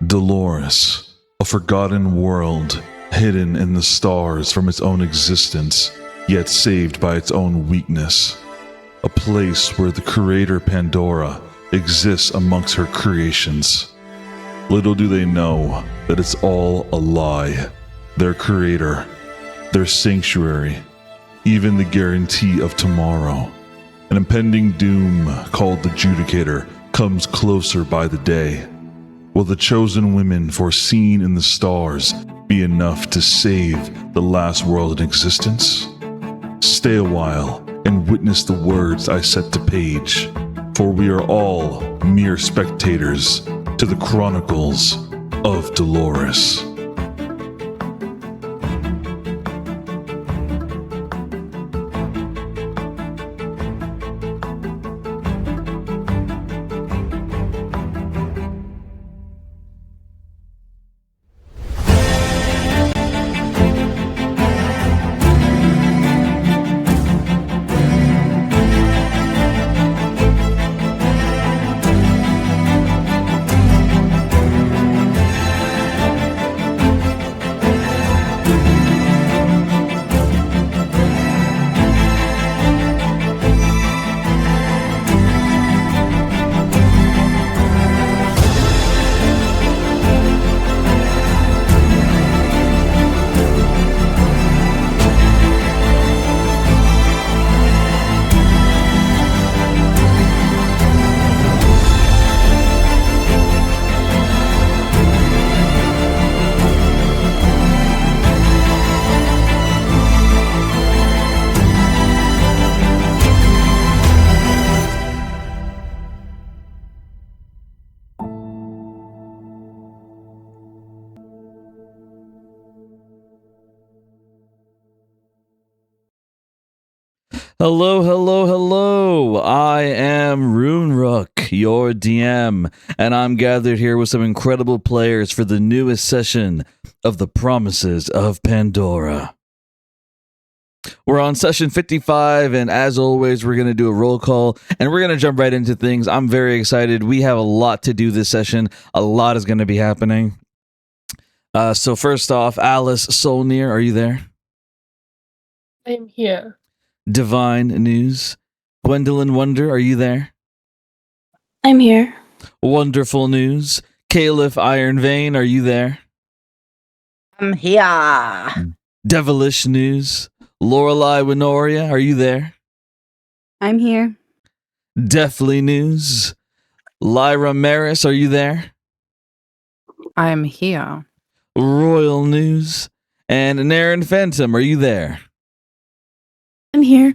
Dolores, a forgotten world, hidden in the stars from its own existence, yet saved by its own weakness. A place where the creator Pandora exists amongst her creations. Little do they know that it's all a lie. Their creator, their sanctuary, even the guarantee of tomorrow. An impending doom called the Judicator comes closer by the day. Will the chosen women foreseen in the stars be enough to save the last world in existence? Stay a while and witness the words I set to page, for we are all mere spectators to the Chronicles of Dolores. Hello, hello, hello. I am Runerook, your DM, and I'm gathered here with some incredible players for the newest session of the Promises of Pandora. We're on session 55, and as always, we're going to do a roll call, and we're going to jump right into things. I'm very excited. We have a lot to do this session. A lot is going to be happening. So first off, Alice Solnir, are you there? I'm here. Divine News. Gwendolyn Wonder, are you there? I'm here. Wonderful News. Caliph Iron Vein, are you there? I'm here. Devilish News. Lorelei Winoria, are you there? I'm here. Deathly News. Lyra Maris, are you there? I'm here. Royal News. And Naren Phantom, are you there? I'm here.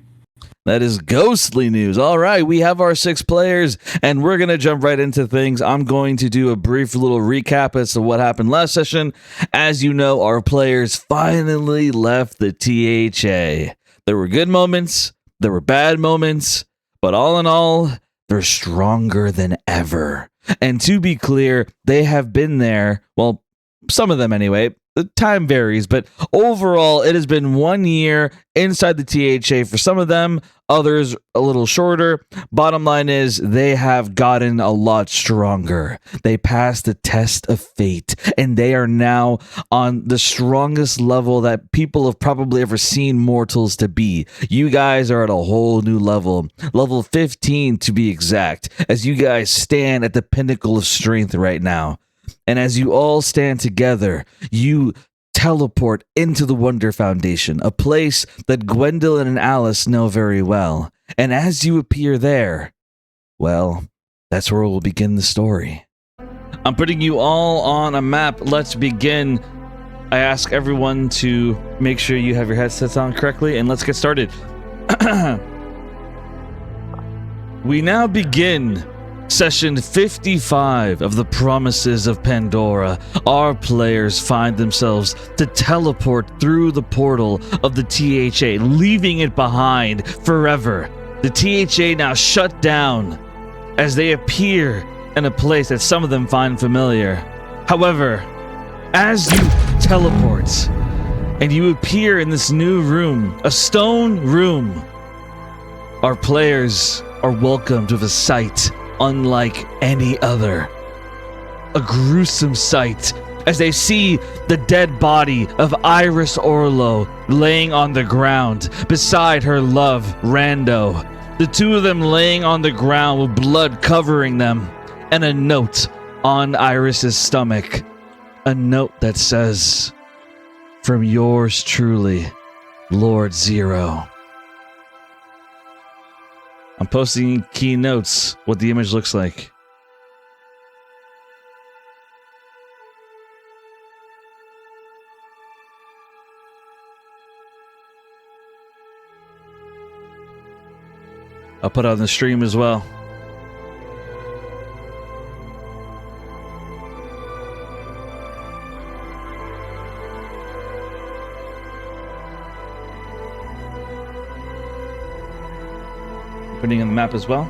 That is Ghostly News. All right, we have our 6 players, and we're going to jump right into things. I'm going to do a brief little recap as to what happened last session. As you know, our players finally left the THA. There were good moments, there were bad moments, but all in all, they're stronger than ever. And to be clear, they have been there, well, some of them anyway. The time varies, but overall, it has been 1 year inside the THA for some of them, others a little shorter. Bottom line is, they have gotten a lot stronger. They passed the test of fate, and they are now on the strongest level that people have probably ever seen mortals to be. You guys are at a whole new level, level 15 to be exact, as you guys stand at the pinnacle of strength right now. And as you all stand together, you teleport into the Wonder Foundation, a place that Gwendolyn and Alice know very well. And as you appear there, well, that's where we'll begin the story. I'm putting you all on a map. Let's begin. I ask everyone to make sure you have your headsets on correctly, and let's get started. We now begin Session 55 of the Promises of Pandora. Our players find themselves to teleport through the portal of the THA, leaving it behind forever. The THA now shut down as they appear in a place that some of them find familiar. However, as you teleport and you appear in this new room, a stone room, our players are welcomed with a sight unlike any other. a gruesome sight as they see the dead body of Iris Orlo laying on the ground beside her love, Rando. The two of them laying on the ground with blood covering them, and a note on Iris's stomach. A note that says, "From yours truly, Lord Zero." I'm posting key notes, what the image looks like. I'll put it on the stream as well. Putting in the map as well.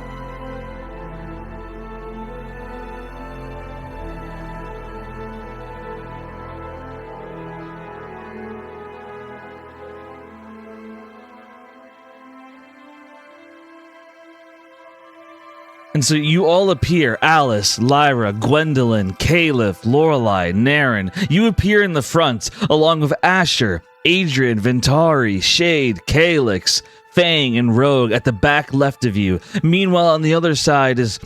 And so you all appear, Alice, Lyra, Gwendolyn, Caliph, Lorelei, Naren. You appear in the front, along with Asher, Adrian, Ventari, Shade, Calyx, Fang, and Rogue at the back left of you. Meanwhile, on the other side is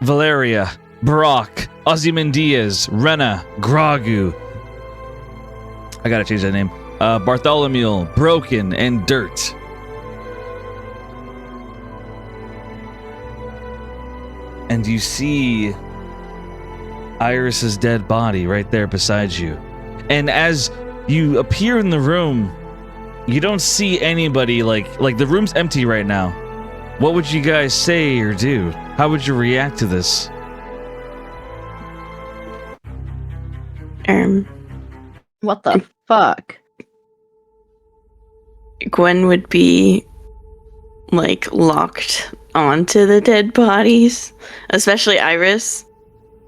Valeria, Brock, Ozymandias, Rena, Grogu. I gotta change that name. Bartholomew, Broken, and Dirt. And you see Iris's dead body right there beside you. And as you appear in the room, you don't see anybody, like the room's empty right now. What would you guys say or do? How would you react to this? What the fuck? Gwen would be like locked onto the dead bodies, especially Iris,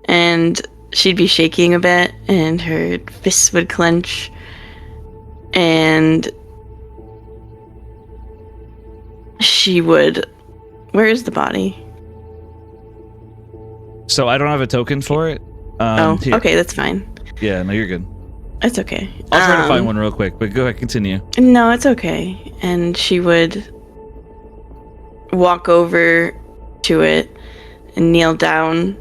and she'd be shaking a bit and her fists would clench, and she would... Where is the body? So I don't have a token for it. Here. Okay, that's fine. Yeah, no, you're good. It's okay. I'll try to find one real quick, but go ahead, continue. No, it's okay. And she would walk over to it and kneel down.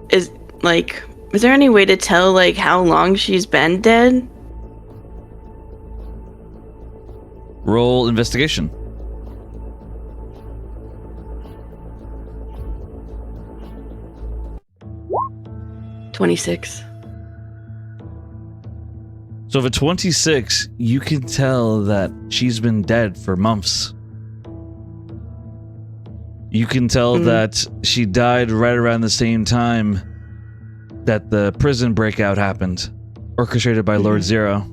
Is there any way to tell like how long she's been dead? Roll investigation. $26. So for 26, you can tell that she's been dead for months. You can tell that she died right around the same time that the prison breakout happened, orchestrated by Lord Zero.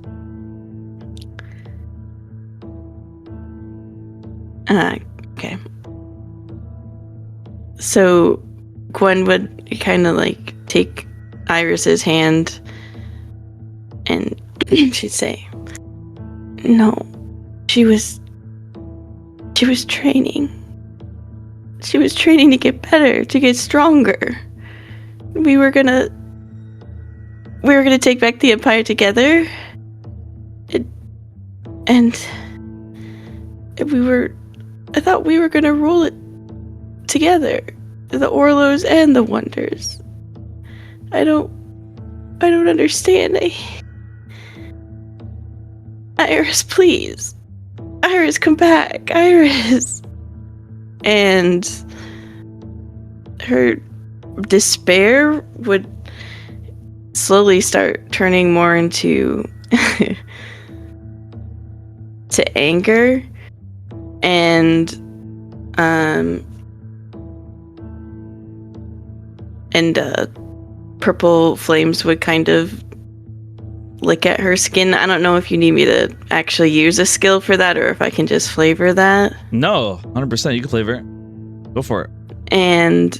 Okay. So Gwen would kind of like take Iris's hand and she'd say, "No, she was training. She was training to get better, to get stronger. We were gonna take back the Empire together. I thought we were gonna rule it together. The Orlos and the Wonders. I don't understand. Iris, please. Iris, come back. Iris." And her despair would slowly start turning more into to anger, and purple flames would kind of lick at her skin. I don't know if you need me to actually use a skill for that or if I can just flavor that. No, 100%. You can flavor it. Go for it. And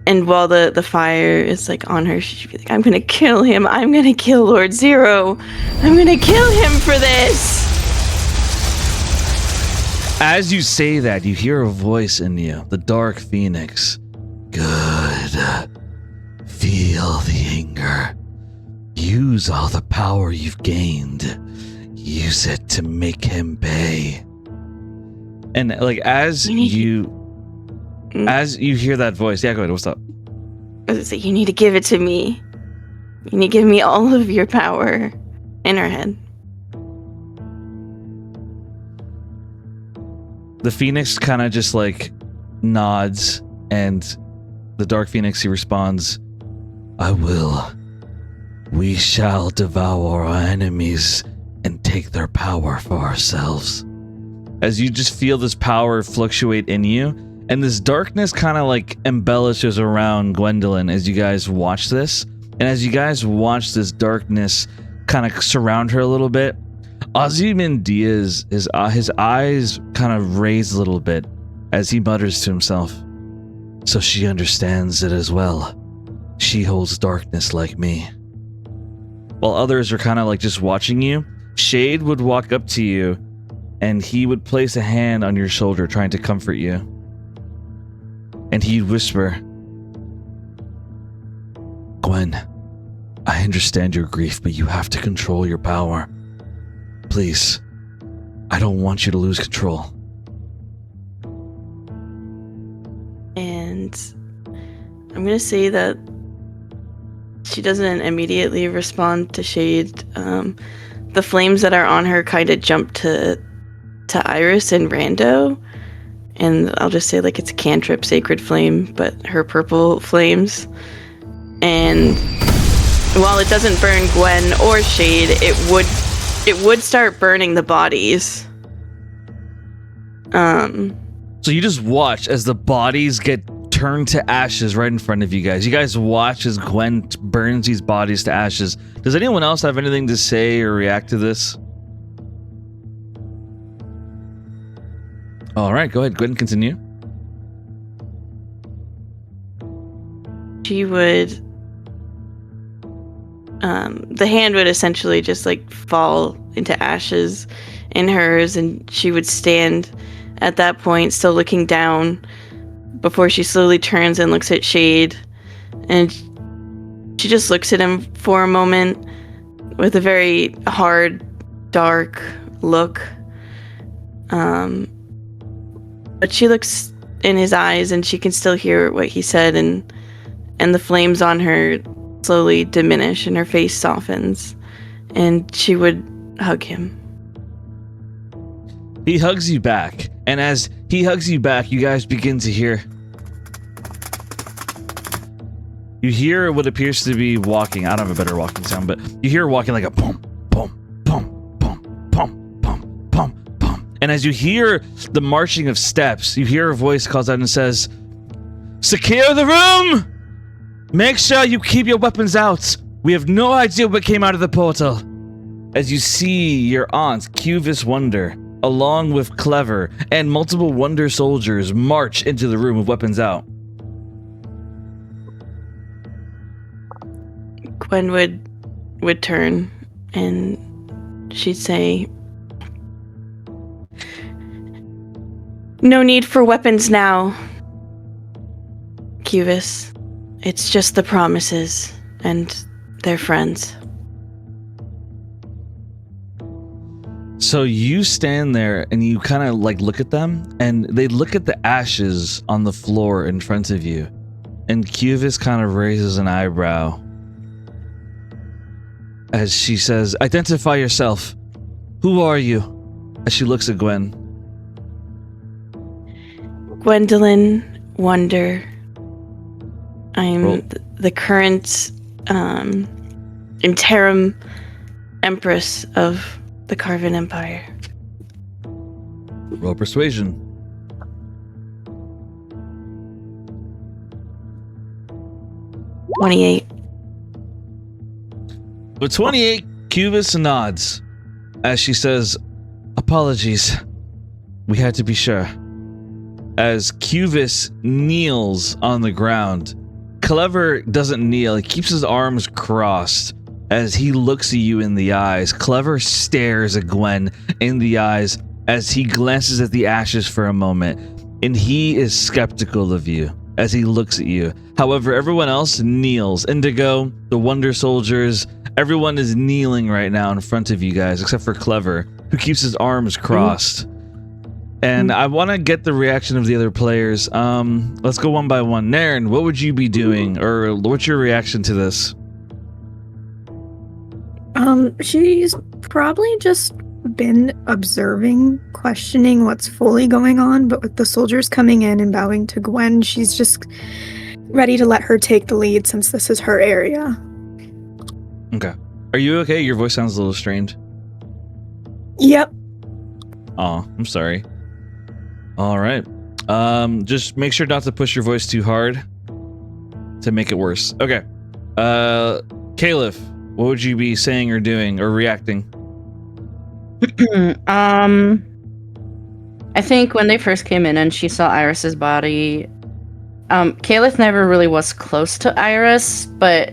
and while the fire is like on her, she'd be like, "I'm gonna kill him. I'm gonna kill Lord Zero. I'm gonna kill him for this." As you say that, you hear a voice in you, the Dark Phoenix. Good. Feel the anger. Use all the power you've gained. Use it to make him pay. And like as you hear that voice, yeah, go ahead. What's up? So you need to give it to me. You need to give me all of your power in her head. The Phoenix kind of just like nods, and the Dark Phoenix, he responds, I will. We shall devour our enemies and take their power for ourselves. As you just feel this power fluctuate in you, and this darkness kind of like embellishes around Gwendolyn as you guys watch this. And as you guys watch this darkness kind of surround her a little bit, Ozymandias, his eyes kind of raise a little bit as he mutters to himself. So she understands it as well. She holds darkness like me. While others are kind of like just watching you, Shade would walk up to you and he would place a hand on your shoulder trying to comfort you. And he'd whisper, Gwen, I understand your grief, but you have to control your power. Please, I don't want you to lose control. And I'm going to say that she doesn't immediately respond to Shade. The flames that are on her kind of jump to Iris and Rando. And I'll just say like it's a cantrip sacred flame, but her purple flames. And while it doesn't burn Gwen or Shade, it would start burning the bodies. So you just watch as the bodies get turned to ashes right in front of you guys. You guys watch as Gwen burns these bodies to ashes. Does anyone else have anything to say or react to this? All right, go ahead. Go ahead and continue. She would... the hand would essentially just like fall into ashes in hers, and she would stand at that point still looking down before she slowly turns and looks at Shade, and she just looks at him for a moment with a very hard, dark look. But she looks in his eyes and she can still hear what he said, and the flames on her slowly diminish and her face softens, and she would hug him. He hugs you back, and as he hugs you back, you guys begin to hear... You hear what appears to be walking. I don't have a better walking sound, but you hear walking like a boom, boom, boom, boom, boom, boom, boom, boom. And as you hear the marching of steps, you hear a voice calls out and says, Secure the room! Make sure you keep your weapons out. We have no idea what came out of the portal. As you see your aunt, Cuvis Wonder, along with Clever and multiple Wonder soldiers march into the room with weapons out. Gwen would turn and she'd say, No need for weapons now, Cuvis. It's just the Promises and their friends. So you stand there and you kind of like look at them, and they look at the ashes on the floor in front of you, and Cuvis kind of raises an eyebrow as she says, Identify yourself. Who are you? As she looks at Gwen. Gwendolyn Wonder. I'm the current interim empress of the Carven Empire. Roll persuasion. $28. With 28, Cuvis nods as she says, Apologies. We had to be sure. As Cuvis kneels on the ground, Clever doesn't kneel. He keeps his arms crossed as he looks at you in the eyes. Clever stares at Gwen in the eyes, as he glances at the ashes for a moment, and he is skeptical of you as he looks at you. However, everyone else kneels. Indigo, the Wonder Soldiers, everyone is kneeling right now in front of you guys, except for Clever, who keeps his arms crossed. And I want to get the reaction of the other players. Let's go one by one. Naren, what would you be doing, or what's your reaction to this? She's probably just been observing, questioning what's fully going on, but with the soldiers coming in and bowing to Gwen, she's just ready to let her take the lead since this is her area. Okay. Are you okay? Your voice sounds a little strained. Yep. Oh, I'm sorry. All right. Just make sure not to push your voice too hard to make it worse. Okay. Caliph, what would you be saying or doing or reacting? I think when they first came in and she saw Iris's body, Caliph never really was close to Iris, but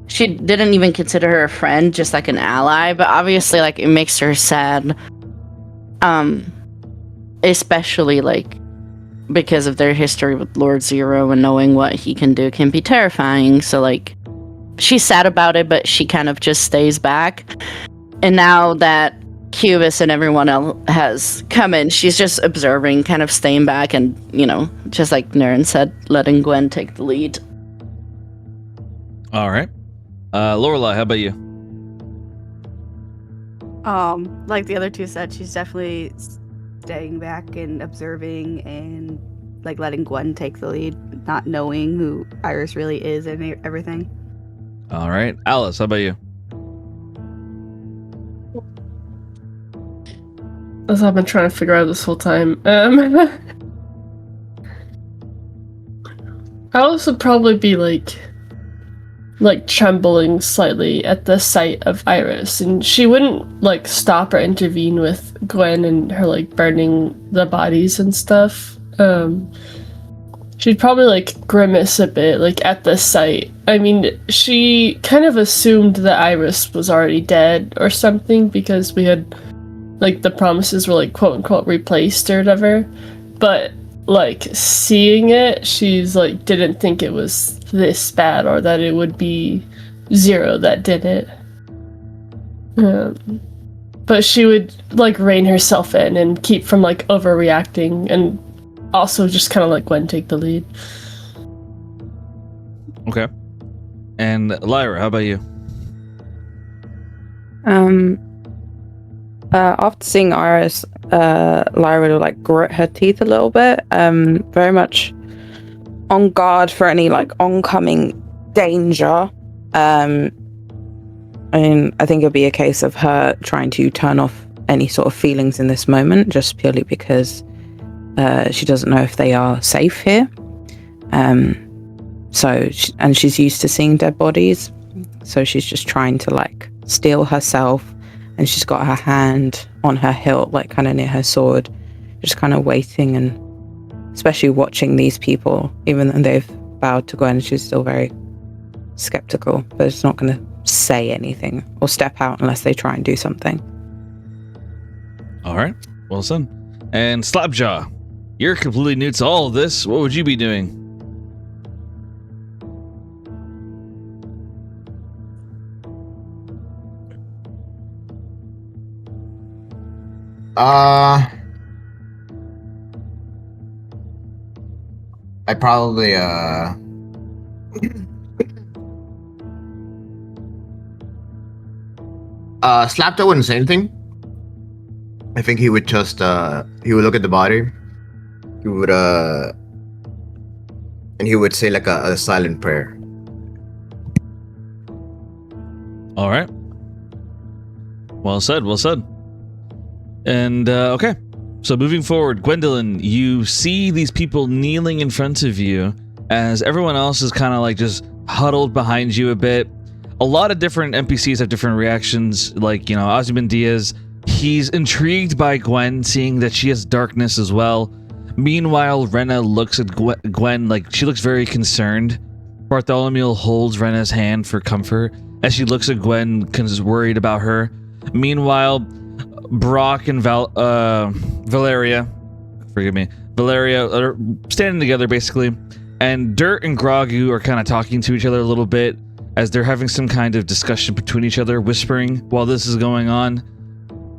she didn't even consider her a friend, just like an ally. But obviously, like, it makes her sad. Especially, like, because of their history with Lord Zero and knowing what he can do can be terrifying. So, like, she's sad about it, but she kind of just stays back. And now that Cubis and everyone else has come in, she's just observing, kind of staying back and, you know, just like Naren said, letting Gwen take the lead. All right. Lorelai, how about you? Like the other two said, she's definitely staying back and observing and like letting Gwen take the lead, not knowing who Iris really is and everything. All right. Alice, how about you? That's what I've been trying to figure out this whole time. Alice would probably be like trembling slightly at the sight of Iris, and she wouldn't like stop or intervene with Gwen and her like burning the bodies and stuff. She'd probably like grimace a bit like at the sight. I mean, she kind of assumed that Iris was already dead or something because we had like the promises were like quote unquote replaced or whatever, but like seeing it, she's like didn't think it was this bad or that it would be Zero that did it. But she would like rein herself in and keep from like overreacting, and also just kind of like Gwen take the lead. Okay. And Lyra, how about you? After seeing Iris, Lyra would like grit her teeth a little bit, very much on guard for any like oncoming danger. I think it'll be a case of her trying to turn off any sort of feelings in this moment, just purely because she doesn't know if they are safe here. And she's used to seeing dead bodies, so she's just trying to like steel herself. And she's got her hand on her hilt, like kind of near her sword, just kind of waiting, and especially watching these people, even though they've bowed to Gwen, she's still very skeptical, but it's not going to say anything or step out unless they try and do something. All right. Well done. And Slapjaw, you're completely new to all of this. What would you be doing? I probably Slapjaw wouldn't say anything. I think he would just he would look at the body. He would and he would say like a silent prayer. All right. Well said, well said. And okay, so moving forward, Gwendolyn, you see these people kneeling in front of you as everyone else is kind of like just huddled behind you a bit. A lot of different NPCs have different reactions, like, you know, Ozymandias, he's intrigued by Gwen, seeing that she has darkness as well. Meanwhile, Rena looks at Gwen like she looks very concerned. Bartholomew holds Rena's hand for comfort as she looks at Gwen because he's worried about her. Meanwhile, Brock and Valeria, forgive me, Valeria are standing together basically, and Dirt and Grogu are kind of talking to each other a little bit as they're having some kind of discussion between each other, whispering while this is going on.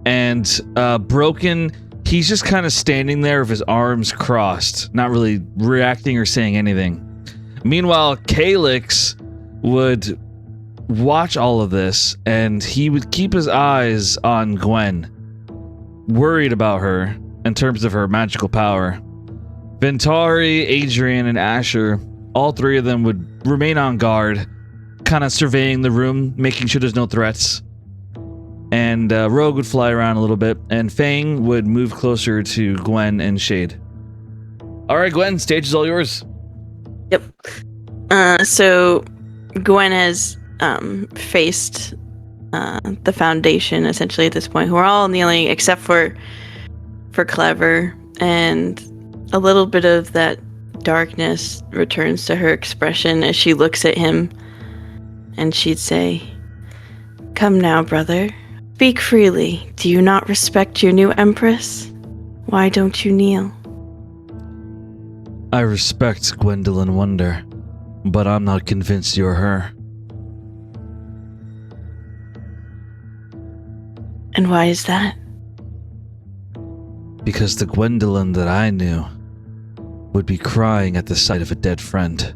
And Broken, he's just kind of standing there with his arms crossed, not really reacting or saying anything. Meanwhile, Calyx would watch all of this, and he would keep his eyes on Gwen, worried about her in terms of her magical power. Ventari, Adrian, and Asher, all three of them would remain on guard, kind of surveying the room, making sure there's no threats. And Rogue would fly around a little bit, and Fang would move closer to Gwen and Shade. All right, Gwen, stage is all yours. Yep. So Gwen has faced the Foundation essentially at this point, who are all kneeling except for Clever, and a little bit of that darkness returns to her expression as she looks at him, and she'd say, "Come now, brother. Speak freely. Do you not respect your new Empress? Why don't you kneel?" I respect Gwendolyn Wonder, but I'm not convinced you're her. And why is that? Because the Gwendolyn that I knew would be crying at the sight of a dead friend.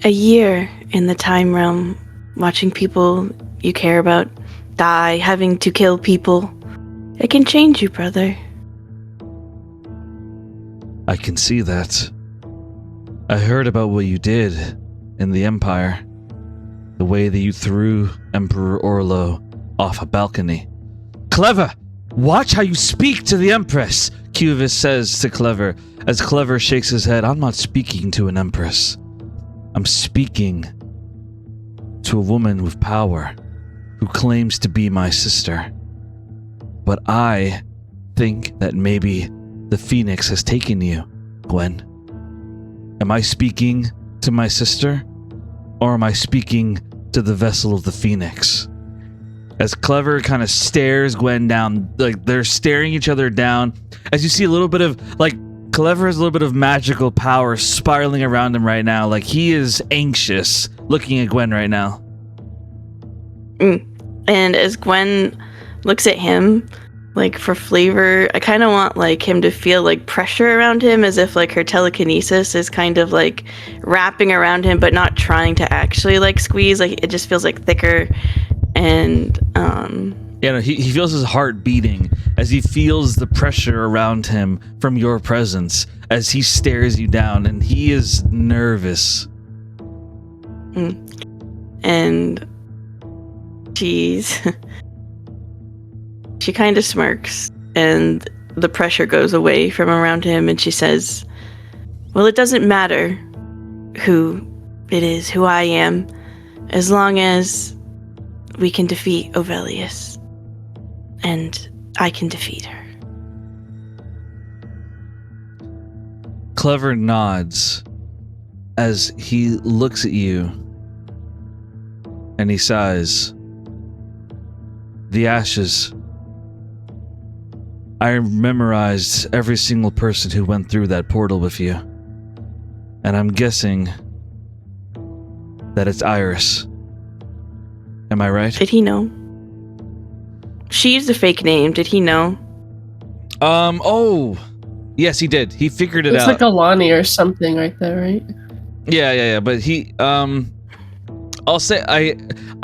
A year in the time realm, watching people you care about die, having to kill people, it can change you, brother. I can see that. I heard about what you did in the Empire. The way that you threw Emperor Orlo off a balcony. Clever! Watch how you speak to the Empress! Cuvis says to Clever, as Clever shakes his head. I'm not speaking to an Empress. I'm speaking to a woman with power who claims to be my sister. But I think that maybe the Phoenix has taken you, Gwen. Am I speaking to my sister? Or am I speaking to the vessel of the Phoenix? As Clever kind of stares Gwen down, like they're staring each other down, as you see a little bit of, like, Clever has a little bit of magical power spiraling around him right now. Like, he is anxious looking at Gwen right now. And as Gwen looks at him, like, for flavor, I kind of want, like, him to feel, like, pressure around him, as if, like, her telekinesis is kind of, like, wrapping around him, but not trying to actually, like, squeeze. Like, it just feels, like, thicker. And, yeah, no, he feels his heart beating as he feels the pressure around him from your presence as he stares you down, and he is nervous. And she kind of smirks, and the pressure goes away from around him, and she says, "Well, it doesn't matter who it is, who I am, as long as we can defeat Ovelius, and I can defeat her." Clever nods as he looks at you and he sighs. The ashes. I memorized every single person who went through that portal with you. And I'm guessing that it's Iris. Am I right? Did he know? She used a fake name. Did he know? Oh. Yes, he did. He figured it It's out. like Alani or something right there, right? Yeah. But he, I'll say I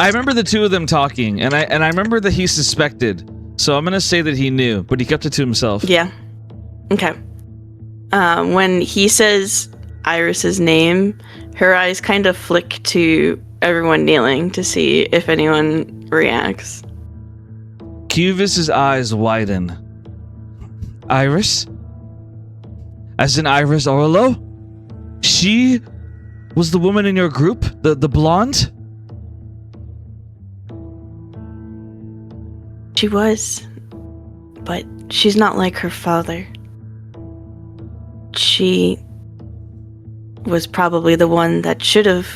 remember the two of them talking, and I remember that he suspected. So I'm gonna say that he knew, but he kept it to himself. Yeah. Okay. When he says Iris's name, her eyes kind of flick to everyone kneeling to see if anyone reacts. Cuvis's eyes widen. Iris? As in Iris Orlo? She was the woman in your group? The blonde? She was, but she's not like her father. She was probably the one that should have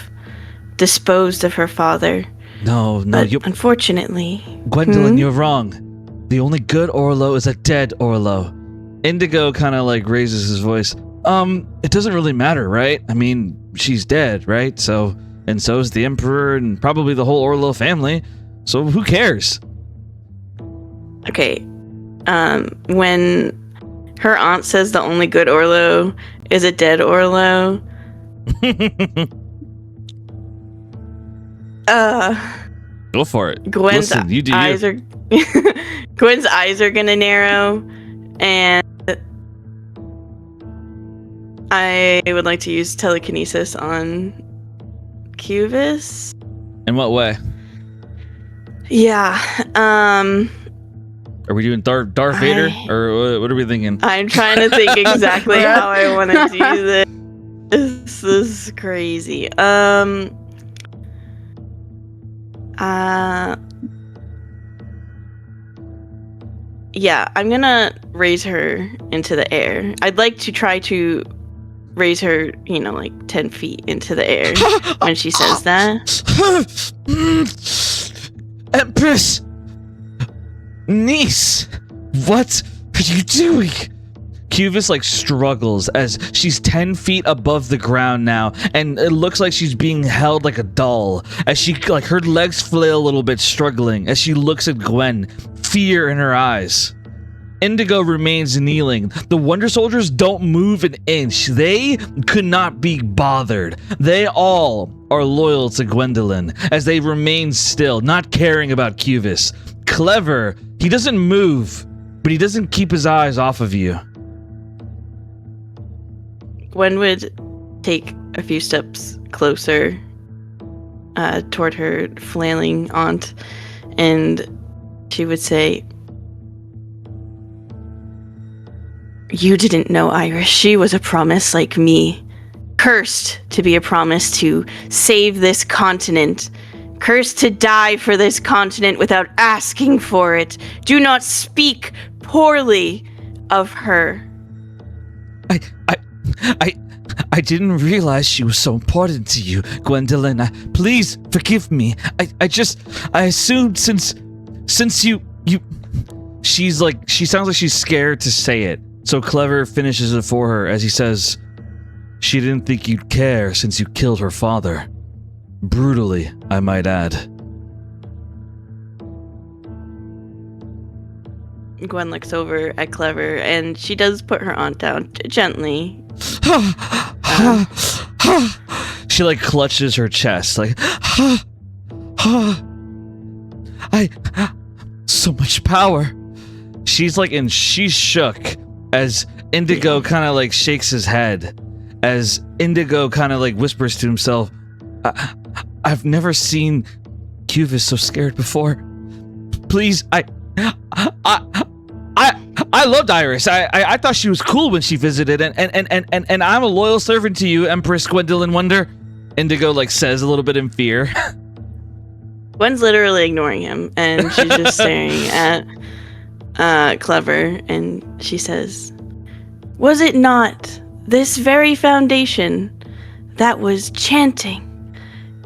disposed of her father No, But you... unfortunately... Gwendolyn, you're wrong. The only good Orlo is a dead Orlo. Indigo kind of like raises his voice. It doesn't really matter, right? I mean, she's dead, right? So is the Emperor and probably the whole Orlo family. So who cares? Okay. When her aunt says the only good Orlo is a dead Orlo... Go for it. Gwen's Listen, you do eyes you. are Gwen's eyes are gonna narrow, and I would like to use telekinesis on Cuvis. In what way? Yeah. Are we doing Darth Vader, or what are we thinking? I'm trying to think exactly how I want to do this. This is crazy. Yeah, I'm gonna raise her into the air. I'd like to try to raise her, like 10 feet into the air when she says that. Empress! Niece! What are you doing? Cuvis struggles as she's 10 feet above the ground now, and it looks like she's being held like a doll as she her legs flail a little bit, struggling as she looks at Gwen, fear in her eyes. Indigo remains kneeling. The Wonder Soldiers don't move an inch. They could not be bothered. They all are loyal to Gwendolyn as they remain still, not caring about Cuvis. Clever, he doesn't move, but he doesn't keep his eyes off of you. Gwen would take a few steps closer toward her flailing aunt, and she would say, "You didn't know Iris. She was a promise like me. Cursed to be a promise to save this continent. Cursed to die for this continent without asking for it. Do not speak poorly of her." I didn't realize she was so important to you, Gwendolyn. Please forgive me. I assumed since you she sounds like she's scared to say it. So Clever finishes it for her as he says, "She didn't think you'd care since you killed her father. Brutally, I might add." Gwen looks over at Clever, and she does put her aunt down gently. She clutches her chest so much power. She's and she's shook as Indigo kind of shakes his head, as Indigo kind of whispers to himself, I've never seen Cuvis so scared before. Please, I loved Iris. I thought she was cool when she visited, and I'm a loyal servant to you, Empress Gwendolyn Wonder. Indigo says a little bit in fear. Gwen's literally ignoring him, and she's just staring at Clever, and she says, "Was it not this very foundation that was chanting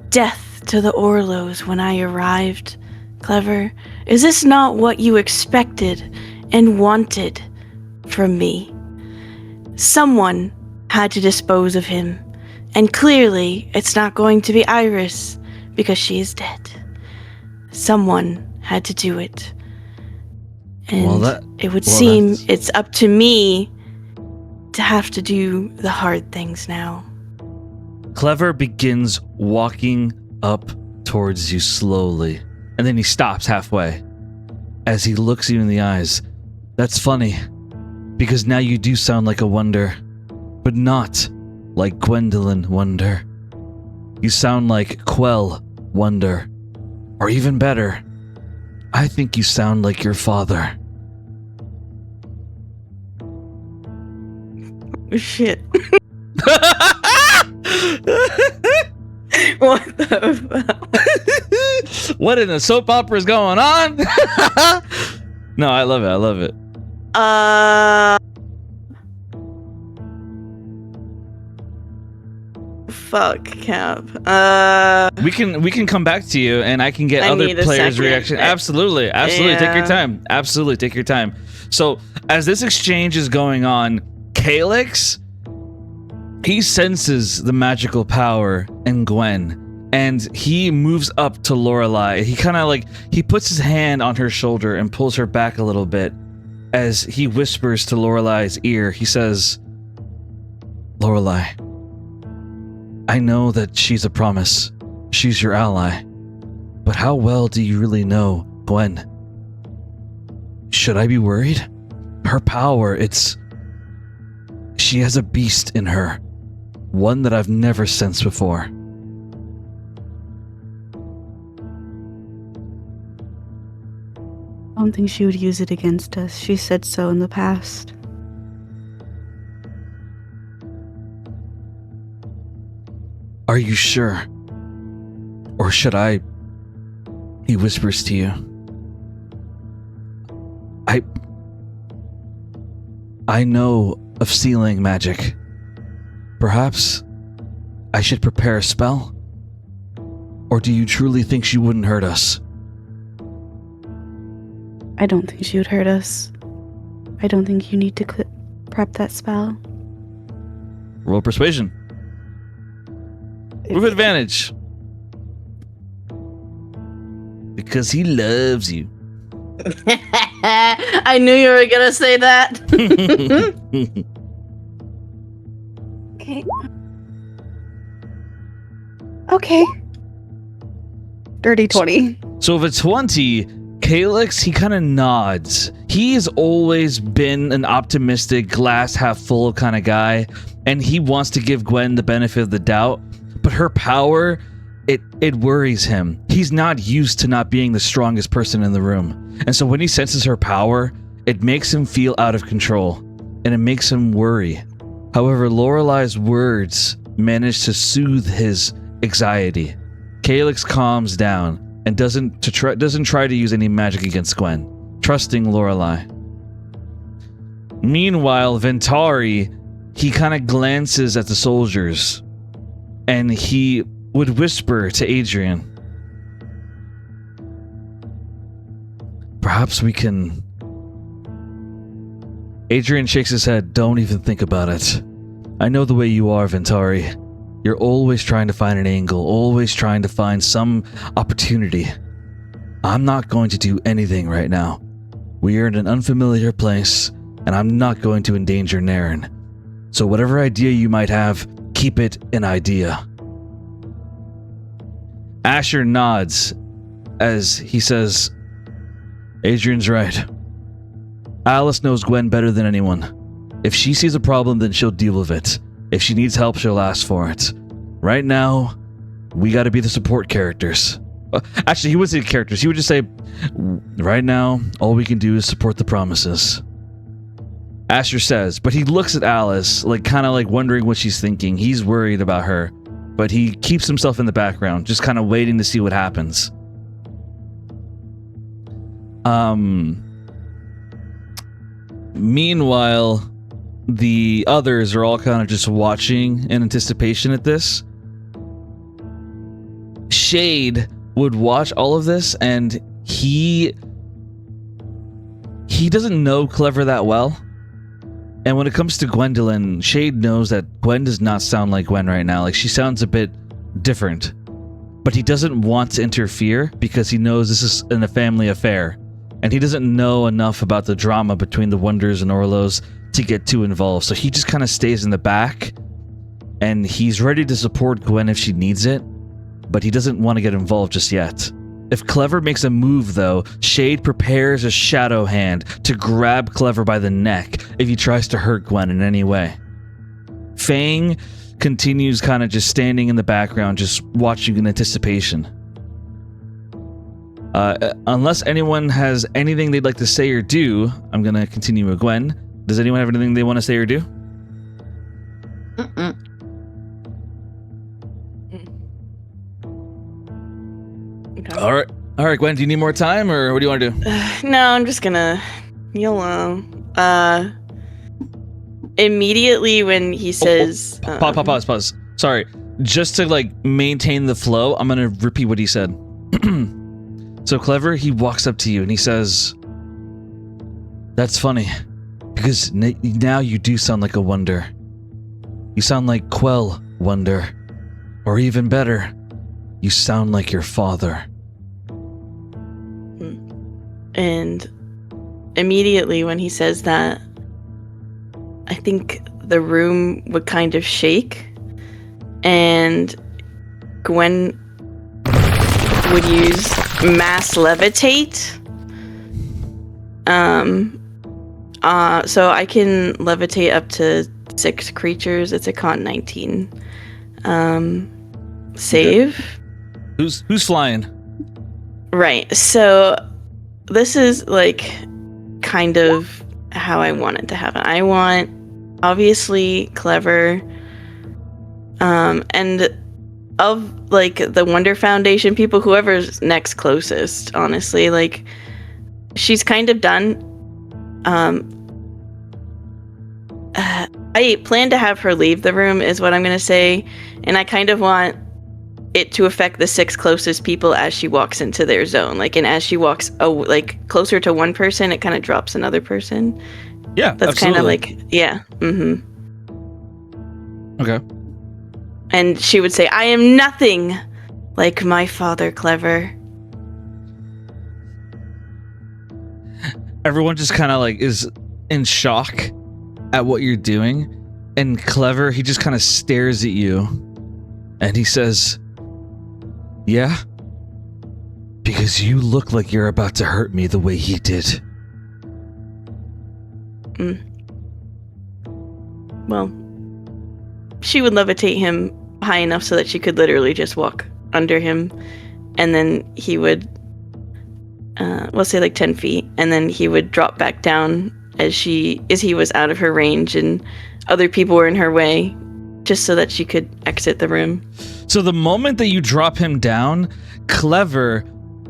death to the Orlos when I arrived? Clever, is this not what you expected and wanted from me? Someone had to dispose of him, and clearly it's not going to be Iris because she is dead. Someone had to do it. And it would seem it's up to me to have to do the hard things now." Clever begins walking up towards you slowly, and then he stops halfway as he looks you in the eyes. "That's funny, because now you do sound like a Wonder, but not like Gwendolyn Wonder. You sound like Quell Wonder, or even better, I think you sound like your father." Shit. What the fuck? What in the soap opera is going on? No, I love it. fuck, Cap? We can come back to you, and I can get I other need a players' second. reaction. Absolutely. Take your Yeah. time. Absolutely, take your time. So, as this exchange is going on, Calyx, he senses the magical power in Gwen, and he moves up to Lorelei. He kind of he puts his hand on her shoulder and pulls her back a little bit as he whispers to Lorelei's ear. He says, "Lorelei, I know that she's a promise. She's your ally. But how well do you really know Gwen? Should I be worried? Her power, she has a beast in her. One that I've never sensed before." I don't think she would use it against us. She said so in the past. Are you sure? Or should I? He whispers to you. I know of sealing magic. Perhaps I should prepare a spell? Or do you truly think she wouldn't hurt us? I don't think she would hurt us. I don't think you need to prep that spell. Roll persuasion. With advantage. Because he loves you. I knew you were gonna say that. Okay. Okay. Dirty 20. So with a 20, Calyx, he kind of nods. He's always been an optimistic, glass half full kind of guy, and he wants to give Gwen the benefit of the doubt, but her power, it worries him. He's not used to not being the strongest person in the room. And so when he senses her power, it makes him feel out of control, and it makes him worry. However, Lorelei's words manage to soothe his anxiety. Calyx calms down and doesn't try to use any magic against Gwen, trusting Lorelei. Meanwhile, Ventari, he kind of glances at the soldiers, and he would whisper to Adrian, "Perhaps we can..." Adrian shakes his head. "Don't even think about it. I know the way you are, Ventari. You're always trying to find an angle, always trying to find some opportunity. I'm not going to do anything right now. We are in an unfamiliar place, and I'm not going to endanger Naren. So whatever idea you might have, keep it an idea." Asher nods as he says, "Adrian's right. Alice knows Gwen better than anyone. If she sees a problem, then she'll deal with it. If she needs help, she'll ask for it. Right now, we gotta be the support characters." Actually, he wouldn't say characters. He would just say, "Right now, all we can do is support the promises." Asher says, but he looks at Alice, kind of wondering what she's thinking. He's worried about her, but he keeps himself in the background, just kind of waiting to see what happens. Meanwhile, the others are all kind of just watching in anticipation at this. Shade would watch all of this, and he doesn't know Clever that well. And when it comes to Gwendolyn, Shade knows that Gwen does not sound like Gwen right now. She sounds a bit different. But he doesn't want to interfere because he knows this is a family affair. And he doesn't know enough about the drama between the Wonders and Orlos to get too involved. So he just kind of stays in the back. And he's ready to support Gwen if she needs it. But he doesn't want to get involved just yet. If Clever makes a move, though, Shade prepares a shadow hand to grab Clever by the neck if he tries to hurt Gwen in any way. Fang continues kind of just standing in the background, just watching in anticipation. Unless anyone has anything they'd like to say or do, I'm going to continue with Gwen. Does anyone have anything they want to say or do? Mm-mm. All right, Gwen, do you need more time, or what do you want to do? No, I'm just gonna YOLO. Immediately when he says, Pause. Sorry. just to like maintain the flow, I'm gonna repeat what he said. So Clever, he walks up to you and he says, "That's funny, because now you do sound like a wonder. You sound like Quell Wonder, or even better, you sound like your father." And immediately when he says that, I think the room would kind of shake, and Gwen would use mass levitate. So I can levitate up to 6 creatures. It's a con 19 save. Okay. Who's flying? Right. So this is like kind of how I want it to happen. I want obviously Clever, and of like the Wonder Foundation people, whoever's next closest, honestly, like she's kind of done. I plan to have her leave the room is what I'm gonna say, and I kind of want it to affect the 6 closest people as she walks into their zone. Like, and as she walks like closer to one person, it kind of drops another person. Yeah, that's kind of like, yeah. Mm-hmm. Okay. And she would say, "I am nothing like my father, Clever." Everyone just kind of like is in shock at what you're doing, and Clever, he just kind of stares at you and he says, "Yeah, because you look like you're about to hurt me the way he did." Well, she would levitate him high enough so that she could literally just walk under him, and then he would we'll say like 10 feet, and then he would drop back down as he was out of her range and other people were in her way, just so that she could exit the room. So the moment that you drop him down, Clever,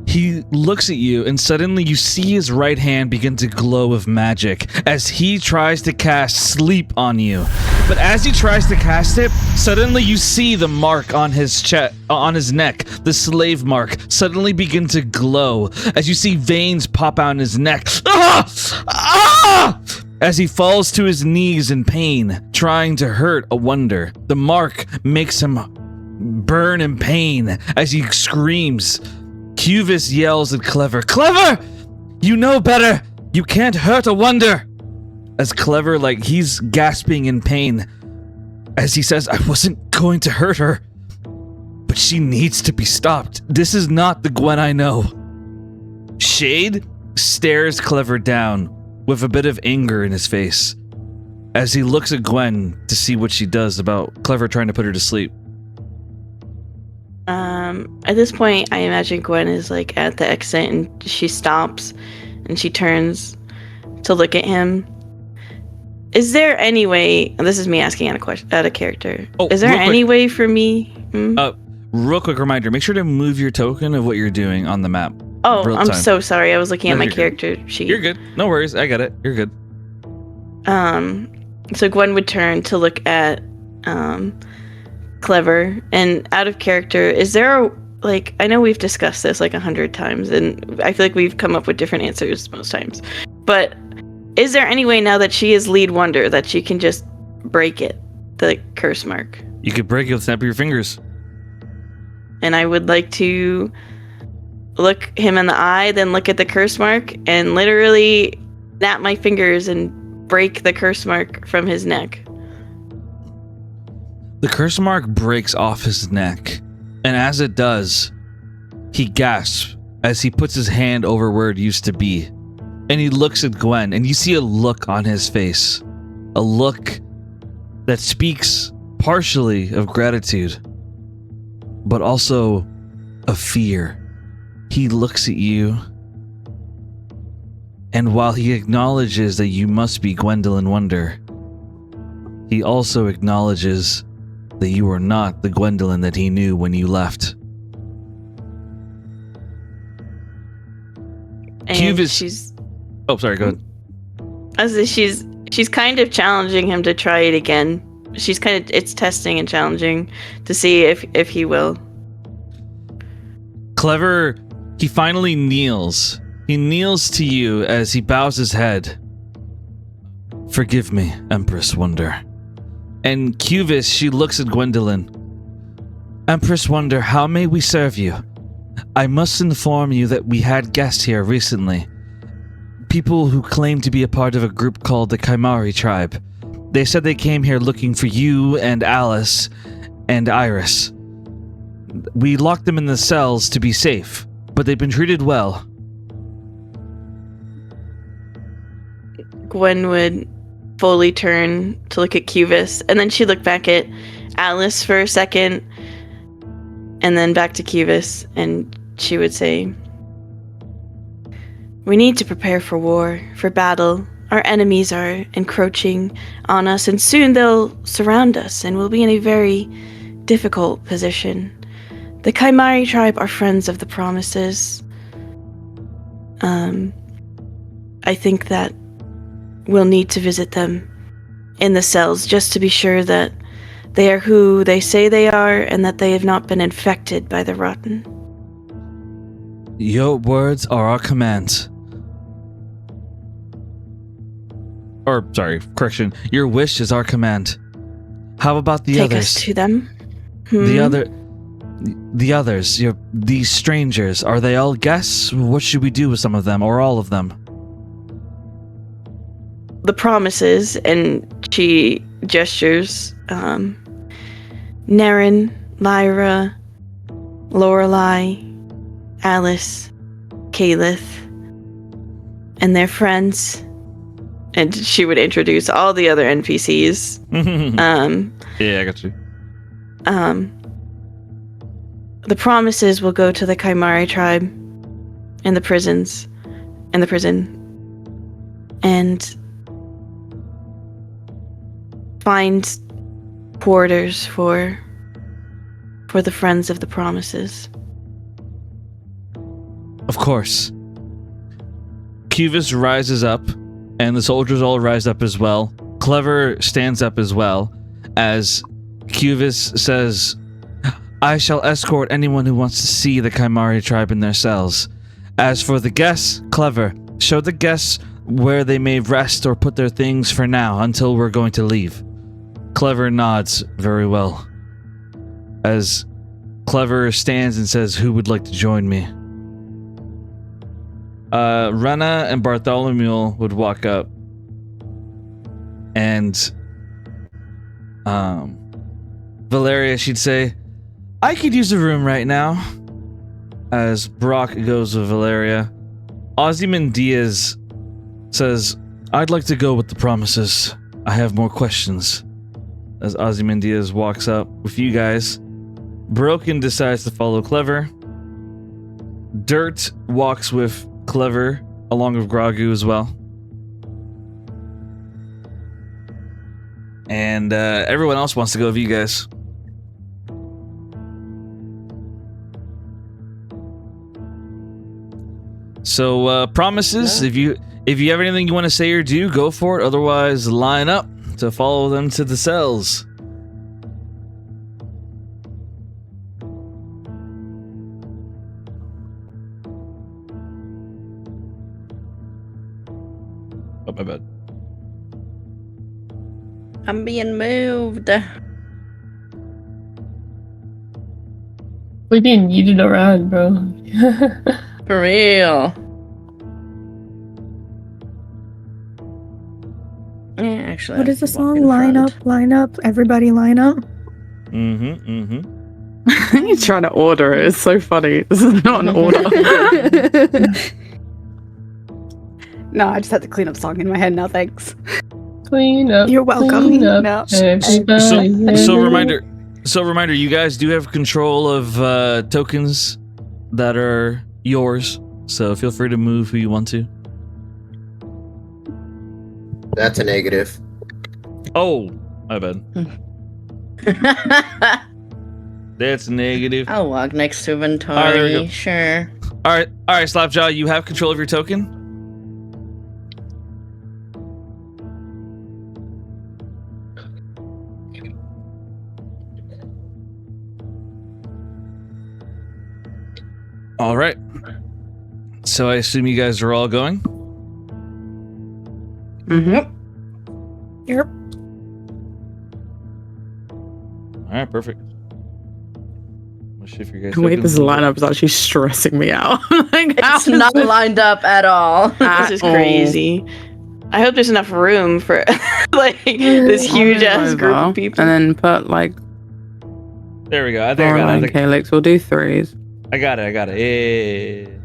he looks at you and suddenly you see his right hand begin to glow with magic as he tries to cast sleep on you. But as he tries to cast it, suddenly you see the mark on his chest, on his neck, the slave mark, suddenly begin to glow as you see veins pop out in his neck. Ah! Ah! As he falls to his knees in pain, trying to hurt a wonder. The mark makes him burn in pain as he screams. Cuvis yells at Clever, "Clever! You know better! You can't hurt a wonder!" As Clever, like, he's gasping in pain. As he says, "I wasn't going to hurt her, but she needs to be stopped. This is not the Gwen I know." Shade stares Clever down with a bit of anger in his face as he looks at Gwen to see what she does about Clever trying to put her to sleep. At this point, I imagine Gwen is like at the exit and she stops and she turns to look at him. Is there any way, and this is me asking out of character, is there any way for me? Real quick reminder, make sure to move your token of what you're doing on the map. Oh, I'm so sorry. I was looking at my character sheet. You're good. No worries. I got it. You're good. So Gwen would turn to look at Clever, and out of character, is there a, like, I know we've discussed this like 100 times and I feel like we've come up with different answers most times, but is there any way now that she is lead wonder that she can just break it, the curse mark? You could break it with snap of your fingers. And I would like to look him in the eye, then look at the curse mark and literally snap my fingers and break the curse mark from his neck. The curse mark breaks off his neck, and as it does, he gasps as he puts his hand over where it used to be. And he looks at Gwen, and you see a look on his face. A look that speaks partially of gratitude, but also of fear. He looks at you, and while he acknowledges that you must be Gwendolyn Wonder, he also acknowledges that you are not the Gwendolyn that he knew when you left. And she's... Oh, sorry, go ahead. As she's kind of challenging him to try it again. she's kind of, it's testing and challenging to see if he will. Clever, he finally kneels. He kneels to you as he bows his head. Forgive me, Empress Wonder. And Cuvis, she looks at Gwendolyn. Empress Wonder, how may we serve you? I must inform you that we had guests here recently. People who claim to be a part of a group called the Kaimari tribe. They said they came here looking for you and Alice and Iris. We locked them in the cells to be safe, but they've been treated well. Gwen would fully turn to look at Cuvis, and then she'd look back at Alice for a second, and then back to Cuvis, and she would say, we need to prepare for war, for battle. Our enemies are encroaching on us, and soon they'll surround us, and we'll be in a very difficult position. The Kaimari tribe are friends of the Promises. I think that we'll need to visit them in the cells just to be sure that they are who they say they are and that they have not been infected by the rotten. Your words are our commands. Or, sorry, correction. Your wish is our command. How about the Take others? us to them. The others, these strangers, are they all guests? What should we do with some of them, or all of them? The Promises, and she gestures, Naren, Lyra, Lorelei, Alice, Calith, and their friends. And she would introduce all the other NPCs. Yeah, I got you. The Promises will go to the Kaimari tribe and the prison, and find quarters for the friends of the Promises. Of course. Cuvis rises up, and the soldiers all rise up as well. Clever stands up as well, as Cuvis says, I shall escort anyone who wants to see the Kaimari tribe in their cells. As for the guests, Clever, show the guests where they may rest or put their things for now until we're going to leave. Clever nods very well, as Clever stands and says, who would like to join me? Rena and Bartholomew would walk up, and Valeria, she'd say, I could use a room right now. As Brock goes with Valeria, Ozymandias says, I'd like to go with the Promises. I have more questions. As Ozymandias walks up with you guys, Broken decides to follow Clever. Dirt walks with Clever, along with Gragu as well. And everyone else wants to go with you guys. So, Promises, if you have anything you want to say or do, go for it. Otherwise, line up to follow them to the cells. Oh, my bad. I'm being moved. We're being yeeted around, bro. For real. Yeah, actually. What is the I can walk song? in Line up, everybody line up. He's trying to order it. It's so funny. This is not an order. No, I just had the cleanup song in my head now, thanks. Clean up. You're welcome. Clean up. No. So reminder, you guys do have control of tokens that are yours. So feel free to move who you want to. That's a negative. Oh, my bad. That's negative. I'll walk next to Alright, there we Ventari. go. Sure. All right, Slapjaw, you have control of your token. All right. So I assume you guys are all going? Mm-hmm. Yep. All right, perfect. We'll shift your guys. The way tokens this a little bit. lineup is actually stressing me out. Like, It's how not is lined up at all. This is At crazy. I hope there's enough room for like this I'll huge move ass group over of people. And then put like There we go. I think I got Caroline it. Calyx. We'll do threes. I got it. Yeah.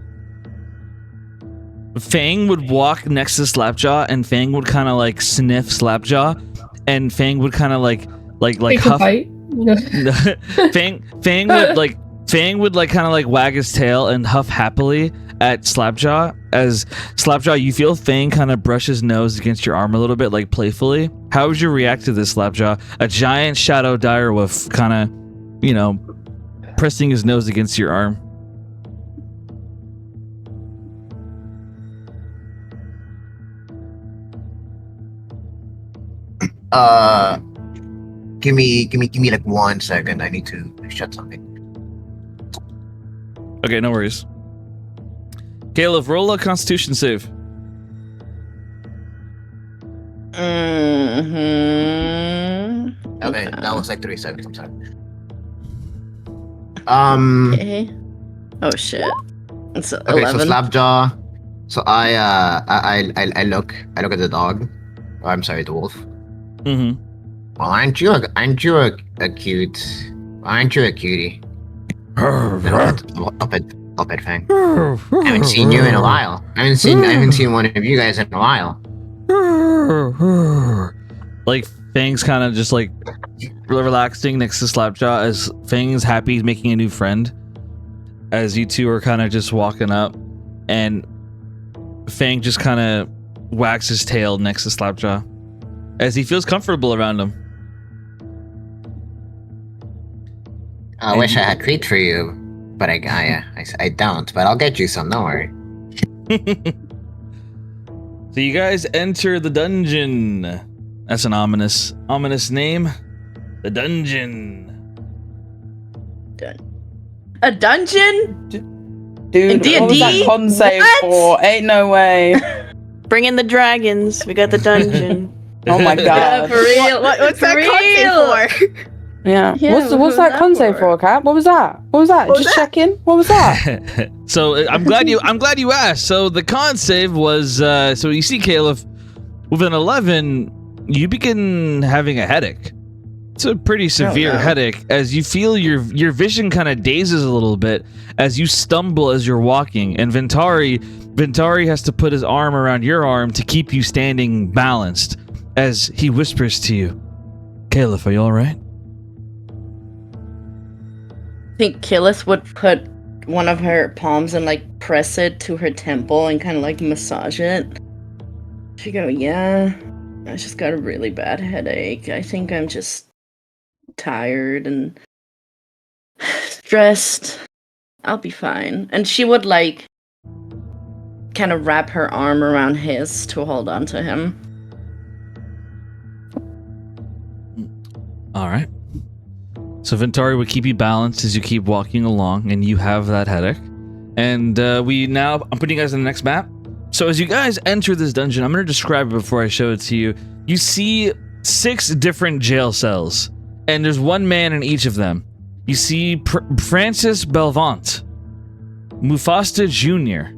Fang would walk next to Slapjaw, and Fang would kind of like sniff Slapjaw, and Fang would kind of like Take a huff. bite. Fang would like kind of like wag his tail and huff happily at Slapjaw. As Slapjaw, you feel Fang kind of brush his nose against your arm a little bit, like playfully. How would you react to this, Slapjaw? A giant shadow direwolf kind of, pressing his nose against your arm. Give me like 1 second. I need to shut something. Okay, no worries. Caleb, roll a Constitution save. Okay, that was like 3 seconds. I'm sorry. Okay. Oh shit. It's Okay, 11. so Slapjaw. So I look at the dog. Oh, I'm sorry, the wolf. Mm-hmm. Well, aren't you a cute? Aren't you a cutie? Up at Fang. I haven't seen you in a while. I haven't seen one of you guys in a while. Like Fang's kind of just like relaxing next to Slapjaw as Fang's happy he's making a new friend. As you two are kind of just walking up, and Fang just kind of wags his tail next to Slapjaw as he feels comfortable around him. I wish I had treat for you, but I don't. But I'll get you some. Don't worry. So you guys enter the dungeon. That's an ominous name. The dungeon. A dungeon? Dude, In what was that D&D? con save What? for? Ain't no way. Bring in the dragons. We got the dungeon. Oh my Yeah, god. for real. What's that con save for? Yeah. Yeah, What's what was that that con save for, Kat? What was that? Just checking. What was that? So I'm glad you asked. So the con save was so you see, Caleb, with an 11, you begin having a headache. It's a pretty severe headache as you feel your vision kind of dazes a little bit as you stumble as you're walking, and Ventari has to put his arm around your arm to keep you standing balanced as he whispers to you, Caleb, are you all right? I think Killis would put one of her palms and like press it to her temple and kind of like massage it. She go, yeah, I just got a really bad headache. I think I'm just tired and stressed. I'll be fine. And she would like kind of wrap her arm around his to hold on to him. All right. So Ventari would keep you balanced as you keep walking along, and you have that headache. And I'm putting you guys on the next map. So as you guys enter this dungeon, I'm going to describe it before I show it to you. You see 6 different jail cells, and there's one man in each of them. You see Francis Belvant, Mufasta Jr.,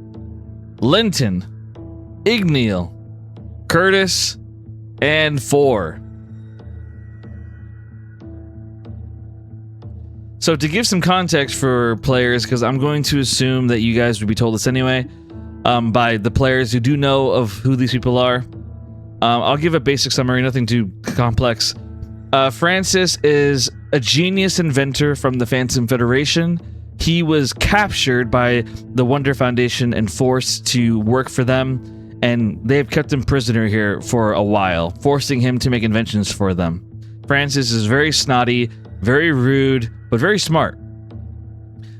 Linton, Igneal, Curtis, and 4. So to give some context for players, because I'm going to assume that you guys would be told this anyway, by the players who do know of who these people are, I'll give a basic summary, nothing too complex. Francis is a genius inventor from the Phantom Federation. He was captured by the Wonder Foundation and forced to work for them, and they've kept him prisoner here for a while, forcing him to make inventions for them. Francis is very snotty, very rude, but very smart.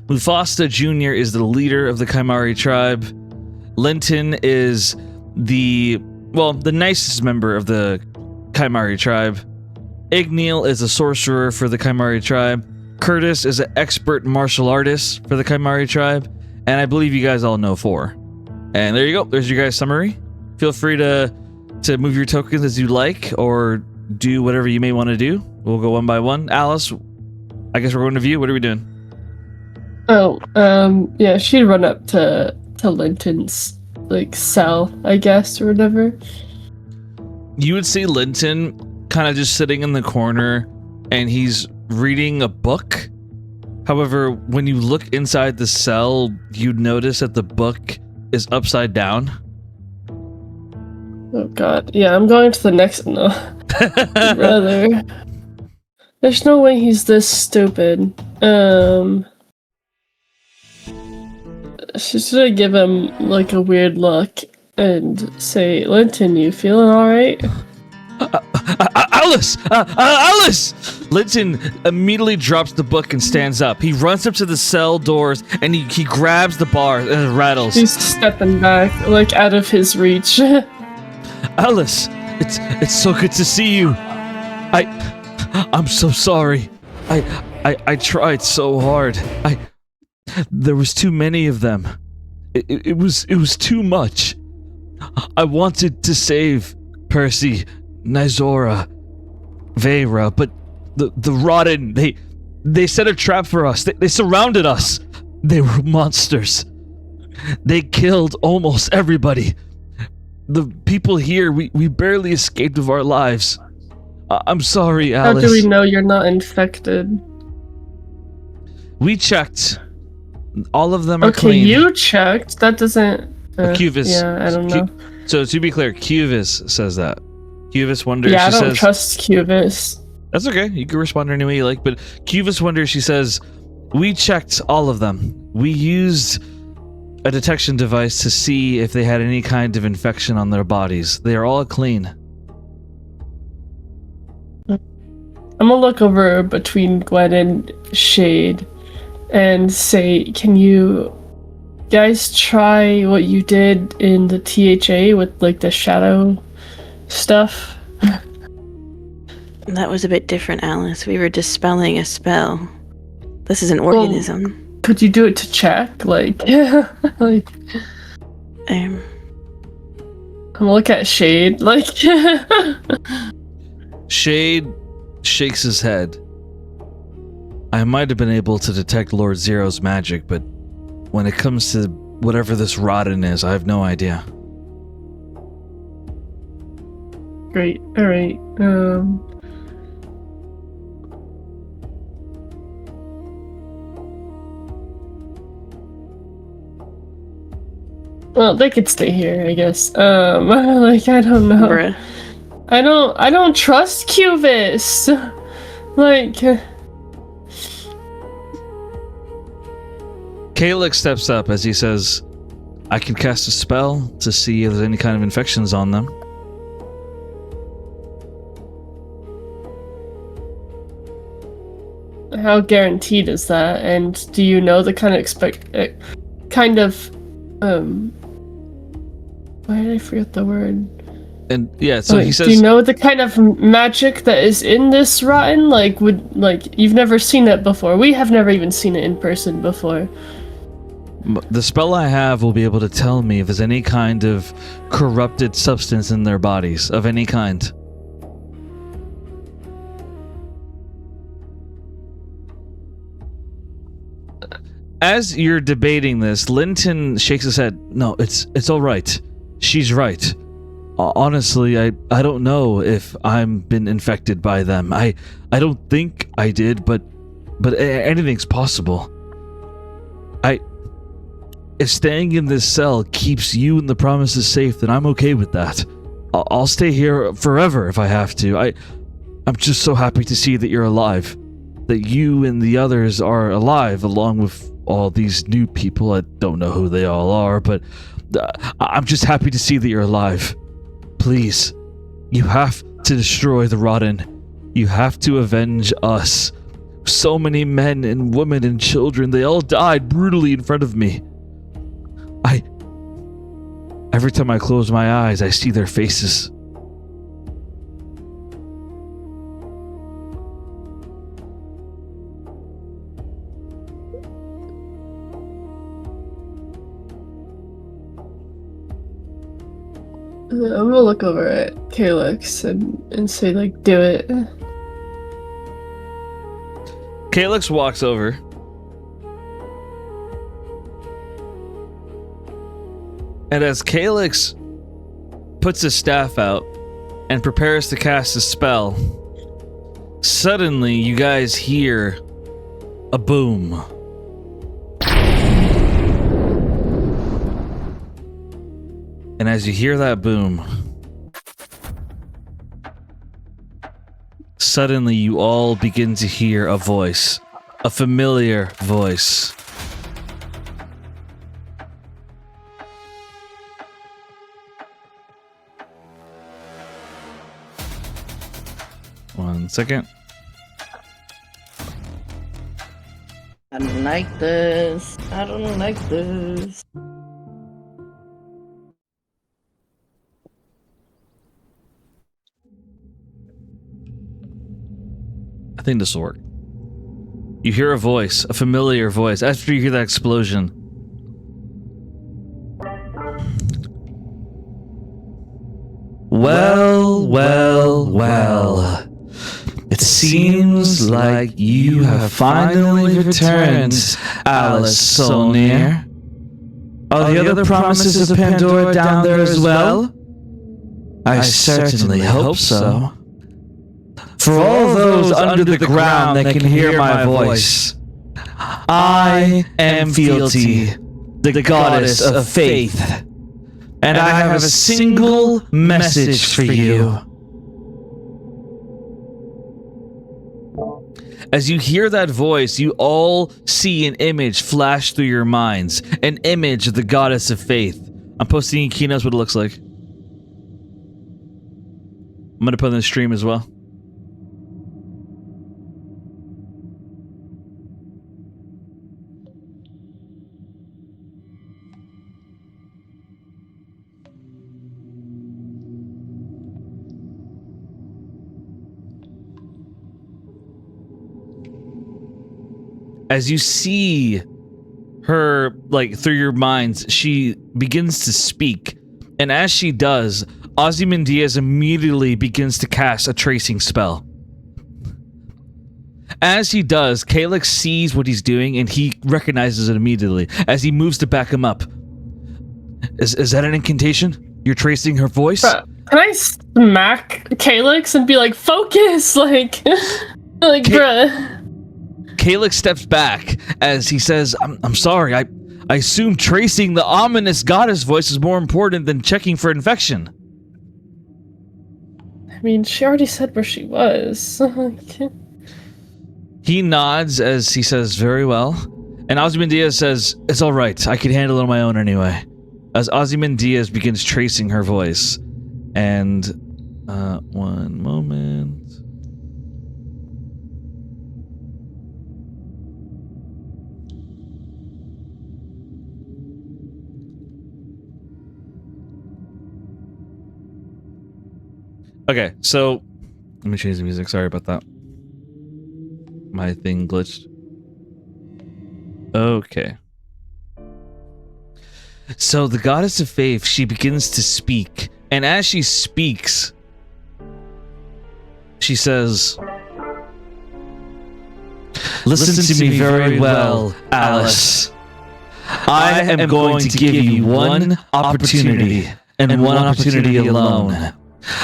Mufasta Jr. is the leader of the Kaimari tribe. Linton is the nicest member of the Kaimari tribe. Igneal is a sorcerer for the Kaimari tribe. Curtis is an expert martial artist for the Kaimari tribe. and I believe you guys all know 4. And there you go. There's your guys' summary. Feel free to move your tokens as you like, or do whatever you may want to do. We'll go one by one. Alice, I guess we're going to view. What are we doing? Oh, yeah, she'd run up to Linton's, like, cell, I guess, or whatever. You would see Linton kind of just sitting in the corner, and he's reading a book. However, when you look inside the cell, you'd notice that the book is upside down. Oh god. Yeah, I'm going to the next... No. Brother. There's no way he's this stupid. She's gonna give him, like, a weird look and say, Linton, you feeling alright? Alice! Alice! Linton immediately drops the book and stands up. He runs up to the cell doors and he grabs the bar and it rattles. He's stepping back, like, out of his reach. Alice, it's so good to see you. I'm so sorry. I tried so hard. There was too many of them. It was too much. I wanted to save Percy, Nizora, Vera, but the Rotten, they set a trap for us. They surrounded us. They were monsters. They killed almost everybody. The people here, we barely escaped with our lives. I'm sorry, Alice. How do we know you're not infected? We checked. All of them are Okay, clean. you checked. That doesn't... Cuvis. Yeah, I don't know. So to be clear, Cuvis says that. Cuvis wonders. Yeah, I she don't says, trust Cuvis. That's okay. You can respond any way you like. But Cuvis wonders. She says, "We checked all of them. We used a detection device to see if they had any kind of infection on their bodies. They are all clean." I'm gonna look over between Gwen and Shade and say, can you guys try what you did in the THA with, like, the shadow stuff? That was a bit different, Alice. We were dispelling a spell. This is an organism. Could you do it to check? Like, like... I'm gonna look at Shade, like... Shade shakes his head. I might have been able to detect Lord Zero's magic, but when it comes to whatever this Rotten is, I have no idea. Great, alright, well, they could stay here, I guess. Like, I don't know. Bruh. I don't trust Cuvis! Like... Kalix steps up as he says, I can cast a spell to see if there's any kind of infections on them. How guaranteed is that? And do you know the kind of why did I forget the word? And yeah, so he says, do you know the kind of magic that is in this Rotten? Like, you've never seen it before. We have never even seen it in person before. the spell I have will be able to tell me if there's any kind of corrupted substance in their bodies, of any kind. As you're debating this, Linton shakes his head. No, it's all right. She's right. Honestly, I don't know if I'm been infected by them. I don't think I did, but anything's possible. If staying in this cell keeps you and the Promises safe, then I'm okay with that. I'll stay here forever if I have to. I'm just so happy to see that you're alive. That you and the others are alive, along with all these new people. I don't know who they all are, but I'm just happy to see that you're alive. Please, you have to destroy the Rotten. You have to avenge us. So many men and women and children, they all died brutally in front of me. Every time I close my eyes, I see their faces. I'm gonna look over at Calyx and say, like, do it. Calyx walks over. And as Calyx puts his staff out and prepares to cast a spell, suddenly you guys hear a boom. And as you hear that boom, suddenly you all begin to hear a voice, a familiar voice. One second. I don't like this. I don't like this. I think this will work. You hear a voice, a familiar voice, after you hear that explosion. Well, well, well. It seems like you have finally returned, Alice Solnir. Are the other promises of Pandora down there as well? I certainly hope so. For all those under the ground that can hear my voice, I am Fealty, the goddess of faith, and I have a single message for you. As you hear that voice, you all see an image flash through your minds, an image of the goddess of faith. I'm posting in keynotes what it looks like. I'm going to put it in the stream as well. As you see her, like, through your minds, she begins to speak. And as she does, Ozymandias immediately begins to cast a tracing spell. As he does, Calyx sees what he's doing and he recognizes it immediately as he moves to back him up. Is that an incantation? You're tracing her voice? Bruh, can I smack Calyx and be like, focus? Like, bruh. Calyx steps back as he says, I'm sorry, I assume tracing the ominous goddess voice is more important than checking for infection. I mean, she already said where she was. He nods as he says, very well. And Ozymandias says, it's all right, I can handle it on my own anyway. As Ozymandias begins tracing her voice. And, one moment. Okay, so let me change the music. Sorry about that. My thing glitched. Okay. So the goddess of faith, she begins to speak. And as she speaks, she says, listen to me very well, Alice. I am going to give you one opportunity, and one opportunity alone.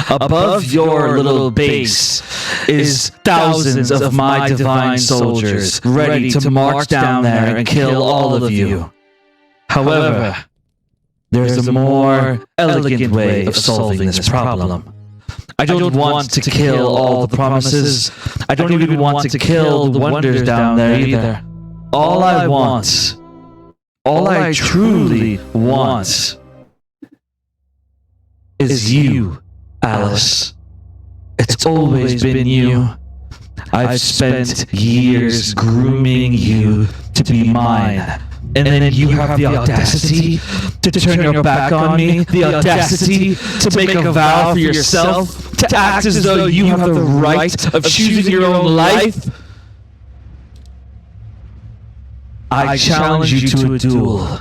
Above your little base is thousands of my divine soldiers ready to march down there and kill all of you. However, there's a more elegant way of solving this problem. I don't want to kill all the promises. I don't even want to kill the wonders down there either. All I want, all I truly want, is you, Alice. It's always been you. I've spent years grooming you to be mine. And then you have the audacity to turn your back on me, the audacity to make a vow for yourself, to act as though you have the right of choosing your own life. I challenge you to a duel.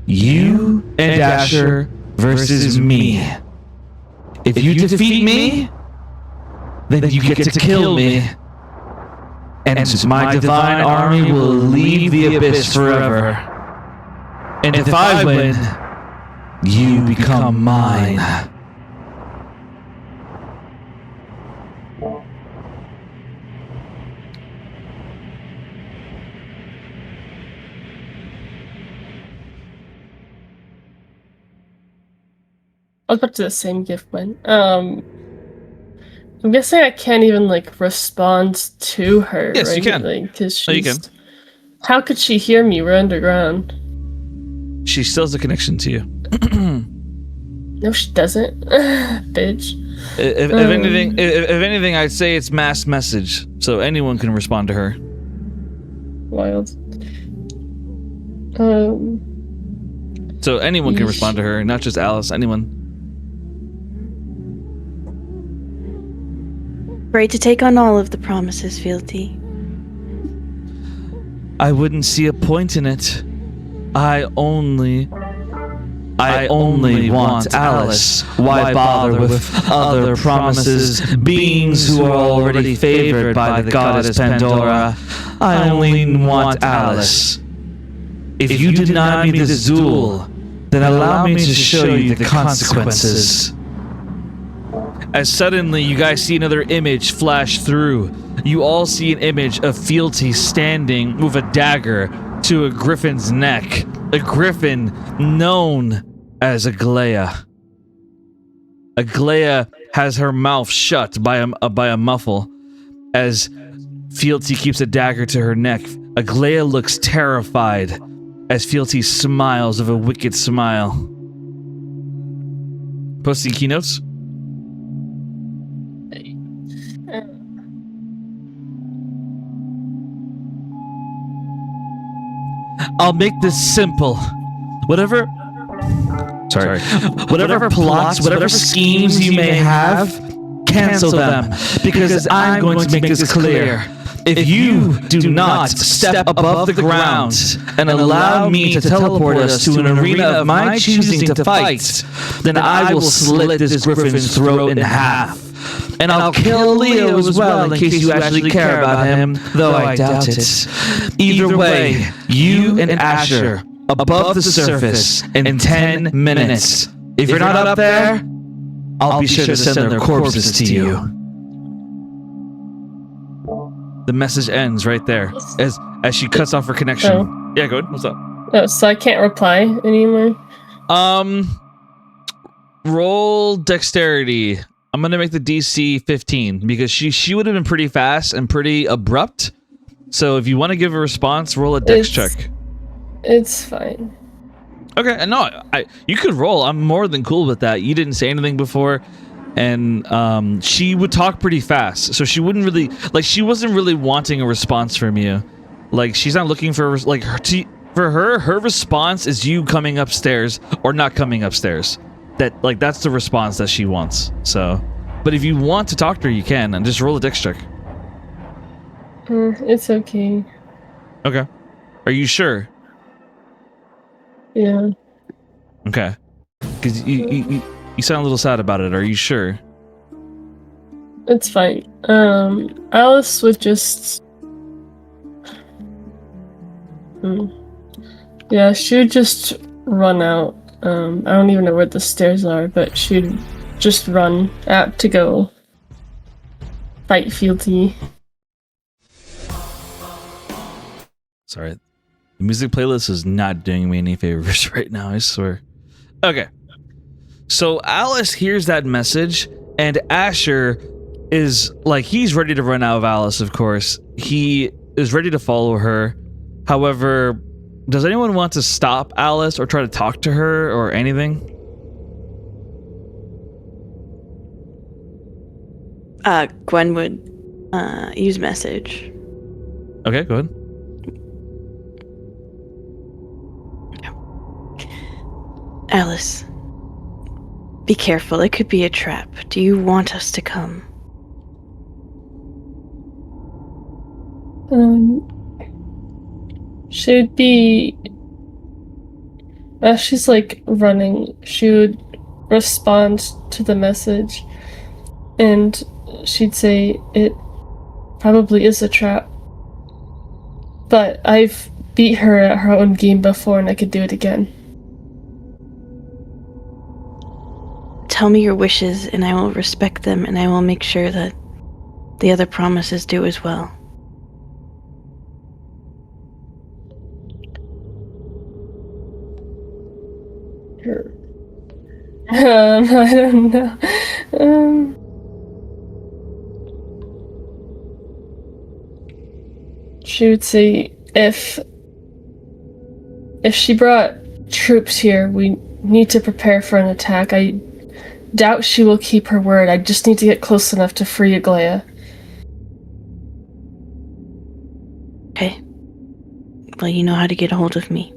You and Asher versus me. If you defeat me, then you get to kill me. And my divine army will leave the abyss forever. And if I win, you become mine. I was about to do the same gift when. I'm guessing I can't even like respond to her. Yes, right? you can. Because she's. Oh, you can. How could she hear me? We're underground. She still has a connection to you. No, she doesn't, bitch. If anything, I'd say it's mass message, so anyone can respond to her. Wild. So anyone can Yeesh. respond to her, not just Alice. Anyone. Ready to take on all of the promises, Fealty. I wouldn't see a point in it. I only want Alice. Why bother with other promises, beings who are already favored by the goddess Pandora? I only want Alice. If you deny me this duel, then allow me to show you the consequences. As suddenly you guys see another image flash through. You all see an image of Fealty standing with a dagger to a griffin's neck. A griffin known as Aglaya. Aglaya has her mouth shut by a muffle as Fealty keeps a dagger to her neck. Aglaya looks terrified as Fealty smiles with a wicked smile. Posting keynotes? I'll make this simple. Whatever plots, whatever schemes you may have, cancel them, because I'm going to make this clear. If you do not step above the ground and allow me to teleport us to an arena of my choosing to fight, then I will slit this griffin's throat in half. And I'll kill Leo as well in case you actually care about him, though I doubt it. Either way, you and Asher, above the surface in 10 minutes. If you're not up there, I'll be sure to send their corpses to you. The message ends right there as she cuts off her connection. Oh. Yeah, go ahead. What's up? Oh, so I can't reply anymore? Roll dexterity. I'm gonna make the DC 15 because she would have been pretty fast and pretty abrupt. So if you want to give a response, roll a dex check. It's fine. Okay, and no, you could roll. I'm more than cool with that. You didn't say anything before, and she would talk pretty fast, so she wouldn't really she wasn't really wanting a response from you. Like she's not looking for her response is you coming upstairs or not coming upstairs. That's the response that she wants. So, but if you want to talk to her, you can, and just roll a dex check. It's okay. Okay. Are you sure? Yeah. Okay. Because you sound a little sad about it. Are you sure? It's fine. Alice would just... Yeah, she would just run out. I don't even know where the stairs are, but she'd just run out to go fight Fealty. Sorry. The music playlist is not doing me any favors right now, I swear. Okay. So Alice hears that message, and Asher is he's ready to run out of Alice, of course. He is ready to follow her. However, does anyone want to stop Alice or try to talk to her or anything? Gwen would use message. Okay, go ahead. Alice, be careful. It could be a trap. Do you want us to come? She'd be... As she's running, she would respond to the message, and she'd say it probably is a trap. But I've beat her at her own game before, and I could do it again. Tell me your wishes, and I will respect them, and I will make sure that the other promises do as well. Sure. I don't know. She would say if she brought troops here, we need to prepare for an attack. I doubt she will keep her word. I just need to get close enough to free Aglaya. Okay. Well, you know how to get a hold of me.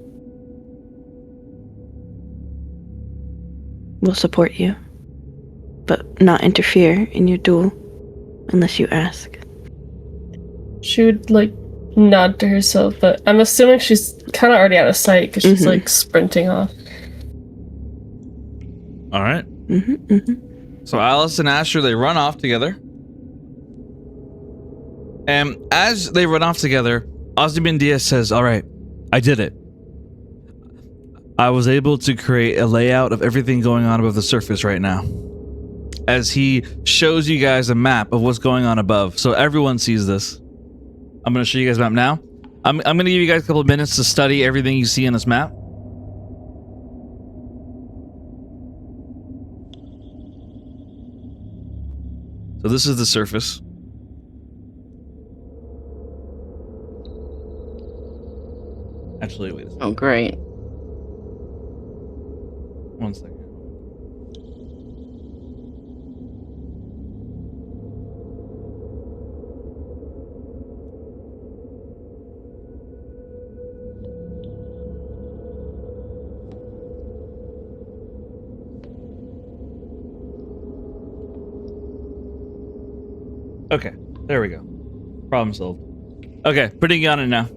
We'll support you, but not interfere in your duel unless you ask. She would, nod to herself, but I'm assuming she's kind of already out of sight because she's, sprinting off. All right. So Alice and Asher, they run off together. And as they run off together, Ozymandias says, all right, I did it. I was able to create a layout of everything going on above the surface right now. As he shows you guys a map of what's going on above, so everyone sees this. I'm going to show you guys a map now. I'm going to give you guys a couple of minutes to study everything you see in this map. So this is the surface. Actually, wait a second. Oh, great. One second. Okay, there we go. Problem solved. Okay, putting you on it now.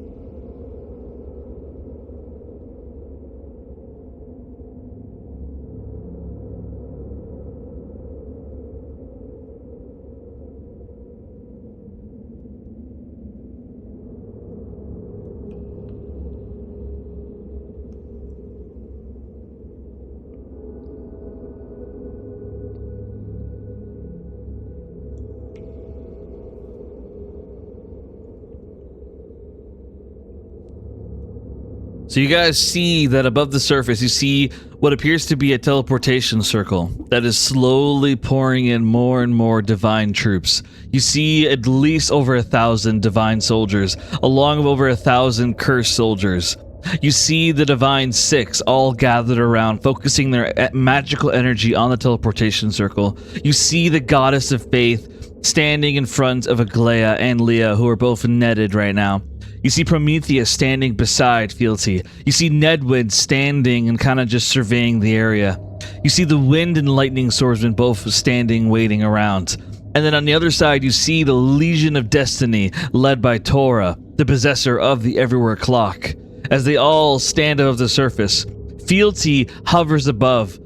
So you guys see that above the surface, you see what appears to be a teleportation circle that is slowly pouring in more and more divine troops. You see at least over 1,000 divine soldiers, along with over 1,000 cursed soldiers. You see the divine six all gathered around, focusing their magical energy on the teleportation circle. You see the goddess of faith standing in front of Aglaya and Leah, who are both netted right now. You see Prometheus standing beside Fealty. You see Nedwin standing and kind of just surveying the area. You see the Wind and Lightning Swordsman both standing, waiting around. And then on the other side, you see the Legion of Destiny, led by Tora, the possessor of the Everywhere Clock. As they all stand above the surface, Fealty hovers above,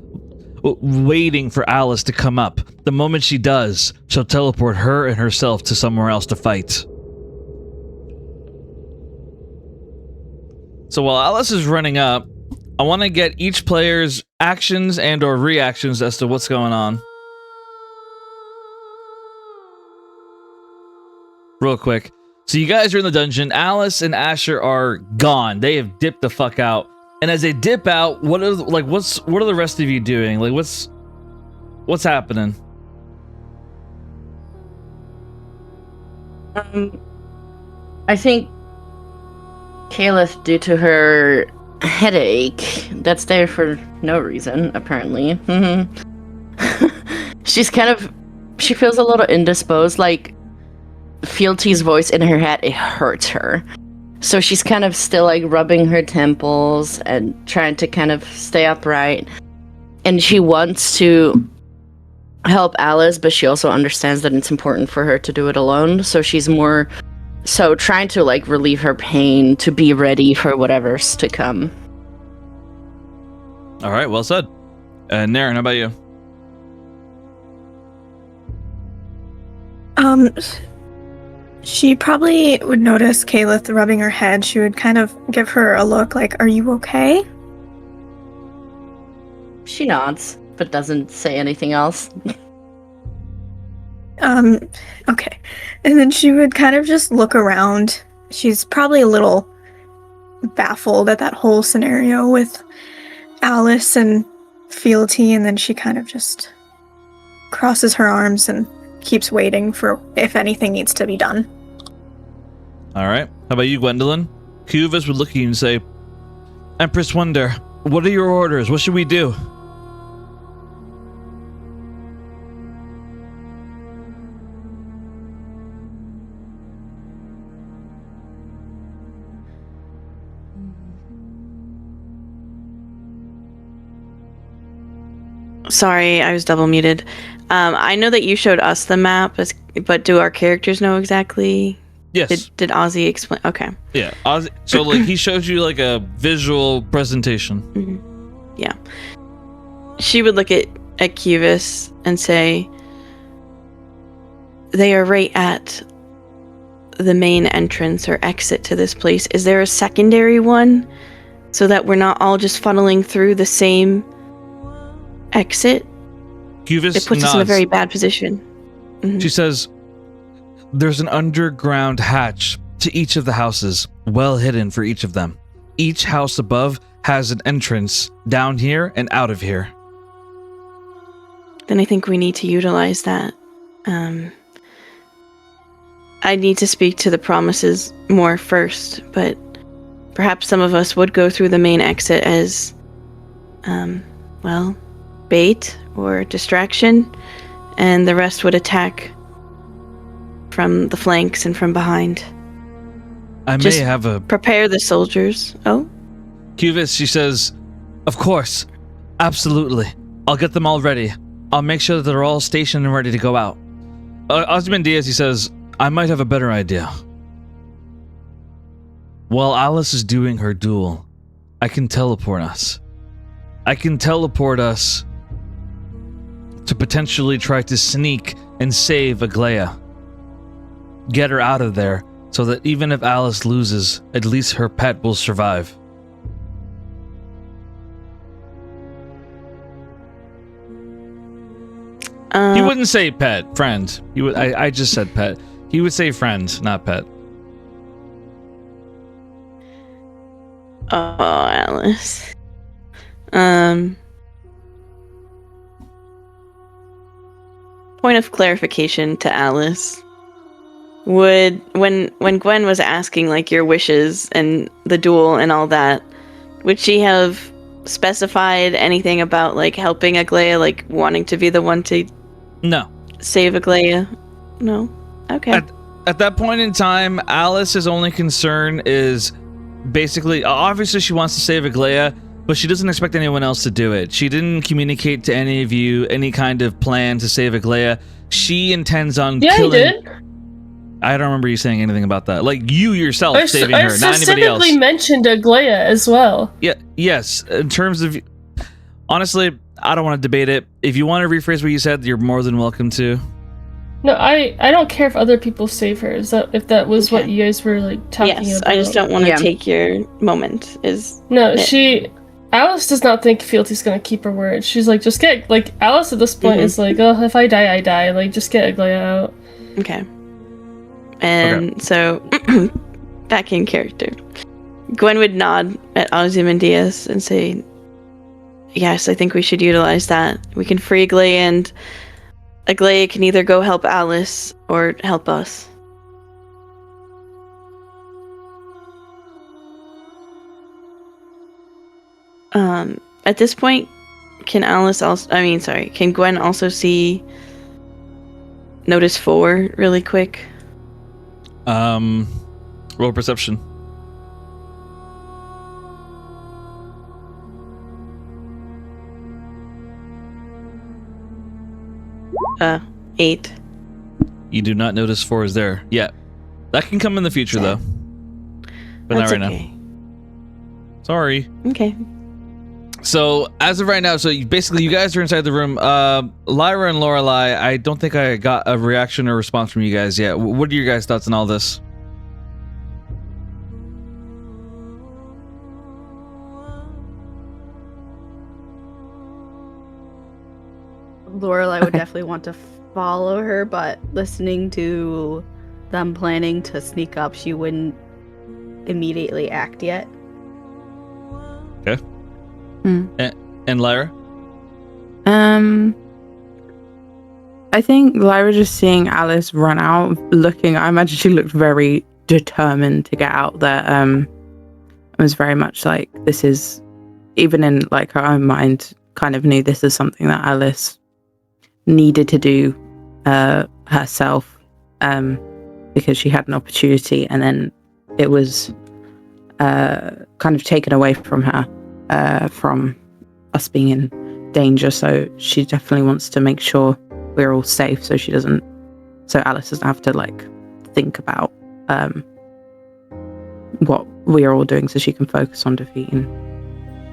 waiting for Alice to come up. The moment she does, she'll teleport her and herself to somewhere else to fight. So while Alice is running up, I want to get each player's actions and or reactions as to what's going on. Real quick. So you guys are in the dungeon. Alice and Asher are gone. They have dipped the fuck out. And as they dip out, what are the rest of you doing? Like what's happening? I think Caliph, due to her headache that's there for no reason, apparently. She feels a little indisposed, like Fealty's voice in her head, it hurts her. So she's kind of still like rubbing her temples and trying to kind of stay upright. And she wants to help Alice, but she also understands that it's important for her to do it alone. So she's more so trying to like relieve her pain to be ready for whatever's to come. All right, well said. Naren, how about you? She probably would notice Kalith rubbing her head. She would kind of give her a look like, "Are you okay?" She nods, but doesn't say anything else. Okay. And then she would kind of just look around. She's probably a little baffled at that whole scenario with Alice and Fealty, and then she kind of just crosses her arms and keeps waiting for if anything needs to be done. All right. How about you, Gwendolyn? Cuvas would look at you and say, Empress Wonder, what are your orders? What should we do? Sorry, I was double muted. I know that you showed us the map, but do our characters know exactly? Yes. Did Ozzy explain? Okay. Yeah. Ozzy, so like he showed you like a visual presentation. Mm-hmm. Yeah. She would look at Cuvas and say, they are right at the main entrance or exit to this place. Is there a secondary one so that we're not all just funneling through the same exit? Cuvas It puts us in a very bad position. Mm-hmm. She says, there's an underground hatch to each of the houses, well hidden for each of them. Each house above has an entrance down here and out of here. Then I think we need to utilize that. I need to speak to the Promises more first, but perhaps some of us would go through the main exit as, bait or distraction, and the rest would attack from the flanks and from behind. I Just may have a... Prepare the soldiers. Oh? Cuvas, she says, of course, absolutely. I'll get them all ready. I'll make sure that they're all stationed and ready to go out. Ozymandias, he says, I might have a better idea. While Alice is doing her duel, I can teleport us. I can teleport us to potentially try to sneak and save Aglaia. Get her out of there so that even if Alice loses, at least her pet will survive. He wouldn't say pet, friend. He would. I just said pet. He would say friend, not pet. Oh, Alice. Point of clarification to Alice. When Gwen was asking like your wishes and the duel and all that, would she have specified anything about like helping Aglaia, like wanting to be the one to save Aglaia? No. Okay. At that point in time, Alice's only concern is basically, obviously she wants to save Aglaia, but she doesn't expect anyone else to do it. She didn't communicate to any of you any kind of plan to save Aglaia. She intends on killing... Yeah, I did. I don't remember you saying anything about that. Like, you yourself saving her, not anybody else. I specifically mentioned Aglaia as well. Yeah, yes. In terms of... Honestly, I don't want to debate it. If you want to rephrase what you said, you're more than welcome to. No, I don't care if other people save her. If that was what you guys were like talking about. Yes, I just don't want to take your moment. Alice does not think Fealty's gonna keep her word. She's like, just get, like, Alice at this point is like, oh, if I die, I die. Like, just get Aglaia out. Okay. And so, back in character. Gwen would nod at Ozymandias and say, yes, I think we should utilize that. We can free Aglaia, and Aglaia can either go help Alice or help us. At this point, can Gwen also notice 4 really quick? Roll perception. Uh, 8. You do not notice 4 is there yet. That can come in the future, though. But That's not right okay. now. Sorry. Okay. So as of right now, basically you guys are inside the room. Lyra and Lorelei, I don't think I got a reaction or response from you guys yet. What are your guys' thoughts on all this? Lorelai would definitely want to follow her, but listening to them planning to sneak up, she wouldn't immediately act yet. Okay. And Lyra? I think Lyra just seeing Alice run out, looking, I imagine she looked very determined to get out there. It was very much like, this is, even in like her own mind, kind of knew this is something that Alice needed to do herself, because she had an opportunity and then it was kind of taken away from her, from us being in danger. So she definitely wants to make sure we're all safe, so Alice doesn't have to like think about what we are all doing, so she can focus on defeating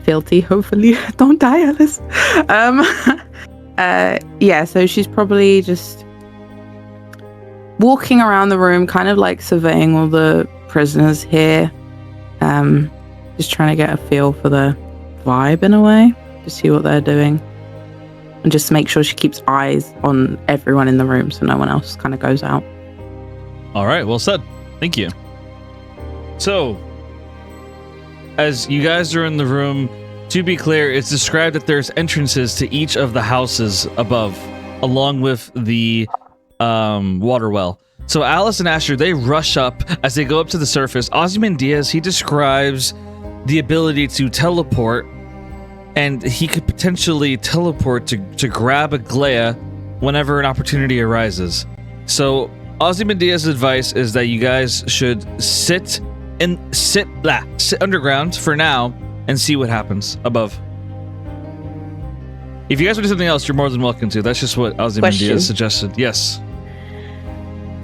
Fealty. Hopefully, don't die, Alice. So she's probably just walking around the room, kind of like surveying all the prisoners here, just trying to get a feel for the vibe in a way, to see what they're doing, and just make sure she keeps eyes on everyone in the room so no one else kind of goes out. All right, well said. Thank you. So, as you guys are in the room, to be clear, it's described that there's entrances to each of the houses above, along with the water well. So Alice and Asher, they rush up as they go up to the surface. Ozymandias, he describes the ability to teleport, and he could potentially teleport to grab Aglaya whenever an opportunity arises. So Ozymandias' advice is that you guys should sit underground for now and see what happens above. If you guys want to do something else, you're more than welcome to. That's just what Ozymandias suggested. Yes.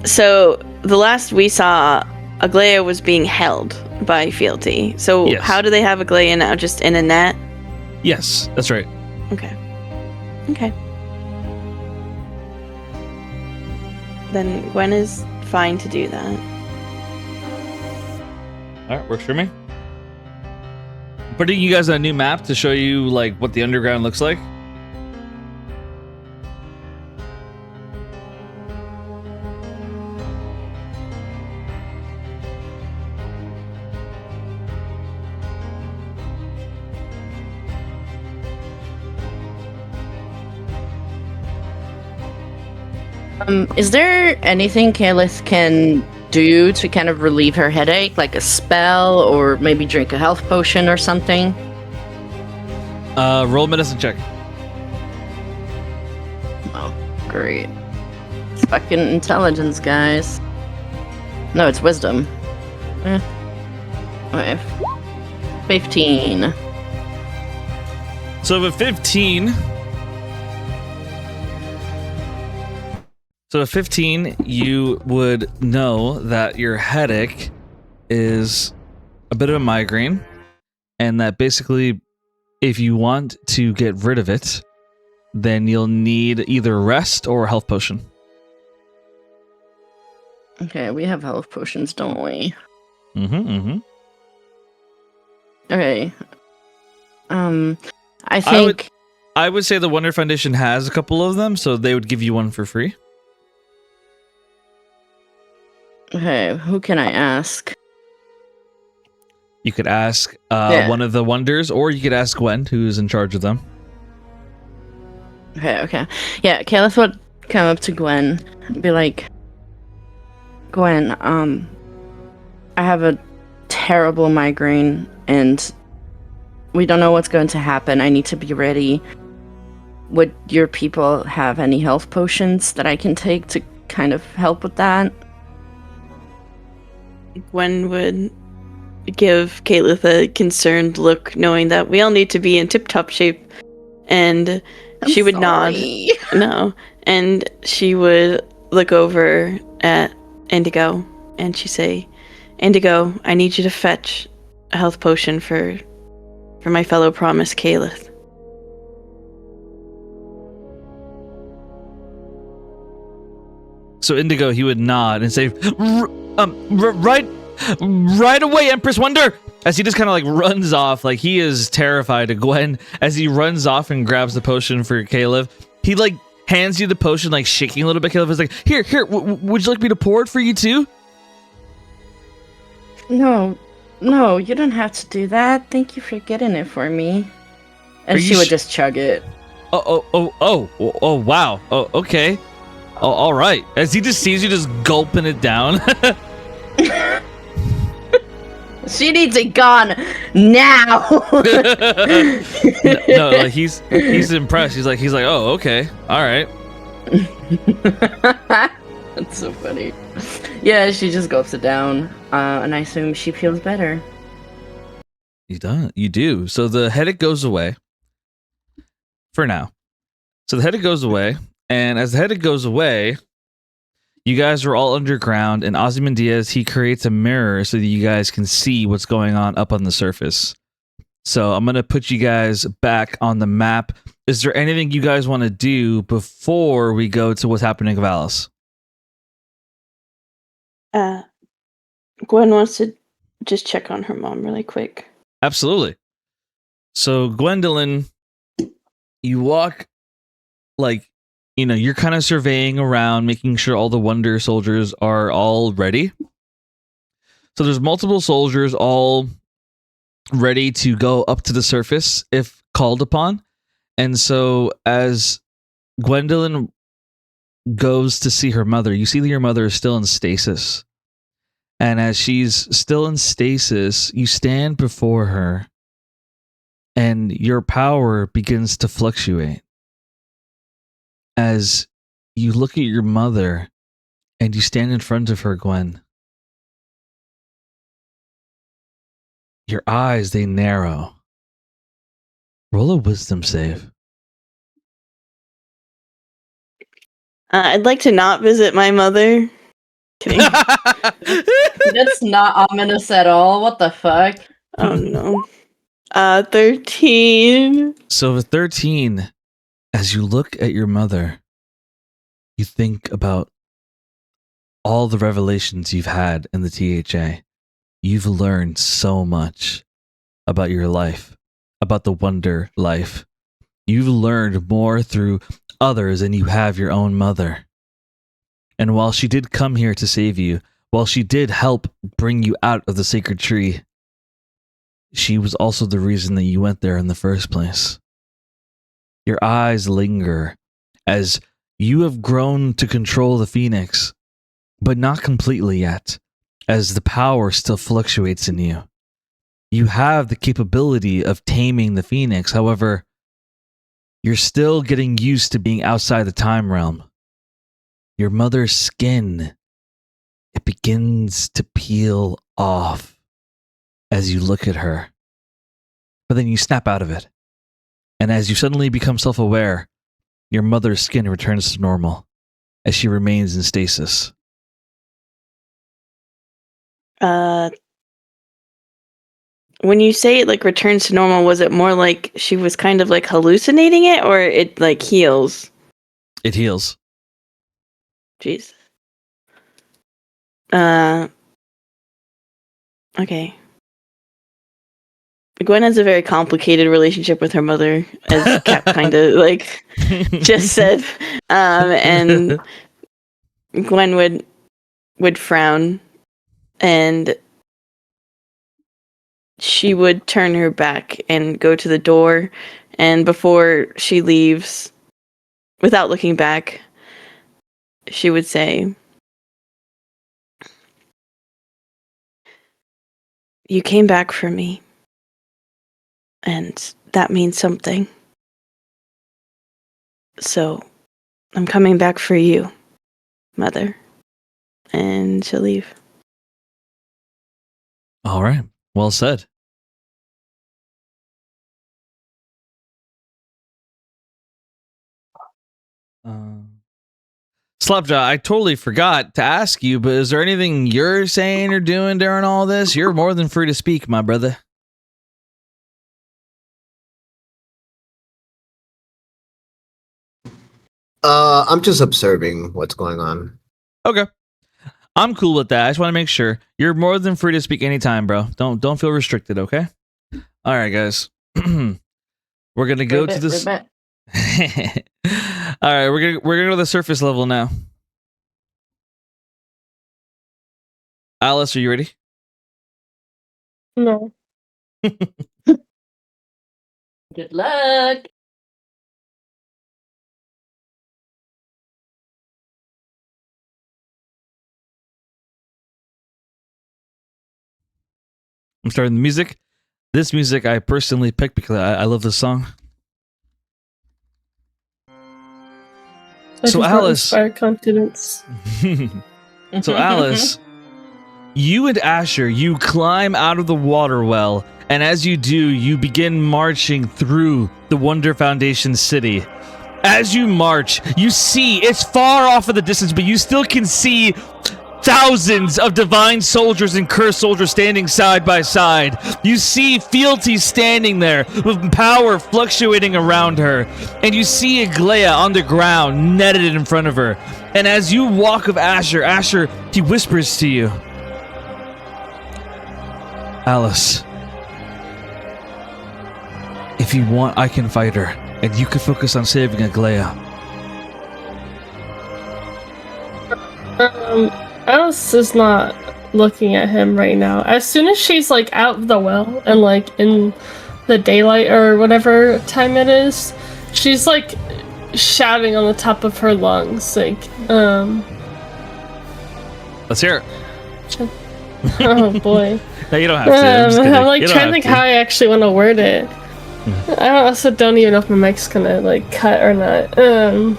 So the last we saw, Aglaya was being held by Fealty. So Yes. How do they have Aglaya now? Just in a net? Yes, that's right. Okay. Then Gwen is fine to do that. All right, works for me. Putting you guys on a new map to show you like what the underground looks like. Is there anything Kaelith can do to kind of relieve her headache, like a spell or maybe drink a health potion or something? Roll medicine check. Oh, great. It's fucking intelligence, guys. No, it's wisdom. Okay. 15. So with 15, you would know that your headache is a bit of a migraine, and that basically, if you want to get rid of it, then you'll need either rest or a health potion. Okay, we have health potions, don't we? Mm-hmm. Okay. I think I would say the Wonder Foundation has a couple of them, so they would give you one for free. Okay, who can I ask? You could ask one of the Wonders, or you could ask Gwen, who's in charge of them. Okay. Yeah, Kaelith would come up to Gwen and be like, Gwen, I have a terrible migraine and we don't know what's going to happen. I need to be ready. Would your people have any health potions that I can take to kind of help with that? Gwen would give Kaelith a concerned look, knowing that we all need to be in tip-top shape, and she would nod. No, and she would look over at Indigo, and she'd say, Indigo, I need you to fetch a health potion for for my fellow Promise Caleth. So Indigo, he would nod and say, right away, Empress Wonder! As he just kind of like runs off, like he is terrified of Gwen. As he runs off and grabs the potion for Caleb, he like hands you the potion, like shaking a little bit. Caleb is like, here, would you like me to pour it for you too? No, you don't have to do that. Thank you for getting it for me. And Are she you would just chug it. Oh, wow. Oh, okay. Oh, all right. As he just sees you just gulping it down. She needs it gone now. no, like he's impressed. He's like, oh, okay, all right. That's so funny. Yeah, she just gulps it down, and I assume she feels better. You do. So the headache goes away. For now. So the headache goes away, and as the headache goes away, you guys are all underground, and Ozymandias, he creates a mirror so that you guys can see what's going on up on the surface. So I'm going to put you guys back on the map. Is there anything you guys want to do before we go to what's happening with Alice? Gwen wants to just check on her mom really quick. Absolutely. So Gwendolyn, you walk like, you know, you're kind of surveying around, making sure all the Wonder soldiers are all ready. So there's multiple soldiers all ready to go up to the surface if called upon. And so as Gwendolyn goes to see her mother, you see that your mother is still in stasis. And as she's still in stasis, you stand before her and your power begins to fluctuate. As you look at your mother and you stand in front of her, Gwen, your eyes, they narrow. Roll a wisdom save. I'd like to not visit my mother. Kidding. That's not ominous at all. What the fuck? Oh no. 13. So with 13, as you look at your mother, you think about all the revelations you've had in the THA. You've learned so much about your life, about the Wonder life. You've learned more through others than you have your own mother. And while she did come here to save you, while she did help bring you out of the sacred tree, she was also the reason that you went there in the first place. Your eyes linger as you have grown to control the Phoenix, but not completely yet, as the power still fluctuates in you. You have the capability of taming the Phoenix, however, you're still getting used to being outside the time realm. Your mother's skin, it begins to peel off as you look at her. But then you snap out of it. And as you suddenly become self-aware, your mother's skin returns to normal as she remains in stasis. When you say it like returns to normal, was it more like she was kind of like hallucinating it, or it like heals? It heals. Jeez. Okay. Gwen has a very complicated relationship with her mother, as Cap kind of like just said. And Gwen would frown, and she would turn her back and go to the door, and before she leaves, without looking back, she would say, "You came back for me, and that means something. So, I'm coming back for you, Mother." And she'll leave. All right. Well said. Slapjaw, I totally forgot to ask you, but is there anything you're saying or doing during all this? You're more than free to speak, my brother. I'm just observing what's going on. Okay. I'm cool with that. I just want to make sure. You're more than free to speak anytime, bro. Don't feel restricted, okay? All right, guys. We're gonna go to this. All right, we're gonna go to the surface level now. Alice, are you ready? No. Good luck. I'm starting the music. This music I personally picked because I love this song. I So just want Alice, inspire confidence. so Alice, you and Asher, you climb out of the water well, and as you do, you begin marching through the Wonder Foundation city. As you march, you see it's far off in the distance, but you still can see thousands of divine soldiers and cursed soldiers standing side by side. You see fealty standing there with power fluctuating around her. And you see Aglaya on the ground, netted in front of her. And as you walk with Asher, he whispers to you, Alice, if you want, I can fight her. And you can focus on saving Aglaya. Alice is not looking at him right now. As soon as she's like out of the well and like in the daylight or whatever time it is, she's like shouting on the top of her lungs, like, Let's hear it. oh boy. No, you don't have to. I'm just kidding. I'm like You don't trying to have think to. how I actually want to word it. I also don't even know if my mic's gonna like cut or not.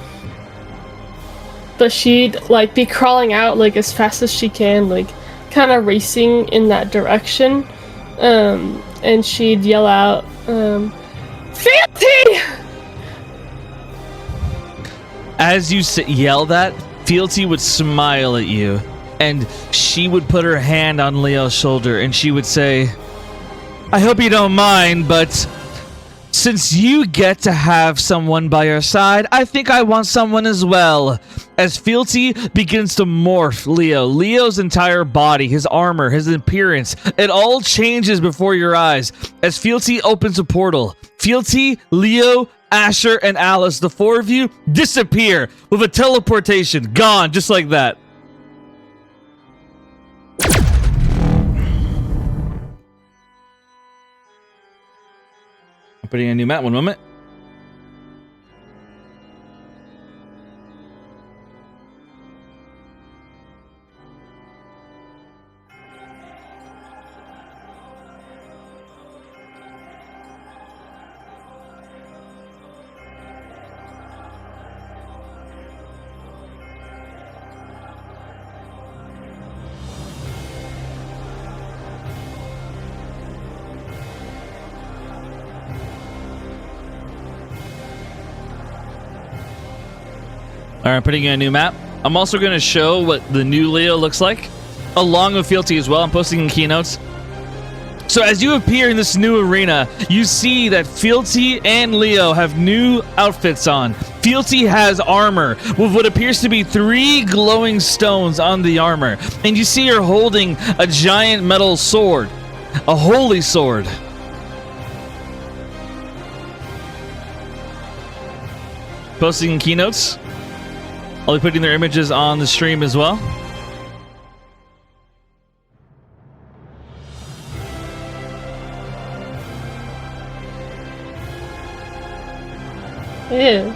But she'd like be crawling out like as fast as she can, like kind of racing in that direction. And she'd yell out, Fealty! As you yell that, Fealty would smile at you, and she would put her hand on Leo's shoulder, and she would say, I hope you don't mind, but since you get to have someone by your side, I think I want someone as well. As Fealty begins to morph Leo's entire body, his armor, his appearance, it all changes before your eyes. As Fealty opens a portal, Fealty, Leo, Asher, and Alice, the four of you, disappear with a teleportation. Gone, just like that. I'm putting a new map, one moment. All right, putting in a new map. I'm also going to show what the new Leo looks like, along with Fealty as well. I'm posting in keynotes. So as you appear in this new arena, you see that Fealty and Leo have new outfits on. Fealty has armor with what appears to be 3 glowing stones on the armor. And you see her holding a giant metal sword, a holy sword. Posting in keynotes. I'll be putting their images on the stream as well. Ew.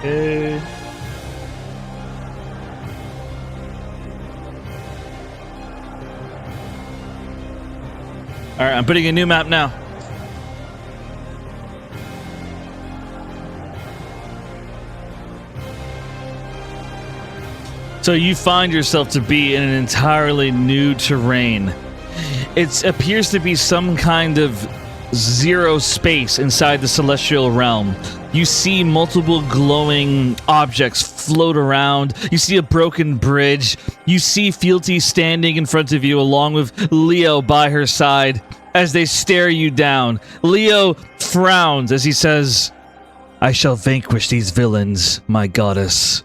Okay. All right, I'm putting a new map now. So you find yourself to be in an entirely new terrain. It appears to be some kind of zero space inside the celestial realm. You see multiple glowing objects float around. You see a broken bridge. You see Fealty standing in front of you along with Leo by her side as they stare you down. Leo frowns as he says, "I shall vanquish these villains, my goddess."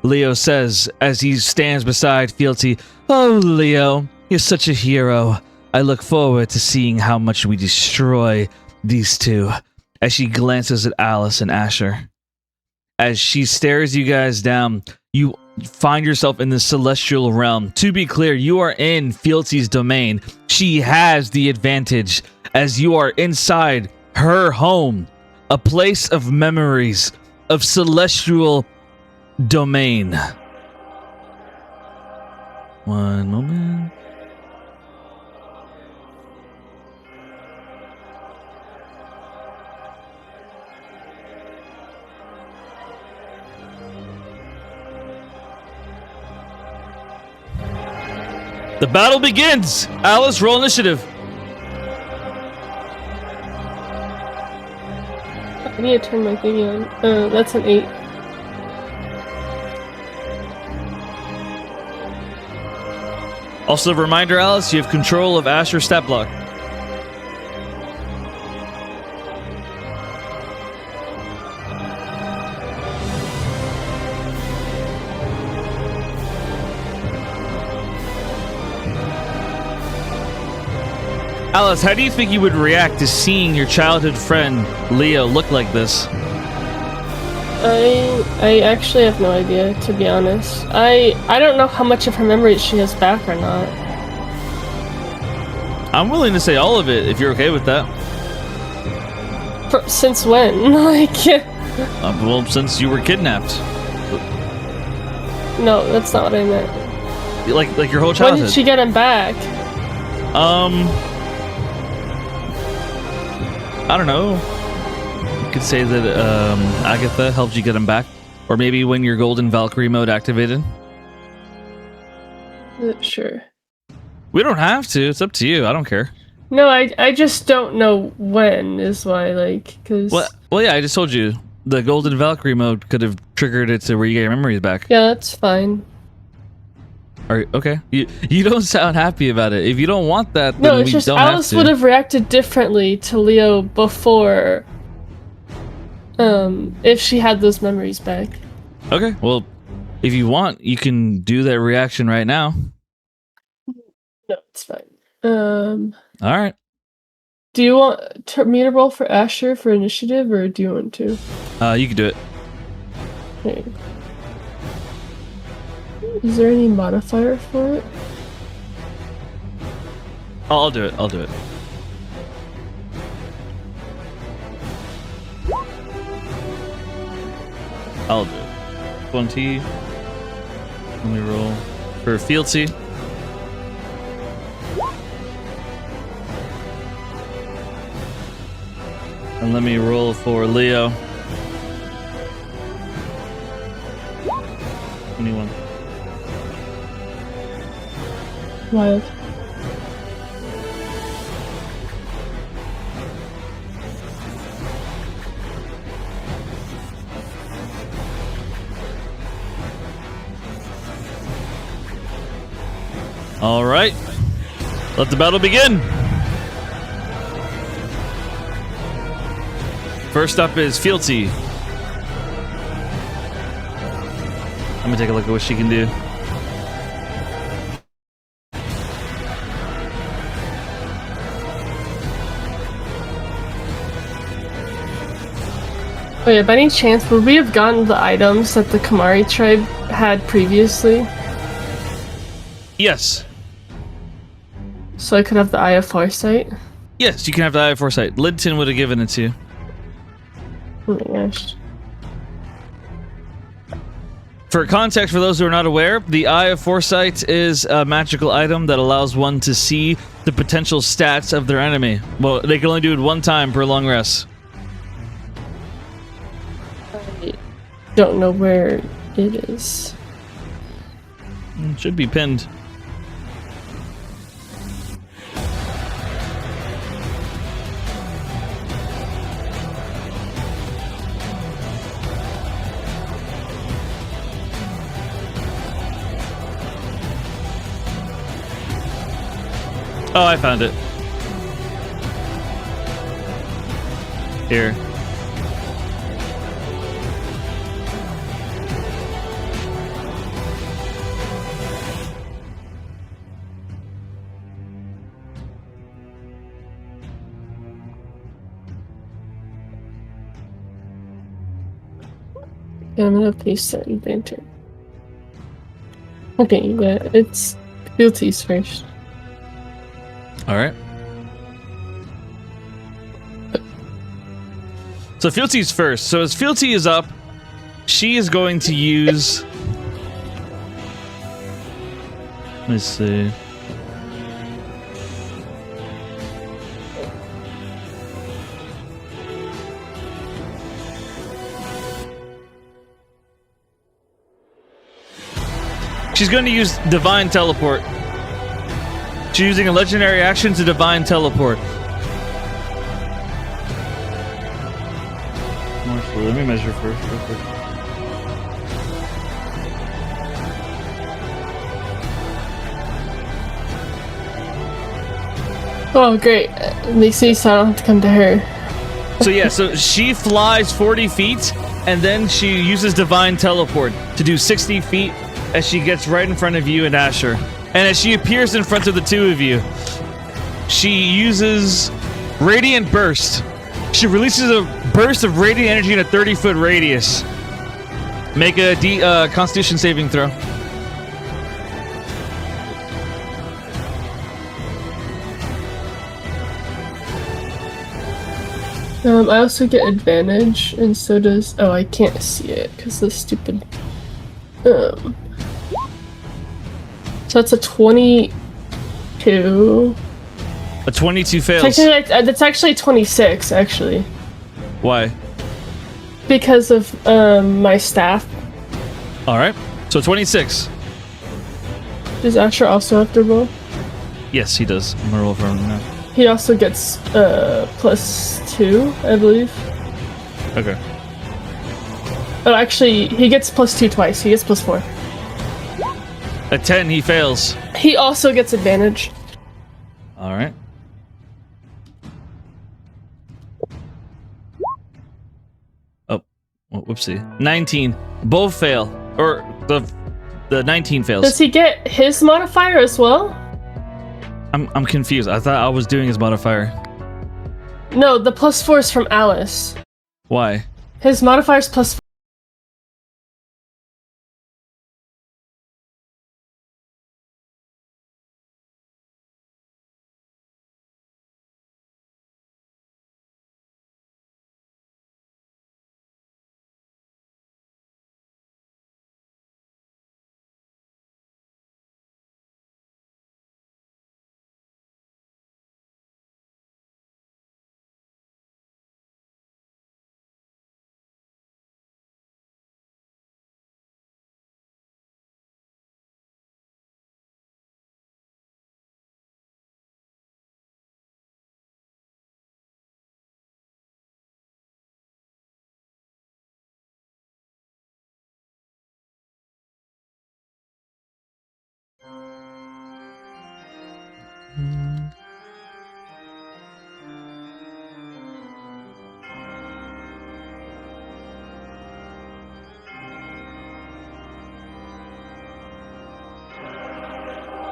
Leo says as he stands beside Fealty, "Oh, Leo, you're such a hero. I look forward to seeing how much we destroy these two," as she glances at Alice and Asher. As she stares you guys down, you find yourself in the celestial realm. To be clear, you are in Fealty's domain. She has the advantage as you are inside her home, a place of memories, of celestial domain. One moment. The battle begins! Alice, roll initiative. I need to turn my thingy on. That's an 8. Also, a reminder, Alice, you have control of Asher's stat block. Alice, how do you think you would react to seeing your childhood friend Leo look like this? I actually have no idea, to be honest. I don't know how much of her memories she has back or not. I'm willing to say all of it if you're okay with that. Since when? Like, Well, since you were kidnapped. no, that's not what I meant. Like your whole When childhood. did she get him back? I don't know. You could say that Agatha helped you get him back. Or maybe when your Golden Valkyrie mode activated. Sure. We don't have to. It's up to you. I don't care. No, I just don't know when is why, like, because... Well, yeah, I just told you. The Golden Valkyrie mode could have triggered it to where you get your memories back. Yeah, that's fine. Okay. You don't sound happy about it. If you don't want that, then No, it's we just don't Alice have to. would have reacted differently to Leo before, if she had those memories back. Okay, well, if you want, you can do that reaction right now. No, it's fine. All right. Do you want me to roll for Asher for initiative, or do you want to? You can do it. Okay. Is there any modifier for it? I'll do it. I'll do it. I'll do it. 20. Let me roll for Fealty. And let me roll for Leo. 21. Wild. All right. Let the battle begin. First up is Fealty. I'm gonna take a look at what she can do. Oh yeah, by any chance, would we have gotten the items that the Kamari tribe had previously? Yes. So I could have the Eye of Foresight? Yes, you can have the Eye of Foresight. Lidton would have given it to you. Oh my gosh. For context, for those who are not aware, the Eye of Foresight is a magical item that allows one to see the potential stats of their enemy. Well, they can only do it one time per long rest. I don't know where it is. It should be pinned. Oh, I found it. Here. I'm gonna paste that in banter. Okay, yeah, it's fealties first. All right. So fealties first. So as fealty is up, she is going to use. Let's see. She's going to use Divine Teleport. She's using a legendary action to Divine Teleport. Actually, let me measure first, real quick. Oh, great. It makes me so I don't have to come to her. So yeah, so she flies 40 feet, and then she uses Divine Teleport to do 60 feet as she gets right in front of you and Asher. And as she appears in front of the two of you, she uses Radiant Burst. She releases a burst of radiant energy in a 30-foot radius. Make a Constitution saving throw. I also get advantage, and so does... Oh, I can't see it, because the stupid... So that's a 22... A 22 fails. Technically, that's actually 26, actually. Why? Because of my staff. Alright, so 26. Does Asher also have to roll? Yes, he does. I'm gonna roll for him now. He also gets +2, I believe. Okay. Oh, actually, he gets +2 twice. He gets +4. At 10, he fails. He also gets advantage. Alright. Oh, whoopsie. 19. Both fail. Or the 19 fails. Does he get his modifier as well? I'm confused. I thought I was doing his modifier. No, the +4 is from Alice. Why? His modifier is +4.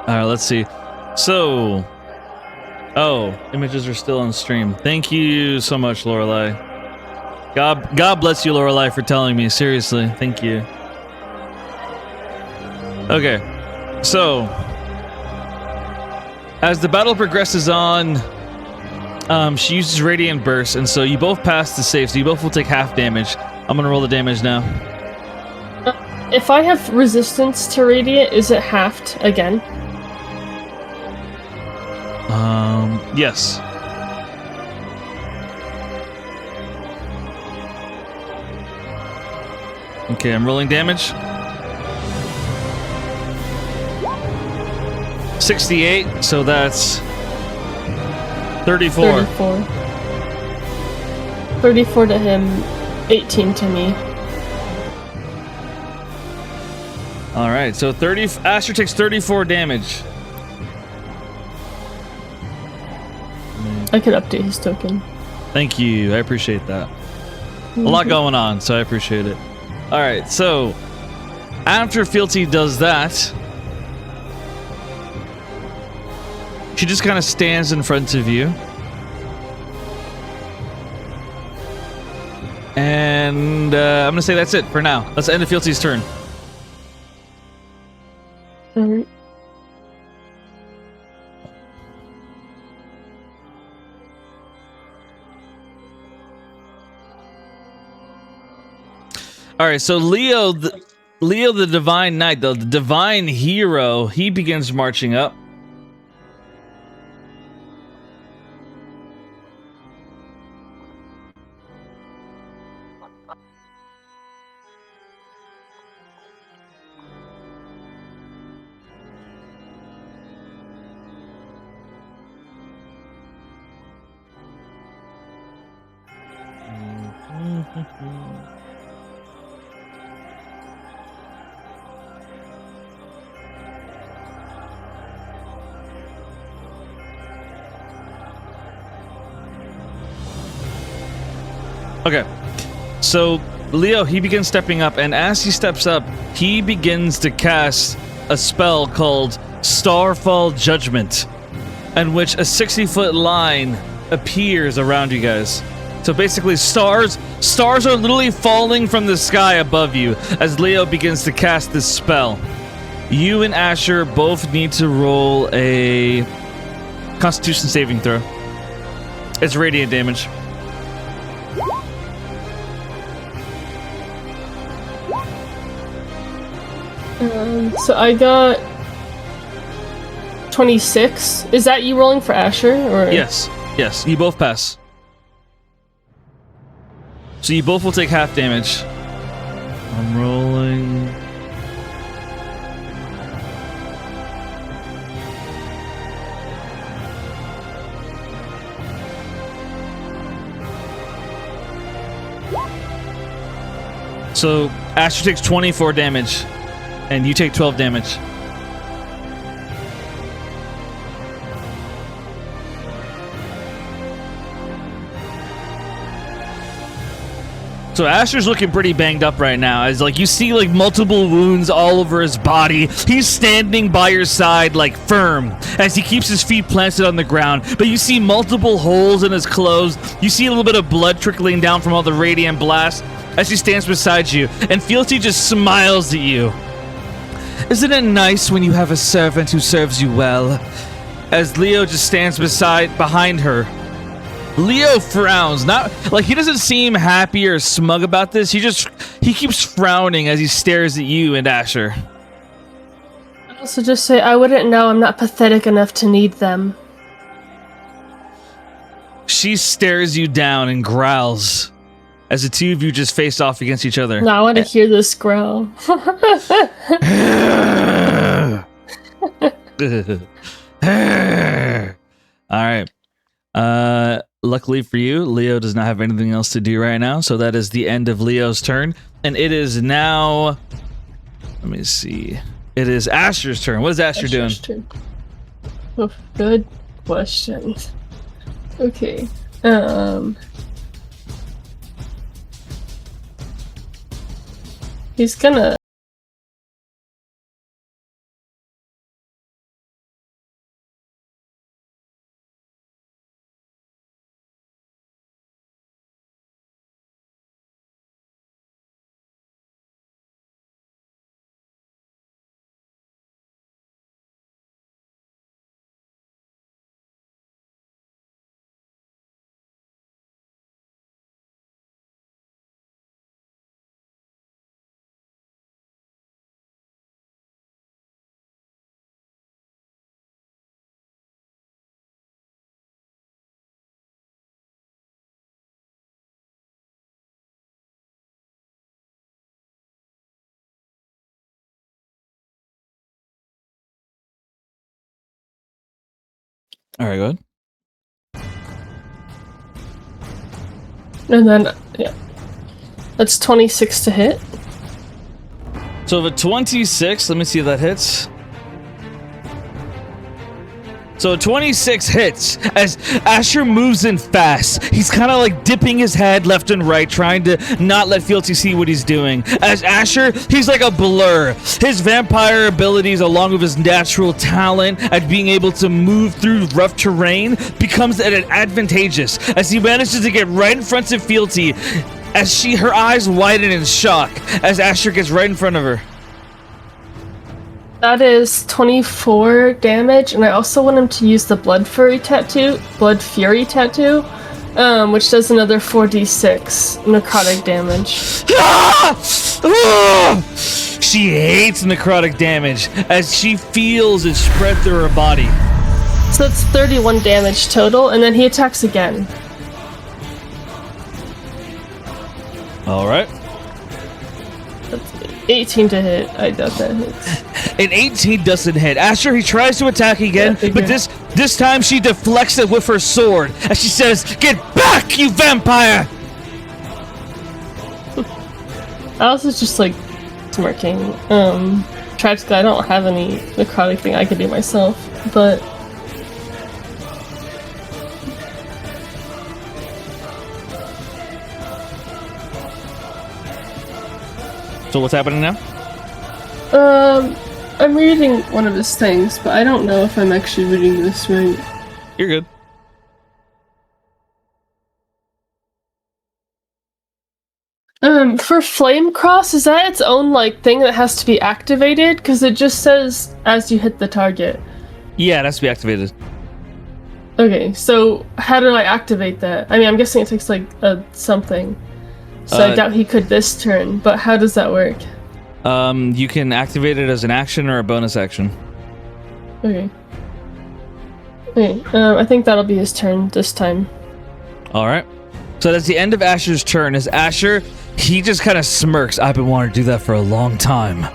Alright, let's see. So... Oh, images are still on stream. Thank you so much, Lorelei. God bless you, Lorelei, for telling me. Seriously, thank you. Okay, so... As the battle progresses on, she uses Radiant Burst, and so you both pass the save, so you both will take half damage. I'm gonna roll the damage now. If I have resistance to Radiant, is it halved again? Yes. Okay, I'm rolling damage. 68, so that's 34. 34 to him, 18 to me. All right, so Asher takes 34 damage. I could update his token. Thank you. I appreciate that. A lot going on, so I appreciate it. All right, so after Fealty does that, she just kind of stands in front of you. And I'm going to say that's it for now. Let's end the Fealty's turn. Alright. All right, so Leo the Divine Knight, the Divine Hero, he begins marching up. Okay, so Leo, he begins stepping up, and as he steps up, he begins to cast a spell called Starfall Judgment, in which a 60-foot line appears around you guys. So basically, stars are literally falling from the sky above you as Leo begins to cast this spell. You and Asher both need to roll a Constitution saving throw. It's radiant damage. So I got 26. Is that you rolling for Asher? Or? Yes, you both pass. So you both will take half damage. I'm rolling. So Asher takes 24 damage, and you take 12 damage. So Asher's looking pretty banged up right now, as like you see like multiple wounds all over his body. He's standing by your side like firm as he keeps his feet planted on the ground, but you see multiple holes in his clothes. You see a little bit of blood trickling down from all the radiant blast as he stands beside you, and Fealty just smiles at you. Isn't it nice when you have a servant who serves you well? As Leo just stands behind her. Leo frowns, not like he doesn't seem happy or smug about this. He keeps frowning as he stares at you and Asher. I also just say, I wouldn't know. I'm not pathetic enough to need them. She stares you down and growls as the two of you just face off against each other. No, I want to hear this growl. All right. Luckily for you, Leo does not have anything else to do right now, so that is the end of Leo's turn. And it is now... Let me see. It is Asher's turn. What is Asher doing? Turn. Oh, good question. Okay. He's gonna... All right, go ahead. And then, yeah. That's 26 to hit. So the 26, let me see if that hits. So 26 hits as Asher moves in fast. He's kind of like dipping his head left and right, trying to not let Fealty see what he's doing. As Asher, he's like a blur. His vampire abilities, along with his natural talent at being able to move through rough terrain, becomes advantageous as he manages to get right in front of Fealty as her eyes widen in shock as Asher gets right in front of her. That is 24 damage, and I also want him to use the Blood Fury tattoo, which does another 4d6 necrotic damage. She hates necrotic damage as she feels it spread through her body. So it's 31 damage total, and then he attacks again. All right. That's 18 to hit. I doubt that hits. An 18 doesn't hit. Asher, he tries to attack again, Yeah, but this time she deflects it with her sword as she says, "Get back, you vampire!" Alice is just like smirking. Tragically, I don't have any necrotic thing I could do myself, but So what's happening now? I'm reading one of his things, but I don't know if I'm actually reading this right. You're good. For Flame Cross, is that its own like thing that has to be activated? Because it just says as you hit the target. Yeah, it has to be activated. Okay, so how do I activate that? I mean, I'm guessing it takes like something. So I doubt he could this turn, but how does that work? You can activate it as an action or a bonus action. Okay. Okay, I think that'll be his turn this time. All right. So that's the end of Asher's turn. As Asher, he just kind of smirks. I've been wanting to do that for a long time.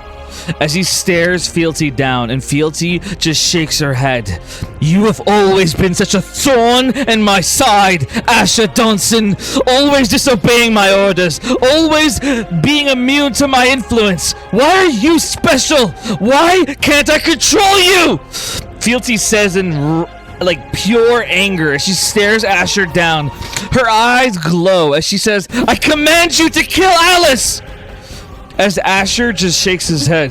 As he stares Fealty down, and Fealty just shakes her head. You have always been such a thorn in my side, Asher Donson. Always disobeying my orders. Always being immune to my influence. Why are you special? Why can't I control you? Fealty says in like pure anger as she stares Asher down. Her eyes glow as she says, I command you to kill Alice! As Asher just shakes his head.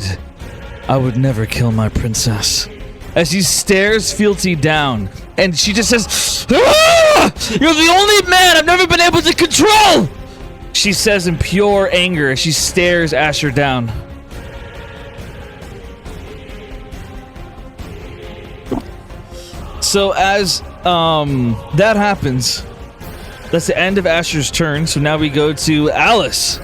I would never kill my princess. As he stares Fealty down, and she just says, ah! You're the only man I've never been able to control! She says in pure anger as she stares Asher down. So as that happens, that's the end of Asher's turn. So now we go to Alice.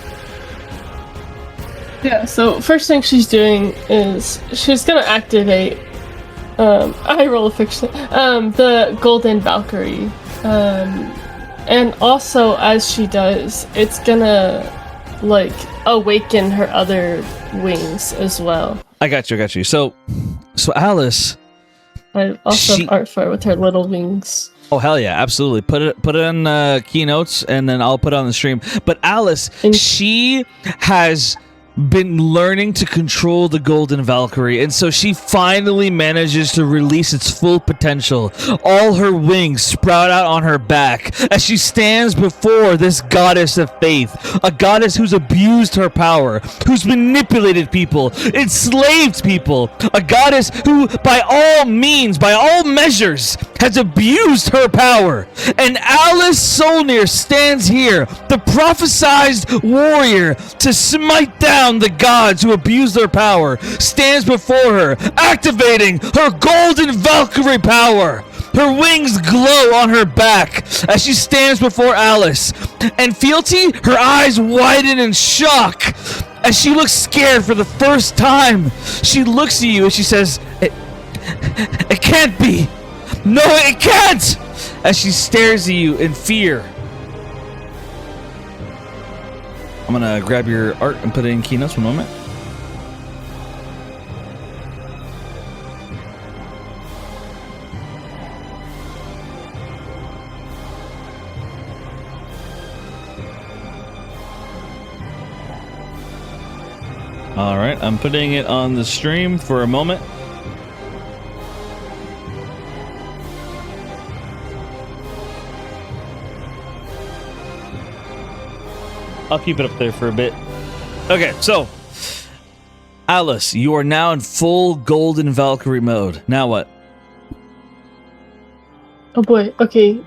Yeah, so first thing she's doing is she's gonna activate I roll a fiction. The Golden Valkyrie. And also as she does, it's gonna like awaken her other wings as well. I got you. So Alice, I also have art for her with her little wings. Oh hell yeah, absolutely. Put it in keynotes and then I'll put it on the stream. But Alice, she has been learning to control the Golden Valkyrie, and so she finally manages to release its full potential. All her wings sprout out on her back as she stands before this goddess of faith, a goddess who's abused her power, who's manipulated people, enslaved people, a goddess who by all means, by all measures, has abused her power. And Alice Solnir stands here, the prophesized warrior to smite down the gods who abuse their power, stands before her, activating her Golden Valkyrie power. Her wings glow on her back as she stands before Alice. And Fealty, her eyes widen in shock as she looks scared for the first time. She looks at you and she says, It can't be. No, it can't! As she stares at you in fear. I'm gonna grab your art and put it in keynotes. 1 moment. All right, I'm putting it on the stream for a moment. I'll keep it up there for a bit. Okay, so Alice, you are now in full Golden Valkyrie mode. Now what? Oh boy. Okay.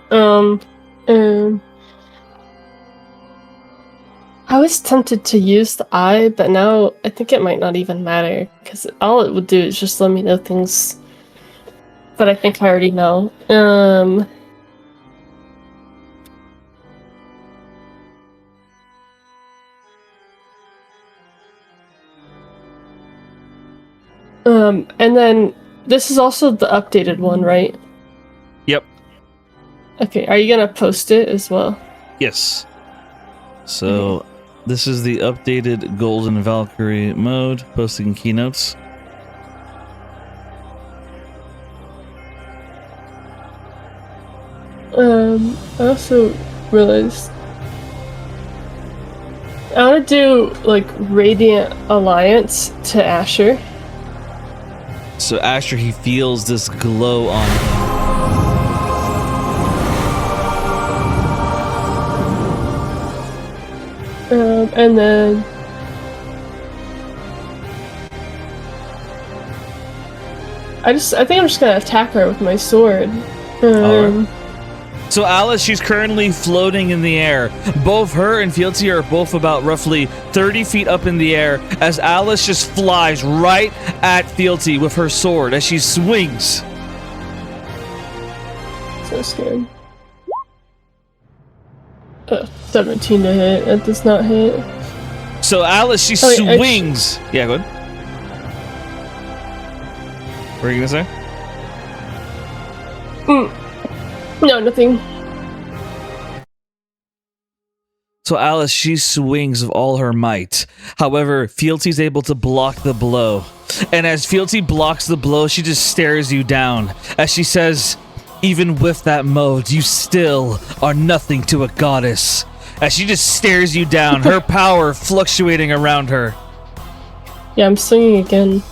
I was tempted to use the eye, but now I think it might not even matter because all it would do is just let me know things that I think I already know. And then this is also the updated one, right? Yep. Okay, are you gonna post it as well? Yes. So this is the updated Golden Valkyrie mode, posting keynotes. I also realized I want to do like Radiant Alliance to Asher. So Asher, he feels this glow on him. And then I think I'm just gonna attack her with my sword. Alright. So Alice, she's currently floating in the air. Both her and Fealty are both about roughly 30 feet up in the air as Alice just flies right at Fealty with her sword as she swings. So scared. 17 to hit. That does not hit. So Alice, she swings. Yeah, go ahead. What are you gonna say? No, nothing. So Alice, she swings with all her might. However, Fealty's able to block the blow. And as Fealty blocks the blow, she just stares you down. As she says, even with that mode, you still are nothing to a goddess. As she just stares you down, her power fluctuating around her. Yeah, I'm swinging again.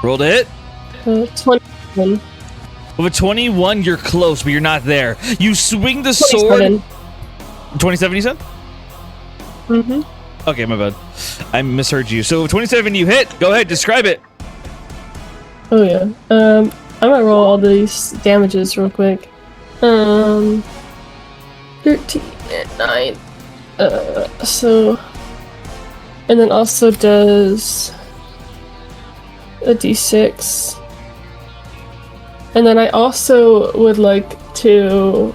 Roll to hit. 21. With a 21, you're close, but you're not there. You swing the sword. 27, you said? Mm-hmm. Okay, my bad. I misheard you. So 27, you hit. Go ahead, describe it. Oh yeah. I'm gonna roll all these damages real quick. 13 and 9. So, and then also does a d6. And then I also would like to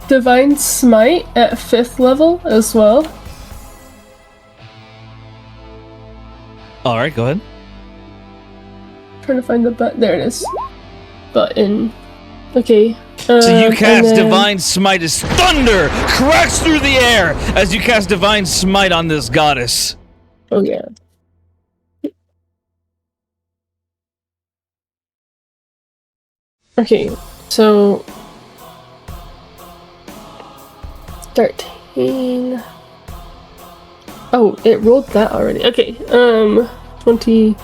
Divine Smite at 5th level as well. Alright, go ahead. Trying to find the button. There it is. Button. Okay. So you cast Divine Smite as thunder cracks through the air as you cast Divine Smite on this goddess. Oh yeah. Okay, so 13. Oh, it rolled that already. Okay, 22.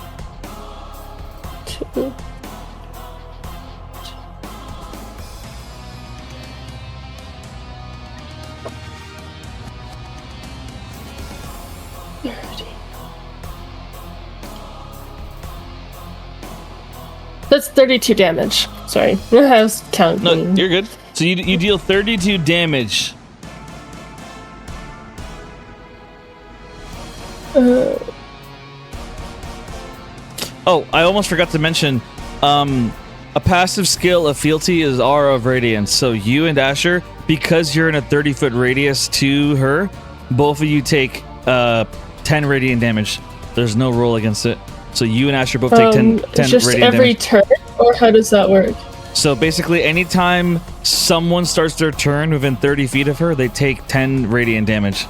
That's 32 damage. Sorry, I was counting. No, you're good. So you deal 32 damage. Oh, I almost forgot to mention, a passive skill of Fealty is Aura of Radiance. So you and Asher, because you're in a 30-foot radius to her, both of you take 10 radiant damage. There's no roll against it. So you and Asher both take 10 just radiant every damage. turn, or how does that work? So basically, anytime someone starts their turn within 30 feet of her, they take 10 radiant damage.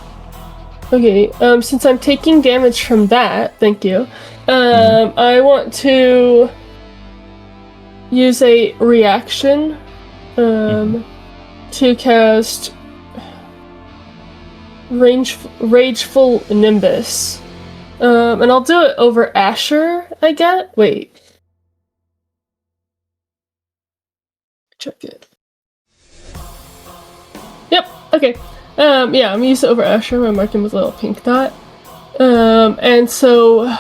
Okay, since I'm taking damage from that, thank you. I want to use a reaction to cast Rageful Nimbus And I'll do it over Asher, I get. Wait. Check it. Yep, okay. Yeah, I'm gonna use it over Asher. I'm gonna mark him with a little pink dot. And so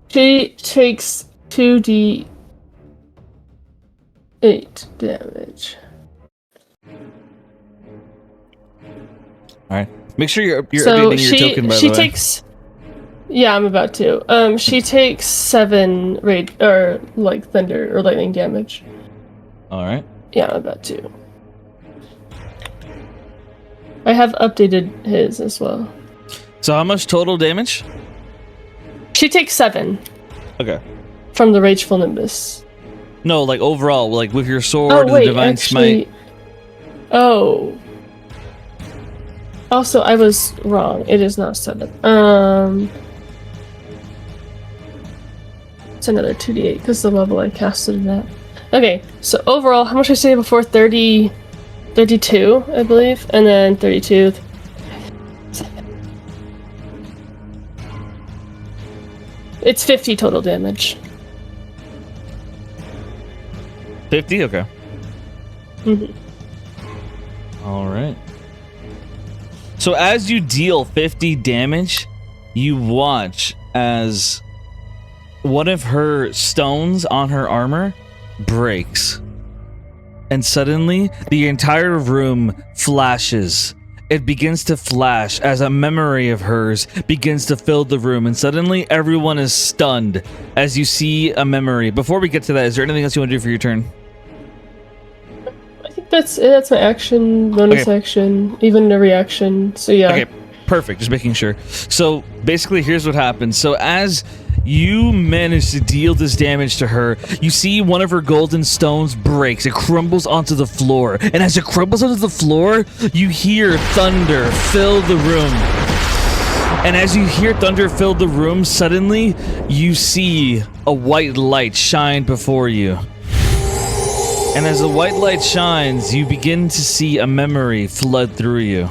she takes 2d8 damage. All right. Make sure you're So updating your token, by she the way. takes. Yeah, I'm about to. She takes 7 thunder or lightning damage. All right. Yeah, I'm about to. I have updated his as well. So how much total damage? She takes 7 Okay. from the Rageful Nimbus. No, like overall, like with your sword Oh and wait, the divine actually. smite. Oh. Also, I was wrong. It is not 7. It's another 2d8 because the level I casted in that. Okay, so overall, how much did I say before? 32, I believe, and then 32. It's 50 total damage. 50? Okay. Mhm. All right. So as you deal 50 damage, you watch as one of her stones on her armor breaks. And suddenly, the entire room flashes. It begins to flash as a memory of hers begins to fill the room. And suddenly, everyone is stunned as you see a memory. Before we get to that, is there anything else you want to do for your turn? I think that's it. That's my action, bonus action, even a reaction. So yeah. Okay, perfect. Just making sure. So basically, here's what happens. So as you manage to deal this damage to her, you see one of her golden stones breaks. It crumbles onto the floor. And as it crumbles onto the floor, you hear thunder fill the room. And as you hear thunder fill the room, suddenly you see a white light shine before you. And as the white light shines, you begin to see a memory flood through you.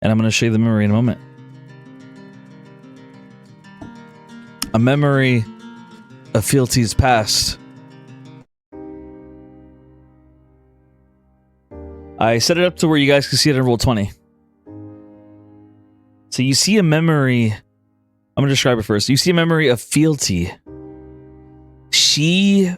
And I'm going to show you the memory in a moment. A memory of Fealty's past. I set it up to where you guys can see it in roll 20. So you see a memory. I'm going to describe it first. You see a memory of Fealty. She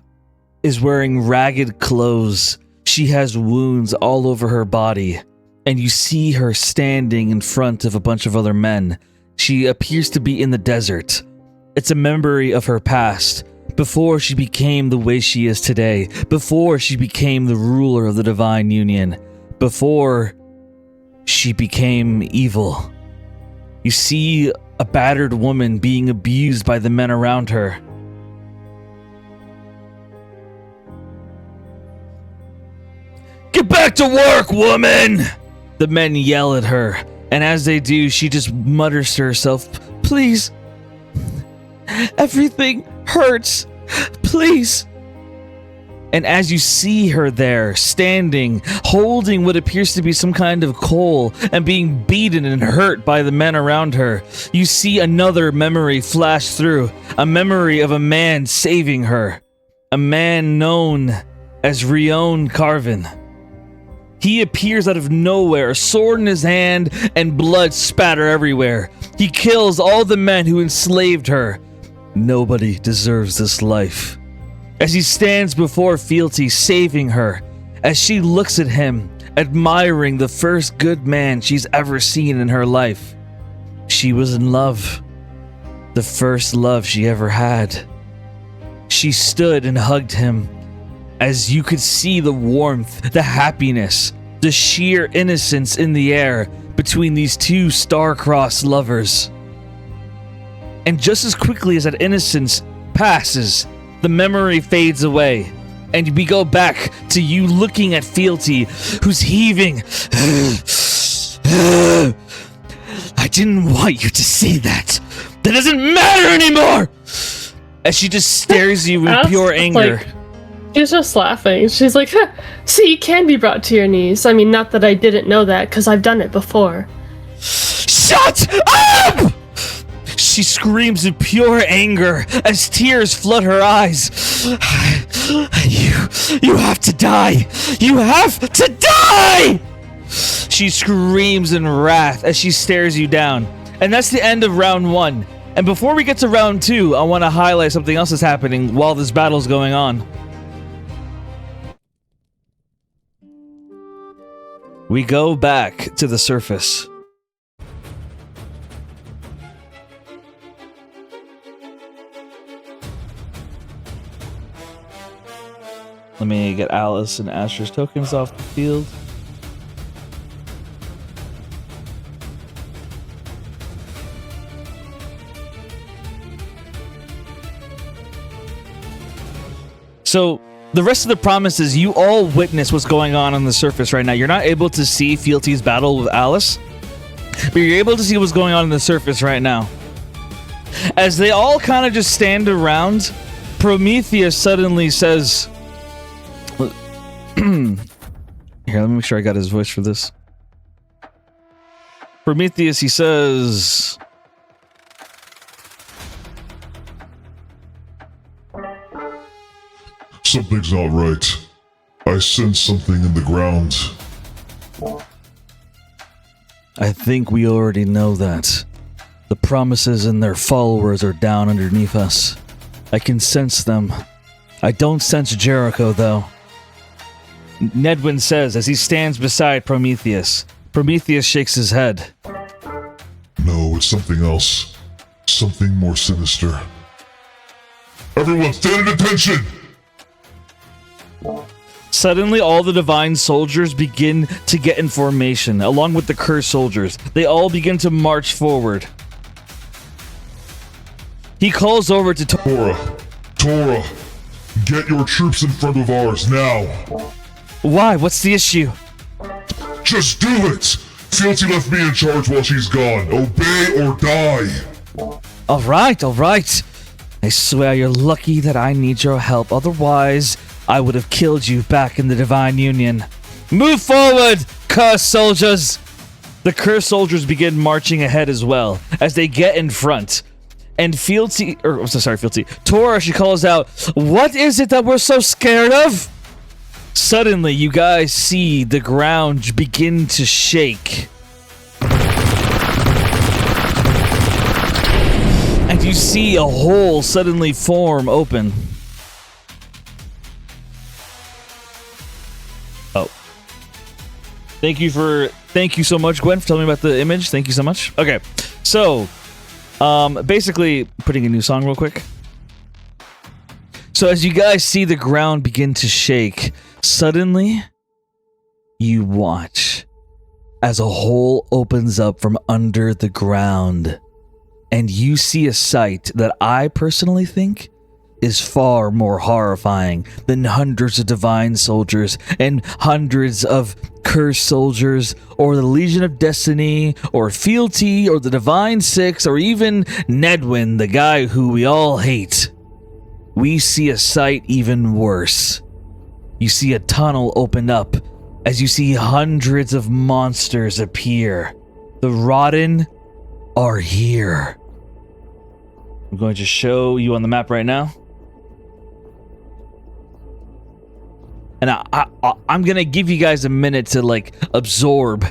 is wearing ragged clothes. She has wounds all over her body. And you see her standing in front of a bunch of other men. She appears to be in the desert. It's a memory of her past, before she became the way she is today, before she became the ruler of the Divine Union, before she became evil. You see a battered woman being abused by the men around her. Get back to work, woman! The men yell at her, and as they do, she just mutters to herself, please. Everything hurts. Please. And as you see her there, standing, holding what appears to be some kind of coal and being beaten and hurt by the men around her, you see another memory flash through. A memory of a man saving her. A man known as Rion Carvin. He appears out of nowhere, a sword in his hand and blood spatter everywhere. He kills all the men who enslaved her. Nobody deserves this life. As he stands before Fealty, saving her, as she looks at him, admiring the first good man she's ever seen in her life. She was in love. The first love she ever had. She stood and hugged him, as you could see the warmth, the happiness, the sheer innocence in the air between these two star-crossed lovers. And just as quickly as that innocence passes, the memory fades away, and we go back to you looking at Fealty, who's heaving. I didn't want you to see that. That doesn't matter anymore! As she just stares you in pure anger. She's just laughing. She's like, see, you can be brought to your knees. I mean, not that I didn't know that, because I've done it before. Shut up! She screams in pure anger as tears flood her eyes. You have to die! You have to die! She screams in wrath as she stares you down. And that's the end of round 1. And before we get to round 2, I want to highlight something else that's happening while this battle's going on. We go back to the surface. Let me get Alice and Asher's tokens off the field. So, the rest of the promises, you all witness what's going on the surface right now. You're not able to see Fealty's battle with Alice, but you're able to see what's going on the surface right now. As they all kind of just stand around, Prometheus suddenly says... Here, let me make sure I got his voice for this. Prometheus, he says... Something's not right. I sense something in the ground. I think we already know that. The Promises and their followers are down underneath us. I can sense them. I don't sense Jericho, though. Nedwin says as he stands beside Prometheus. Prometheus shakes his head. No, it's something else. Something more sinister. Everyone, stand at attention! Suddenly, all the divine soldiers begin to get in formation, along with the cursed soldiers. They all begin to march forward. He calls over to Tora, get your troops in front of ours, now! Why? What's the issue? Just do it! Fealty left me in charge while she's gone. Obey or die! Alright. I swear you're lucky that I need your help, otherwise... I would have killed you back in the Divine Union. Move forward, cursed soldiers! The cursed soldiers begin marching ahead as well, as they get in front. And Tora, she calls out, "What is it that we're so scared of?" Suddenly, you guys see the ground begin to shake. And you see a hole suddenly form open. Thank you so much, Gwen, for telling me about the image. Thank you so much. Okay, so, basically, putting a new song real quick. So as you guys see the ground begin to shake, suddenly, you watch as a hole opens up from under the ground, and you see a sight that I personally think is far more horrifying than hundreds of divine soldiers and hundreds of cursed soldiers, or the Legion of Destiny, or Fealty, or the Divine Six, or even Nedwin, the guy who we all hate. We see a sight even worse. You see a tunnel open up as you see hundreds of monsters appear. The Rotten are here. I'm going to show you on the map right now. And I'm gonna give you guys a minute to like absorb.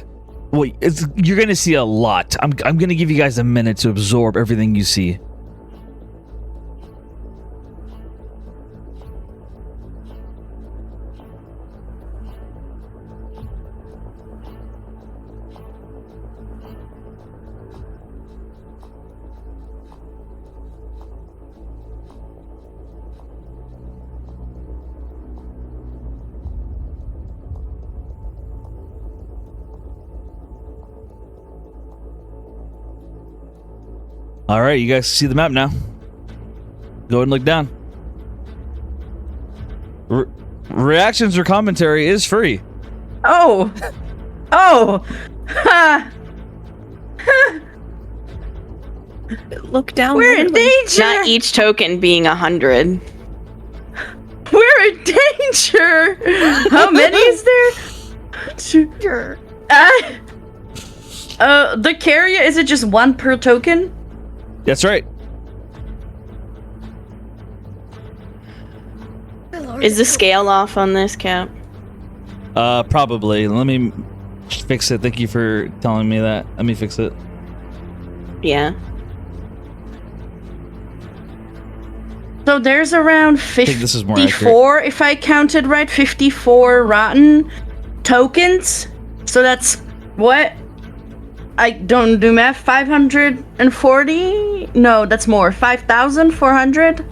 Wait, you're gonna see a lot. I'm gonna give you guys a minute to absorb everything you see. All right, you guys see the map now. Go ahead and look down. Reactions or commentary is free. Oh! Ha! Look down. We're in danger! Not each token being 100. We're in danger! How many is there? Sure. The carrier, is it just one per token? That's right. Is the scale off on this, Cap? Probably. Let me fix it. Thank you for telling me that. Let me fix it. Yeah. So there's around think this is more 54, if I counted right, 54 rotten tokens. So that's what? I don't do math. 540? No, that's more. 5,400?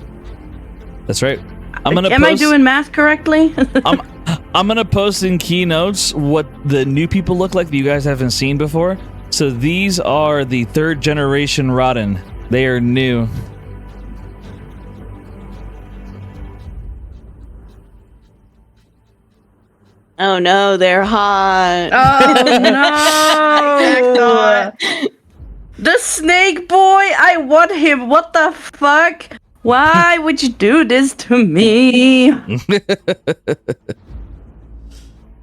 That's right. Am I doing math correctly? I'm gonna post in keynotes what the new people look like that you guys haven't seen before. So these are the 3rd generation Rotten. They are new. Oh no, they're hot. Oh no! The snake boy, I want him. What the fuck? Why would you do this to me?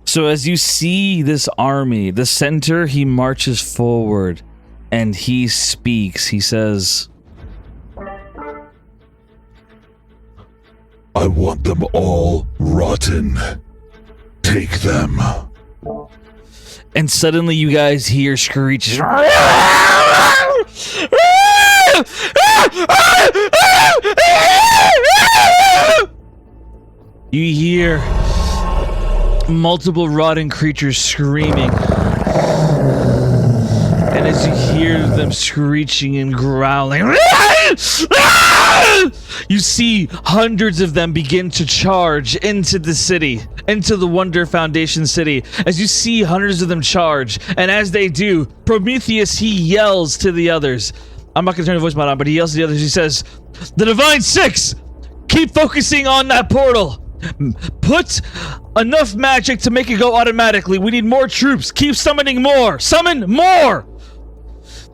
So as you see this army, the center, he marches forward and he speaks. He says, I want them all rotten. Take them. And suddenly you guys hear screeches. You hear multiple rotten creatures screaming. And as you hear them screeching and growling, you see hundreds of them begin to charge into the city, into the Wonder Foundation city. As you see hundreds of them charge, and as they do, Prometheus, he yells to the others. I'm not gonna turn the voice mod on, but he yells to the others. He says, "The Divine Six, keep focusing on that portal. Put enough magic to make it go automatically. We need more troops. Keep summoning more. Summon more."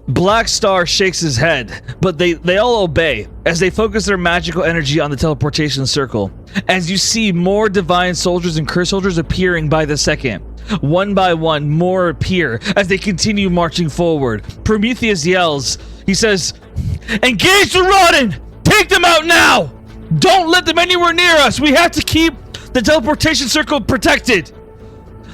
Black Star shakes his head, but they all obey as they focus their magical energy on the teleportation circle. As you see more divine soldiers and curse soldiers appearing by the second. One by one, more appear as they continue marching forward. Prometheus yells. He says, "Engage the Rotten! Take them out now! Don't let them anywhere near us! We have to keep the teleportation circle protected!"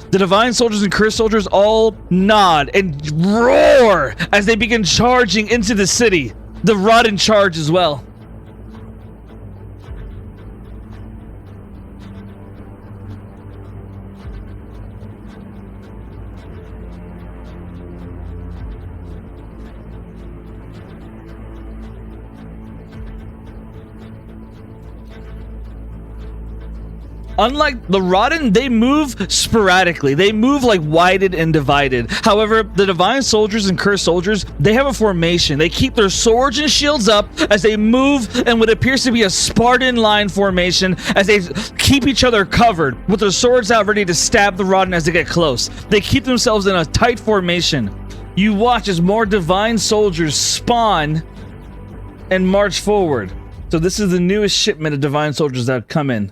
The divine soldiers and cursed soldiers all nod and roar as they begin charging into the city. The Rotten charge as well. Unlike the Rotten, they move sporadically. They move like wided and divided. However, the divine soldiers and cursed soldiers, they have a formation. They keep their swords and shields up as they move in what appears to be a Spartan line formation as they keep each other covered with their swords out ready to stab the Rotten as they get close. They keep themselves in a tight formation. You watch as more divine soldiers spawn and march forward. So this is the newest shipment of divine soldiers that have come in.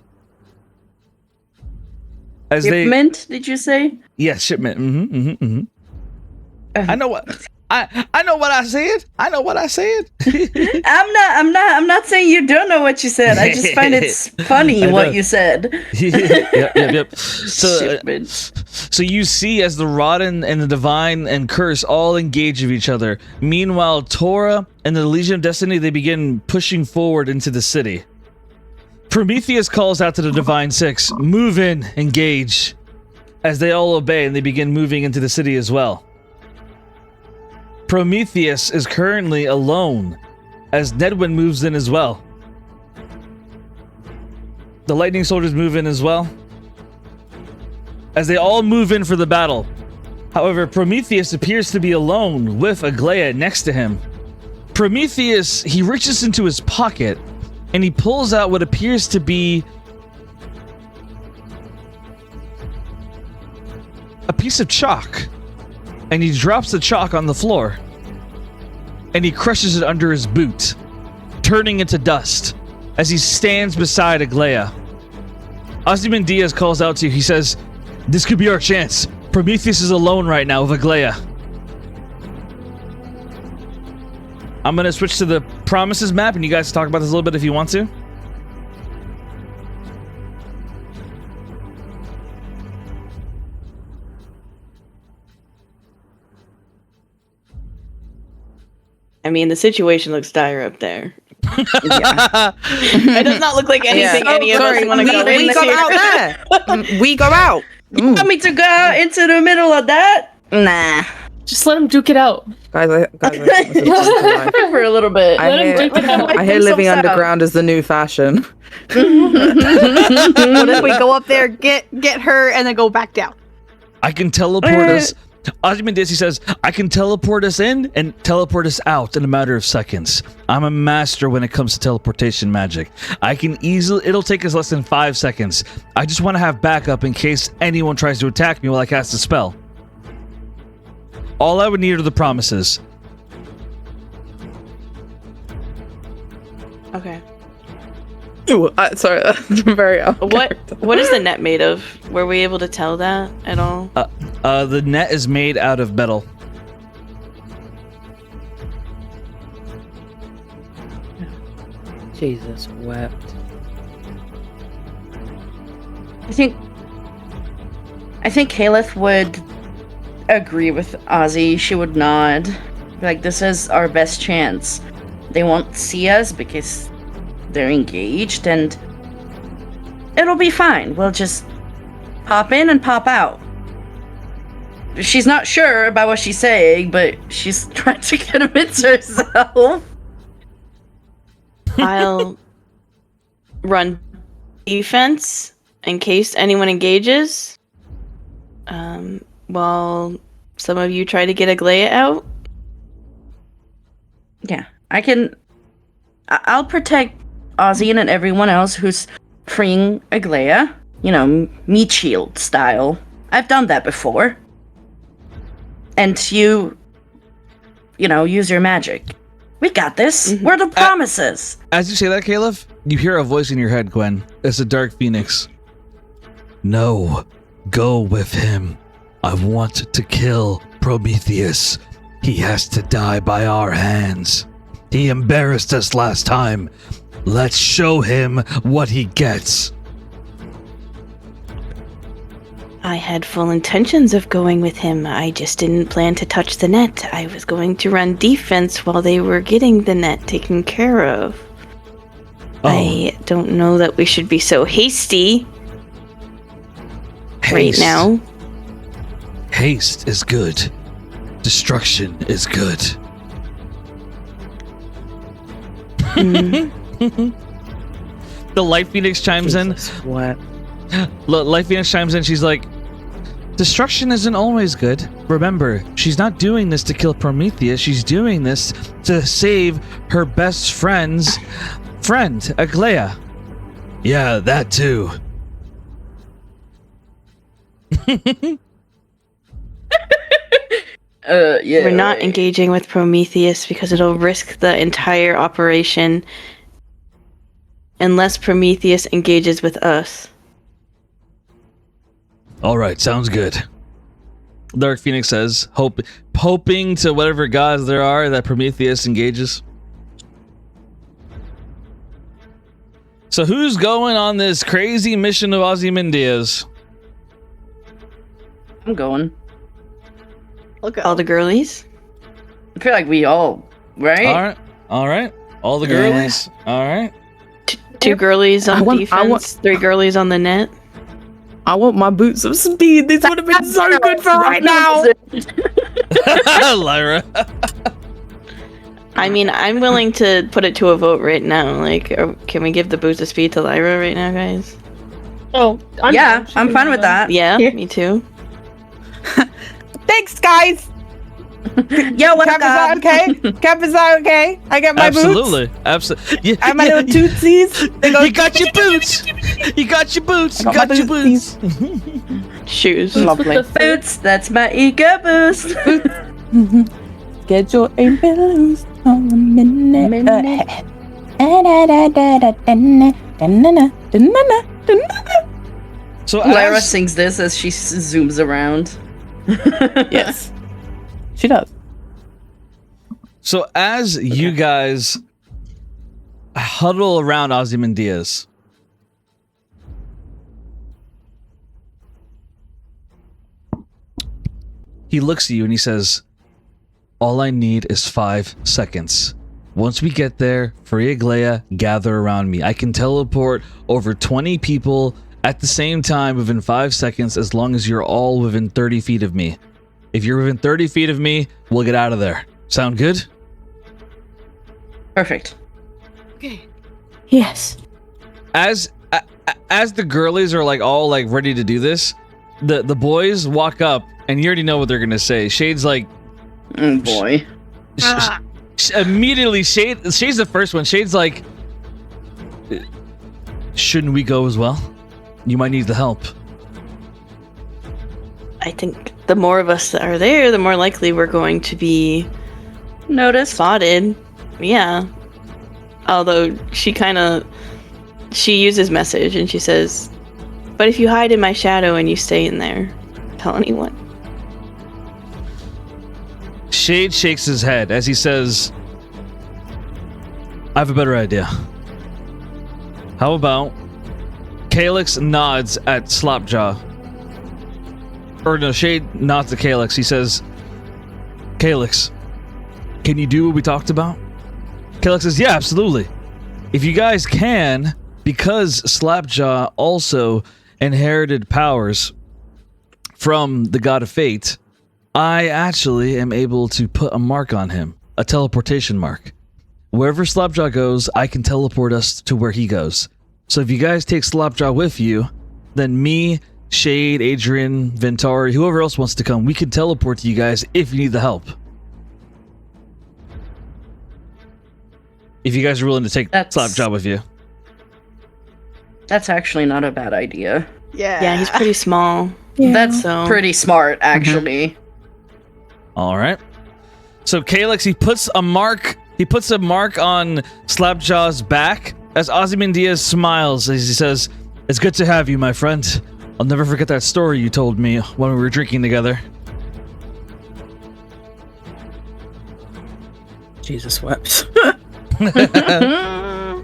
As shipment, did you say? Yes, shipment. I know what I know what I said. I know what I said. I'm not saying you don't know what you said. I just find it's funny what you said. Yep. So you see as the Rotten and the Divine and Curse all engage with each other. Meanwhile, Torah and the Legion of Destiny, they begin pushing forward into the city. Prometheus calls out to the Divine Six, "Move in, engage," as they all obey and they begin moving into the city as well. Prometheus is currently alone as Nedwin moves in as well. The Lightning Soldiers move in as well as they all move in for the battle. However, Prometheus appears to be alone with Aglaia next to him. Prometheus, he reaches into his pocket and he pulls out what appears to be a piece of chalk. And he drops the chalk on the floor. And he crushes it under his boot, turning into dust as he stands beside Aglaia. Ozymandias calls out to you. He says, "This could be our chance. Prometheus is alone right now with Aglaia." I'm going to switch to the Promises map, and you guys talk about this a little bit if you want to. I mean, the situation looks dire up there. It does not look like anything any of us want to go We into. go out there. We go out. You want me to go out into the middle of that? Nah. Just let him duke it out. Guys, listen to life. For a little bit. I hear living underground is the new fashion. What if we go up there, get her, and then go back down? I can teleport us. Ozymandias, he says, I can teleport us in and teleport us out in a matter of seconds. I'm a master when it comes to teleportation magic. I can easily, it'll take us less than 5 seconds. I just want to have backup in case anyone tries to attack me while I cast a spell. All I would need are the promises. Okay. Ooh, sorry, that's very What is the net made of? Were we able to tell that at all? The net is made out of metal. Jesus wept. I think Caliph would agree with Ozzy. She would nod. Like, this is our best chance. They won't see us because they're engaged, and it'll be fine. We'll just pop in and pop out. She's not sure about what she's saying, but she's trying to convince herself. I'll run defense in case anyone engages. While some of you try to get Aglaia out. Yeah, I'll protect Ozzy and everyone else who's freeing Aglaia. You know, meat shield style. I've done that before. And you know, use your magic. We got this. Mm-hmm. We're the Promises. As you say that, Caliph, you hear a voice in your head, Gwen. It's a Dark Phoenix. No, go with him. I want to kill Prometheus. He has to die by our hands. He embarrassed us last time. Let's show him what he gets. I had full intentions of going with him. I just didn't plan to touch the net. I was going to run defense while they were getting the net taken care of. Oh. I don't know that we should be so hasty right now. Haste is good. Destruction is good. The Light Phoenix chimes Jesus, what? in. Light Phoenix chimes in. She's like, destruction isn't always good. Remember, she's not doing this to kill Prometheus. She's doing this to save her best friend's friend, Aglaia. Yeah, that too. Yeah. We're not engaging with Prometheus because it'll risk the entire operation unless Prometheus engages with us. All right, sounds good. Dark Phoenix says, hoping to whatever gods there are that Prometheus engages. So who's going on this crazy mission of Ozymandias? I'm going. All the girlies? I feel like we all, right? All right. All the girlies. All right. Two girlies on defense, I want- 3 girlies on the net. I want my boots of speed. This would have been so good for right now. Lyra. I mean, I'm willing to put it to a vote right now. Like, can we give the boots of speed to Lyra right now, guys? Oh, Yeah, I'm fine with that. Yeah, Here. me too. Thanks, guys. Yo, what Cap, is that okay? Cap, is that okay? I get my Absolutely. boots. Absolutely. And my little tootsies. They go- You got your boots. You got your boots. You got your boots. Shoes. Lovely. Boots, that's my ego boost. Get your boots on the minute. So Lyra as, sings this as she zooms around. Yes, she does. So as you guys huddle around Ozymandias, he looks at you and he says, all I need is 5 seconds. Once we get there, free Aglaya, gather around me. I can teleport over 20 people at the same time within 5 seconds as long as you're all within 30 feet of me. If you're within 30 feet of me, we'll get out of there. Sound good? Perfect. Okay. Yes. As the girlies are like all like ready to do this, the boys walk up and you already know what they're gonna say. Shade's like, Boy. immediately Shade's the first one. Shade's like, shouldn't we go as well? You might need the help. I think the more of us that are there, the more likely we're going to be Notice. spotted. Yeah. Although she uses message and she says, but if you hide in my shadow and you stay in there, tell anyone. Shade shakes his head as he says, I have a better idea. How about Calyx nods at Slopjaw. Or no, Shade nods at Calyx. He says, Calyx, can you do what we talked about? Calyx says, yeah, absolutely. If you guys can, because Slapjaw also inherited powers from the God of Fate, I actually am able to put a mark on him, a teleportation mark. Wherever Slapjaw goes, I can teleport us to where he goes. So if you guys take Slapjaw with you, then me, Shade, Adrian, Ventari, whoever else wants to come, we can teleport to you guys if you need the help. If you guys are willing to take Slapjaw with you. That's actually not a bad idea. Yeah, he's pretty small. Yeah. That's So pretty smart, actually. All right. So Calyx, he puts a mark on Slapjaw's back as Ozymandias smiles as he says, it's good to have you, my friend. I'll never forget that story you told me when we were drinking together. Jesus wept. The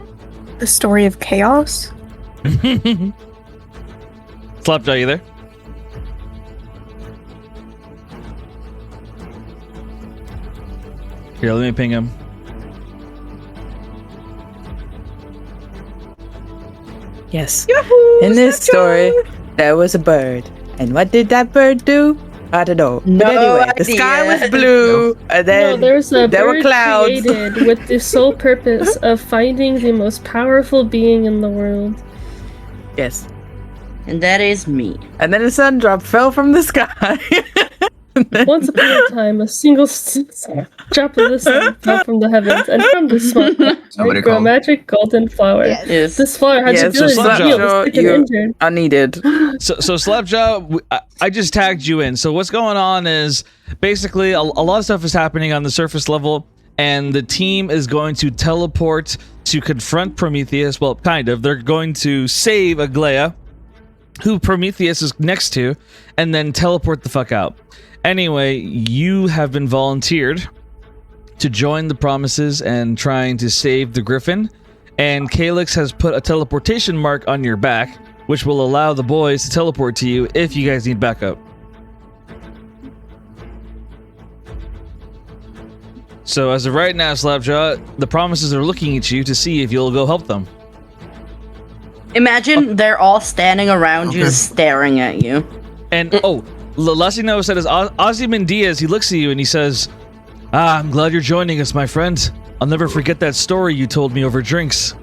story of chaos? Slapjaw, you there? Here, let me ping him. Yes. In this story, there was a bird. And what did that bird do? I don't know. No but anyway, the sky idea. was blue, and then there's a there were bird clouds. created with the sole purpose of finding the most powerful being in the world. Yes. And that is me. And then a sun drop fell from the sky. Once upon a time, a single drop of the sun fell from the heavens, and from the smoke Somebody grew a call. magic golden flower. Yes. This flower had Yeah, the ability so to heal the Slapjaw, sick and you're injured. unneeded. So Slapjaw, I just tagged you in. So what's going on is basically a lot of stuff is happening on the surface level, and the team is going to teleport to confront Prometheus. Well, kind of. They're going to save Aglaya, who Prometheus is next to, and then teleport the fuck out. Anyway, you have been volunteered to join the Promises and trying to save the Griffin, and Calyx has put a teleportation mark on your back, which will allow the boys to teleport to you if you guys need backup. So as of right now, Slapjaw, the Promises are looking at you to see if you'll go help them. Imagine they're all standing around you, staring at you. And last thing I said is Ozymandias, he looks at you and he says, I'm glad you're joining us, my friend. I'll never forget that story you told me over drinks.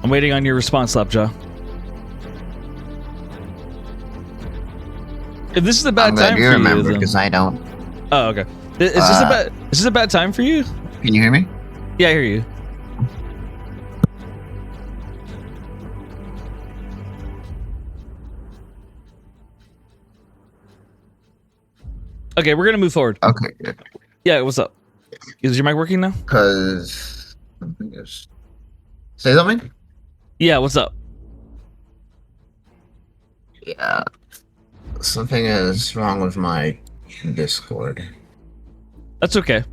I'm waiting on your response, Slapjaw. If this is a bad I'm time glad you for remember you, then... because I don't. Oh, okay. Is this a bad time for you? Can you hear me? Yeah, I hear you. Okay, we're gonna move forward. Okay, good. Yeah, what's up? Is your mic working now? Because say something. Yeah, what's up? Yeah. Something is wrong with my Discord. That's okay.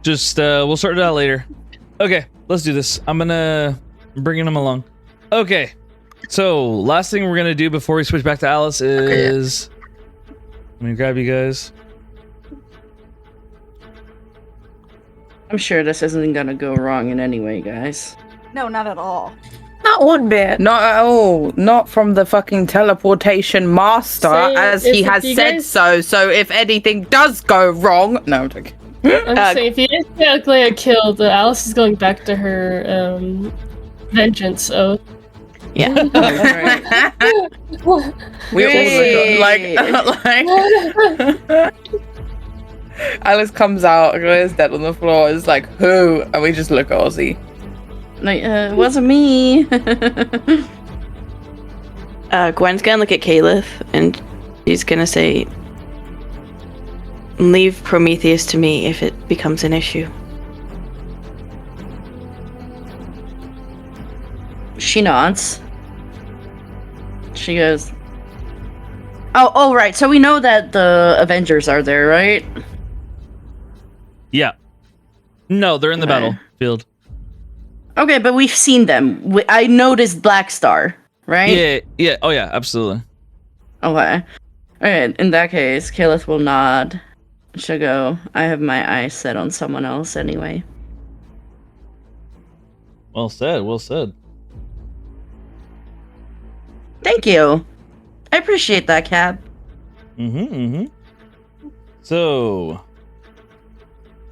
Just we'll sort it out later. Okay, let's do this. I'm bringing him along. Okay. So last thing we're gonna do before we switch back to Alice is let me grab you guys. I'm sure this isn't gonna go wrong in any way, guys. No, not at all. Not one bit. Not at all. Not from the fucking teleportation master, as he has said so. So if anything does go wrong, no, I'm joking. I'm saying if you guys get Glea killed, Alice is going back to her vengeance oath. Yeah. We all like Alice comes out, Glea's dead on the floor. It's like, who? And we just look at Ozzy. Like, it wasn't me. Gwen's gonna look at Caliph and she's gonna say, leave Prometheus to me if it becomes an issue. She nods. She goes, oh, right. So we know that the Avengers are there, right? Yeah. No, they're in the battlefield. Okay, but we've seen them. I noticed Black Star, right? Yeah. Oh, yeah, absolutely. Okay. Alright, in that case, Caliph will nod. She'll go, I have my eyes set on someone else anyway. Well said, well said. Thank you. I appreciate that, Cab. So...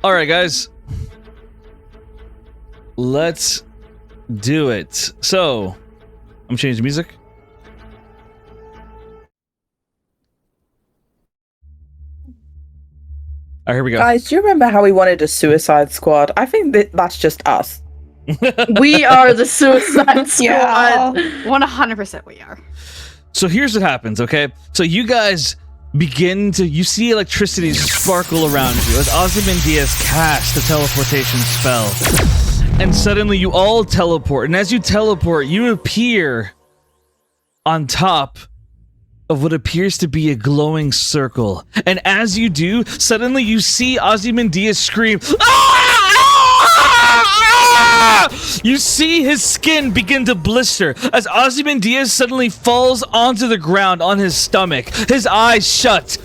Alright, guys. Let's do it. So, I'm changing music. Alright, here we go. Guys, do you remember how we wanted a Suicide Squad? I think that's just us. We are the Suicide Squad. Yeah, 100% we are. So here's what happens, okay? So you guys you see electricity sparkle around you as Ozymandias casts the teleportation spell. And suddenly you all teleport. And as you teleport, you appear on top of what appears to be a glowing circle. And as you do, suddenly you see Ozymandias scream, You see his skin begin to blister as Ozymandias suddenly falls onto the ground on his stomach, his eyes shut.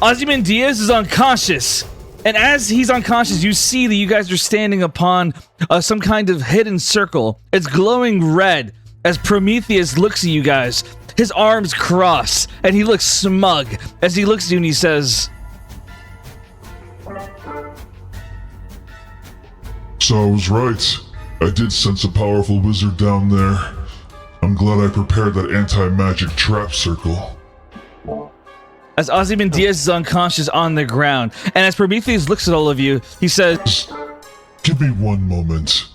Ozymandias is unconscious. And as he's unconscious, you see that you guys are standing upon some kind of hidden circle. It's glowing red as Prometheus looks at you guys. His arms cross, and he looks smug as he looks at you and he says, So I was right. I did sense a powerful wizard down there. I'm glad I prepared that anti-magic trap circle. as Ozymandias is unconscious on the ground. And as Prometheus looks at all of you, he says, Give me one moment.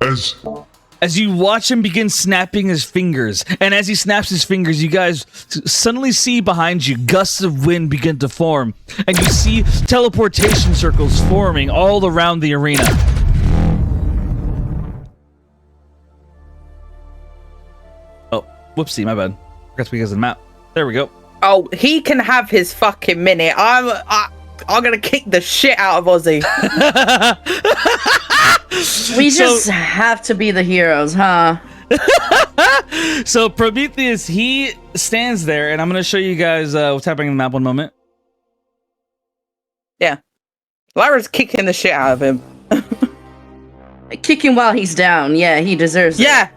As you watch him begin snapping his fingers, and as he snaps his fingers, you guys suddenly see behind you gusts of wind begin to form, and you see teleportation circles forming all around the arena. Oh, whoopsie, my bad. Forgot to because of the map. There we go. Oh, he can have his fucking minute. I'm gonna kick the shit out of Ozzy. We just have to be the heroes, huh? So Prometheus, he stands there, and I'm gonna show you guys what's happening on the map. One moment. Yeah, Lyra's kicking the shit out of him. Kick him while he's down. Yeah, he deserves it. Yeah.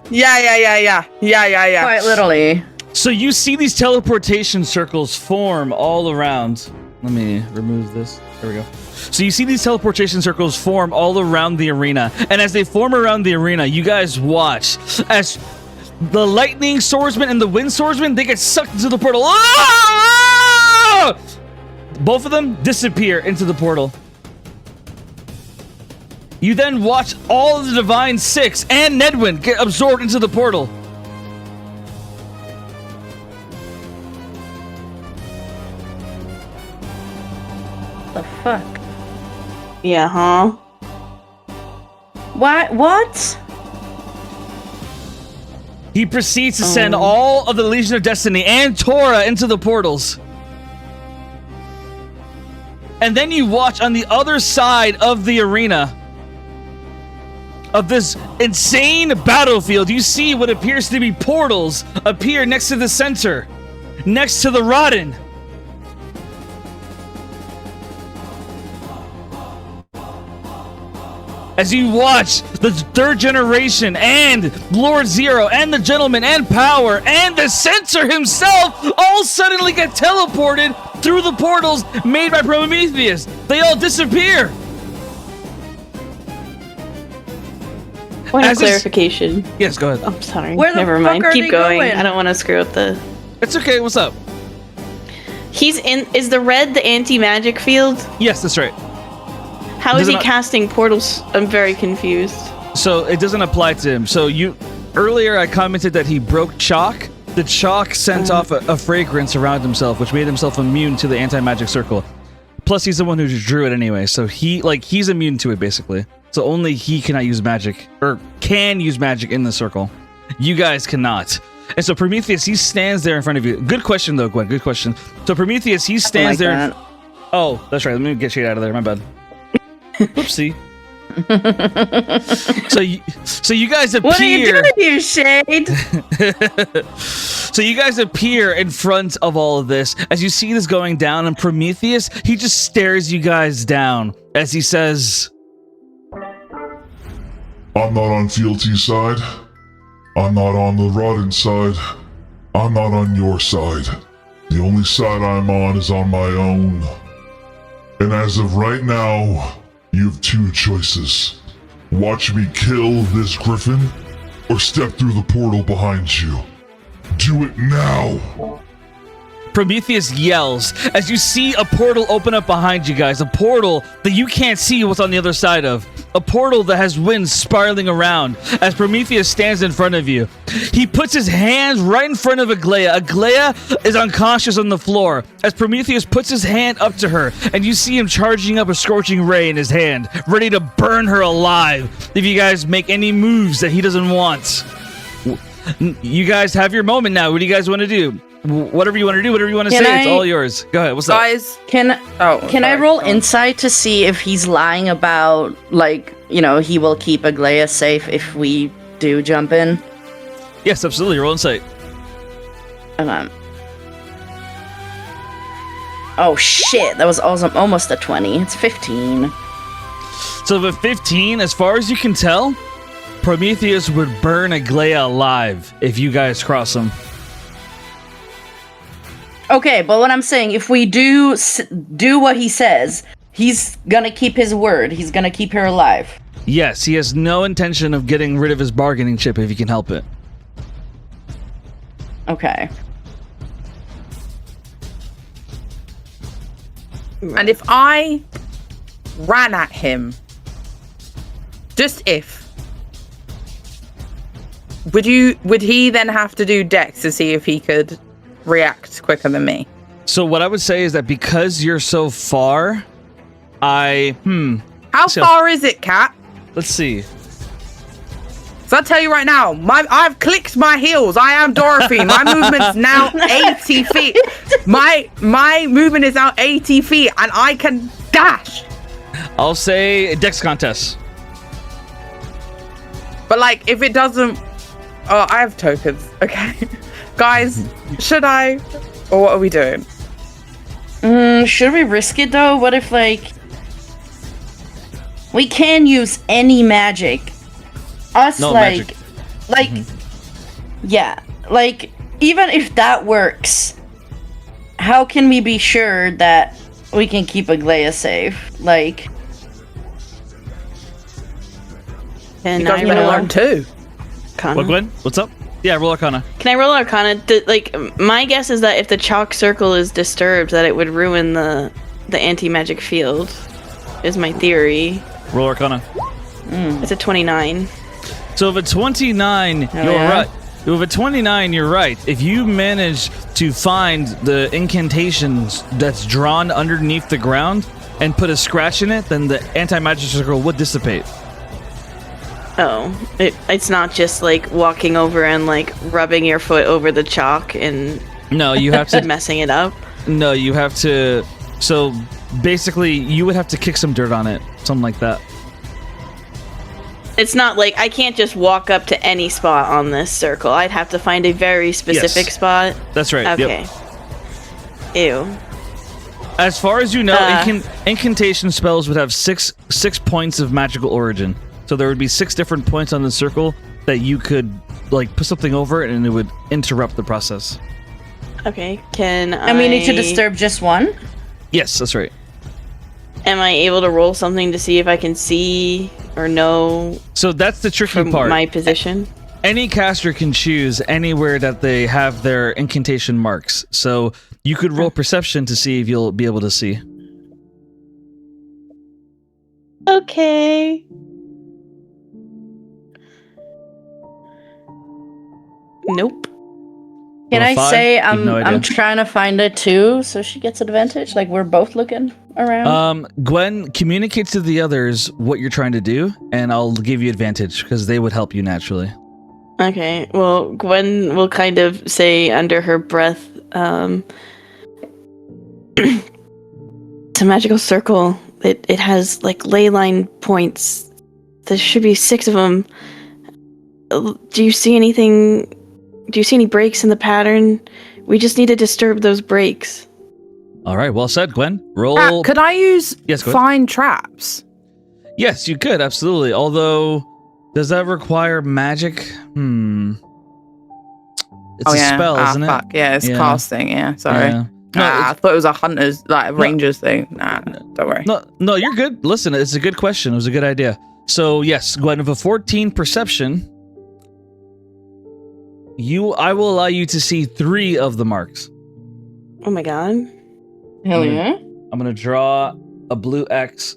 Quite literally. So you see these teleportation circles form all around. Let me remove this. There we go. So you see these teleportation circles form all around the arena. And as they form around the arena, you guys watch as the lightning swordsman and the wind swordsman, they get sucked into the portal. Ah! Both of them disappear into the portal. You then watch all of the Divine Six and Nedwin get absorbed into the portal. The fuck? Yeah, huh? What? He proceeds to send all of the Legion of Destiny and Tora into the portals. And then you watch on the other side of the arena of this insane battlefield, you see what appears to be portals appear next to the center, next to the Rodden. As you watch the third generation and Lord Zero and the Gentleman and Power and the Censor himself all suddenly get teleported through the portals made by Prometheus. They all disappear. Point of As this- clarification. Yes, go ahead. I'm sorry. Where the Never fuck mind. are Keep they going. going? I don't want to screw up the. It's okay. What's up? He's in. Is the red the anti-magic field? Yes, that's right. How is Does it he not- casting portals? I'm very confused. So it doesn't apply to him. So earlier I commented that he broke chalk. The chalk sent off a fragrance around himself, which made himself immune to the anti-magic circle. Plus, he's the one who drew it anyway, so he's immune to it basically. So only he cannot use magic, or can use magic in the circle. You guys cannot. And so Prometheus, he stands there in front of you. Good question though, Gwen. Good question. So Prometheus, he stands there. that. Oh, that's right. Let me get shade out of there. My bad. Whoopsie. So you guys appear. What are you doing here, Shade? So you guys appear in front of all of this as you see this going down, and Prometheus, he just stares you guys down as he says, I'm not on Fealty's side. I'm not on the Rodden side. I'm not on your side. The only side I'm on is on my own. And as of right now, you have two choices. Watch me kill this griffin, or step through the portal behind you. Do it now! Prometheus yells as you see a portal open up behind you guys. A portal that you can't see what's on the other side of. A portal that has winds spiraling around as Prometheus stands in front of you. He puts his hands right in front of Aglaia. Aglaia is unconscious on the floor as Prometheus puts his hand up to her, and you see him charging up a scorching ray in his hand, ready to burn her alive if you guys make any moves that he doesn't want. You guys have your moment now. What do you guys want to do? Whatever you want to do, whatever you want to say, it's all yours. Go ahead. What's up? Guys, Can I sorry. roll insight to see if he's lying about, like, you know, he will keep Aglaia safe if we do jump in? Yes, absolutely. Roll insight. Oh shit, that was almost a 20. It's 15. So the 15, as far as you can tell, Prometheus would burn Aglaia alive if you guys cross him. Okay, but what I'm saying, if we do what he says, he's gonna keep his word. He's gonna keep her alive. Yes, he has no intention of getting rid of his bargaining chip if he can help it. Okay. and if I ran at him, just if, would he then have to do dex to see if he could react quicker than me? So what I would say is that because you're so far, How So- far is it, Cat? let's see. So I'll tell you right now, I've clicked my heels. I am Dorothy. My movement's now 80 feet. My movement is now 80 feet, and I can dash. I'll say Dex contest. But like, if it doesn't, oh, I have tokens. Okay, guys, should I, or what are we doing? Should we risk it though? What if, like, we can use any magic? Us, No like, magic. Yeah, like, even if that works, how can we be sure that we can keep Aglaia safe? Like, Can You guys I better roll learn too. Arcana? What, Gwen? What's up? Yeah, roll Arcana. Can I roll Arcana? My guess is that if the chalk circle is disturbed, that it would ruin the anti-magic field. Is my theory. Roll Arcana. It's a 29. So if a 29, you're yeah? right. If a 29, you're right. If you manage to find the incantations that's drawn underneath the ground and put a scratch in it, then the anti-magic circle would dissipate. It's not just like walking over and like rubbing your foot over the chalk and No, you have to. messing it up. No, you have to. So basically, you would have to kick some dirt on it, something like that. It's not like I can't just walk up to any spot on this circle. I'd have to find a very specific spot. That's right. Okay. Yep. Ew. As far as you know, incantation spells would have six points of magical origin. So there would be 6 different points on the circle that you could like put something over it, and it would interrupt the process. Okay. Can I? And we need to disturb just one? Yes, that's right. Am I able to roll something to see if I can see or know? So that's the tricky from part. My position. Any caster can choose anywhere that they have their incantation marks. So you could roll perception to see if you'll be able to see. Okay. Nope. Can I 5? say You have no idea. I'm trying to find it too, so she gets advantage? Like we're both looking around? Gwen, communicate to the others what you're trying to do, and I'll give you advantage because they would help you naturally. Okay. Well, Gwen will kind of say under her breath, it's a magical circle. It has like ley line points. There should be 6 of them. Do you see anything? Do you see any breaks in the pattern? We just need to disturb those breaks. All right, well said, Gwen. Roll. Could I use Yes, go ahead. find traps? Yes, you could, absolutely. Although, does that require magic? It's a spell, isn't it? Fuck. Yeah, it's Yeah. casting. Yeah, sorry. Yeah. No, I thought it was a hunter's, like a ranger's thing. Nah, don't worry. No, you're good. Listen, it's a good question. It was a good idea. So, yes, Gwen, with a 14 perception, I will allow you to see 3 of the marks. Oh my god. Hell yeah. I'm going to draw a blue X,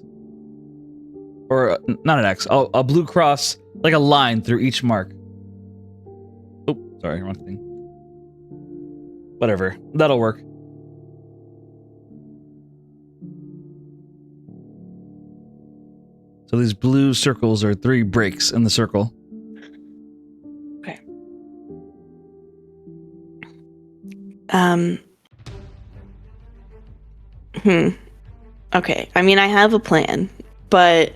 or not an X, a blue cross, like a line through each mark. Oh, sorry, wrong thing. Whatever, that'll work. So these blue circles are 3 breaks in the circle. Okay. Okay. I mean, I have a plan, but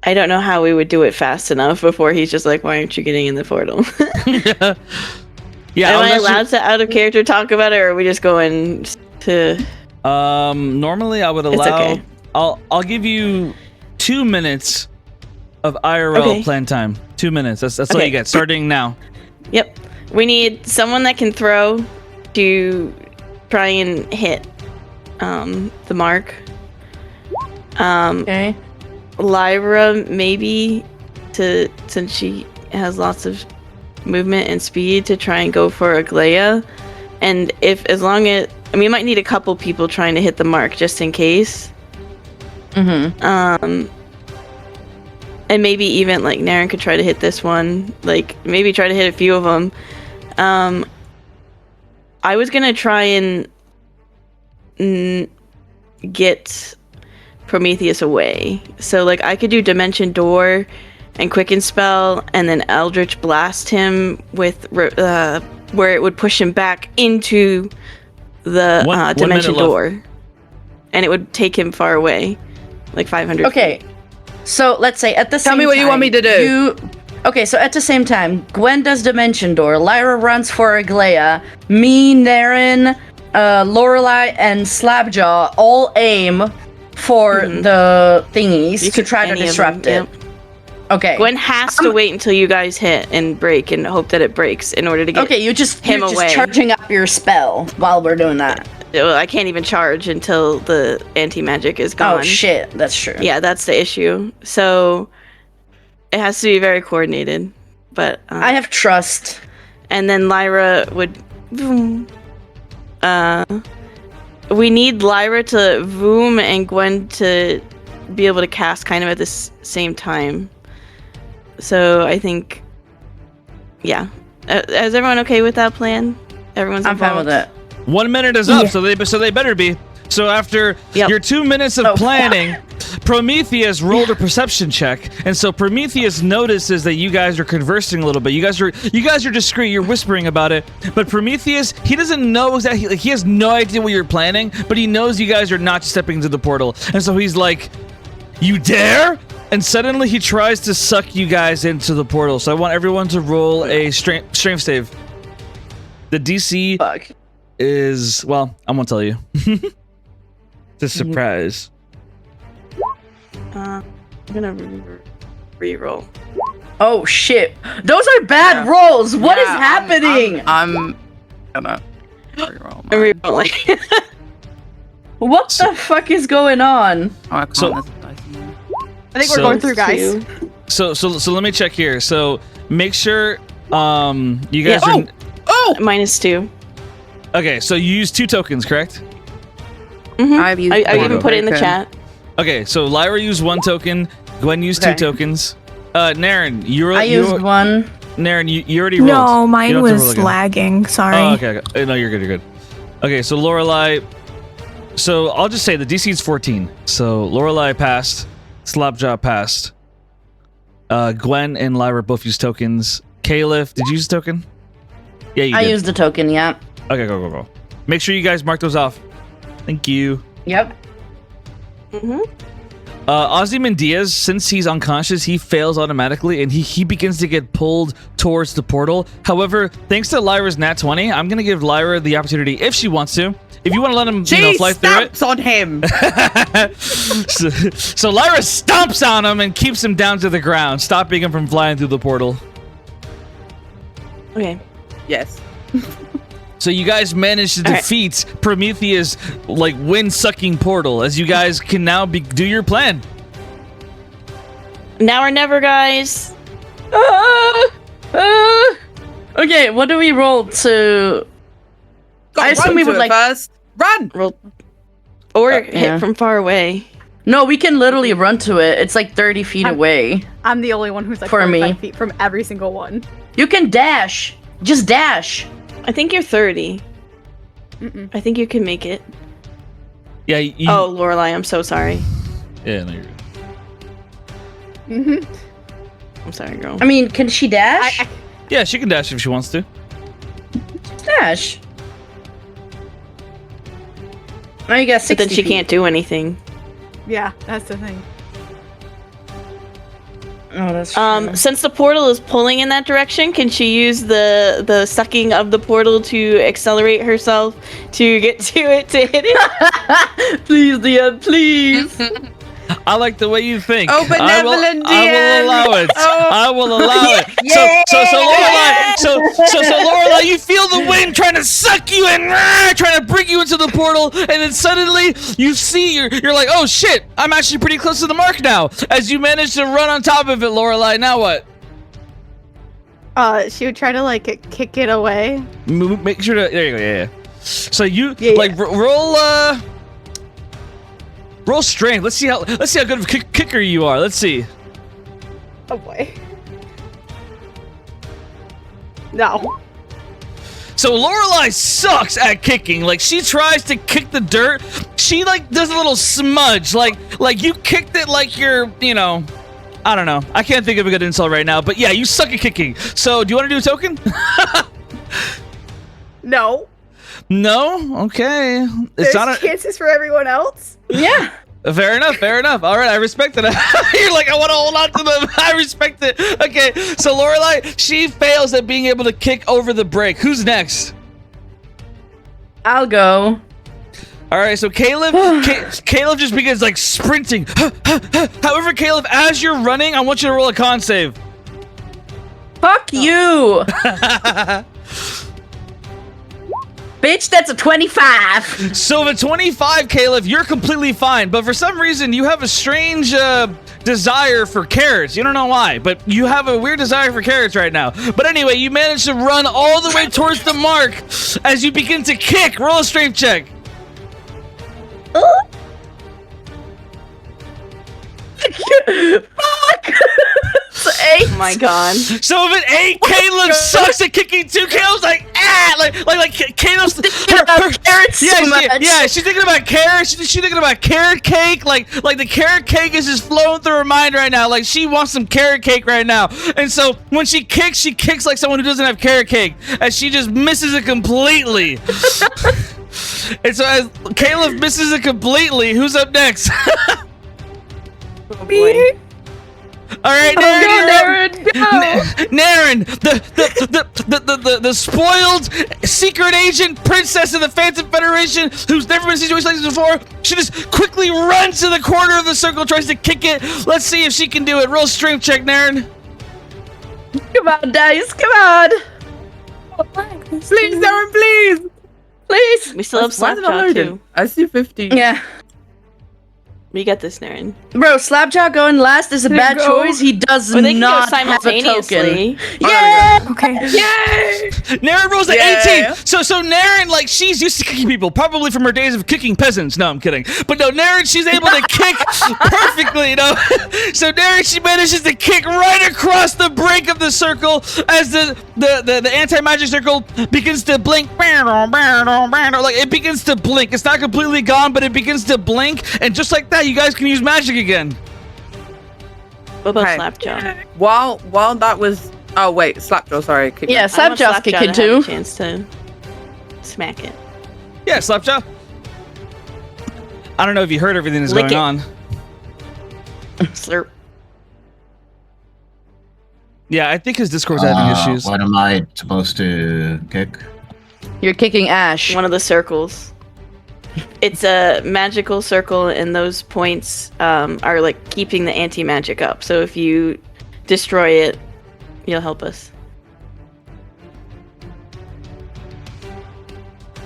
I don't know how we would do it fast enough before he's just like, why aren't you getting in the portal? Yeah. Am I allowed to out of character talk about it, or are we just going to... Normally I would allow... okay. I'll give you 2 minutes of IRL plan time. 2 minutes. That's all you get. Starting now. Yep. We need someone that can throw to try and hit the mark. Okay. Lyra, maybe, since she has lots of movement and speed, to try and go for Aglaya. And we might need a couple people trying to hit the mark just in case. Mm-hmm. And maybe even like Naren could try to hit this one. Like maybe try to hit a few of them. I was gonna try and get Prometheus away. So like I could do Dimension Door and Quicken Spell, and then Eldritch Blast him with where it would push him back into the Dimension Door, and it would take him far away, like 500. Okay, so let's say at the same time. Tell me what you want me to do. Okay, so at the same time, Gwen does Dimension Door, Lyra runs for Aglaya, me, Naren, Lorelei, and Slabjaw all aim for the thingies to try to disrupt it. Yep. Okay. Gwen has to wait until you guys hit and break and hope that it breaks in order to get you're just away. charging up your spell while we're doing that. I can't even charge until the anti-magic is gone. Oh shit, that's true. Yeah, that's the issue. So it has to be very coordinated. But I have trust. And then Lyra would we need Lyra to voom and Gwen to be able to cast kind of at the same time. So I think, yeah. Is everyone okay with that plan? Everyone's I'm fine involved? with it. 1 minute is up, so they better be. So after your 2 minutes of planning, Prometheus rolled a perception check, and so Prometheus notices that you guys are conversing a little bit. You guys are discreet. You're whispering about it, but Prometheus, he doesn't know exactly. Like, he has no idea what you're planning, but he knows you guys are not stepping into the portal, and so he's like, "You dare!" And suddenly he tries to suck you guys into the portal. So I want everyone to roll a strength save. The DC is, well, I won't tell you. It's a surprise. I'm gonna re-roll. Oh shit! Those are bad rolls. What is happening? I'm gonna reroll. I'm re-rolling. What the fuck is going on? Oh, I can't. So- There's a dice in there. I think we're going through, guys. So let me check here. So make sure you guys are -2. okay. So you use 2 tokens, correct? I've used I one even put it in the token. chat. Okay. So Lyra used 1 token. Gwen used 2 tokens. Naren, I used one. Naren, you already rolled. No, You mine don't have to roll was again. lagging. Sorry. Oh, okay. No, you're good. You're good. Okay, so Lorelai. So I'll just say the DC is 14. So Lorelai passed. Slapjaw passed. Gwen and Lyra both used tokens. Caliph, did you use a token? Yeah, you I did. used a token. Yeah. Okay, go. Make sure you guys mark those off. Thank you. Yep. Ozymandias, since he's unconscious, he fails automatically, and he begins to get pulled towards the portal. However, thanks to Lyra's nat 20, I'm gonna give Lyra the opportunity, if she wants to. If you want to let him, fly through it. Stamps on him. So Lyra stomps on him and keeps him down to the ground, stopping him from flying through the portal. Okay. Yes. So you guys managed to defeat Prometheus' wind-sucking portal, as you guys can now do your plan. Now or never, guys. Okay, what do we roll to? I assume we would first. Run. Roll. Or yeah. hit from far away. No, we can literally run to it. It's like 30 feet away. I'm the only one who's like For 45 me. feet from every single one. You can dash. Just dash. I think you're 30. I think you can make it. Yeah. Oh, Lorelai, I'm so sorry. Yeah, no, you're good. I'm sorry, girl. I mean, can she dash? Yeah, she can dash if she wants to. Dash. Now you got 60 But then she feet. can't do anything. Yeah, that's the thing. Oh, that's true. Since the portal is pulling in that direction, can she use the sucking of the portal to accelerate herself to get to it to hit it? Please, Dion, please. I like the way you think. Oh, benevolent I will allow it. Oh. I will allow it. So Lorelai, you feel the wind trying to suck you in, trying to bring you into the portal, and then suddenly you see you're like, oh shit, I'm actually pretty close to the mark now. As you manage to run on top of it, Lorelai. Now what? She would try to kick it away. Make sure to. There you go. Yeah. So you roll. Roll strength. Let's see how good of a kicker you are. Let's see. Oh boy. No. So Lorelai sucks at kicking. Like, she tries to kick the dirt. She does a little smudge. Like you kicked it like you're, I don't know. I can't think of a good insult right now. But yeah, you suck at kicking. So do you want to do a token? No. No? Okay. There's chances for everyone else. Yeah. Fair enough. All right, I respect it. You're like, I want to hold on to them. I respect it. Okay, so Lorelai, she fails at being able to kick over the break. Who's next? I'll go. All right, so Caleb just begins sprinting. However, Caleb, as you're running, I want you to roll a con save. Fuck you. Bitch, that's a 25. So the 25, Caleb, you're completely fine. But for some reason, you have a strange desire for carrots. You don't know why, but you have a weird desire for carrots right now. But anyway, you manage to run all the way towards the mark as you begin to kick. Roll a strength check. Fuck. It's 8. Oh my god. So if an 8, Caleb sucks at kicking 2. Caleb's like, like Kato's Carrots yeah, so much. yeah, she's thinking about carrots. She's thinking about carrot cake. Like the carrot cake is just flowing through her mind right now. Like she wants some carrot cake right now. And so when she kicks like someone who doesn't have carrot cake, and she just misses it completely. And so as Caleb misses it completely, who's up next? Me? All right, Naren, Naren, the spoiled secret agent princess of the Phantom Federation, who's never been in a situation like this before. She just quickly runs to the corner of the circle, tries to kick it. Let's see if she can do it. Roll strength check, Naren. Come on, dice. Come on. Please, Darren, please. Please. We still have Why is it not Slapjaw loading? too. I see 50. Yeah. We got this, Naren. Bro, Slapjaw going last is a bad go. choice. He does Or they can go not have a token. simultaneously. Yeah! Okay. Yay! Naren rolls an Yeah. 18. So Naren, like, she's used to kicking people, probably from her days of kicking peasants. No, I'm kidding. But no, Naren, she's able to kick perfectly, you know. So Naren, she manages to kick right across the break of the circle as the anti-magic circle begins to blink. Like, it begins to blink. It's not completely gone, but it begins to blink. And just like that, you guys can use magic again. What about Okay. Slapjaw? While that was... Oh, wait. Slapjaw, sorry. Keep Yeah, I want Slapjaw's Slapjaw kicking to have a too. chance to smack it. Yeah, Slapjaw. I don't know if you heard everything that's Lick going it. on. Slurp. Yeah, I think his Discord's having issues. What am I supposed to kick? You're kicking Ash. One of the circles. It's a magical circle, and those points are like keeping the anti-magic up. So if you destroy it, you'll help us.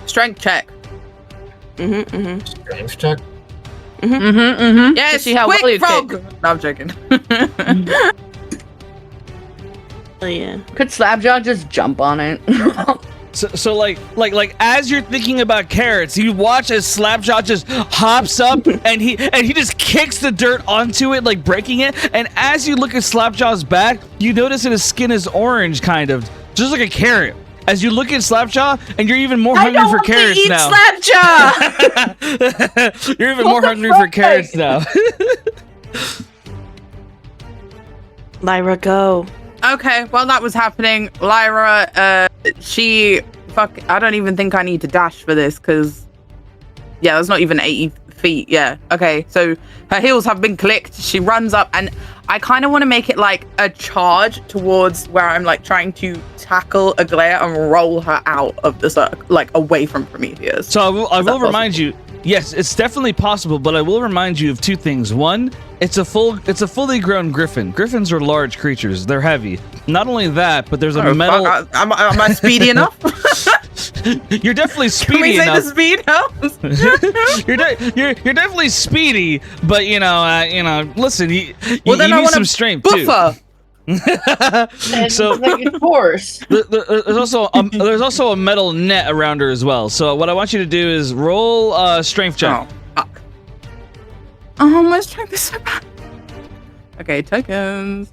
Strength check. Strength check? Yes, see how quick well you frog. kick. No, I'm joking. Oh yeah. Could Slapjaw just jump on it? So like as you're thinking about carrots, you watch as Slapjaw just hops up and he just kicks the dirt onto it, like breaking it. And as you look at Slapjaw's back, you notice that his skin is orange, kind of, just like a carrot. As you look at Slapjaw, and you're even more hungry for carrots eat now. Slapjaw! You're even more hungry for carrots now. Lyra, go. Okay, while that was happening, Lyra, I don't even think I need to dash for this, because, yeah, that's not even 80 feet, yeah. Okay, so her heels have been clicked, she runs up, and I kind of want to make it like a charge towards where I'm like trying to tackle Aglaya and roll her out of the circle, like away from Prometheus. So I will that remind you, yes, it's definitely possible, but I will remind you of two things. One, it's a fully grown griffin. Griffins are large creatures. They're heavy. Not only that, but there's a metal. Am I speedy enough? You're definitely Can we speedy say the enough. speed helps? You're definitely speedy, but listen, you Well, then I need want some to strength too. buffer. So horse. there's also a metal net around her as well. So what I want you to do is roll strength check. Oh, fuck. Oh, my strength is so bad. Okay, tokens.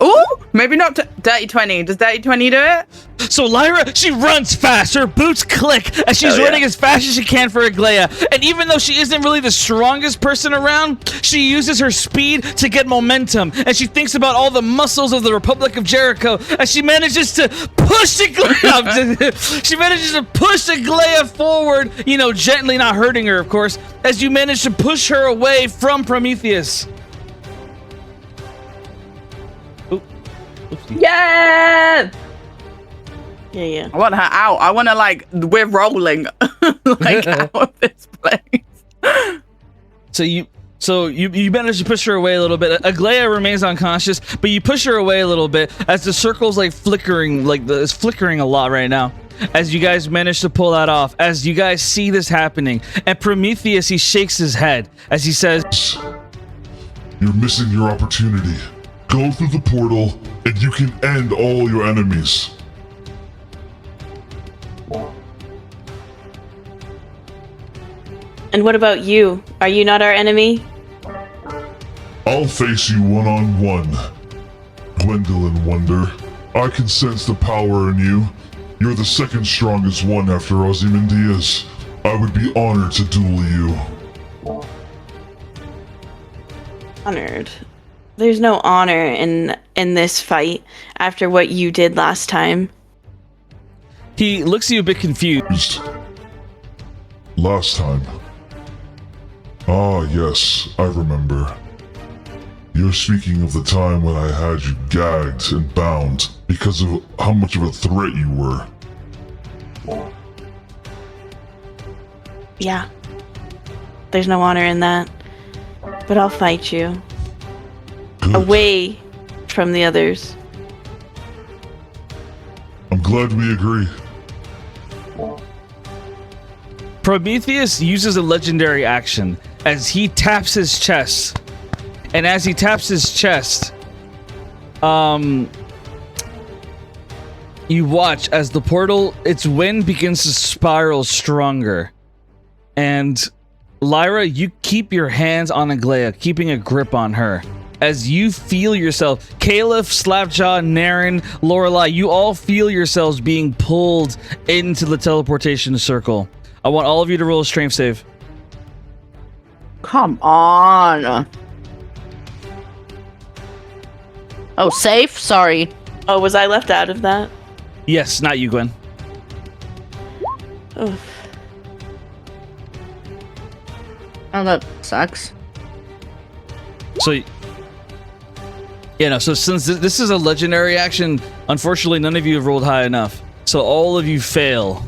Ooh, maybe not dirty 20. Does dirty 20 do it? So Lyra, she runs fast. Her boots click as she's running as fast as she can for Aglaya. And even though she isn't really the strongest person around, she uses her speed to get momentum. And she thinks about all the muscles of the Republic of Jericho as she manages to push Aglaya. She manages to push Aglaya forward, gently, not hurting her, of course, as you manage to push her away from Prometheus. Yeah! Yeah. I want her out. I want to, we're rolling, out of this place. So you manage to push her away a little bit. Aglaya remains unconscious, but you push her away a little bit as the circle's flickering, it's flickering a lot right now. As you guys manage to pull that off, as you guys see this happening, and Prometheus, he shakes his head as he says, You're missing your opportunity. Go through the portal, and you can end all your enemies. And what about you? Are you not our enemy? I'll face you one-on-one. Gwendolyn Wonder, I can sense the power in you. You're the second strongest one after Ozymandias. I would be honored to duel you. Honored. There's no honor in this fight after what you did last time. He looks at you a bit confused. Last time. Ah, yes, I remember. You're speaking of the time when I had you gagged and bound because of how much of a threat you were. Yeah. There's no honor in that. But I'll fight you. Good. Away from the others. I'm glad we agree. Prometheus uses a legendary action as he taps his chest. And as he taps his chest, you watch as the portal, its wind begins to spiral stronger. And Lyra, you keep your hands on Aglaya, keeping a grip on her. As you feel yourself, Caliph, Slapjaw, Naren, Lorelei, you all feel yourselves being pulled into the teleportation circle. I want all of you to roll a strength save. Come on. Oh, safe? Sorry. Oh, was I left out of that? Yes, not you, Gwen. Oh. Oh, that sucks. So, yeah, no, so since this is a legendary action, unfortunately, none of you have rolled high enough. So all of you fail.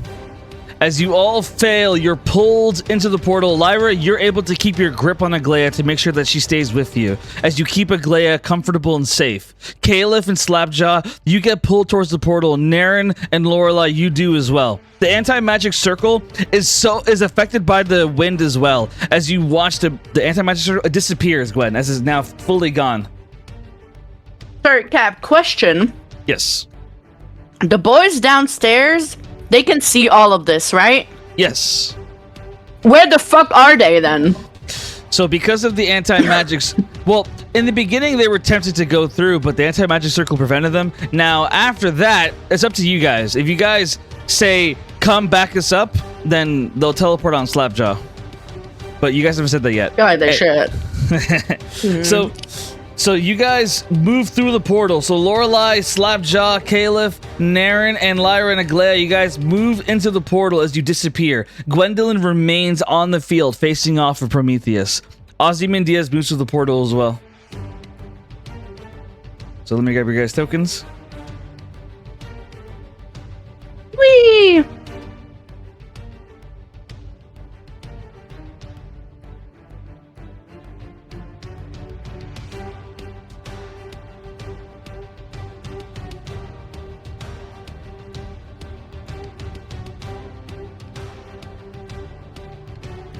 As you all fail, you're pulled into the portal. Lyra, you're able to keep your grip on Aglaya to make sure that she stays with you, as you keep Aglaya comfortable and safe. Caliph and Slapjaw, you get pulled towards the portal. Naren and Lorelei, you do as well. The anti-magic circle is affected by the wind as well. As you watch the anti-magic circle, it disappears, Gwen, as it's now fully gone. Sorry, Cap, question. Yes. The boys downstairs, they can see all of this, right? Yes. Where the fuck are they then? So because of the anti-magic... well, in the beginning, they were tempted to go through, but the anti-magic circle prevented them. Now, after that, it's up to you guys. If you guys say, come back us up, then they'll teleport on Slapjaw. But you guys haven't said that yet. God, they should. So you guys move through the portal. So Lorelei, Slapjaw, Caliph, Naren, and Lyra and Aglaya, you guys move into the portal as you disappear. Gwendolyn remains on the field, facing off of Prometheus. Ozymandias moves through the portal as well. So let me grab your guys' tokens. Whee!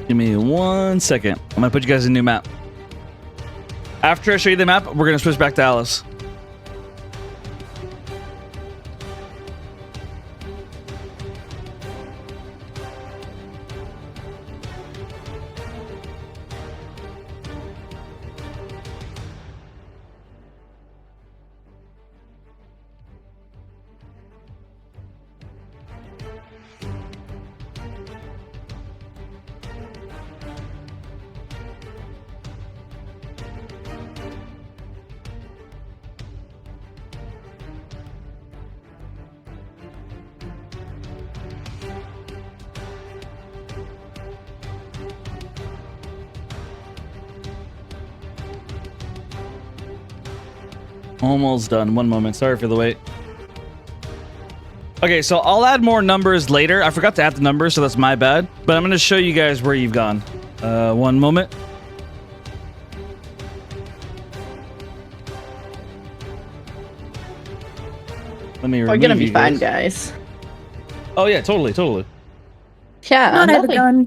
Give me 1 second. I'm gonna put you guys in a new map. After I show you the map, we're gonna switch back to Alice. Almost done. 1 moment. Sorry for the wait. Okay, so I'll add more numbers later. I forgot to add the numbers, so that's my bad. But I'm going to show you guys where you've gone. 1 moment. Let me remove We're gonna be you fine, guys. guys. Oh, yeah, totally. Yeah, Not have a gun.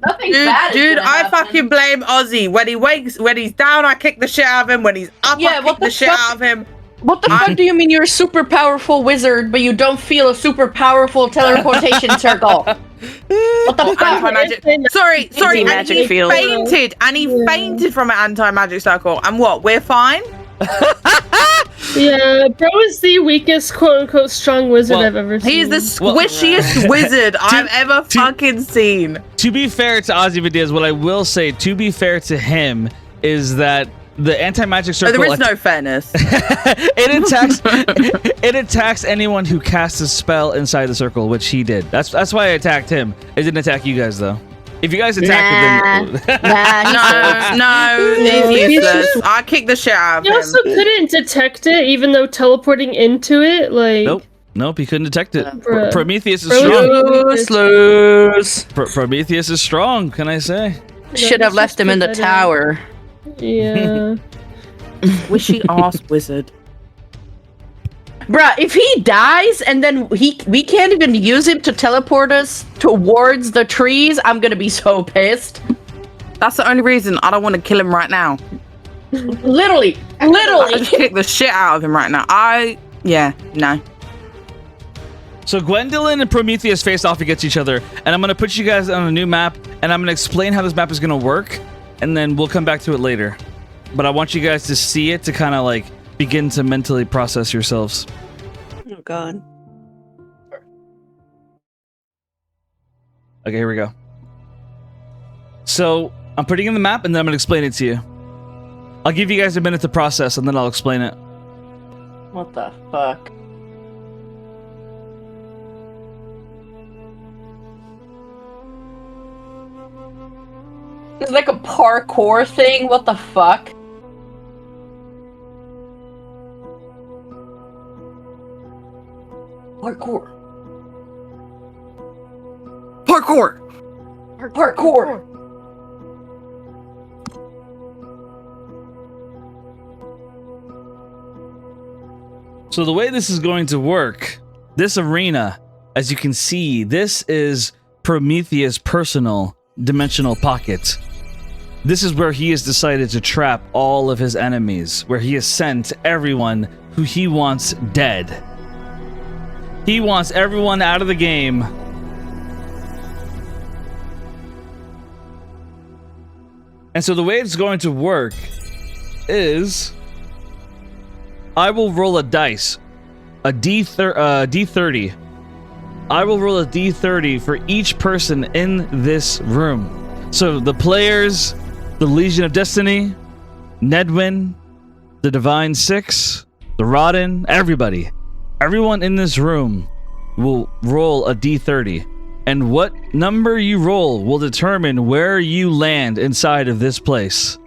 Dude, I fucking blame Ozzy. When he's down, I kick the shit out of him. When he's up, I kick the shit out of him. What the fuck do you mean you're a super powerful wizard, but you don't feel a super powerful teleportation circle? What the fuck? Anti-magic. Sorry, and Anti-magic he field. fainted, from an anti-magic circle. And what? We're fine. Yeah, bro is the weakest quote-unquote strong wizard I've ever seen. He is the squishiest wizard I've ever fucking seen. To be fair to Ozymandias, what I will say, to be fair to him, is that the anti-magic circle... there is no fairness. it attacks anyone who casts a spell inside the circle, which he did. That's why I attacked him. It didn't attack you guys, though. If you guys attacked it, then... no, he's useless. I kicked the shit out of him. He also couldn't detect it, even though teleporting into it, like... Nope, he couldn't detect it. Bruh. Prometheus is Bro, strong. Prometheus is strong, can I say? Should have left him in the tower. Yeah. Wishy ass wizard. Bruh, if he dies and then we can't even use him to teleport us towards the trees, I'm gonna be so pissed. That's the only reason I don't want to kill him right now. Literally. I just kick the shit out of him right now. No. So Gwendolyn and Prometheus face off against each other, and I'm going to put you guys on a new map, and I'm going to explain how this map is going to work, and then we'll come back to it later. But I want you guys to see it to kind of like begin to mentally process yourselves. Oh god. Okay, here we go. So I'm putting in the map, and then I'm going to explain it to you. I'll give you guys a minute to process, and then I'll explain it. What the fuck? It's like a parkour thing. What the fuck? Parkour. So the way this is going to work, this arena, as you can see, this is Prometheus' personal dimensional pocket. This is where he has decided to trap all of his enemies, where he has sent everyone who he wants dead. He wants everyone out of the game. And so the way it's going to work is I will roll a dice, a D30. I will roll a D30 for each person in this room. So the players, the Legion of Destiny, Nedwin, the Divine Six, the Rodden, everybody. Everyone in this room will roll a D30. And what number you roll will determine where you land inside of this place.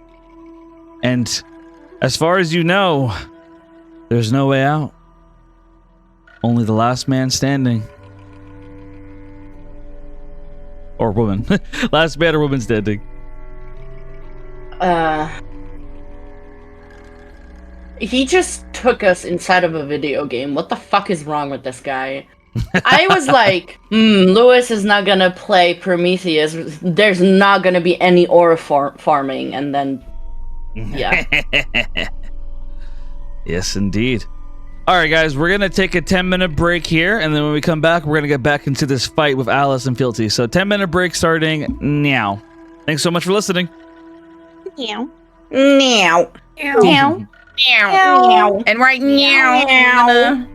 And as far as you know, there's no way out. Only the last man standing. Or woman. Last man or woman standing. He just took us inside of a video game. What the fuck is wrong with this guy? I was like, Lewis is not gonna play Prometheus. There's not gonna be any aura farming. And then, yeah. Yes, indeed. All right, guys, we're going to take a 10-minute break here. And then when we come back, we're going to get back into this fight with Alice and Fealty. So 10-minute break starting now. Thanks so much for listening. Meow. Meow. Meow. Meow. And right now, I'm gonna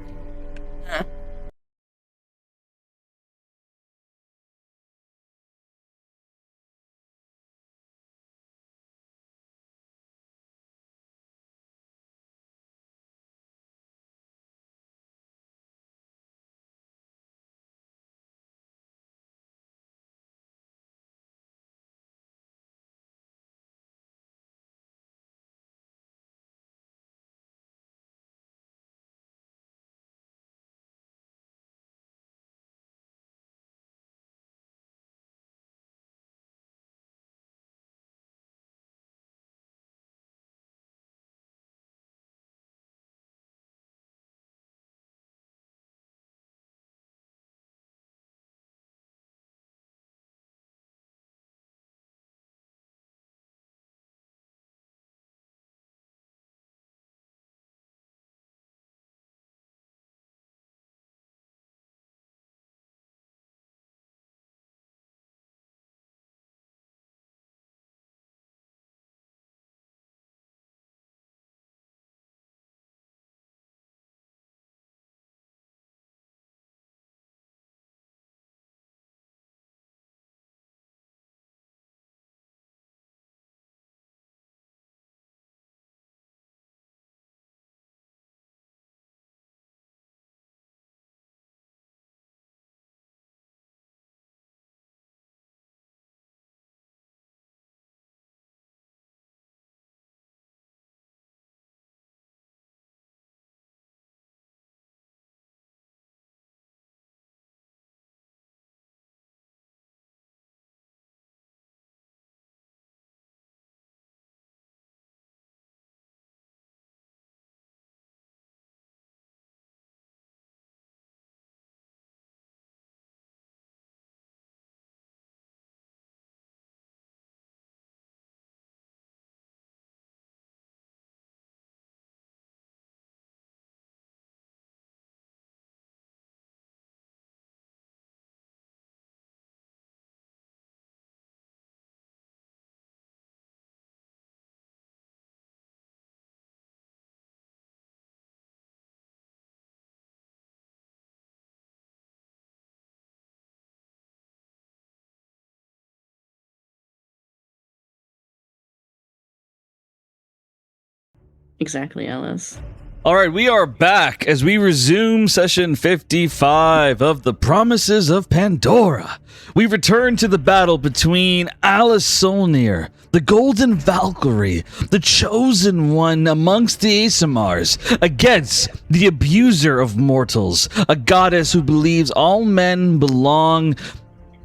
Exactly, Alice. All right, we are back as we resume session 55 of the Promises of Pandora. We return to the battle between Alice Solnir, the Golden Valkyrie, the chosen one amongst the Asimars, against the abuser of mortals, a goddess who believes all men belong,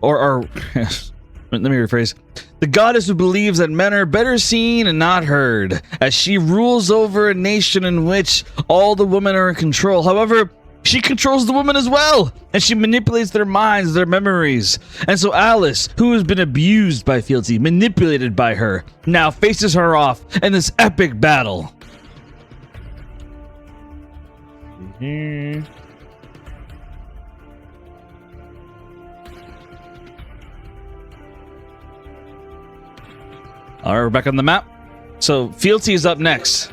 or let me rephrase. The goddess who believes that men are better seen and not heard, as she rules over a nation in which all the women are in control. However, she controls the women as well, and she manipulates their minds, their memories. And so Alice, who has been abused by Fealty, manipulated by her, now faces her off in this epic battle. All right, we're back on the map. So Fealty is up next.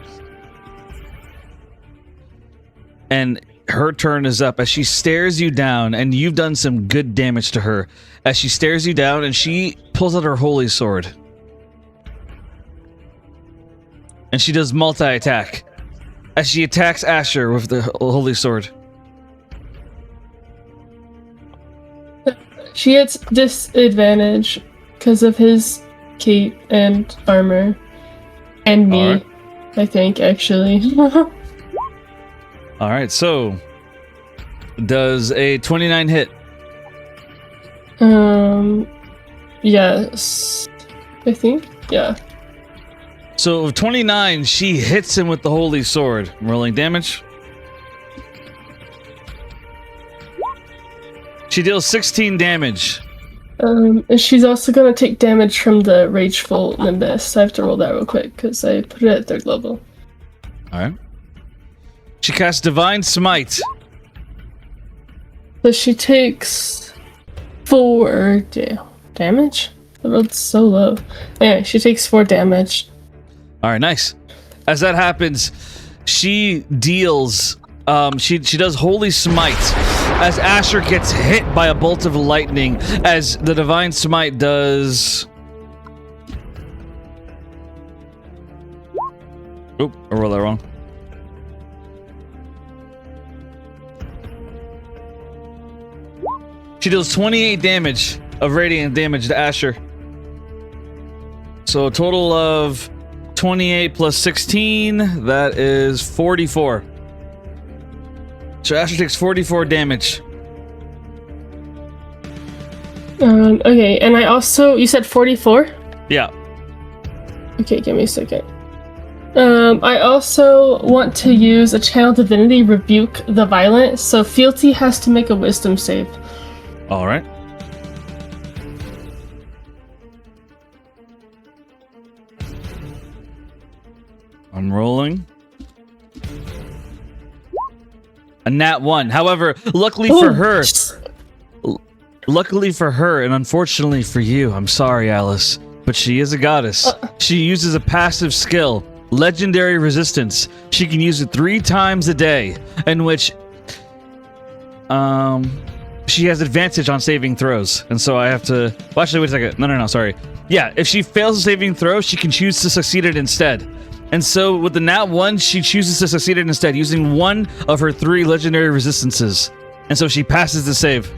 And her turn is up as she stares you down, and you've done some good damage to her. As she stares you down, and she pulls out her holy sword. And she does multi-attack. As she attacks Asher with the holy sword. She gets disadvantage because of his cape and armor. And me, right. I think, actually. Alright, so does a 29 hit? Yes. I think, yeah. So 29, she hits him with the holy sword. Rolling damage. She deals 16 damage. And she's also gonna take damage from the Rageful Nimbus. I have to roll that real quick because I put it at 3rd level. Alright. She casts Divine Smite. So she takes 4 damage? The roll's so low. Anyway, she takes 4 damage. Alright, nice. As that happens, she deals she does Holy Smite as Asher gets hit by a bolt of lightning, as the Divine Smite does. Oop, I rolled that wrong. She deals 28 damage of radiant damage to Asher. So a total of 28 plus 16, that is 44. So Asher takes 44 damage. Okay, and I also... You said 44? Yeah. Okay, give me a second. I also want to use a Channel Divinity Rebuke the Violent, so Fealty has to make a Wisdom save. Alright. I'm rolling. A nat 1. However, luckily for her, and unfortunately for you, I'm sorry, Alice, but she is a goddess. She uses a passive skill, Legendary Resistance. She can use it 3 times a day, in which she has advantage on saving throws. And so I have to... Well, actually, wait a second. No, sorry. Yeah, if she fails a saving throw, she can choose to succeed it instead. And so with the nat 1, she chooses to succeed it instead, using 1 of her 3 legendary resistances. And so she passes the save.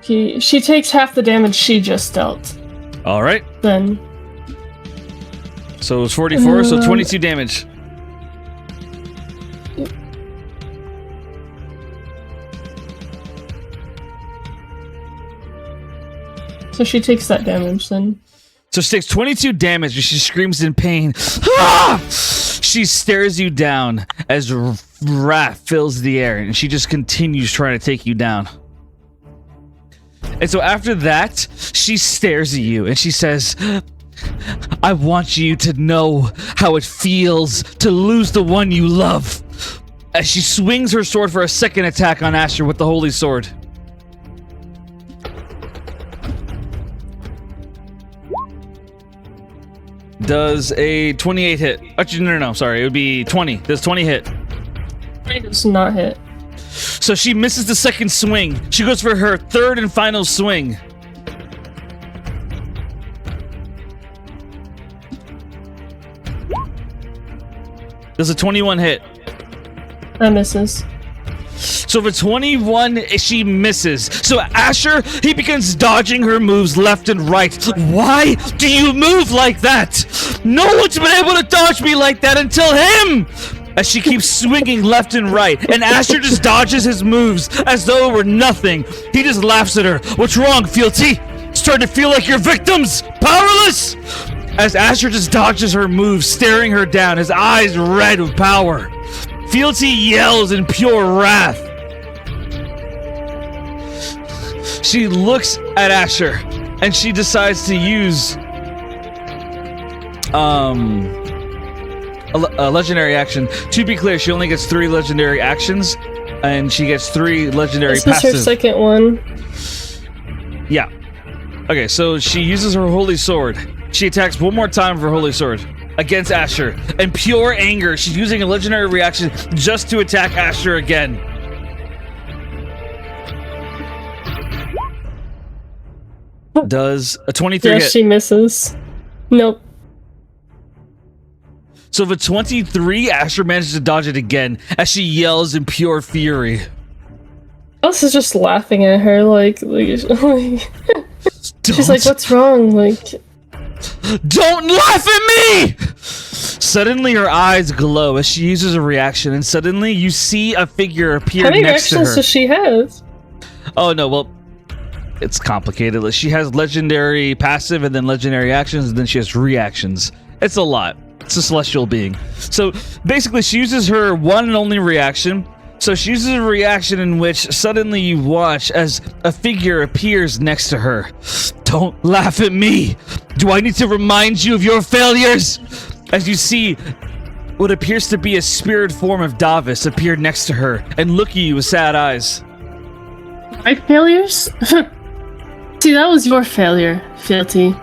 She takes half the damage she just dealt. Alright. Then. So it was 44, so 22 damage. So she takes that damage then. So she takes 22 damage and she screams in pain. Ah! She stares you down as wrath fills the air, and she just continues trying to take you down. And so after that, she stares at you and she says, I want you to know how it feels to lose the one you love. As she swings her sword for a second attack on Asher with the holy sword. Does a 28 hit? Actually, no, sorry. It would be 20. Does 20 hit? It does not hit. So she misses the second swing. She goes for her 3rd and final swing. Does a 21 hit? That misses. So for 21, she misses. So Asher, he begins dodging her moves left and right. Why do you move like that? No one's been able to dodge me like that until him! As she keeps swinging left and right, and Asher just dodges his moves as though it were nothing. He just laughs at her. What's wrong, Fealty? Starting to feel like your victims? Powerless? As Asher just dodges her moves, staring her down, his eyes red with power. Fealty yells in pure wrath. She looks at Asher, and she decides to use a legendary action. To be clear, she only gets 3 legendary actions, and she gets 3 legendary passives. This is her second one. Yeah. Okay, so she uses her holy sword. She attacks one more time with her holy sword against Asher. In pure anger, she's using a legendary reaction just to attack Asher again. Does a 23 hit? Yes, she misses. Nope. So for 23, Asher manages to dodge it again as she yells in pure fury. Alice is just laughing at her, like she's like, "What's wrong?" Like, don't laugh at me! Suddenly, her eyes glow as she uses a reaction, and suddenly you see a figure appear next to her. How many reactions does she have? Oh no, well, it's complicated. She has legendary passive, and then legendary actions, and then she has reactions. It's a lot. It's a celestial being. So basically, she uses her one and only reaction. So she uses a reaction in which suddenly you watch as a figure appears next to her. Don't laugh at me! Do I need to remind you of your failures? As you see what appears to be a spirit form of Davis appear next to her and look at you with sad eyes. My failures? See, that was your failure, Fealty.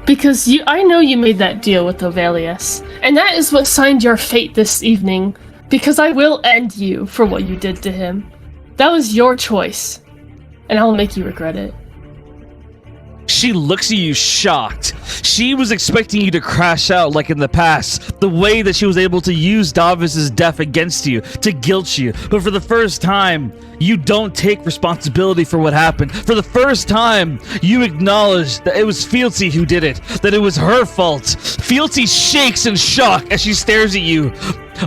Because I know you made that deal with Ovelius, and that is what signed your fate this evening. Because I will end you for what you did to him. That was your choice, and I'll make you regret it. She looks at you shocked. She was expecting you to crash out like in the past, the way that she was able to use Davis's death against you, to guilt you. But for the first time, you don't take responsibility for what happened. For the first time, you acknowledge that it was Fealty who did it, that it was her fault. Fealty shakes in shock as she stares at you.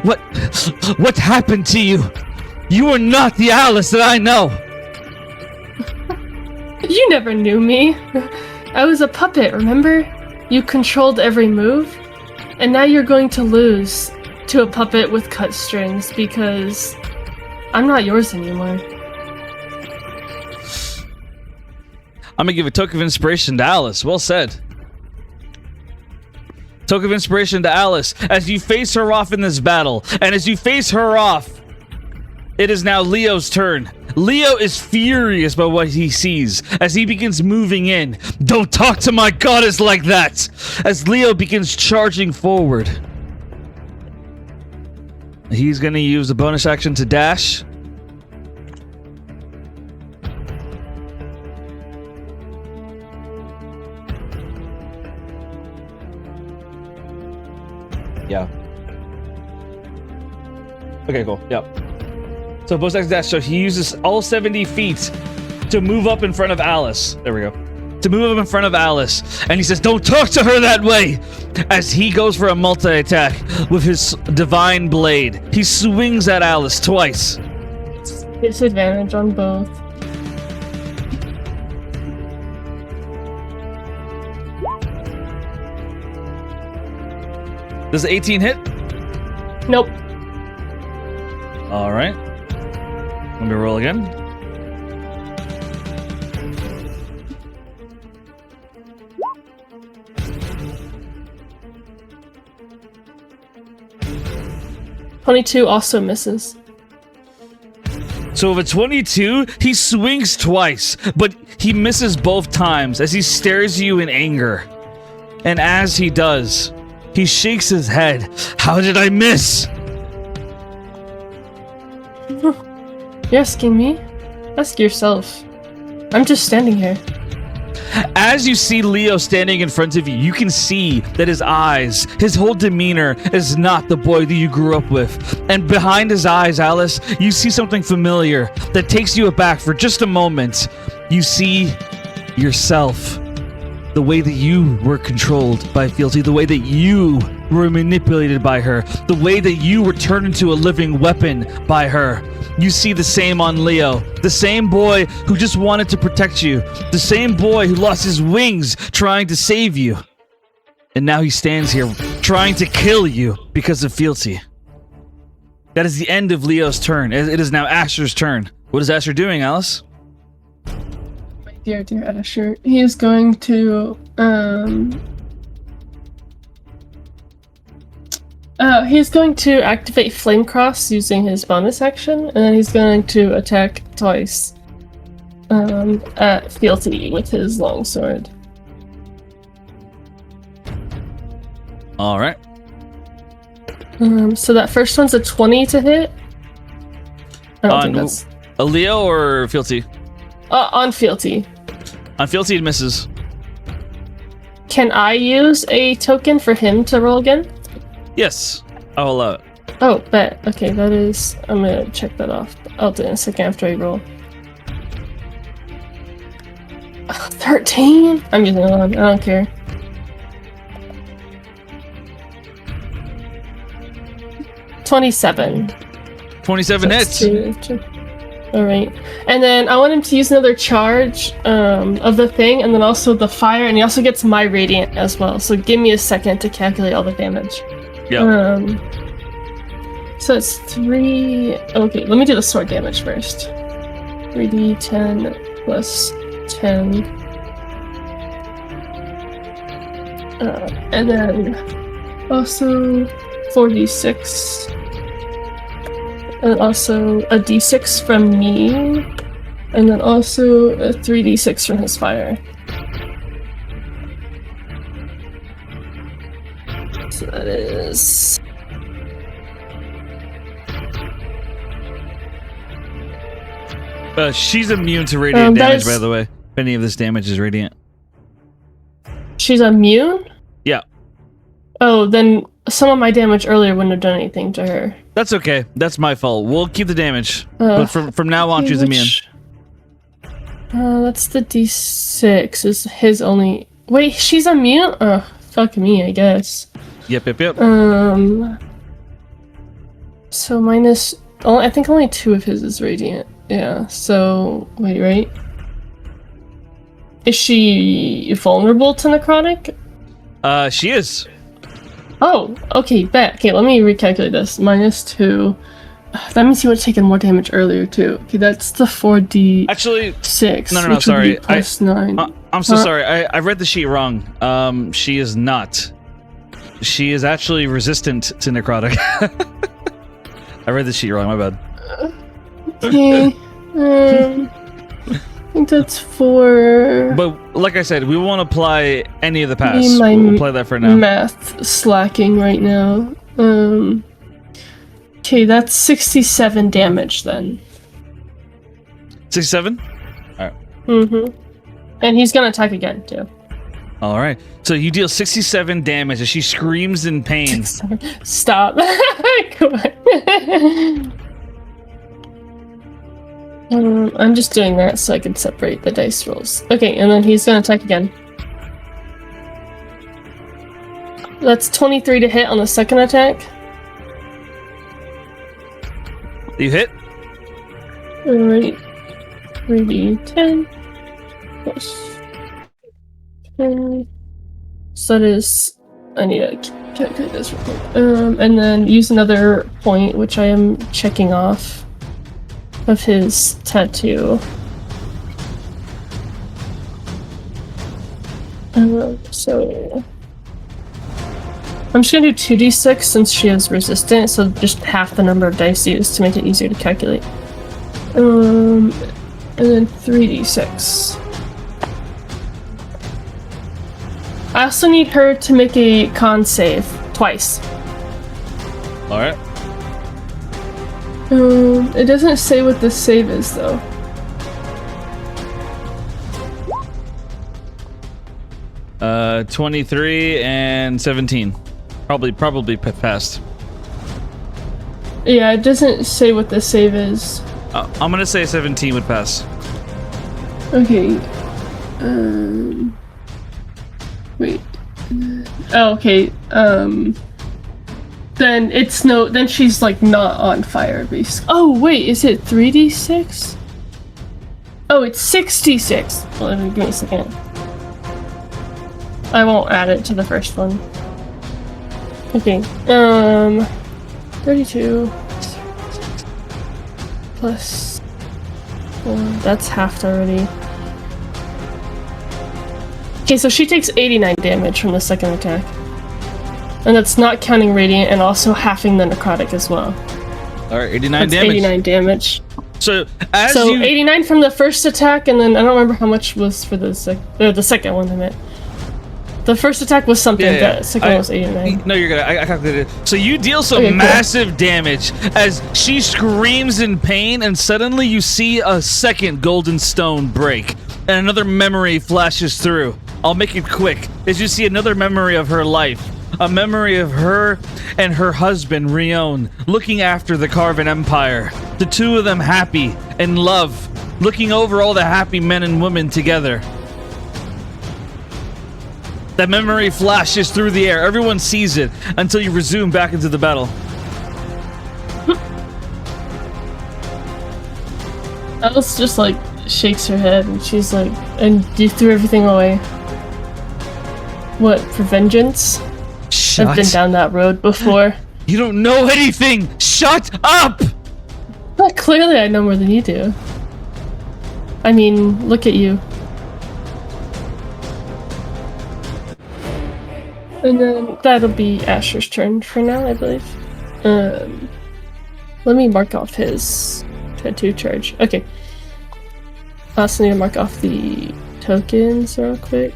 What happened to you? You are not the Alice that I know. You never knew me. I was a puppet, remember? You controlled every move. And now you're going to lose to a puppet with cut strings because I'm not yours anymore. I'm gonna give a token of inspiration to Alice. Well said. Token of inspiration to Alice as you face her off in this battle. And as you face her off, it is now Leo's turn. Leo is furious by what he sees as he begins moving in. Don't talk to my goddess like that! As Leo begins charging forward. He's gonna use a bonus action to dash. Yeah. Okay, cool. Yep. So bonus action dash. So he uses all 70 feet to move up in front of Alice. There we go. To move up in front of Alice. And he says, don't talk to her that way! As he goes for a multi-attack with his divine blade. He swings at Alice twice. Disadvantage on both. Does 18 hit? Nope. All right. Let me roll again. .22 also misses. So with a 22, he swings twice, but he misses both times as he stares at you in anger. And as he does, he shakes his head. How did I miss? You're asking me? Ask yourself. I'm just standing here. As you see Leo standing in front of you, you can see that his eyes, his whole demeanor is not the boy that you grew up with. And behind his eyes, Alice, you see something familiar that takes you aback for just a moment. You see yourself. The way that you were controlled by Fealty, the way that you were manipulated by her, the way that you were turned into a living weapon by her. You see the same on Leo, the same boy who just wanted to protect you, the same boy who lost his wings trying to save you. And now he stands here trying to kill you because of Fealty. That is the end of Leo's turn. It is now Asher's turn. What is Asher doing, Alice? Dear Asher, he is going to activate Flame Cross using his bonus action, and then he's going to attack twice at Fealty with his longsword. All right. So that first one's a 20 to hit. I don't think that's a Leo or Fealty? On Fealty. On Fealty, it misses. Can I use a token for him to roll again? Yes, I'll allow it. Oh, bet. Okay, that is... I'm gonna check that off. I'll do it in a second after I roll. 13? I'm using it on. I don't care. $27. 27 hits. Alright. And then I want him to use another charge of the thing, and then also the fire, and he also gets my radiant as well. So give me a second to calculate all the damage. Yeah. So it's 3... Okay, let me do the sword damage first. 3d10 plus 10. And then also 4d6. And also a d6 from me. And then also a 3d6 from his fire. So that is... She's immune to radiant damage, by the way. If any of this damage is radiant. She's immune? Yeah. Oh, then some of my damage earlier wouldn't have done anything to her. That's okay. That's my fault. We'll keep the damage. But from now on, she's immune. That's the d6. Is his only... Wait, she's immune? Fuck me, I guess. Yep. So minus... I think only 2 of his is radiant. Yeah, so... Wait, right? Is she vulnerable to necrotic? She is. Oh, okay, bet. Okay, let me recalculate this. Minus 2. That means he would have taken more damage earlier, too. Okay, that's the 4d... Actually... 6. No, sorry. Plus 9. I'm so sorry. I read the sheet wrong. She is not. She is actually resistant to necrotic. I read the sheet wrong, my bad. Okay. I think that's 4. But like I said, we won't apply any of the pass. We'll apply that for now. Math slacking right now. Okay, that's 67 damage then. 67? Alright. And he's gonna attack again, too. Alright. So you deal 67 damage as she screams in pain. Stop. Come on. I'm just doing that so I can separate the dice rolls. Okay, and then he's gonna attack again. That's 23 to hit on the second attack. You hit? Alright. 3d10 plus 10. So that is... I need to calculate this real quick. And then use another point, which I am checking off, of his tattoo. So... I'm just gonna do 2d6 since she is resistant, so just half the number of dice used to make it easier to calculate. And then 3d6. I also need her to make a con save twice. Alright. It doesn't say what the save is though. 23 and 17. Probably passed. Yeah, it doesn't say what the save is. I'm gonna say 17 would pass. Okay. Wait. Oh, okay. Then it's no. Then she's like not on fire, basically. Oh wait, is it 3d6? Oh, it's 66. Well, give me a second. I won't add it to the first one. Okay. 32 plus 4. That's halved already. Okay, so she takes 89 damage from the second attack. And that's not counting radiant and also halving the necrotic as well. Alright, 89 That's damage. 89 damage. So 89 from the first attack, and then I don't remember how much was for the second one I meant. The first attack was something, the second one was 89. No, you're good. I calculated it. So you deal some massive damage as she screams in pain, and suddenly you see a second golden stone break, and another memory flashes through. I'll make it quick. As you see another memory of her life. A memory of her and her husband, Rion, looking after the Carven Empire. The two of them happy, in love, looking over all the happy men and women together. That memory flashes through the air. Everyone sees it until you resume back into the battle. Alice just like shakes her head and she's like, and you threw everything away. What, for vengeance? I've been down that road before. You don't know anything! Shut up! Well, clearly I know more than you do. I mean, look at you. And then that'll be Asher's turn for now, I believe. Let me mark off his tattoo charge. Okay. I also need to mark off the tokens real quick.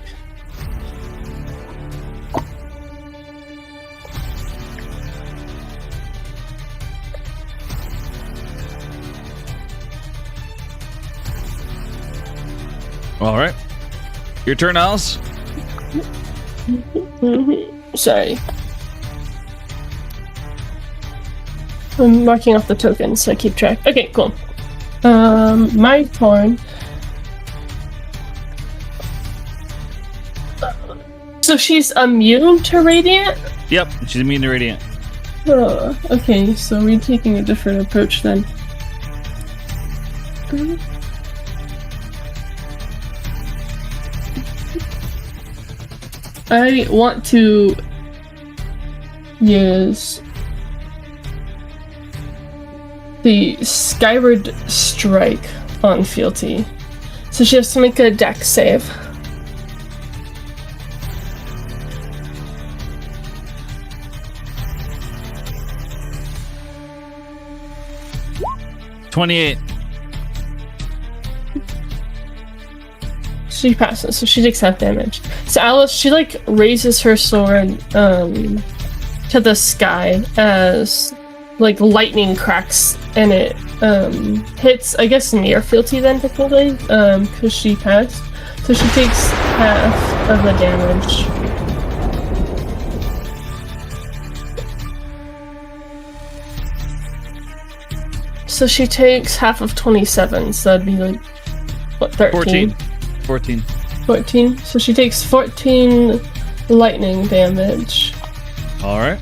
All right. Your turn, Alice. Sorry. I'm marking off the tokens so I keep track. Okay, cool. My turn. So she's immune to radiant? Yep, she's immune to radiant. Okay, so we're taking a different approach then. I want to use the Skyward Strike on Fealty. So she has to make a dex save. $28. She passes, so she takes half damage. So Alice, she like raises her sword to the sky as like lightning cracks and it hits, I guess, near Fealty then technically, because she passed. So she takes half of the damage. So she takes half of 27, so that'd be like, what, 13? 14. So she takes 14 lightning damage. Alright.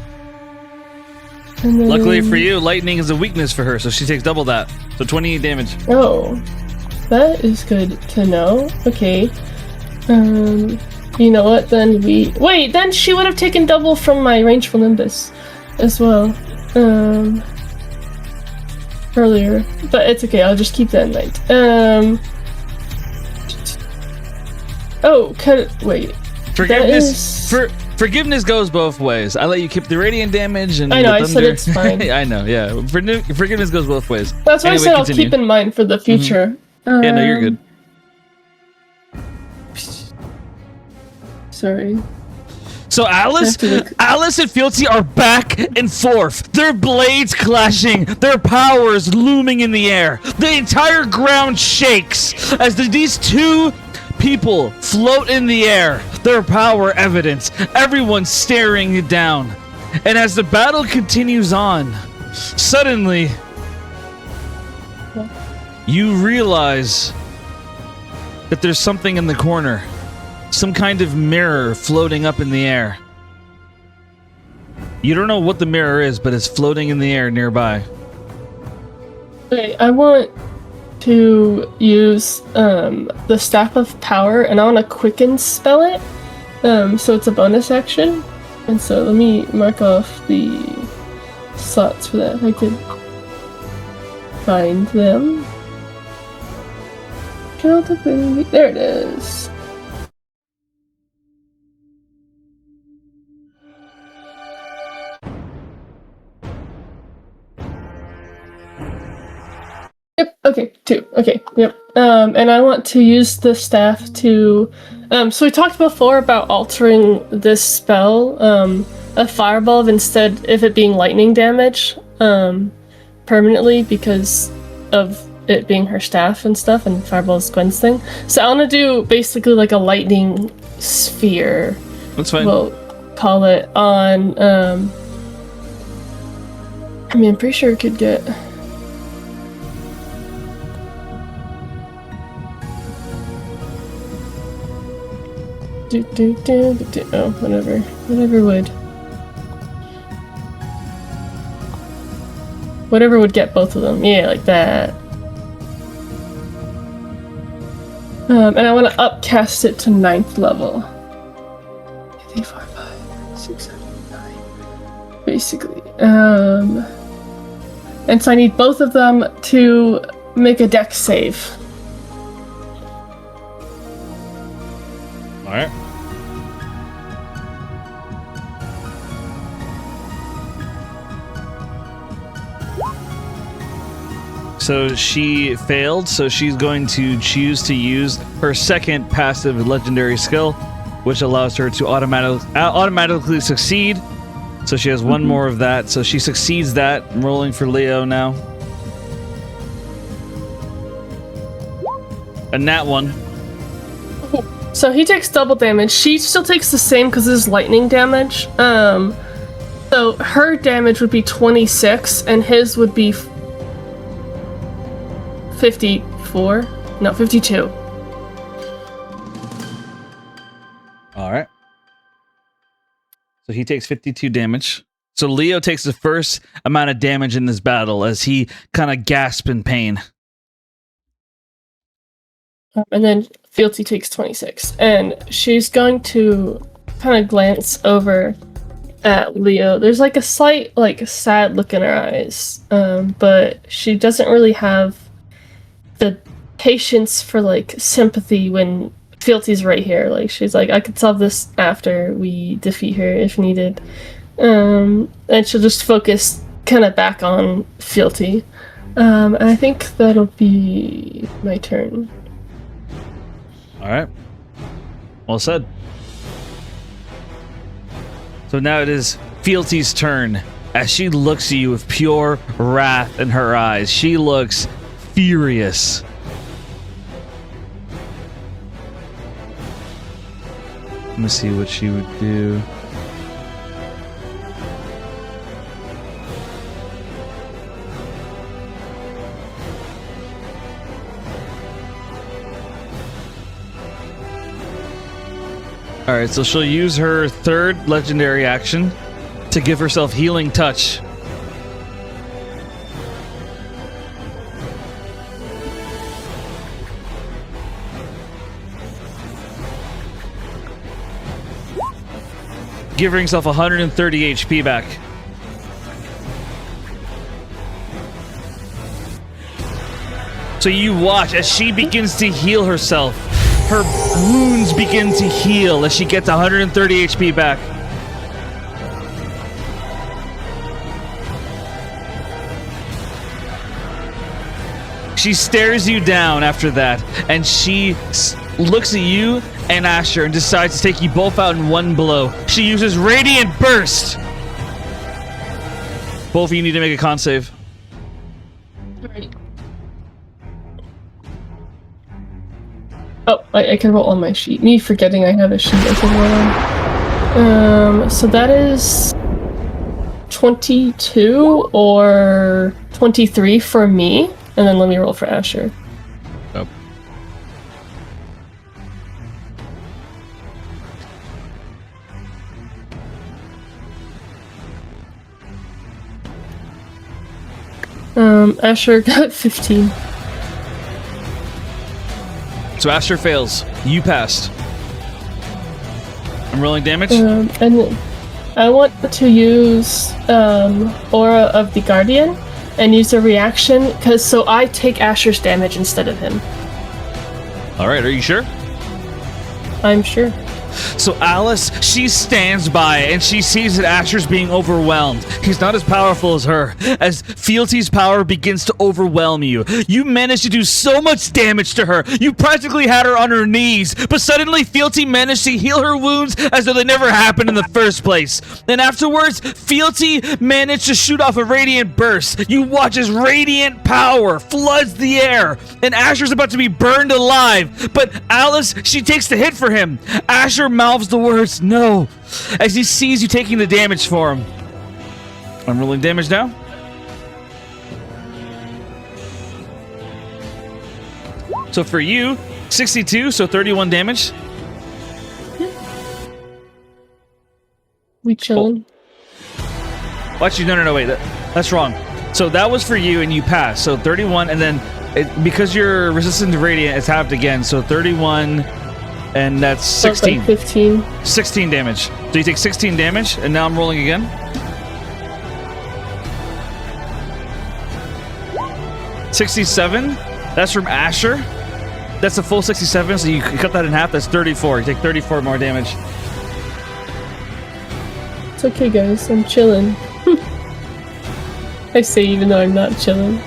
And then... Luckily for you, lightning is a weakness for her, so she takes double that. So 28 damage. Oh, that is good to know. Okay. You know what, then wait, then she would have taken double from my Rangeful Nimbus as well. Earlier. But it's okay, I'll just keep that in mind. Oh, wait. Forgiveness goes both ways. I let you keep the radiant damage and I know, the I said thunder. it's fine. I know, yeah. Forgiveness goes both ways. That's what Anyway, I said continue. I'll keep in mind for the future. Yeah, no, you're good. Sorry. So Alice and Fealty are back and forth. Their blades clashing, their powers looming in the air. The entire ground shakes as these two People float in the air, their power evident, everyone staring it down. And as the battle continues on, suddenly, you realize that there's something in the corner. Some kind of mirror floating up in the air. You don't know what the mirror is, but it's floating in the air nearby. Okay, I want to use the Staff of Power, and I want to quicken spell it. So it's a bonus action. And so let me mark off the slots for that if I could find them. There it is. Yep, okay, 2. Okay, yep. And I want to use the staff to... so we talked before about altering this spell, a fireball, instead of it being lightning damage, permanently because of it being her staff and stuff, and fireball is Gwen's thing. So I want to do basically like a lightning sphere. That's fine. We'll call it on, I mean, I'm pretty sure it could get... Oh, whatever would. Whatever would get both of them. Yeah, like that. And I want to upcast it to 9th level. 3, 4, 5, 6, 7, 9. Basically. And so I need both of them to make a dex save. Alright. So she failed, so she's going to choose to use her second passive legendary skill, which allows her to automatically succeed. So she has one more of that, so she succeeds that. I'm rolling for Leo now. And that one. So he takes double damage. She still takes the same because this is lightning damage. So her damage would be 26, and his would be 54. No, 52. All right. So he takes 52 damage. So Leo takes the first amount of damage in this battle as he kind of gasps in pain. And then Fealty takes 26. And she's going to kind of glance over at Leo. There's like a slight, like, sad look in her eyes. But she doesn't really have the patience for, like, sympathy when Fealty's right here. Like, she's like, I could solve this after we defeat her if needed. And she'll just focus kind of back on Fealty. And I think that'll be my turn. All right. Well said. So now it is Fealty's turn as she looks at you with pure wrath in her eyes. She looks furious. Let me see what she would do. Alright, so she'll use her third legendary action to give herself Healing Touch. Giving herself 130 HP back. So you watch as she begins to heal herself. Her wounds begin to heal as she gets 130 HP back. She stares you down after that, and she looks at you and Asher and decides to take you both out in one blow. She uses Radiant Burst. Both of you need to make a con save. Oh, I can roll on my sheet. Me forgetting I have a sheet I can roll on. So that is 22 or 23 for me, and then let me roll for Asher. Oh. Asher got 15. So Asher fails. You passed. I'm rolling damage. And I want to use Aura of the Guardian and use a reaction, so I take Asher's damage instead of him. All right, are you sure? I'm sure. So Alice, she stands by and she sees that Asher's being overwhelmed. He's not as powerful as her. As Fealty's power begins to overwhelm you, you manage to do so much damage to her. You practically had her on her knees, but suddenly Fealty managed to heal her wounds as though they never happened in the first place. And afterwards, Fealty managed to shoot off a radiant burst. You watch as radiant power floods the air, and Asher's about to be burned alive. But Alice, she takes the hit for him. Asher mouths the words "no" as he sees you taking the damage for him. I'm rolling damage now. So for you, 62, so 31 damage. We chillin'. Oh, actually, no, wait, that's wrong. So that was for you, and you passed. So 31, and then because you're resistant to radiant, it's halved again. So 31. And that's 16. Like 15. 16 damage. So you take 16 damage, and now I'm rolling again. $67. That's from Asher. That's a full 67, so you cut that in half. That's 34. You take 34 more damage. It's okay, guys. I'm chilling. I say even though I'm not chilling.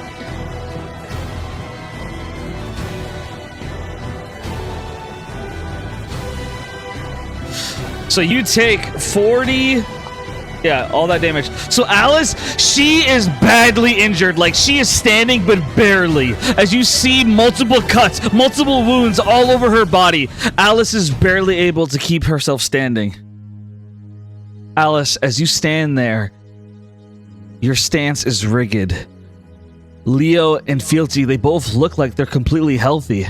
So you take 40... Yeah, all that damage. So Alice, she is badly injured. Like, she is standing, but barely. As you see multiple cuts, multiple wounds all over her body. Alice is barely able to keep herself standing. Alice, as you stand there, your stance is rigid. Leo and Fealty, they both look like they're completely healthy.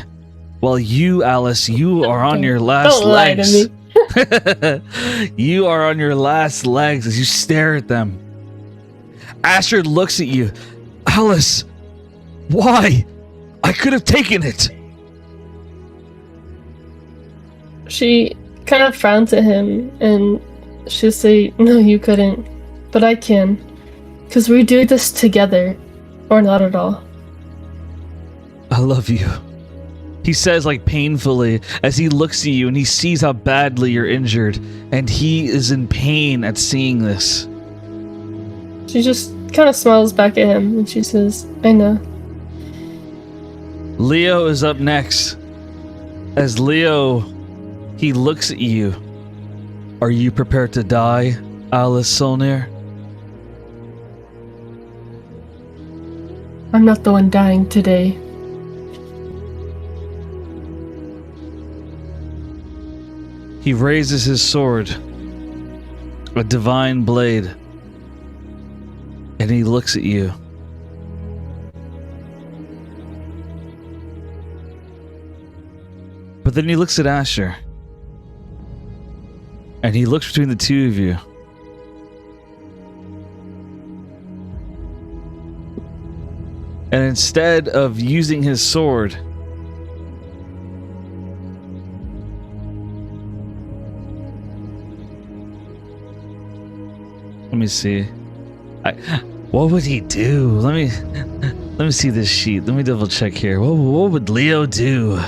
While you, Alice, you are on your last legs. Lie to me. You are on your last legs as you stare at them. Asher looks at you. Alice, why? I could have taken it. She kind of frowns at him and she'll say, "No, you couldn't. But I can. Because we do this together. Or not at all." I love you. He says, like, painfully, as he looks at you and he sees how badly you're injured, and he is in pain at seeing this. She just kind of smiles back at him and she says, "I know." Leo is up next. As Leo, he looks at you. Are you prepared to die, Alice Solnir? I'm not the one dying today. He raises his sword, a divine blade, and he looks at you. But then he looks at Asher, and he looks between the two of you. And instead of using his sword, let me see. What would he do? Let me see this sheet. Let me double check here. What would Leo do?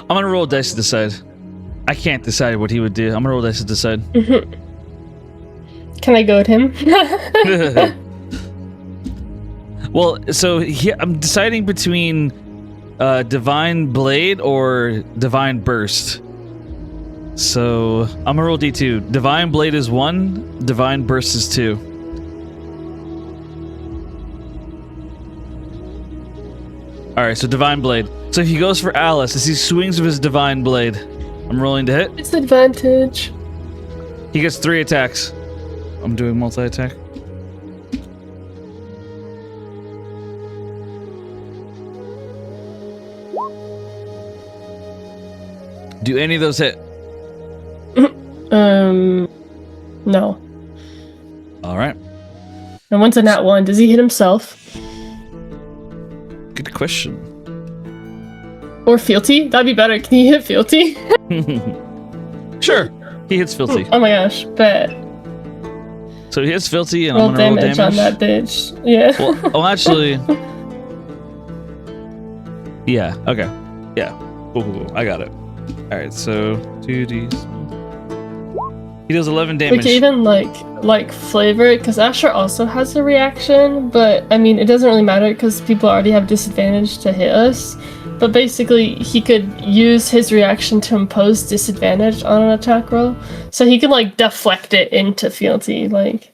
I'm gonna roll dice to decide. I can't decide what he would do. I'm gonna roll dice to decide. Can I goad him? Well, so I'm deciding between Divine Blade or Divine Burst. So I'm gonna roll D2. Divine Blade is 1, Divine Burst is 2. Alright, so Divine Blade. So he goes for Alice as he swings with his Divine Blade. I'm rolling to hit. Disadvantage. He gets 3 attacks. I'm doing multi-attack. Do any of those hit? No. Alright. And one's a nat 1. Does he hit himself? Good question. Or Fealty? That'd be better. Can he hit Fealty? Sure. He hits Filthy. Oh my gosh, bet. So he hits Filthy and Roll I'm gonna roll damage damage. on that bitch. Yeah. Well, actually... Yeah, okay. Yeah. Cool. I got it. Alright, so 2d. He does 11 damage. We can even like flavor it because Asher also has a reaction, but I mean it doesn't really matter because people already have disadvantage to hit us. But basically, he could use his reaction to impose disadvantage on an attack roll, so he can like deflect it into Fealty. Like,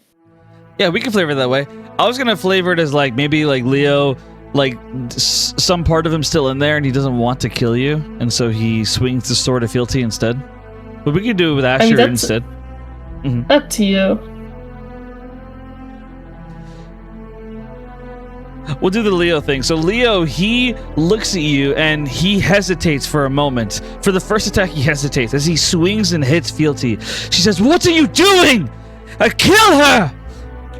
yeah, we can flavor it that way. I was gonna flavor it as like maybe like Leo, like some part of him still in there, and he doesn't want to kill you, and so he swings the sword of Fealty instead. But we could do it with Asher instead. Up to you. We'll do the Leo thing. So Leo, he looks at you and he hesitates for a moment. For the first attack, he hesitates as he swings and hits Fealty. She says, "What are you doing? Kill her!"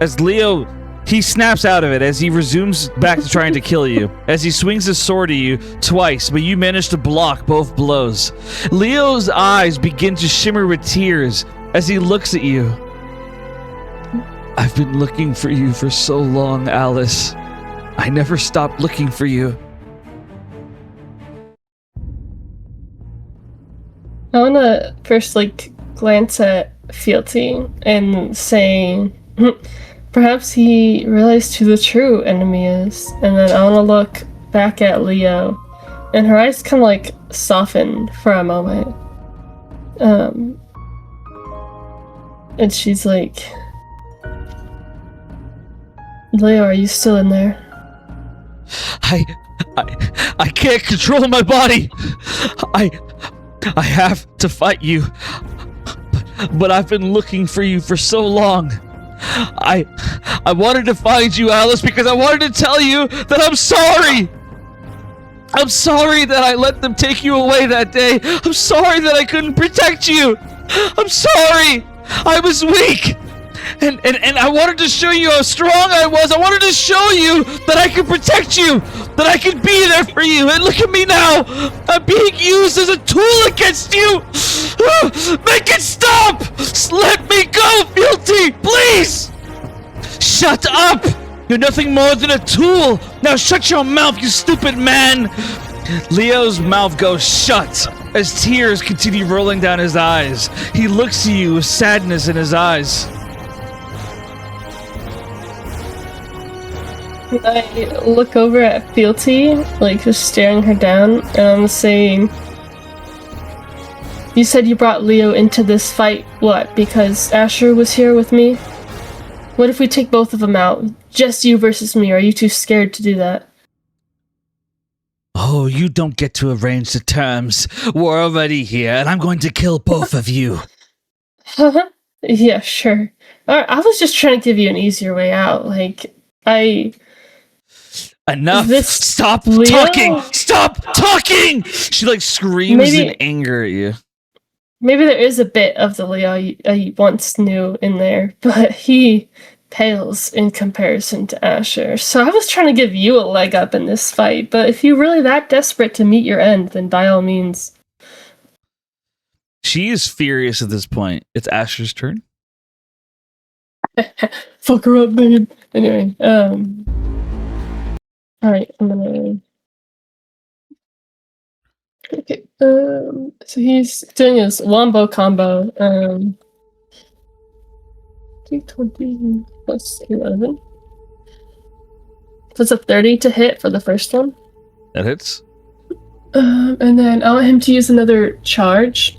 As Leo, he snaps out of it as he resumes back to trying to kill you. As he swings his sword at you twice, but you manage to block both blows. Leo's eyes begin to shimmer with tears as he looks at you. "I've been looking for you for so long, Alice. I never stopped looking for you." I wanna first glance at Fealty and say, perhaps he realized who the true enemy is. And then I wanna look back at Leo, and her eyes kind of soften for a moment. And she's like, "Leo, are you still in there?" I can't control my body. I have to fight you. But I've been looking for you for so long. I wanted to find you, Alice, because I wanted to tell you that I'm sorry. I'm sorry that I let them take you away that day. I'm sorry that I couldn't protect you. I'm sorry. I was weak. And I wanted to show you how strong I was. I wanted to show you that I could protect you, that I could be there for you. And look at me now. I'm being used as a tool against you. Make it stop. Let me go, Fealty, please. Shut up. You're nothing more than a tool. Now shut your mouth, you stupid man. Leo's mouth goes shut as tears continue rolling down his eyes. He looks at you with sadness in his eyes. I look over at Fealty, just staring her down, and I'm saying, "You said you brought Leo into this fight, what, because Asher was here with me? What if we take both of them out? Just you versus me, or are you too scared to do that?" "Oh, you don't get to arrange the terms. We're already here, and I'm going to kill both of you." Yeah, sure. I was just trying to give you an easier way out. Enough! This Stop Leo? talking! Stop talking! She screams in anger at you. Maybe there is a bit of the Leo I once knew in there, but he pales in comparison to Asher. So I was trying to give you a leg up in this fight, but if you're really that desperate to meet your end, then by all means. She is furious at this point. It's Asher's turn. Fuck her up, babe. Anyway, alright, I'm gonna Okay. So he's doing his wombo combo. 20 plus 11. So it's a 30 to hit for the first one. That hits. And then I want him to use another charge.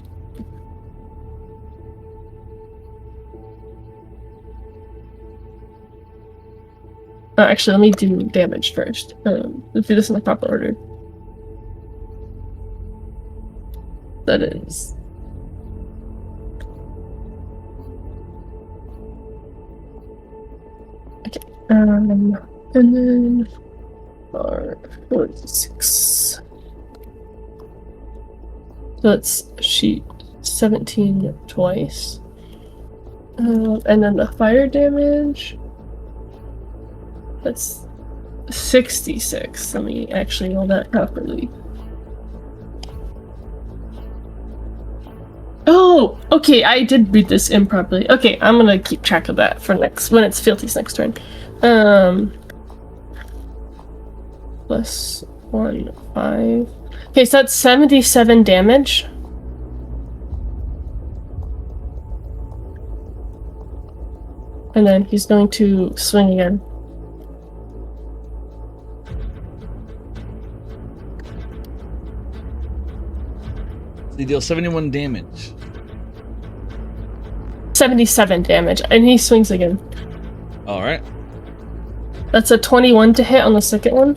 Actually, let me do damage first. Let's do this in the proper order. That is. Okay. And then 46. So that's sheet 17 twice. And then the fire damage. That's 66. Let me actually roll that properly. Oh, okay, I did read this improperly. Okay, I'm gonna keep track of that for when it's Fealty's next turn. Plus 1, 5. Okay, so that's 77 damage. And then he's going to swing again. He deals 71 damage. 77 damage, and he swings again. All right. That's a 21 to hit on the second one.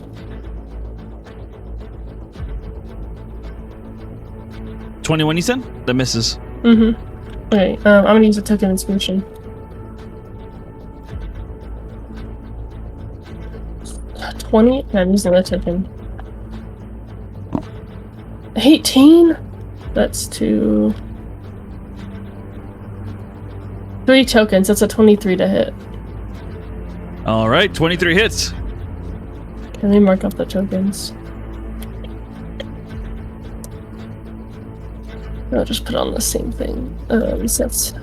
21, you said? That misses. Mm-hmm. Okay, I'm gonna use a token inspiration. 20? Yeah, I'm using that token. 18? That's 2. 3 tokens. That's a 23 to hit. All right, 23 hits. Can we mark up the tokens? I'll just put on the same thing. So that's...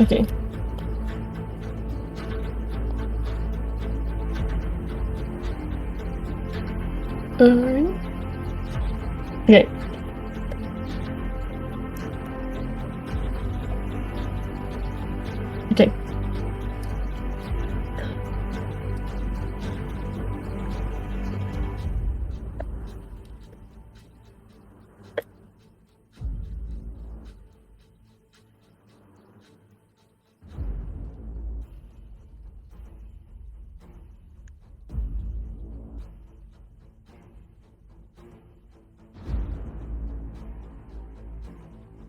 Okay. Alright. Okay. Okay.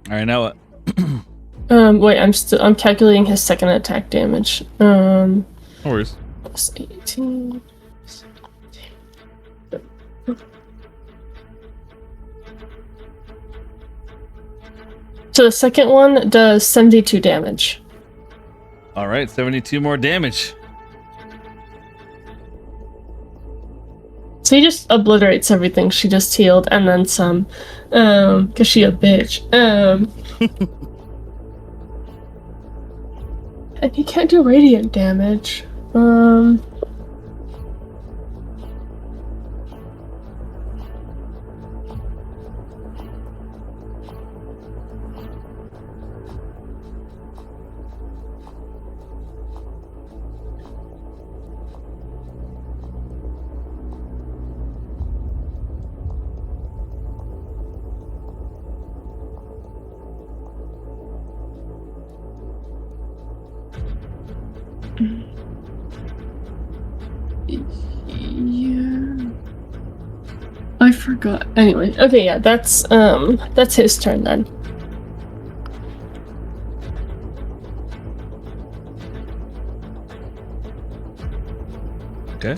All right, now what? Wait, I'm calculating his second attack damage. No worries. Plus 18. So the second one does 72 damage. All right, 72 more damage. So he just obliterates everything she just healed and then some. Cause she a bitch. And he can't do radiant damage. Yeah. I forgot. Anyway, okay, yeah, that's his turn then. Okay.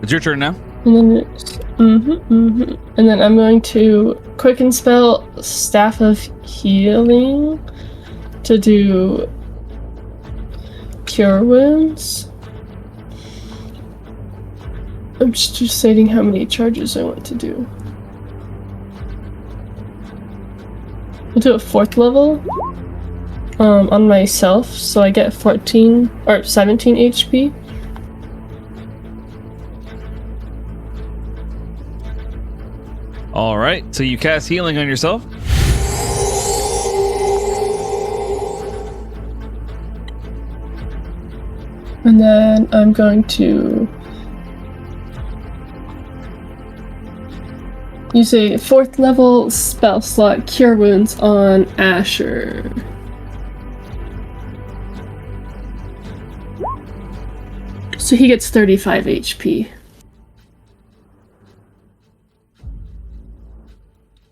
It's your turn now. And then it's, and then I'm going to quicken spell Staff of Healing to do Cure Wounds. I'm just deciding how many charges I want to do. I'll do a 4th level on myself, so I get 14 or 17 HP. All right, so you cast healing on yourself. And then I'm going to use a 4th level spell slot, Cure Wounds, on Asher. So he gets 35 HP.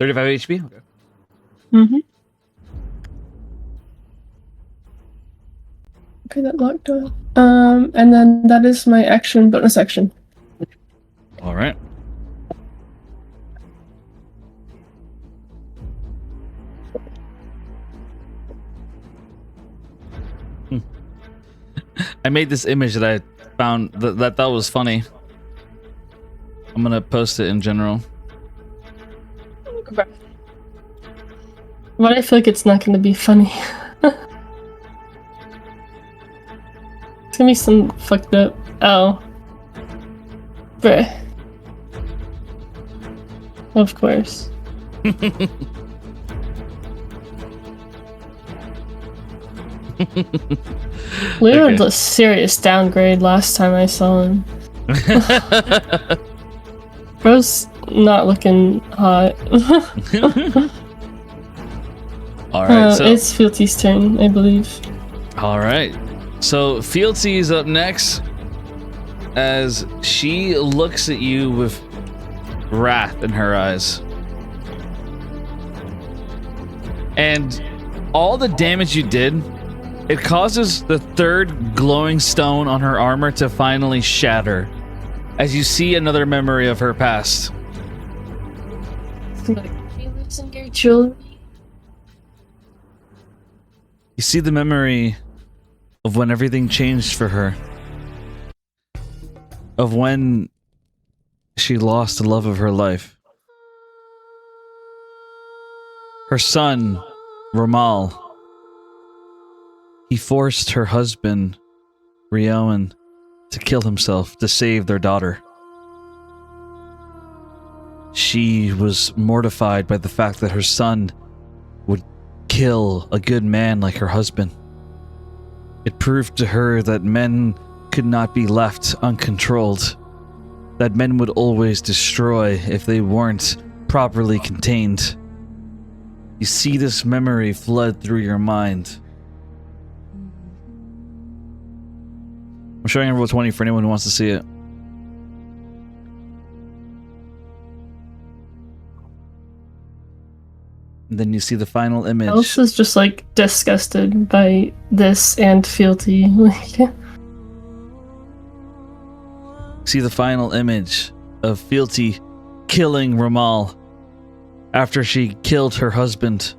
35 HP? Okay. Mm-hmm. Okay, that locked on. And then that is my action, bonus action. All right. I made this image that I found that was funny. I'm gonna post it in general. But I feel like it's not gonna be funny. It's gonna be some fucked up. Oh. Bruh. Of course. Leo had a serious downgrade last time I saw him. Bro's not looking hot. All right, so it's Fealty's turn, I believe. all right, so Fealty is up next as she looks at you with wrath in her eyes, and all the damage you did, it causes the 3rd glowing stone on her armor to finally shatter as you see another memory of her past. You see the memory of when everything changed for her, of when she lost the love of her life. Her son, Ramal, he forced her husband, Rioan, to kill himself to save their daughter. She was mortified by the fact that her son would kill a good man like her husband. It proved to her that men could not be left uncontrolled, that men would always destroy if they weren't properly contained. You see this memory flood through your mind. I'm showing roll 20 for anyone who wants to see it. And then you see the final image. Alice is just like disgusted by this and Fealty. See the final image of Fealty killing Ramal after she killed her husband.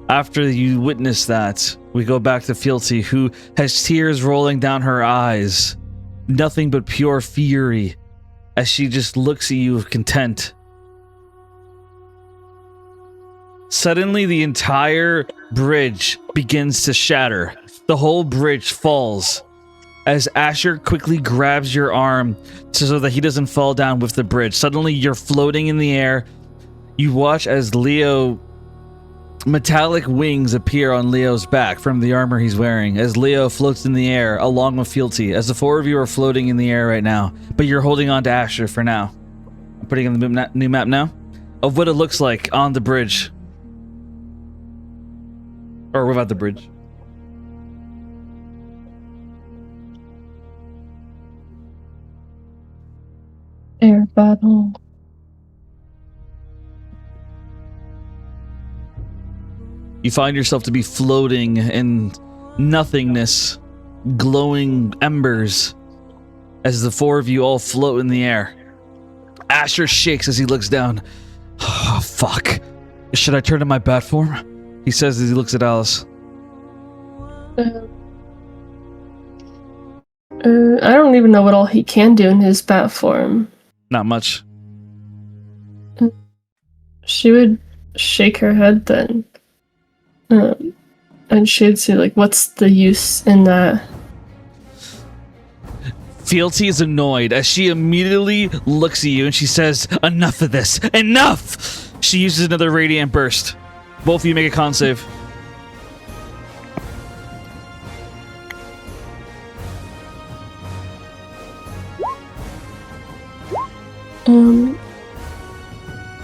After you witness that, we go back to Fealty, who has tears rolling down her eyes. Nothing but pure fury as she just looks at you with content. Suddenly, the entire bridge begins to shatter. The whole bridge falls as Asher quickly grabs your arm so that he doesn't fall down with the bridge. Suddenly, you're floating in the air. You watch as metallic wings appear on Leo's back from the armor he's wearing as Leo floats in the air along with Fealty, as the 4 of you are floating in the air right now, but you're holding on to Asher for now. I'm putting in the new map now of what it looks like on the bridge. Or without the bridge. Air battle. You find yourself to be floating in nothingness, glowing embers, as the 4 of you all float in the air. Asher shakes as he looks down. Oh, fuck. Should I turn to my bat form? He says as he looks at Alice. I don't even know what all he can do in his bat form. Not much. She would shake her head then. And she'd say, like, what's the use in that? Fealty is annoyed as she immediately looks at you and she says, enough of this! Enough! She uses another radiant burst. Both of you make a con save.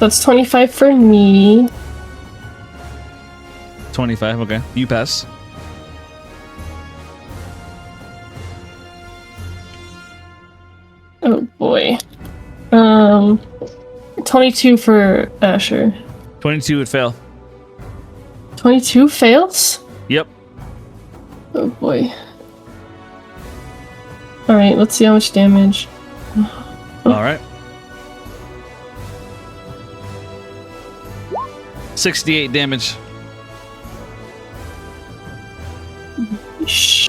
That's 25 for me. 25, okay. You pass. Oh boy. 22 for Asher. 22 would fail. 22 fails? Yep. Oh boy. Alright, let's see how much damage. Alright. 68 damage. Shh.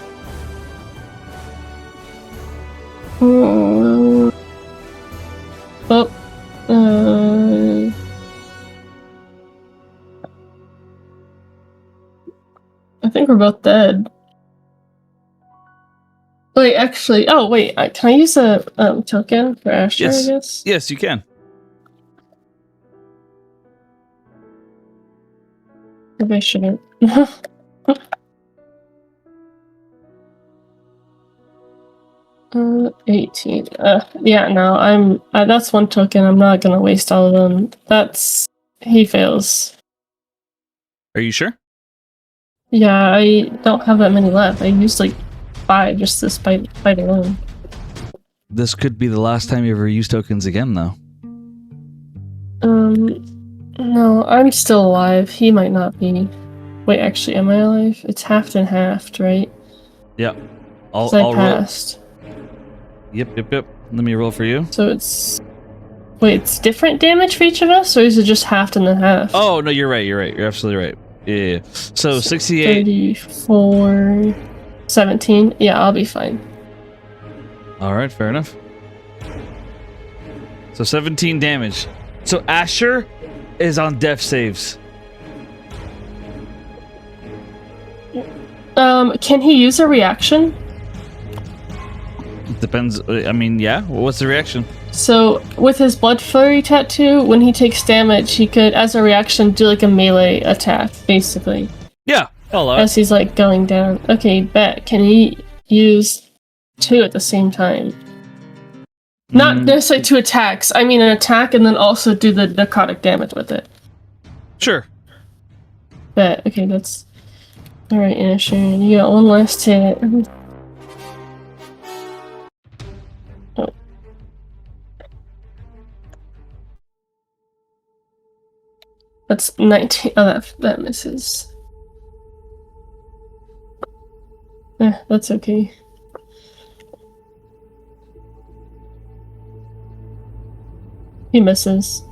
I think we're both dead. Wait, actually, oh wait, can I use a token for Asher, Yes. I guess? Yes, you can. Maybe I shouldn't. 18. Yeah, no, that's one token. I'm not gonna waste all of them. He fails. Are you sure? Yeah, I don't have that many left. I used like 5 just to fight alone. This could be the last time you ever use tokens again, though. No, I'm still alive. He might not be. Wait, actually, am I alive? It's halved and halved, right? Yep. I'll I roll. passed. Yep. Let me roll for you. So it's... Wait, it's different damage for each of us? Or is it just halved and then half? Oh, no, you're right. You're absolutely right. Yeah. So 68. 34... 17. Yeah, I'll be fine. All right, fair enough. So 17 damage. So Asher is on death saves. Can he use a reaction? Depends. I mean, yeah. What's the reaction? So, with his Blood Flurry tattoo, when he takes damage, he could, as a reaction, do like a melee attack, basically. Yeah. Hello. As he's like going down. Okay, bet. Can he use 2 at the same time? Not necessarily 2 attacks. I mean, an attack and then also do the necrotic damage with it. Sure. Bet. Okay, that's... Alright, Asher. You got one last hit. Oh. That's 19. Oh, that misses. That's okay. He misses.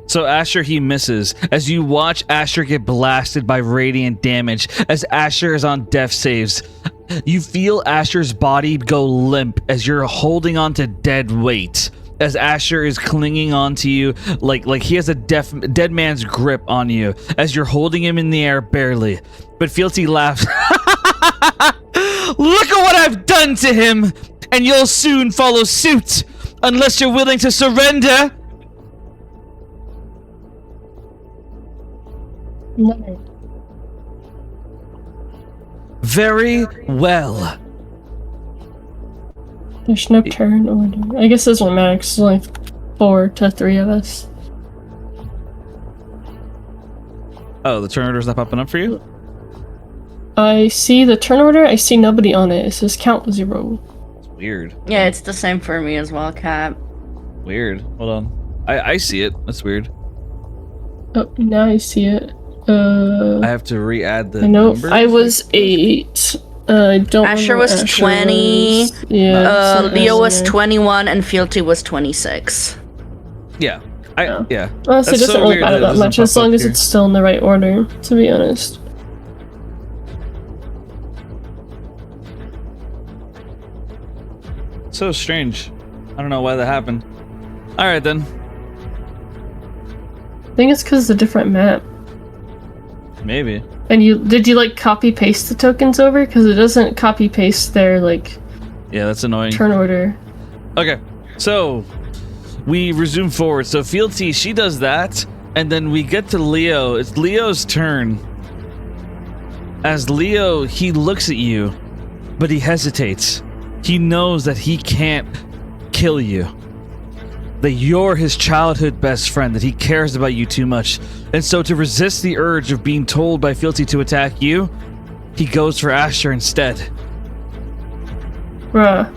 So Asher, he misses. As you watch Asher get blasted by radiant damage, as Asher is on death saves, you feel Asher's body go limp as you're holding on to dead weight. As Asher is clinging onto you like he has a dead man's grip on you, as you're holding him in the air barely. But Fealty laughs. Look at what I've done to him, and you'll soon follow suit, unless you're willing to surrender. No. Very well. There's no turn order. I guess this doesn't matter because there's only 4 to 3 of us. Oh, the turn order's not popping up for you? I see the turn order. I see nobody on it. It says count 0. It's weird. Yeah, it's the same for me as well, Cap. Weird. Hold on. I see it. That's weird. Oh, now I see it. I have to re-add the I know numbers. I was 8. I don't. Asher remember was what Asher 20. was. Yeah. it's Leo was there. 21 and Fealty was 26. Yeah. Yeah. Honestly, it That's doesn't so really weird matter that it that much doesn't as pop long up as here. it's still in the right order. To be honest. So strange. I don't know why that happened. All right then. I think it's because it's a different map. maybe. And did you like copy paste the tokens over? Because it doesn't copy paste their like Yeah, that's annoying. turn order. Okay, so we resume forward. So Fealty, she does that, and then we get to Leo. It's Leo's turn. As Leo, he looks at you, but he hesitates. He knows that he can't kill you. That you're his childhood best friend, that he cares about you too much. And so to resist the urge of being told by Fealty to attack you, he goes for Asher instead. Bruh.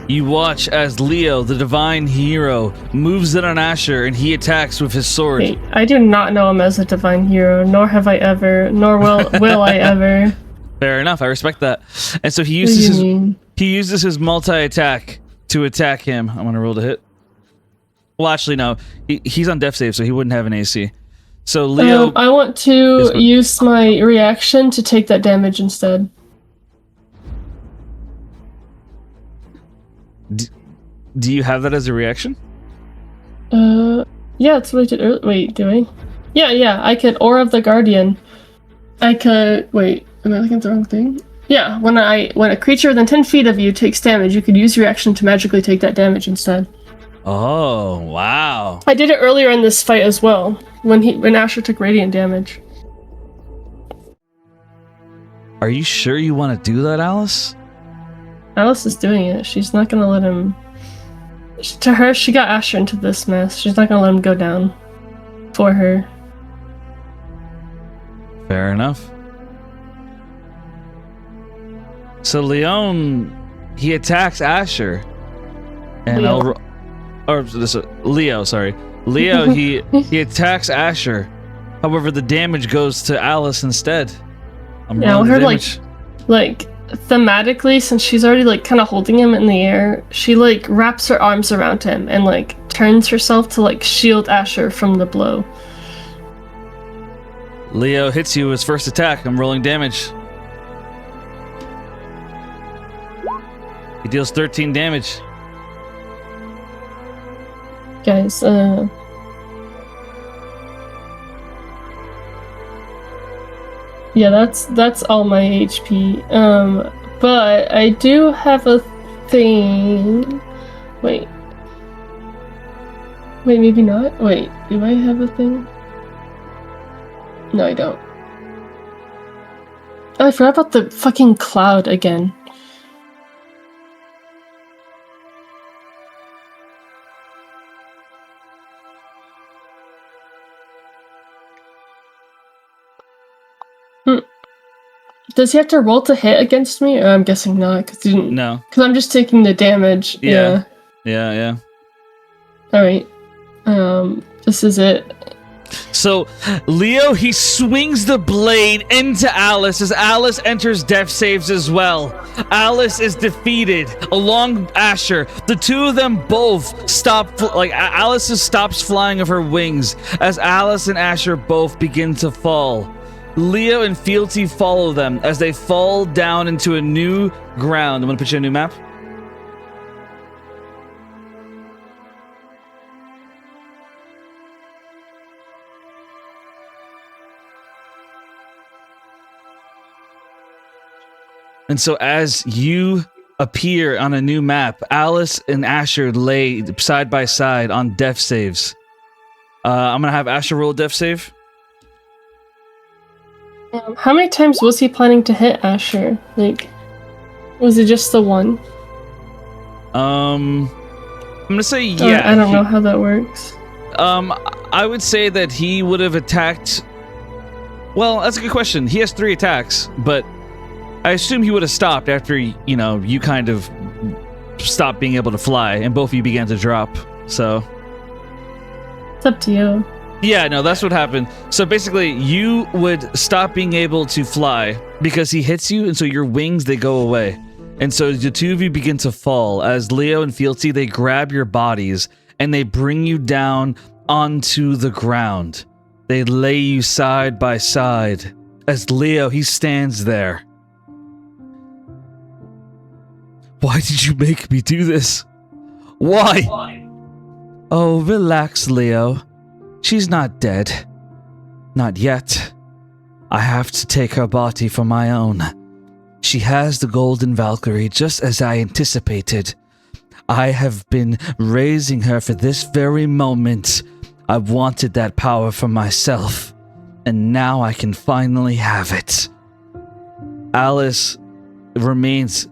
You watch as Leo, the divine hero, moves in on Asher and he attacks with his sword. Wait, I do not know him as a divine hero, nor have I ever, nor will I ever. Fair enough, I respect that. And so he What do you uses mean? his multi-attack to attack him. I'm gonna roll to hit. Well, actually, no. He's on death save, so he wouldn't have an AC. So Leo, I want to use my reaction to take that damage instead. do you have that as a reaction? Yeah, that's what I did earlier. Wait, do I? Yeah, I could Aura of the Guardian. I could, wait, am I looking at the wrong thing? Yeah, when a creature within 10 feet of you takes damage, you could use your action to magically take that damage instead. Oh, wow. I did it earlier in this fight as well, when Asher took radiant damage. Are you sure you want to do that, Alice? Alice is doing it. She's not gonna let him... To her, she got Asher into this mess. She's not gonna let him go down. For her. Fair enough. So Leon, he attacks Asher. And Leo. Leo, sorry. Leo, he attacks Asher. However, the damage goes to Alice instead. Yeah, her like thematically, since she's already like kind of holding him in the air, she like wraps her arms around him and like turns herself to like shield Asher from the blow. Leo hits you with his first attack. I'm rolling damage. He deals 13 damage. Guys, yeah, that's all my HP. But I do have a thing. Wait, maybe not. Wait, do I have a thing? No, I don't. Oh, I forgot about the fucking cloud again. Does he have to roll to hit against me? I'm guessing not, because he didn't. No. Because I'm just taking the damage. Yeah. All right. This is it. So Leo, he swings the blade into Alice as Alice enters death saves as well. Alice is defeated along Asher. The two of them both stop, Alice stops flying of her wings as Alice and Asher both begin to fall. Leo and Fealty follow them as they fall down into a new ground. I'm gonna put you a new map. And so as you appear on a new map, Alice and Asher lay side by side on death saves. I'm gonna have Asher roll a death save. How many times was he planning to hit Asher? Like, was it just the one? I'm gonna say yeah. I don't know how that works. I would say that he would have attacked. Well, that's a good question. He has 3 attacks, but I assume he would have stopped after, you kind of stopped being able to fly and both of you began to drop. So It's up to you. yeah, no, that's what happened. So basically, you would stop being able to fly because he hits you, and so your wings, they go away. And so the two of you begin to fall as Leo and Fealty, they grab your bodies and they bring you down onto the ground. They lay you side by side as Leo, he stands there. Why did you make me do this? Why? Oh, relax, Leo. She's not dead. Not yet. I have to take her body for my own. She has the Golden Valkyrie just as I anticipated. I have been raising her for this very moment. I wanted that power for myself, and now I can finally have it. Alice remains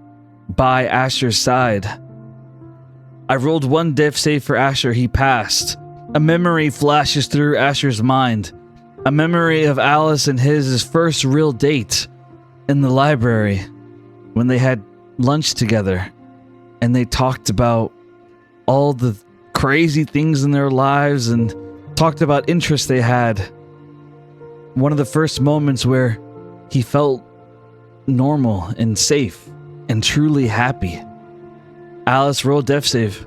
by Asher's side. I rolled one death save for Asher. He passed. A memory flashes through Asher's mind. A memory of Alice and his first real date in the library when they had lunch together and they talked about all the crazy things in their lives and talked about interests they had. One of the first moments where he felt normal and safe and truly happy. Alice, roll death save.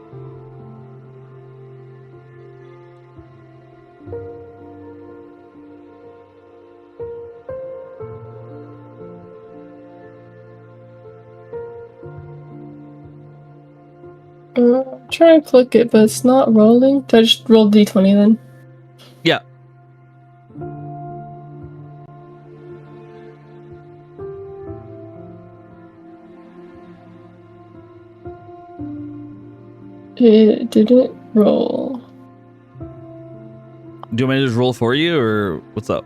I'm trying to click it, but it's not rolling. So I just roll d20 then. Yeah. It didn't roll. Do you want me to just roll for you, or what's up?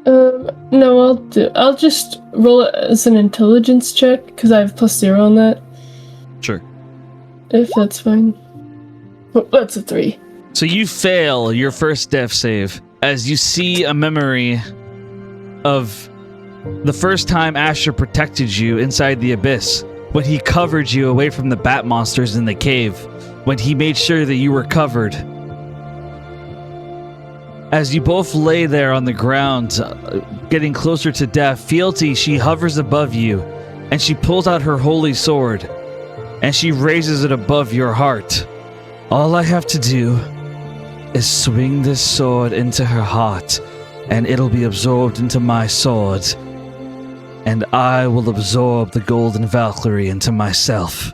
No, I'll just roll it as an intelligence check, because I have +0 on that. Sure. If that's fine. Oh, that's a 3. So you fail your first death save as you see a memory of the first time Asher protected you inside the abyss, when he covered you away from the bat monsters in the cave, when he made sure that you were covered. As you both lay there on the ground, getting closer to death, Fealty, she hovers above you, and she pulls out her holy sword, and she raises it above your heart. All I have to do is swing this sword into her heart, and it'll be absorbed into my sword, and I will absorb the Golden Valkyrie into myself.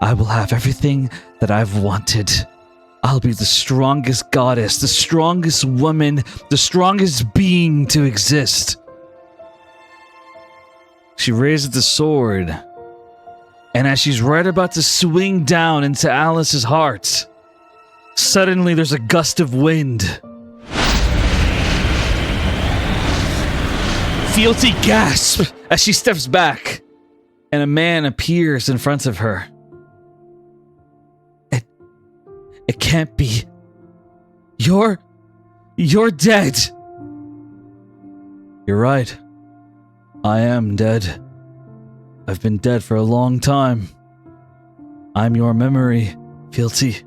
I will have everything that I've wanted. I'll be the strongest goddess, the strongest woman, the strongest being to exist. She raises the sword, and as she's right about to swing down into Alice's heart, suddenly there's a gust of wind. Fealty gasps as she steps back, and a man appears in front of her. It can't be. You're dead. You're right. I am dead. I've been dead for a long time. I'm your memory, Fealty.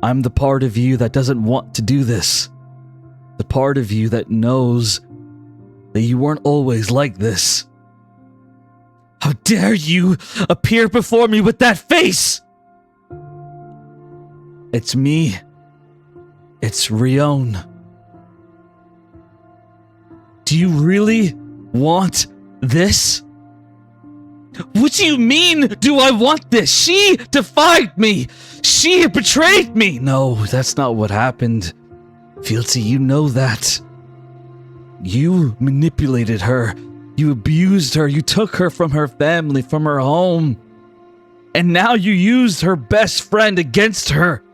I'm the part of you that doesn't want to do this. The part of you that knows that you weren't always like this. How dare you appear before me with that face? It's me. It's Rion. Do you really want this? What do you mean, do I want this? She defied me. She betrayed me. No, that's not what happened. Fealty, you know that. You manipulated her. You abused her. You took her from her family, from her home. And now you used her best friend against her.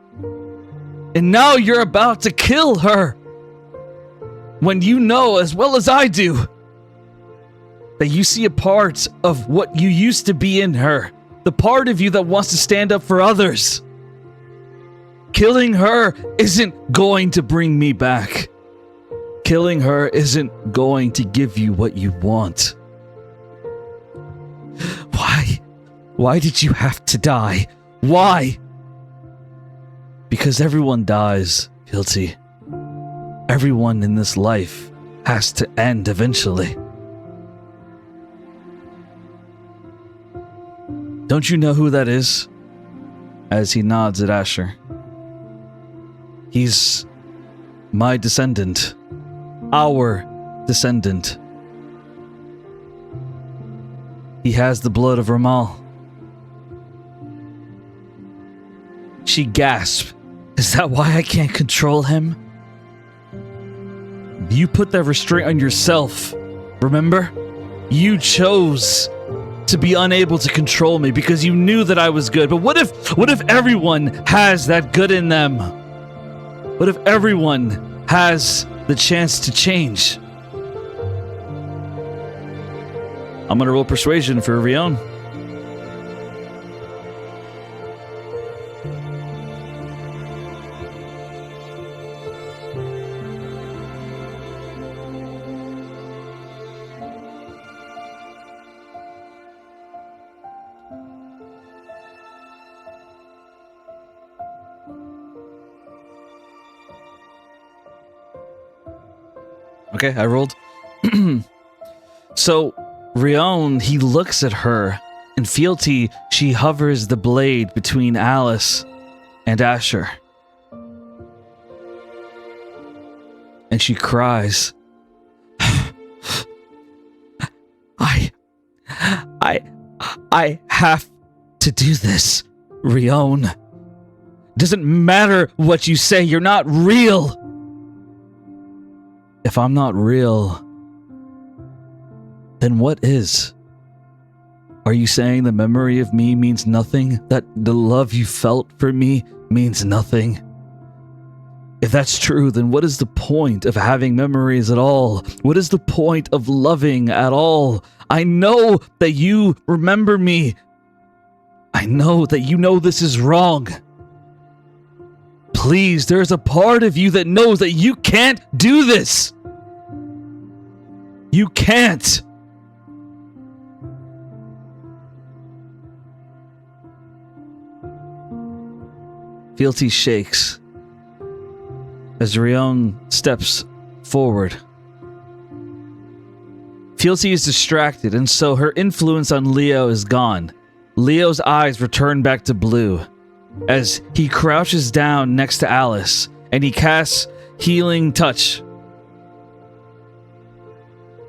And now you're about to kill her. When you know as well as I do that you see a part of what you used to be in her. The part of you that wants to stand up for others. Killing her isn't going to bring me back. Killing her isn't going to give you what you want. Why? Why did you have to die? Why? Because everyone dies, Fealty. Everyone in this life has to end eventually. Don't you know who that is? As he nods at Asher. He's my descendant. Our descendant. He has the blood of Ramal. She gasped Is that why I can't control him? You put that restraint on yourself, remember? You chose to be unable to control me because you knew that I was good. But what if everyone has that good in them? What if everyone has the chance to change? I'm gonna roll persuasion for Rion. Okay, I rolled. So, Rion, he looks at her, and fealty, she hovers the blade between Alice and Asher. And she cries. I have to do this, Rion. Doesn't matter what you say, you're not real. If I'm not real, then what is? Are you saying the memory of me means nothing? That the love you felt for me means nothing? If that's true, then what is the point of having memories at all? What is the point of loving at all? I know that you remember me. I know that you know this is wrong. Please, there's a part of you that knows that you can't do this. You can't. Fealty shakes as Rion steps forward. Fealty is distracted, and so her influence on Leo is gone. Leo's eyes return back to blue as he crouches down next to Alice, and he casts Healing Touch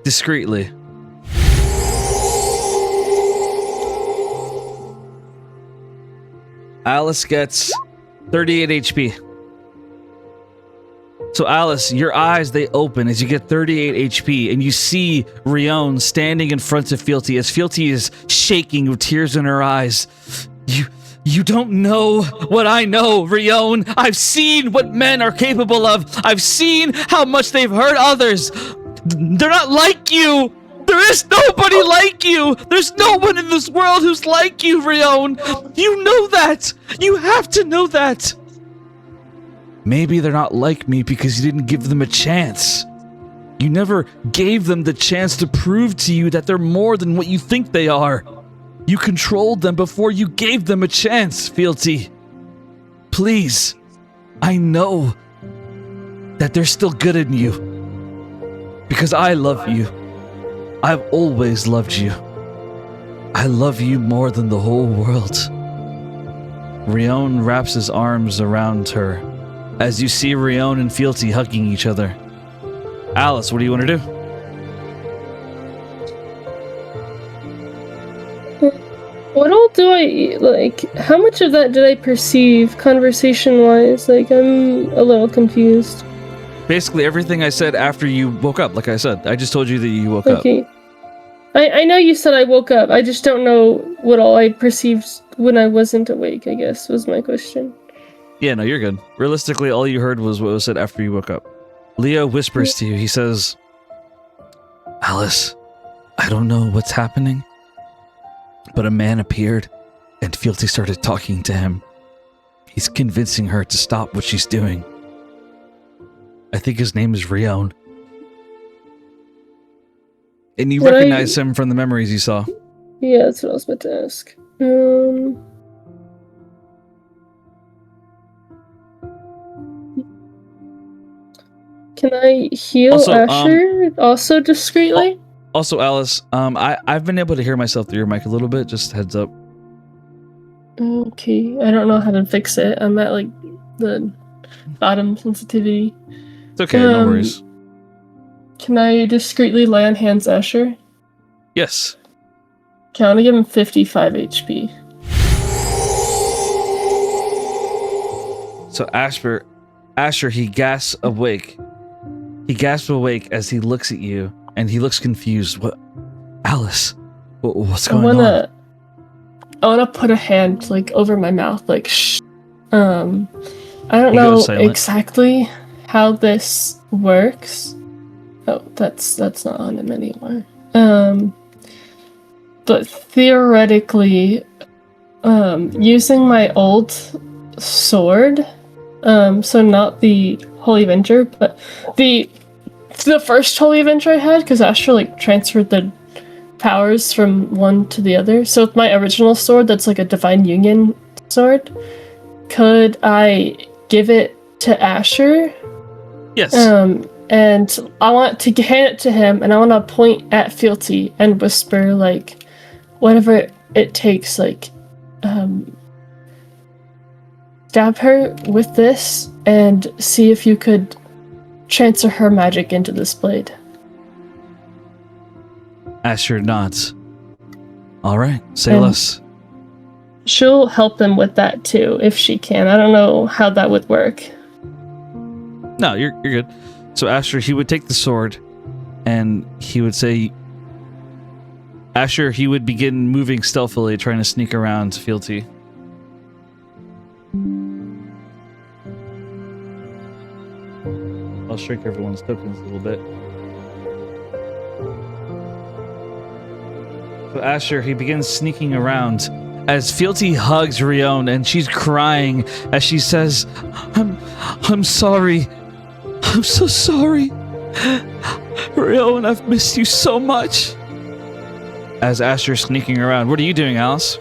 discreetly. Alice gets 38 HP. So Alice, your eyes, they open as you get 38 HP, and you see Rion standing in front of Fealty as Fealty is shaking with tears in her eyes. You don't know what I know, Rion. I've seen what men are capable of. I've seen how much they've hurt others. They're not like you. There is nobody like you. There's no one in this world who's like you, Rion. You know that. You have to know that. Maybe they're not like me because you didn't give them a chance. You never gave them the chance to prove to you that they're more than what you think they are. You controlled them before you gave them a chance, Fealty. Please, I know that they're still good in you. Because I love you. I've always loved you. I love you more than the whole world. Rion wraps his arms around her as you see Rion and Fealty hugging each other. Alice, what do you want to do? What all do I, like, how much of that did I perceive conversation-wise? Like, I'm a little confused. Basically everything I said after you woke up, like I said. I just told you that you woke up. Okay. I know you said I woke up. I just don't know what all I perceived when I wasn't awake, I guess, was my question. Yeah, no, you're good. Realistically, all you heard was what was said after you woke up. Leo whispers to you. He says, Alice, I don't know what's happening, but a man appeared and Fealty started talking to him. He's convincing her to stop what she's doing. I think his name is Rion. And you recognize him from the memories you saw. Yeah, that's what I was about to ask. Can I heal Asher also discreetly? Also, Alice, I've been able to hear myself through your mic a little bit. Just heads up. Okay, I don't know how to fix it. I'm at like the bottom sensitivity. It's okay, no worries. Can I discreetly lay on hands Asher? Yes. Okay, I want to give him 55 HP. So Asher, he gasps awake. He gasps awake as he looks at you, and he looks confused. What, Alice? What's going on? I wanna put a hand like over my mouth, like shh. I don't You go know silent. exactly how this works. Oh, that's not on him anymore. But theoretically, using my old sword, so not the Holy Avenger, but the first Holy Avenger I had, because Astra like transferred the powers from one to the other. So with my original sword, that's like a Divine Union sword, could I give it to Asher? Yes. And I want to hand it to him, and I want to point at Fealty and whisper, like, whatever it takes, like, stab her with this and see if you could transfer her magic into this blade. Asher nods. All right, say And- less. She'll help him with that too, if she can. I don't know how that would work. No, you're good. So Asher, he would take the sword, and he would say, Asher, he would begin moving stealthily, trying to sneak around Fealty. I'll shrink everyone's tokens a little bit. So Asher, he begins sneaking around as Fealty hugs Rion, and she's crying as she says, I'm sorry. I'm so sorry. Rion, I've missed you so much. As Asher's sneaking around, what are you doing, Alice?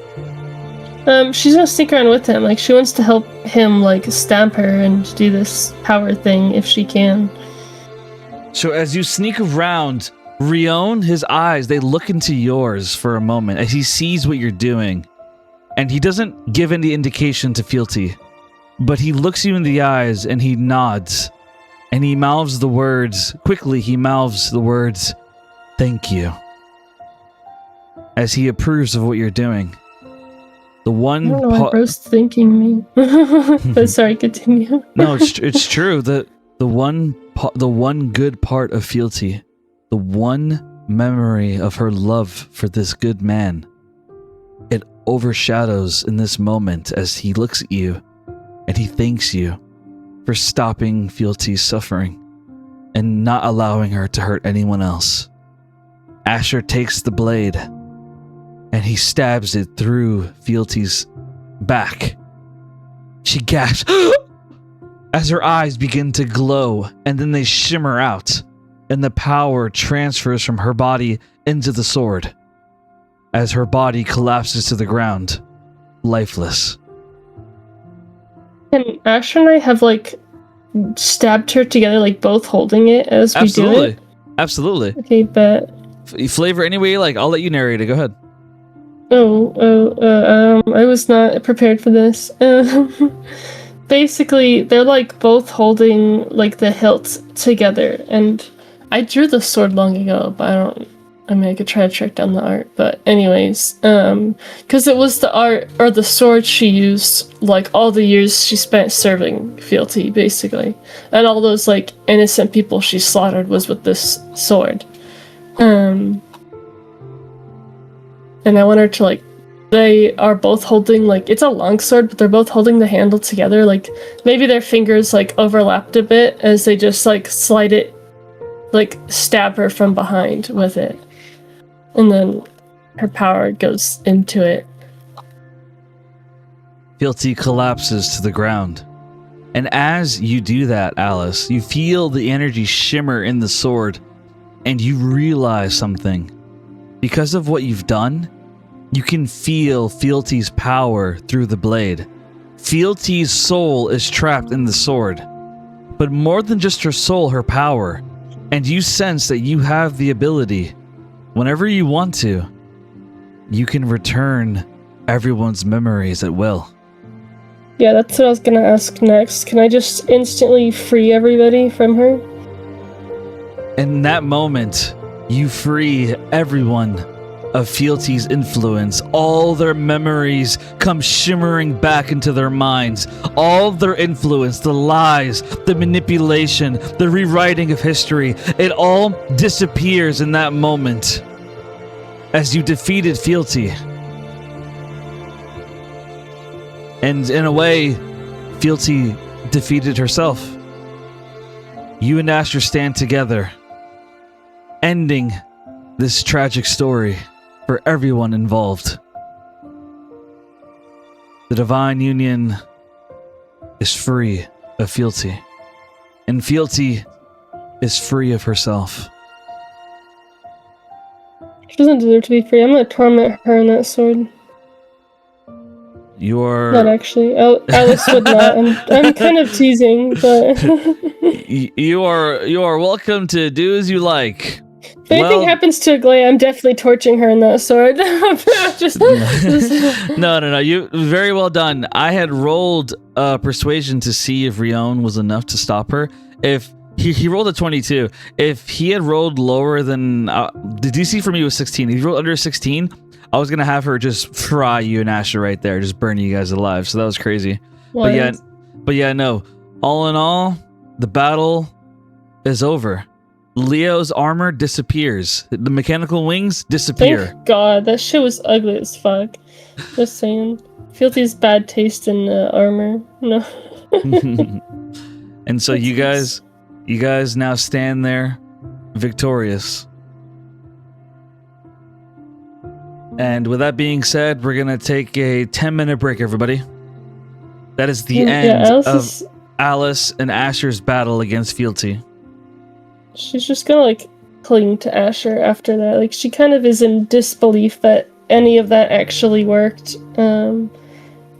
She's gonna sneak around with him. Like, she wants to help him, like, stab her and do this power thing if she can. So as you sneak around, Rion, his eyes, they look into yours for a moment as he sees what you're doing. And he doesn't give any indication to Fealty, but he looks you in the eyes and he nods. And he mouths the words, quickly he mouths the words, thank you. As he approves of what you're doing. The I one don't know why Bro's thanking me. But sorry, continue. No, it's true. The one good part of Fealty, the one memory of her love for this good man, it overshadows in this moment as he looks at you and he thanks you for stopping Fealty's suffering and not allowing her to hurt anyone else. Asher takes the blade and he stabs it through Fealty's back. She gasps as her eyes begin to glow, and then they shimmer out, and the power transfers from her body into the sword as her body collapses to the ground, lifeless. And Asher and I have, like, stabbed her together, like, both holding it as we do it. Absolutely. Okay, but... Flavor any way you like. I'll let you narrate it. Go ahead. I was not prepared for this. Basically, they're like both holding like the hilts together, and I drew the sword long ago, but I could try to track down the art, but anyways, because it was the art or the sword she used like all the years she spent serving Fealty, basically, and all those like innocent people she slaughtered was with this sword. And I want her to, like, they are both holding, like, it's a long sword, but they're both holding the handle together. Like, maybe their fingers, like, overlapped a bit as they just, like, slide it, like, stab her from behind with it. And then her power goes into it. Fealty collapses to the ground. And as you do that, Alice, you feel the energy shimmer in the sword, and you realize something. Because of what you've done, you can feel Fealty's power through the blade. Fealty's soul is trapped in the sword. But more than just her soul, her power. And you sense that you have the ability, whenever you want to, you can return everyone's memories at will. Yeah, that's what I was gonna ask next. Can I just instantly free everybody from her? In that moment, you free everyone of fealty's influence. All their memories come shimmering back into their minds. All their influence, the lies, the manipulation, the rewriting of history, it all disappears in that moment as you defeated fealty. And in a way, fealty defeated herself. You and Asher stand together, ending this tragic story for everyone involved. The divine union is free of fealty, and fealty is free of herself. She doesn't deserve to be free. I'm gonna torment her in that sword. You are Not actually. Alice would not. I'm kind of teasing, but you are welcome to do as you like. if anything happens to Aglaya, I'm definitely torching her in that sword. No. You very well done. I had rolled persuasion to see if Rion was enough to stop her. If he rolled a 22, if he had rolled lower than the DC for me was 16. If he rolled under 16, I was gonna have her just fry you and Asher right there, just burn you guys alive. So that was crazy. What? But yeah, no. All in all, the battle is over. Leo's armor disappears. The mechanical wings disappear. Thank God, that shit was ugly as fuck. Just saying. Fealty's bad taste in armor. No. And so you guys now stand there victorious. And with that being said, we're going to take a 10-minute break, everybody. That is the end of Alice and Asher's battle against fealty. She's just gonna like cling to Asher after that. Like she kind of is in disbelief that any of that actually worked. And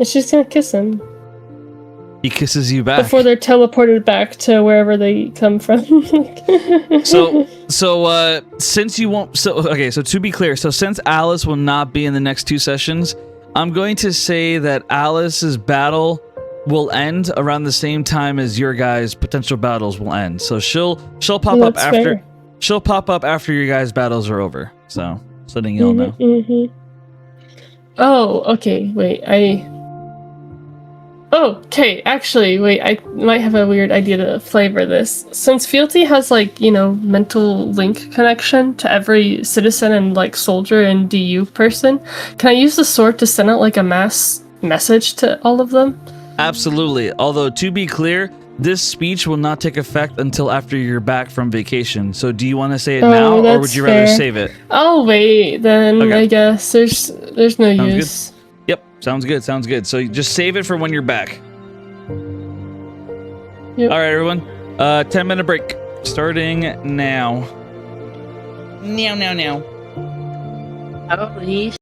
she's gonna kiss him. He kisses you back before they're teleported back to wherever they come from. So since you won't, so to be clear, so since Alice will not be in the next 2 sessions, I'm going to say that Alice's battle will end around the same time as your guys' potential battles will end. So she'll pop up after. Fair. She'll pop up after your guys' battles are over. So letting y'all know. Mm-hmm. Oh, okay. Wait, okay, actually, wait, I might have a weird idea to flavor this. Since fealty has, like, you know, mental link connection to every citizen and, like, soldier and DU person, can I use the sword to send out, like, a mass message to all of them? Absolutely. Although, to be clear, this speech will not take effect until after you're back from vacation. So do you want to say it now, or would you rather save it? I'll wait, then, okay. I guess. There's no use. Good. Yep, sounds good. So just save it for when you're back. Yep. All right, everyone. 10-minute break. Starting now. Now. Holy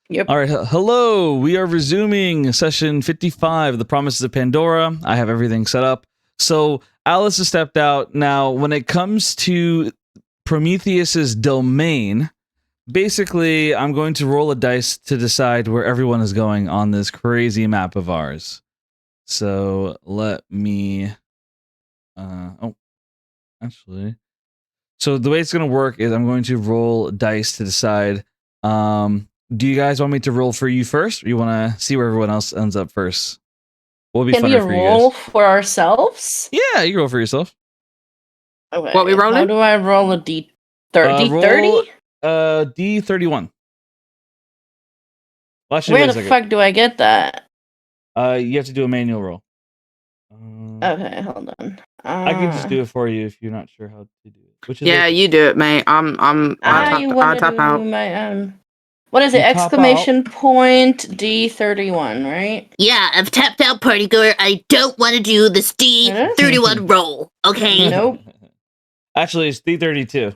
Yep. All right. Hello. We are resuming session 55 of the Promises of Pandora. I have everything set up. So Alice has stepped out. Now, when it comes to Prometheus's domain, basically, I'm going to roll a dice to decide where everyone is going on this crazy map of ours. So let me. Actually. So the way it's going to work is I'm going to roll dice to decide. Do you guys want me to roll for you first, or you want to see where everyone else ends up first? What would be Can we funner for you roll guys? for ourselves? Yeah, you can roll for yourself. Okay. What we rolling? How do I roll a D30? D30? D31. Well, actually, Where wait a the second. fuck do I get that? You have to do a manual roll. Okay, hold on. I can just do it for you if you're not sure how to do it. Which is Yeah, okay. you do it, mate. I'll tap out. My what is it? You tap Exclamation point D31, right? Yeah, I've tapped out, partygoer. I don't want to do this D31 roll, okay? Nope. Actually, it's D32.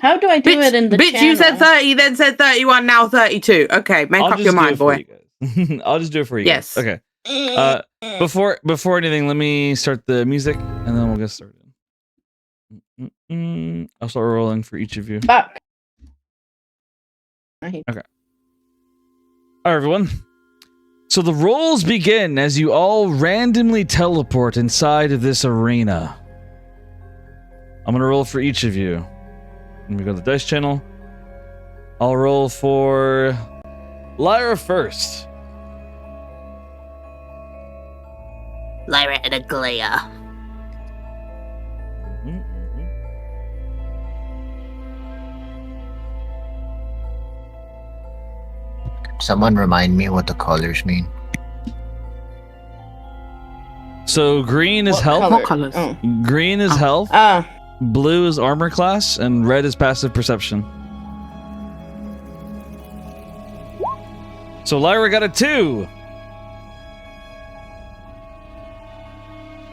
How do I do it in the Bitch, channel? you said 30, then said 31, now 32. Okay, make up your mind, boy. I'll just do it for you. Yes. Guys. Okay. Before anything, let me start the music, and then we'll get started. I'll start rolling for each of you. Fuck. Okay. All right, everyone. So the rolls begin as you all randomly teleport inside of this arena. I'm gonna roll for each of you. Let me go to the dice channel. I'll roll for Lyra first. Lyra and Aglaya. Someone remind me what the colors mean. So green is health. What colors? Oh. Green is health. Blue is armor class, and red is passive perception. So Lyra got a 2.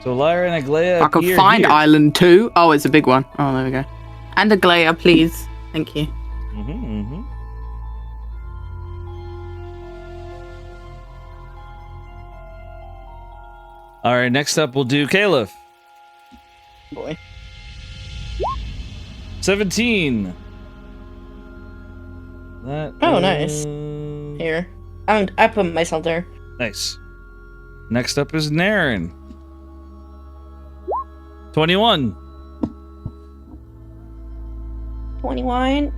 So Lyra and Aglaya. I can find Island 2. Oh, it's a big one. Oh, there we go. And Aglaya, please. Thank you. All right, next up we'll do Caliph. Boy. 17. That nice. Here. I put myself there. Nice. Next up is Naren. 21. 21.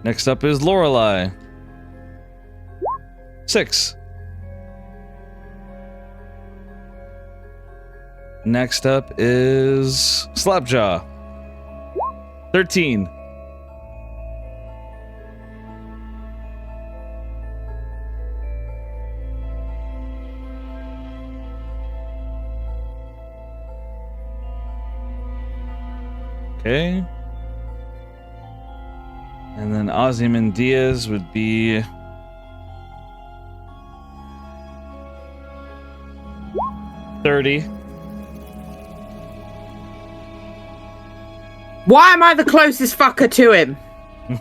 Next up is Lorelei. 6. Next up is Slapjaw. 13. Okay. And then Ozymandias would be 30. Why am I the closest fucker to him?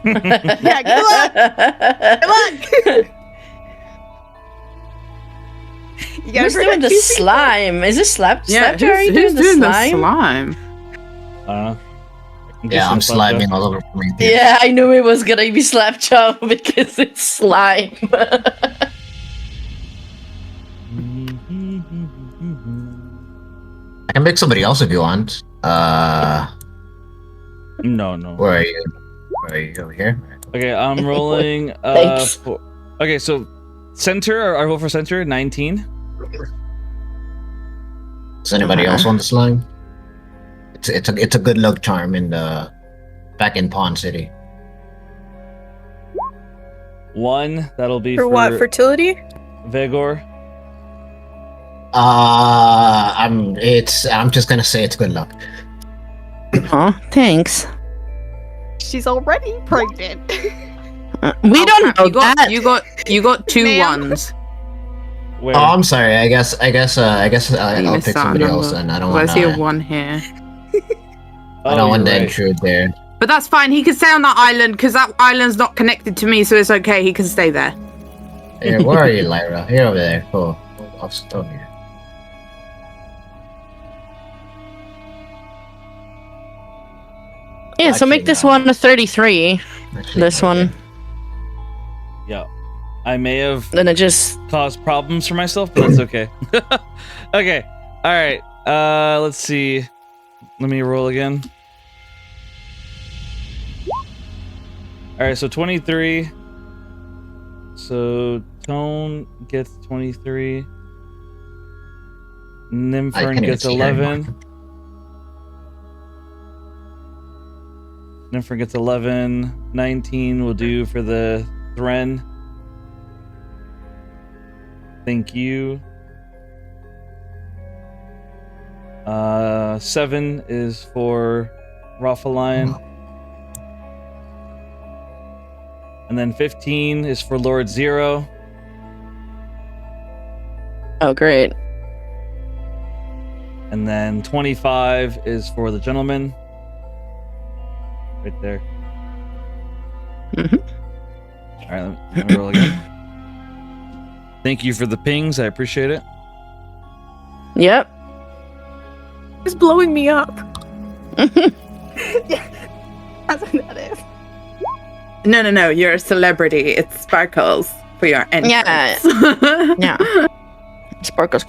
Yeah, good luck. Good luck. You gotta Who's doing the slime? Is it Slapjaw? Are you who's doing the slime? Yeah, I'm sliming all over me. Yeah, I knew it was gonna be Slapjaw because it's slime. I can make somebody else if you want. No. Where are you? Over here? Okay, I'm rolling. Thanks. Okay, so center. I roll for center. 19. Does anybody else want the slime? It's a good luck charm in the back in Pawn City. 1. That'll be For what? Fertility? Vegor. I'm just gonna say it's good luck. Oh, thanks. She's already pregnant. We don't know that. You got 2 Ma'am. 1s. Where? Oh, I'm sorry. I guess I'll pick somebody else then. I don't I want see a 1 here. I don't want to you're right. intrude there. But that's fine. He can stay on that island because that island's not connected to me, so it's okay. He can stay there. Here, where are you, Lyra? You're over there. Oh, I'll stop here. Yeah, so make this one a 33. Actually, This one. Yeah. I may have Then it just caused problems for myself, but that's okay. Okay. All right. Let's see. Let me roll again. All right, so 23. So Tone gets 23. Nymphern gets 11. Nymphern gets 11. 19 will do for the Thren. Thank you. 7 is for Raphalion. And then 15 is for Lord Zero. oh great. And then 25 is for the gentleman. Right there. All right, let me roll again. Thank you for the pings. I appreciate it. Yep. It's blowing me up. Yeah, that's what that is. No. You're a celebrity. It sparkles for your entrance. Yeah. Yeah. Sparkle.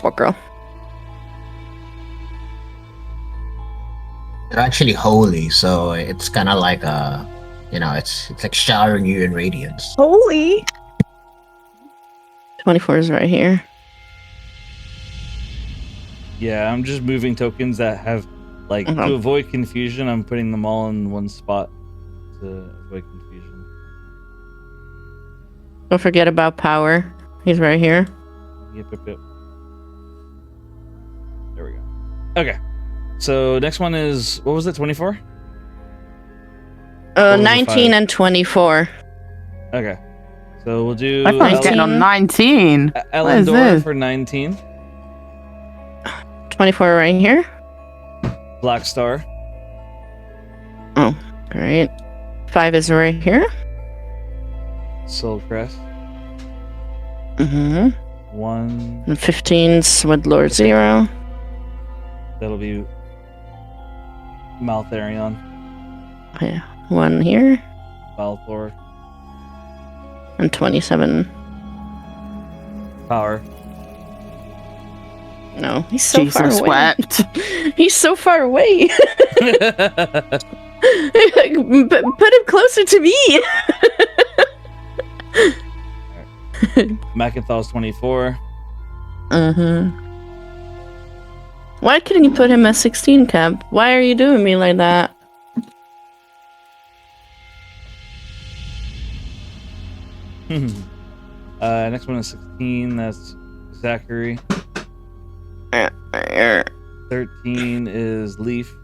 They're actually holy, so it's kind of like it's like showering you in radiance. Holy. 24 is right here. Yeah, I'm just moving tokens that have, like, to avoid confusion, I'm putting them all in one spot to avoid confusion. Don't forget about power. He's right here. Yep. There we go. Okay. So next one is, what was it, 24? 19 and 24. Okay. So we'll do I thought I was getting on 19. What is Elendor this? for 19. 24 right here. Black Star. Oh, great. 5 is right here. Soul Crest. Mm-hmm. 1. And 15's with Lord Zero. That'll be Maltharion. Yeah. 1 here. Balthor. And 27. Power. No, he's so far Jesus away. wept. He's so far away. Put him closer to me. Macinthaw's 24. Why couldn't you put him at 16, Cap? Why are you doing me like that? Next one is 16. That's Zachary. 13 is Leaf.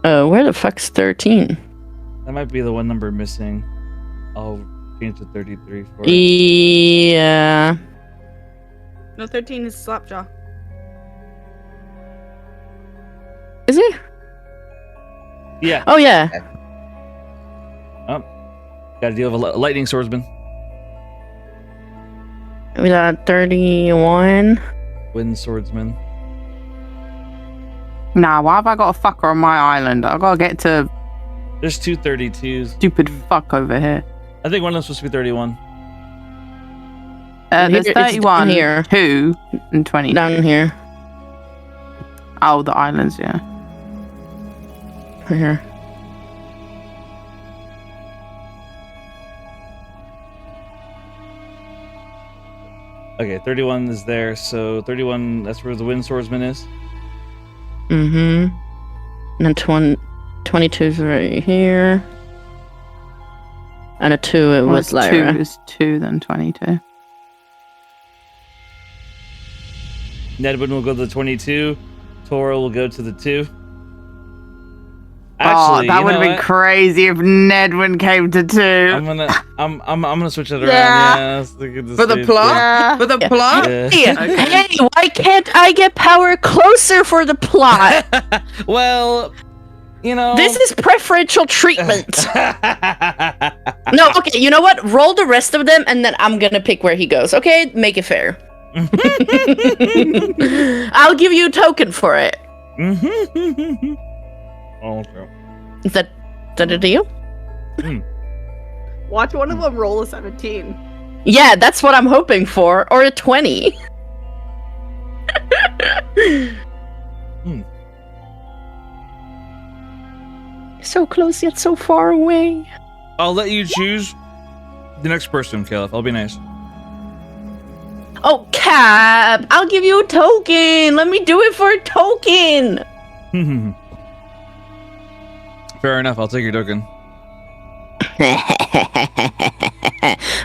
Where the fuck's 13? That might be the one number missing. I'll change to 33 for it. Yeah. No, 13 is Slapjaw. Is he? Yeah. Oh, yeah. Oh. Got to deal with a lightning swordsman. We got 31. Wind swordsman. Nah, why have I got a fucker on my island? I gotta get to There's two 32s. stupid fuck over here. I think one of them's supposed to be 31. There's Here- it's 31, down here. 2, and 20. Down here. Oh, the islands, yeah. Right here. Okay, 31 is there. So 31, that's where the wind swordsman is. And then 22's right here. And a 2 it Well, was it's Lyra. 2 is 2, then 22. Nedwin will go to the 22. Tora will go to the 2. Actually, that would have been crazy if Nedwin came to 2. I'm gonna switch it around. Yeah. Yeah, let's look at this For the dude. plot? Yeah. For the plot? Yeah. Hey, why can't I get power closer for the plot? Well, you know. This is preferential treatment. No, okay, you know what? Roll the rest of them and then I'm gonna pick where he goes. Okay? Make it fair. I'll give you a token for it. Oh, okay. Is that a deal? Watch one of them roll a 17. Yeah, that's what I'm hoping for. Or a 20. So close yet so far away. I'll let you choose the next person, Caliph. I'll be nice. Oh, Cap! I'll give you a token! Let me do it for a token! Fair enough, I'll take your token.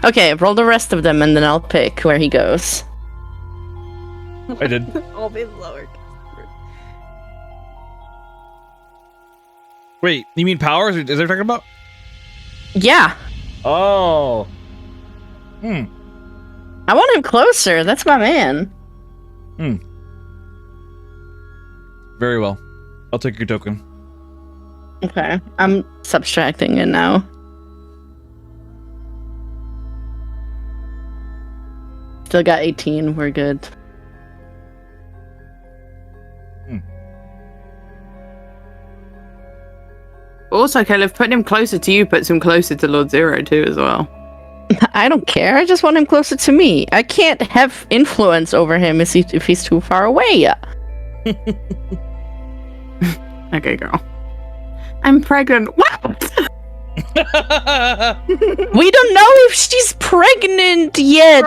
Okay, roll the rest of them and then I'll pick where he goes. I did. All be lower. Wait, you mean powers? Is they talking about? Yeah. Oh. I want him closer. That's my man. Very well. I'll take your token. Okay, I'm subtracting it now. Still got 18. We're good. Also, Caleb, putting him closer to you puts him closer to Lord Zero too, as well. I don't care. I just want him closer to me. I can't have influence over him if he's too far away. Okay, girl. I'm pregnant. What? We don't know if she's pregnant yet.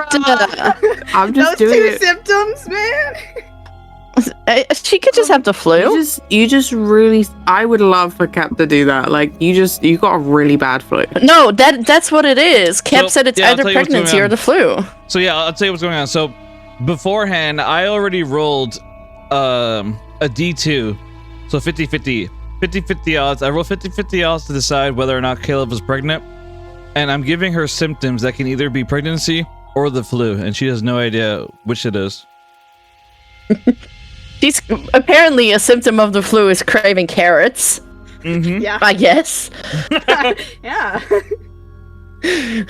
I'm just Those doing two it. symptoms, man. She could just have the flu. You just really. I would love for Cap to do that. Like you got a really bad flu. No, that's what it is. Cap said it's yeah, I'll either tell you what's pregnancy going or on. the flu. So yeah, I'll tell you what's going on. So beforehand, I already rolled a D2. So 50-50. 50-50 odds. I rolled 50-50 odds to decide whether or not Caleb was pregnant. And I'm giving her symptoms that can either be pregnancy or the flu. And she has no idea which it is. She's apparently a symptom of the flu is craving carrots. Yeah. I guess. Yeah.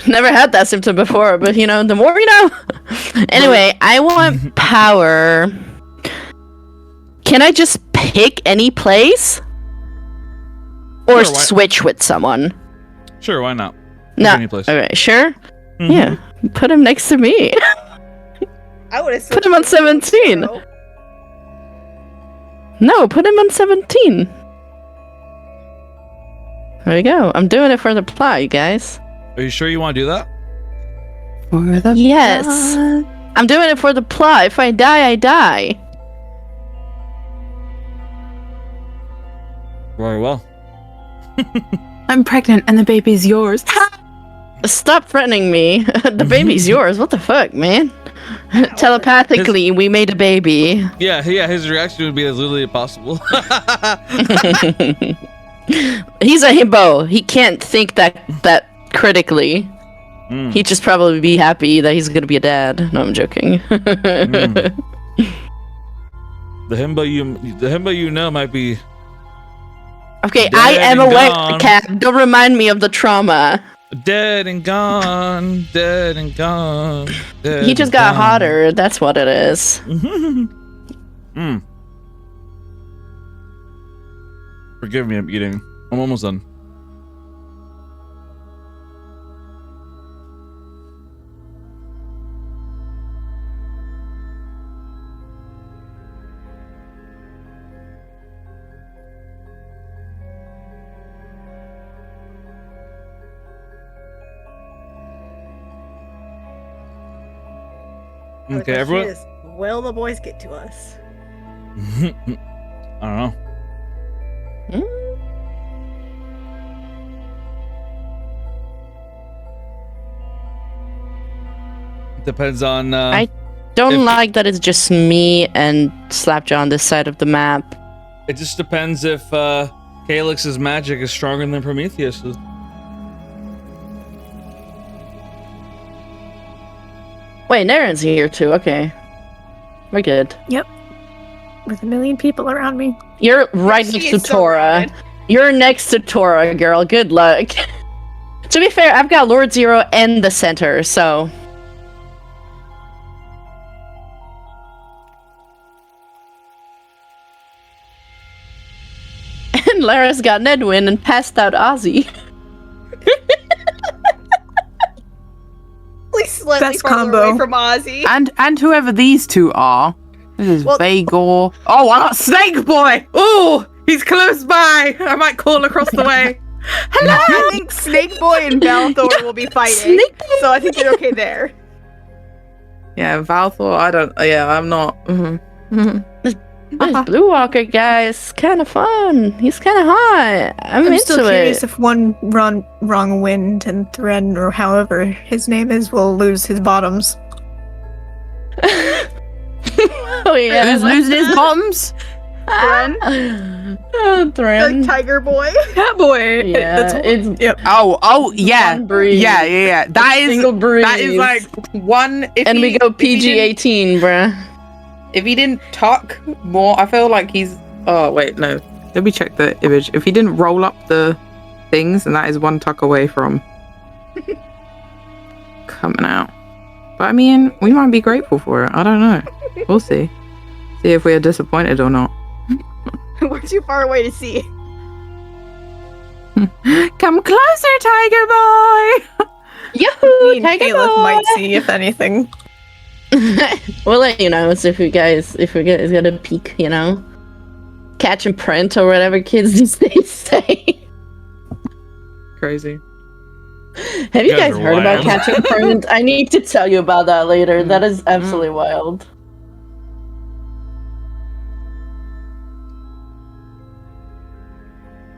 Never had that symptom before, but you know, the more you know. Anyway, I want power. Can I just pick any place? Or Sure, why- switch with someone? Sure, why not? No. Any place. Okay, sure? Mhm. Yeah. Put him next to me. I would have Put him on 17. No, put him on 17. There you go. I'm doing it for the plot, you guys. Are you sure you want to do that? For the Yes. I'm doing it for the plot. If I die, I die. Very well. I'm pregnant and the baby's yours. Stop threatening me. The baby's yours. What the fuck, man? Telepathically, we made a baby. Yeah, his reaction would be as literally impossible. He's a himbo. He can't think that critically. He'd just probably be happy that he's gonna be a dad. No, I'm joking. The himbo you know might be. Okay, Dead I am and aware, gone. Cap. Don't remind me of the trauma. Dead and gone, dead and gone. Dead He just and got gone. hotter. That's what it is. Forgive me, I'm eating. I'm almost done. The Okay, question everyone. is, will the boys get to us? I don't know. Depends on. I don't if- like that it's just me and Slapjaw on this side of the map. It just depends if Calyx's magic is stronger than Prometheus's. Wait, Naren's here too. Okay. We're good. Yep. With a million people around me. You're right next to Tora. You're next to Tora, girl. Good luck. To be fair, I've got Lord Zero and the center, so. And Lara's got Nedwin and passed out Ozzy. slightly Best farther combo. away from Ozzy. And whoever these two are. This is Well- Vagor. Oh, I got Snake Boy. Ooh, he's close by. I might call across the way. Hello. I think Snake Boy and Balthor will be fighting. So I think you're okay there. Yeah, Valthor, I'm not. This Blue Walker guy is kind of fun. He's kind of hot. I'm into still curious it. if one wrong wind and Thread, or however his name is, will lose his bottoms. Oh yeah. Who's losing his bottoms? Thren? Oh, Thren. Like Tiger Boy. That boy. Yeah, it's Yep. Oh, yeah. one breeze. Yeah. That is single breeze. That is like one. and we go PG-18, bruh. If he didn't tuck more, I feel like he's. Oh wait, no. Let me check the image. If he didn't roll up the things, and that is one tuck away from coming out. But I mean, we might be grateful for it. I don't know. We'll see. See if we are disappointed or not. We're too far away to see. Come closer, Tiger Boy! Yahoo! Me and Tiger Caleb boy! might see, if anything. We'll let you know if we guys got a peek, you know, catch and print or whatever kids these days say. Crazy. Have you You guys guys are heard about wild. catch and print? I need to tell you about that later. That is absolutely wild.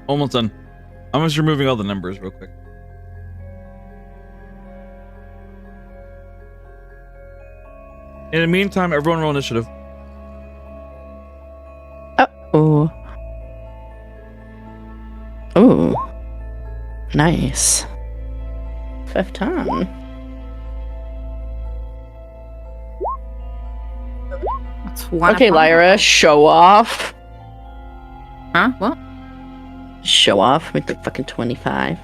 Almost done. I'm just removing all the numbers real quick. In the meantime, everyone roll initiative. Oh. Oh. Nice. Fifth time. That's one Okay, upon- Lyra, show off. Huh? What? Show off with the fucking 25.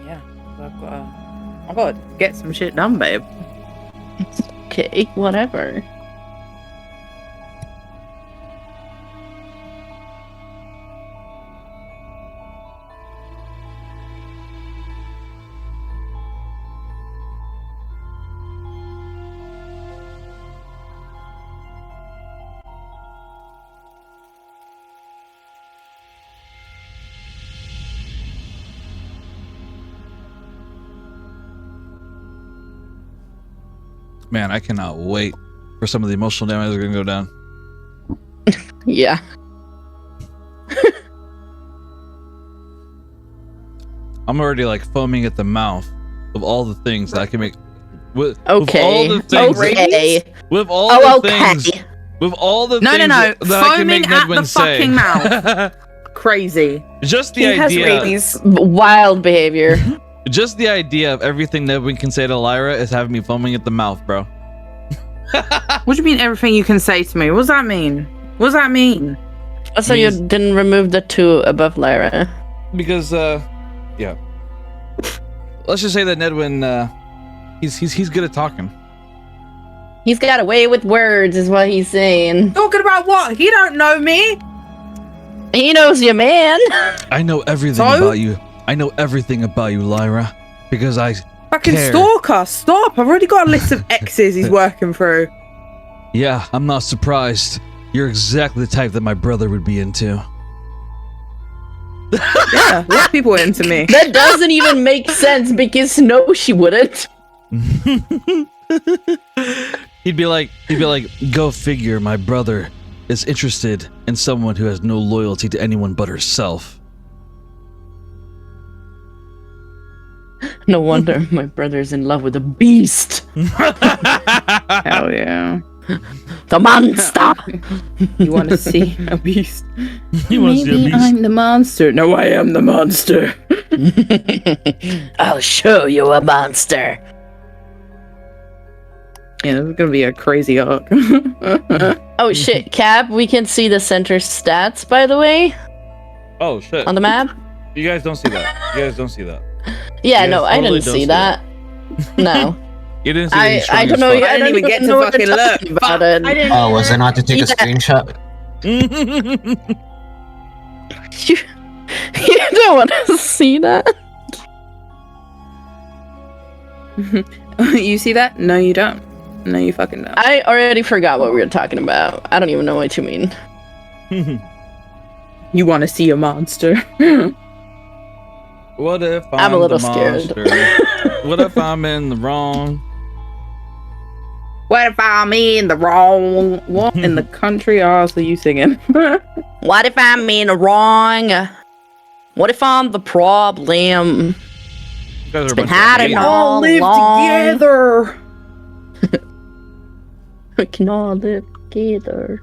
Yeah. I've got to get some shit done, babe. Okay, whatever. Man, I cannot wait for some of the emotional damage that's gonna go down. Yeah. I'm already like foaming at the mouth of all the things that I can make. With Okay. all the things, Okay. with all Oh, the okay. things, with all the No, things no. that I can make Foaming at Nedwin the say. fucking mouth. Crazy. Just the He has idea. rabies. Wild behavior. Just the idea of everything Nedwin can say to Lyra is having me foaming at the mouth, bro. What do you mean everything you can say to me? What does that mean? What does that mean? Also, you didn't remove the 2 above Lyra. Because yeah. Let's just say that Nedwin he's good at talking. He's got a way with words, is what he's saying. Talking about what? He don't know me. He knows you, man. I know everything So? about you. I know everything about you, Lyra. Because I Fucking care. stalker. Stop. I've already got a list of exes he's working through. Yeah, I'm not surprised. You're exactly the type that my brother would be into. Yeah, a lot of people are into me. That doesn't even make sense because no, she wouldn't. He'd be like, go figure, my brother is interested in someone who has no loyalty to anyone but herself. No wonder my brother's in love with a beast. Hell yeah. The monster. You want to see a beast? You want to see a Maybe beast? I'm the monster. No, I am the monster. I'll show you a monster. Yeah, this is gonna be a crazy arc. Oh shit, Cap, we can see the center stats, by the way, Oh shit! on the map. You guys don't see that. You guys don't see that. Yeah, You no, guys I totally didn't don't see see that. No. You didn't see that he's I strong don't as know. fuck. I didn't even get to know what fucking you're look. talking about it. I didn't. Oh, was I not to take a Yeah. screenshot? You don't want to see that. You see that? No, you don't. No, you fucking don't. I already forgot what we were talking about. I don't even know what you mean. You want to see a monster? What if I'm a little the scared. monster? What if I'm in the wrong? What if I'm in the wrong? What in the country ass are you singing? What if I'm in the wrong? What if I'm the problem? You guys are a Been bunch of hiding haters. all along. together. We can all live together.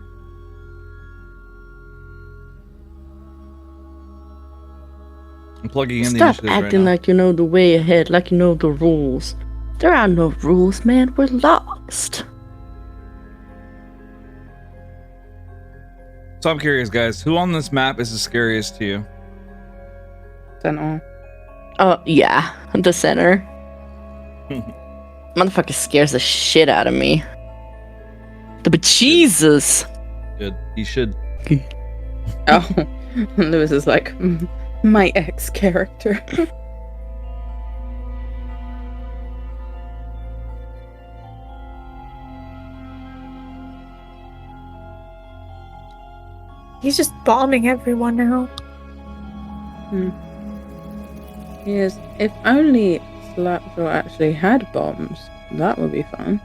I'm plugging in the Stop initiative acting right now. like you know the way ahead, like you know the rules. There are no rules, man. We're lost. So I'm curious, guys. Who on this map is the scariest to you? Don't know. Oh, yeah. The center. Motherfucker scares the shit out of me. The bejesus. Good. He should. Oh, Lewis is like my ex character. He's just bombing everyone now. Yes, if only Slapjaw actually had bombs, that would be fun.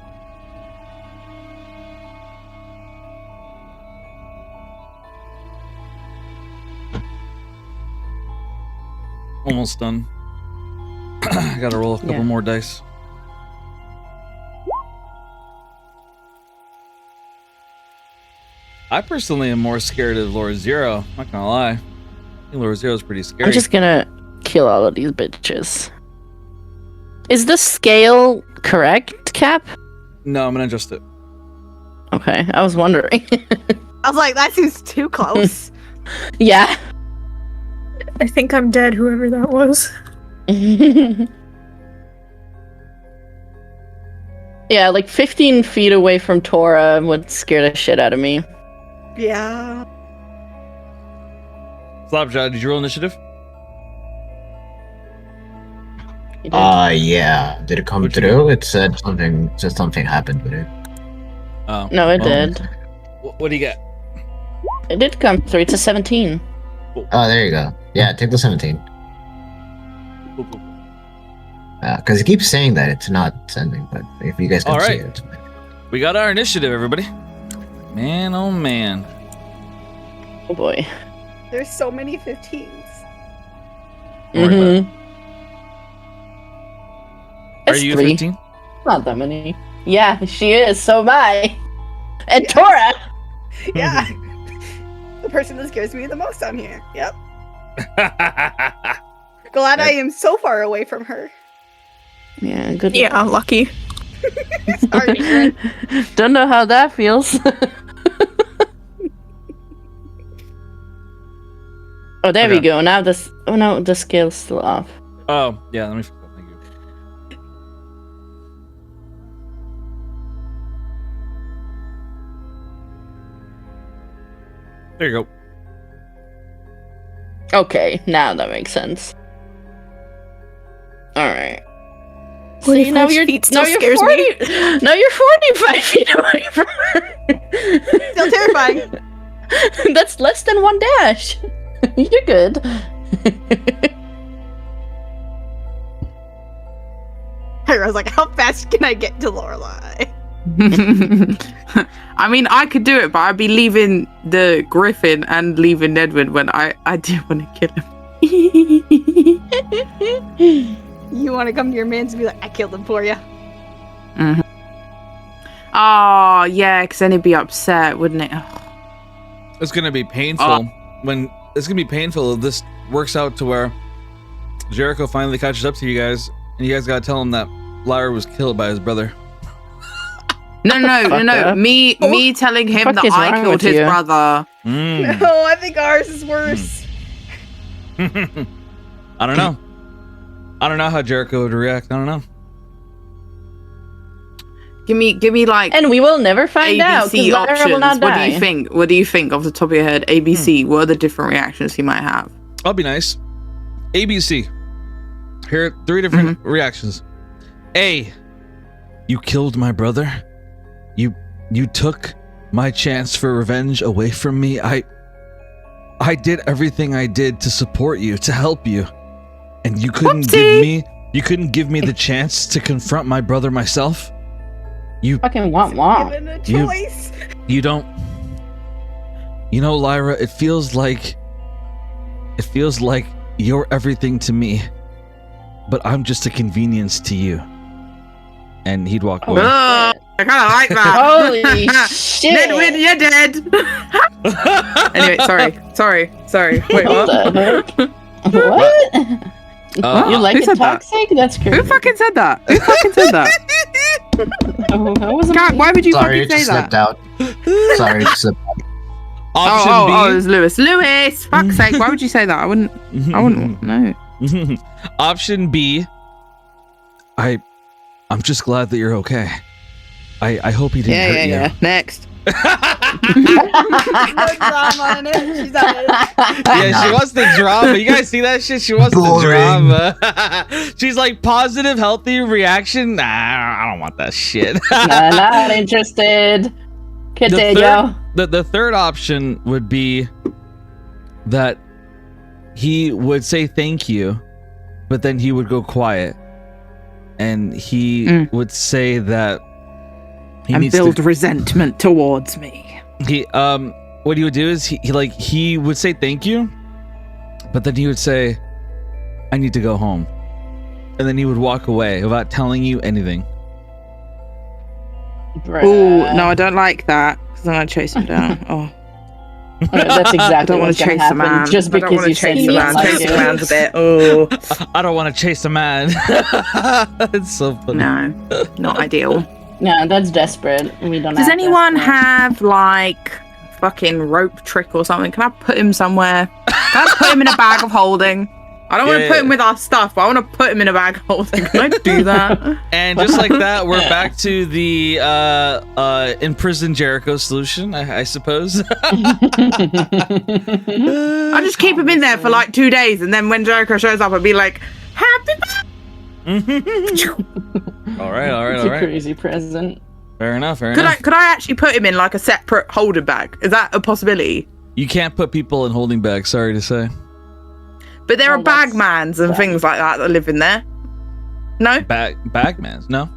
Almost done. I gotta roll a couple more dice. I personally am more scared of Lord Zero. Not gonna lie. I think Lord Zero's pretty scary. I'm just gonna kill all of these bitches. Is the scale correct, Cap? No, I'm gonna adjust it. Okay, I was wondering. I was like, that seems too close. Yeah. I think I'm dead, whoever that was. Yeah, like 15 feet away from Tora would scare the shit out of me. Yeah. Slapjaw, did you roll initiative? Yeah. Did it come through? It said something happened with it. Oh. No, it well, did. What do you get? It did come through. It's a 17. Oh, there you go. Yeah, take the 17. Because it keeps saying that it's not sending, but if you guys can see it. We got our initiative, everybody. Man, oh man. Oh boy. There's so many 15s. Mm-hmm. Are you 15? Not that many. Yeah, she is. So am I. And Tora. Yeah. The person that scares me the most on here. Yep. Glad I am so far away from her. Yeah, good. Yeah, I'm lucky. Sorry, Karen. Don't know how that feels. Oh, there we go. Now this. Oh no, the scale's still off. Oh, yeah. Let me fix that. Thank you. There you go. Okay, now that makes sense. All right. See, now you're still scares 40, me. Now you're 45 feet away from her. Still terrifying. That's less than one dash. You're good. I was like, how fast can I get to Lorelai? I mean, I could do it, but I'd be leaving the Griffin and leaving Edward when I do want to kill him. You want to come to your mans and be like, I killed him for you. Mm-hmm. Oh, yeah, because then he'd be upset, wouldn't it? It's gonna be painful when it's gonna be painful if this works out to where Jericho finally catches up to you guys, and you guys gotta tell him that Lyra was killed by his brother. No. Me telling him that I killed his brother. No, I think ours is worse. I don't know. I don't know how Jericho would react. I don't know. Give me like, and we will never find out. ABC options. What do you think? What do you think off the top of your head? ABC. What are the different reactions he might have? I'll be nice. ABC. Here are 3 different reactions. A, you killed my brother. You took my chance for revenge away from me. I did everything I did to support you, to help you. And you couldn't give me the chance to confront my brother myself. You fucking want. Given a choice. You don't. You know, Lyra, it feels like you're everything to me, but I'm just a convenience to you. And he'd walk away. Oh, I kind of like that. Holy shit. Nedwin, you're dead. Anyway, sorry. Wait, What what? the heck? What? You like Who it said that? toxic? That's crazy. Who fucking said that? God, why would you Sorry, it fucking say just slipped that? out. Sorry, it just slipped out. Option B. Oh, it was Lewis. Lewis, fuck's sake, why would you say that? I wouldn't know. Option B. I'm just glad that you're okay. I hope he didn't hurt you. Yeah. Next. Yeah, she wants the drama. You guys see that shit? She wants the drama. She's like, positive, healthy reaction. Nah, I don't want that shit. Not interested. Continue. The third option would be that he would say thank you, but then he would go quiet, and he would say that he needs build to resentment towards me. He what he would do is he would say thank you, but then he would say, I need to go home, and then he would walk away without telling you anything. Oh no, I don't like that, because then I chase him down. Oh. That's exactly I don't want what's to gonna chase a man. happen, just I don't because want you to said chase you a don't man. like Chase it. a man's a bit. Oh, I don't want to chase a man. It's so funny. No, not ideal. No, that's desperate. We don't. Does have anyone desperate. have like fucking rope trick or something? Can I put him somewhere? Can I put him in a bag of holding? I don't want to put him with our stuff, but I want to put him in a bag of holding. Can I do that? And just like that, we're back to the imprisoned Jericho solution, I suppose. I just keep him in there for like 2 days, and then when Jericho shows up, I'll be like, "Happy birthday!" All right. It's a crazy present. Fair enough. Could I actually put him in like a separate holding bag? Is that a possibility? You can't put people in holding bags. Sorry to say. But there are bagmans and things like that live in there. No? Bagmans? No,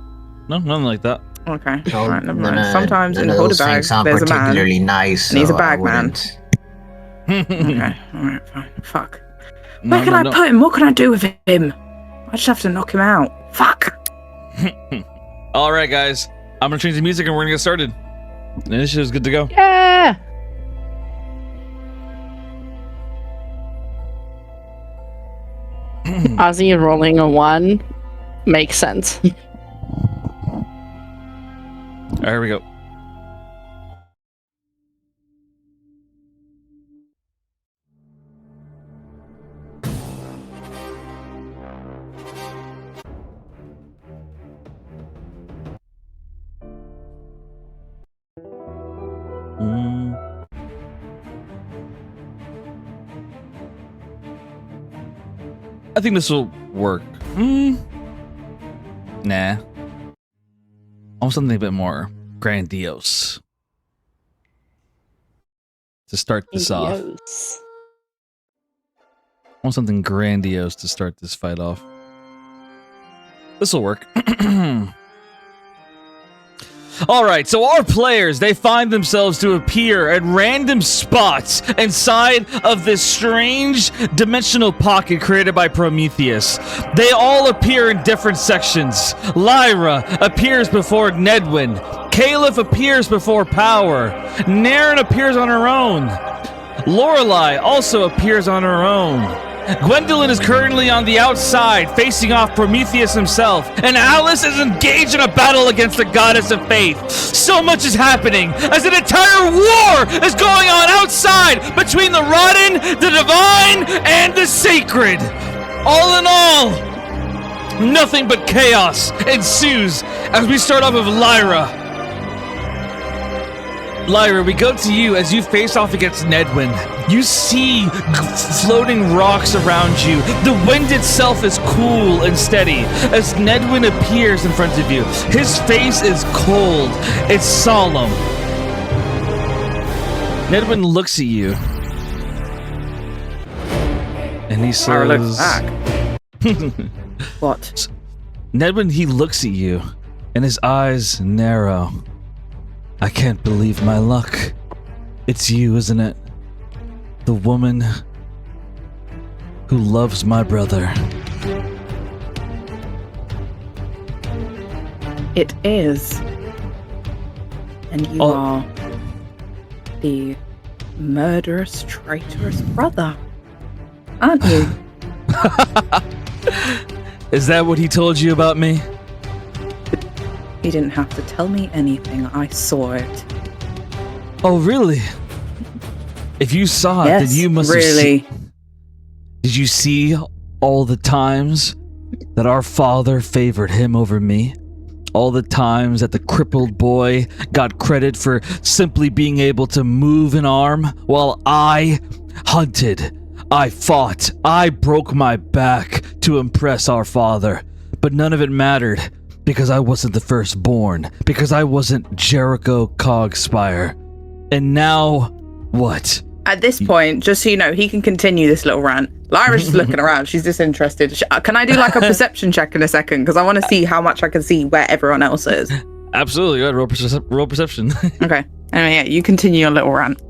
nothing like that. Okay. All right, never mind. Sometimes in a holding bag, sound there's a man. particularly nice, And he's a so I bagman. wouldn't. Okay. All right. Fine. Fuck. Where can I put him? What can I do with him? I just have to knock him out. Fuck. All right, guys. I'm gonna change the music and we're gonna get started. The initiative's good to go. Yeah. Ozzy rolling a 1 makes sense. All right, here we go. I think this will work. Nah. I want something a bit more grandiose to start this off. I want something grandiose to start this fight off. This will work. Alright, so our players, they find themselves to appear at random spots inside of this strange dimensional pocket created by Prometheus. They all appear in different sections. Lyra appears before Nedwin. Caliph appears before Power. Naren appears on her own. Lorelei also appears on her own. Gwendolyn is currently on the outside, facing off Prometheus himself, and Alice is engaged in a battle against the goddess of faith. So much is happening, as an entire war is going on outside between the rotten, the divine, and the sacred. All in all, nothing but chaos ensues as we start off with Lyra. Lyra, we go to you as you face off against Nedwin. You see floating rocks around you. The wind itself is cool and steady as Nedwin appears in front of you. His face is cold. It's solemn. Nedwin looks at you. And he says... Lyra looks back. What? Nedwin, he looks at you, and his eyes narrow. I can't believe my luck. It's you, isn't it? The woman who loves my brother. It is. And you are the murderous, traitorous brother, aren't you? Is that what he told you about me? He didn't have to tell me anything. I saw it. Oh, really? If you saw it, Yes, then you must really. have seen... Did you see all the times that our father favored him over me? All the times that the crippled boy got credit for simply being able to move an arm while I hunted, I fought, I broke my back to impress our father. But none of it mattered because I wasn't the firstborn, because I wasn't Jericho Cogspire. And now, what? At this point, just so you know, he can continue this little rant. Lyra's just looking around. She's disinterested. Can I do like a perception check in a second? Because I want to see how much I can see where everyone else is. Absolutely. Go ahead, roll perception. Okay. Anyway, yeah, you continue your little rant.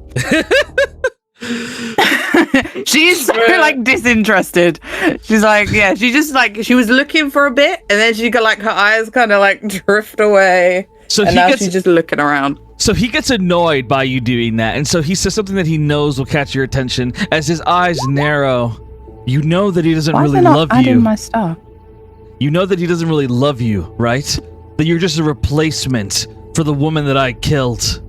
She's so like disinterested. She's like, yeah, she just like, she was looking for a bit and then she got like her eyes kind of like drift away. So and now she's just looking around. So he gets annoyed by you doing that, and so he says something that he knows will catch your attention. As his eyes narrow, you know that he doesn't really love you. My stuff? You know that he doesn't really love you, right? That you're just a replacement for the woman that I killed.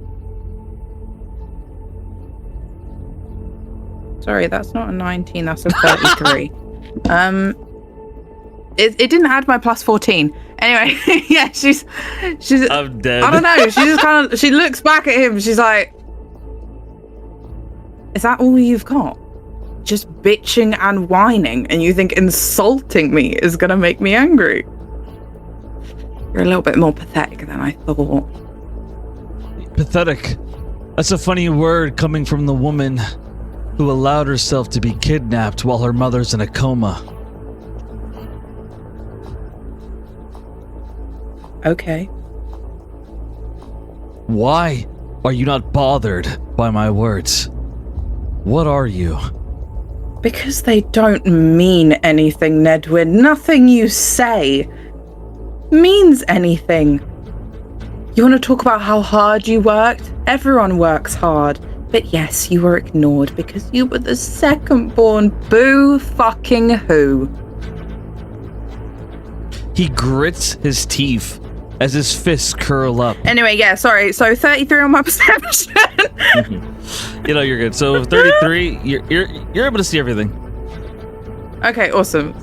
Sorry, that's not a 19, that's a 33. It didn't add my plus 14. Anyway, yeah, she's I'm dead. I don't know, she just kind of, she looks back at him, she's like, is that all you've got? Just bitching and whining, and you think insulting me is gonna make me angry? You're a little bit more pathetic than I thought. Pathetic. That's a funny word coming from the woman who allowed herself to be kidnapped while her mother's in a coma. Okay. Why are you not bothered by my words? What are you? Because they don't mean anything, Nedwin. Nothing you say means anything. You want to talk about how hard you worked? Everyone works hard. But yes, you were ignored because you were the second born. Boo fucking who. He grits his teeth as his fists curl up. Anyway, yeah, sorry. So 33 on my perception. You know, you're good. So 33, you're able to see everything. Okay, awesome.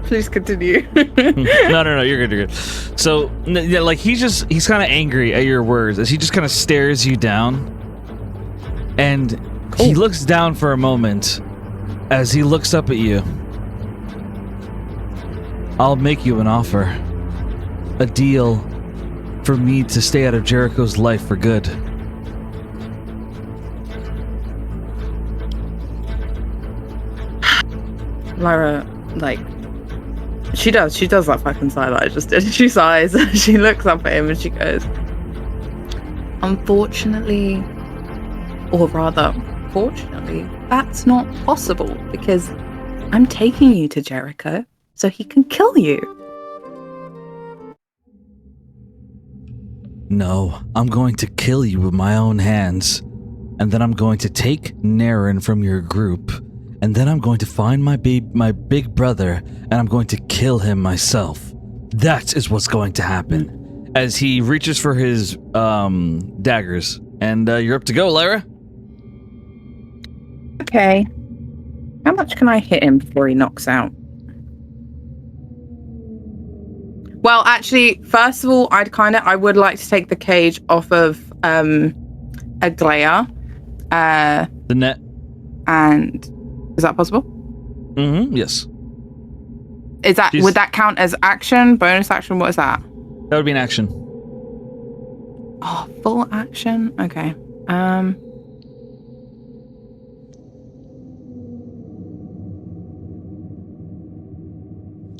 Please continue. No, you're good. So, yeah, like he's kind of angry at your words as he just kind of stares you down. And he looks down for a moment as he looks up at you. I'll make you an offer. A deal for me to stay out of Jericho's life for good. Lyra, like, she does that fucking side that I just did. She sighs, she looks up at him and she goes, unfortunately, or rather, fortunately, that's not possible because I'm taking you to Jericho so he can kill you. No, I'm going to kill you with my own hands. And then I'm going to take Naren from your group. And then I'm going to find my big brother, and I'm going to kill him myself. That is what's going to happen. As he reaches for his daggers. And you're up to go, Lyra. Okay. How much can I hit him before he knocks out? Well, actually, first of all, I would like to take the cage off of Aglaya. The net. And is that possible? Mm-hmm. Yes. Is that would that count as action? Bonus action? What is that? That would be an action. Oh, full action. Okay.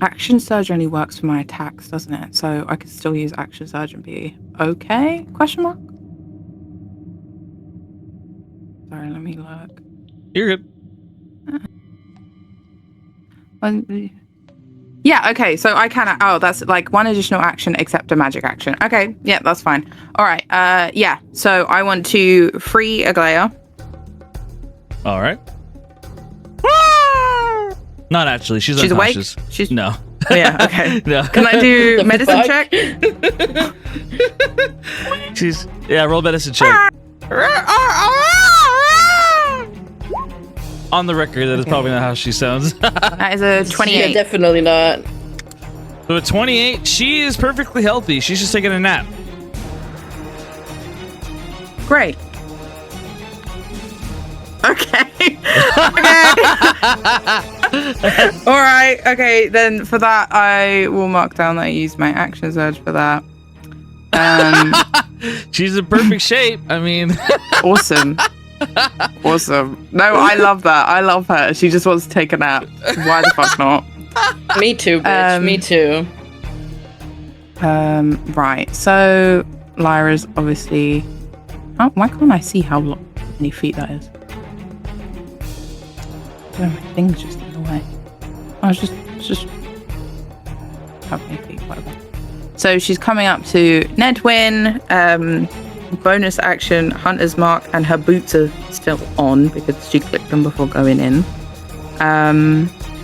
Action surge only works for my attacks, doesn't it? So I could still use action surge and be okay? Question mark. Sorry, let me look. You're good. Yeah, okay, so I can, that's like one additional action except a magic action. Okay, yeah, that's fine. All right, yeah, so I want to free Aglaya. All right. Not actually, she's awake? unconscious. She's No. Oh, yeah, okay. No. Can I do medicine check? Roll medicine check. On the record, that is probably not how she sounds. That is a 28. Yeah, definitely not. So at 28, she is perfectly healthy. She's just taking a nap. Great. Okay. All right. Okay. Then for that, I will mark down that I used my action surge for that. She's in perfect shape. I mean, awesome. Awesome. No, I love that. I love her. She just wants to take a nap. Why the fuck not? Me too, bitch. Me too. Right. So Lyra's obviously. Oh, why can't I see how many feet that is? Oh, my thing's just in the way. Oh, it's just how many feet, whatever. So she's coming up to Nedwin, bonus action, Hunter's Mark, and her boots are still on because she clicked them before going in.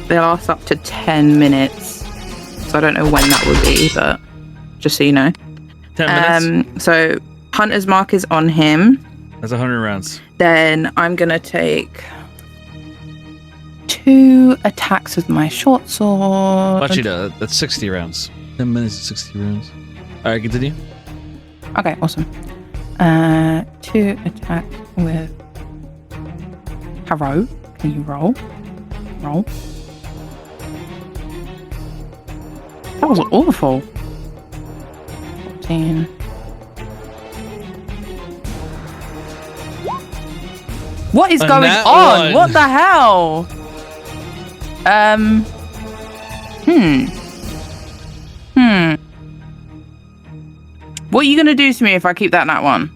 They last up to 10 minutes, so I don't know when that would be, but just so you know. 10 minutes? So Hunter's Mark is on him. That's 100 rounds. Then I'm going to take 2 attacks with my short sword. Actually, no, that's 60 rounds. 10 minutes, 60 rounds. All right, continue. Okay, awesome. 2 attacks with Harrow. Can you roll? Roll. That was awful. 14. What is going on? What the hell? What are you gonna do to me if I keep that nat one?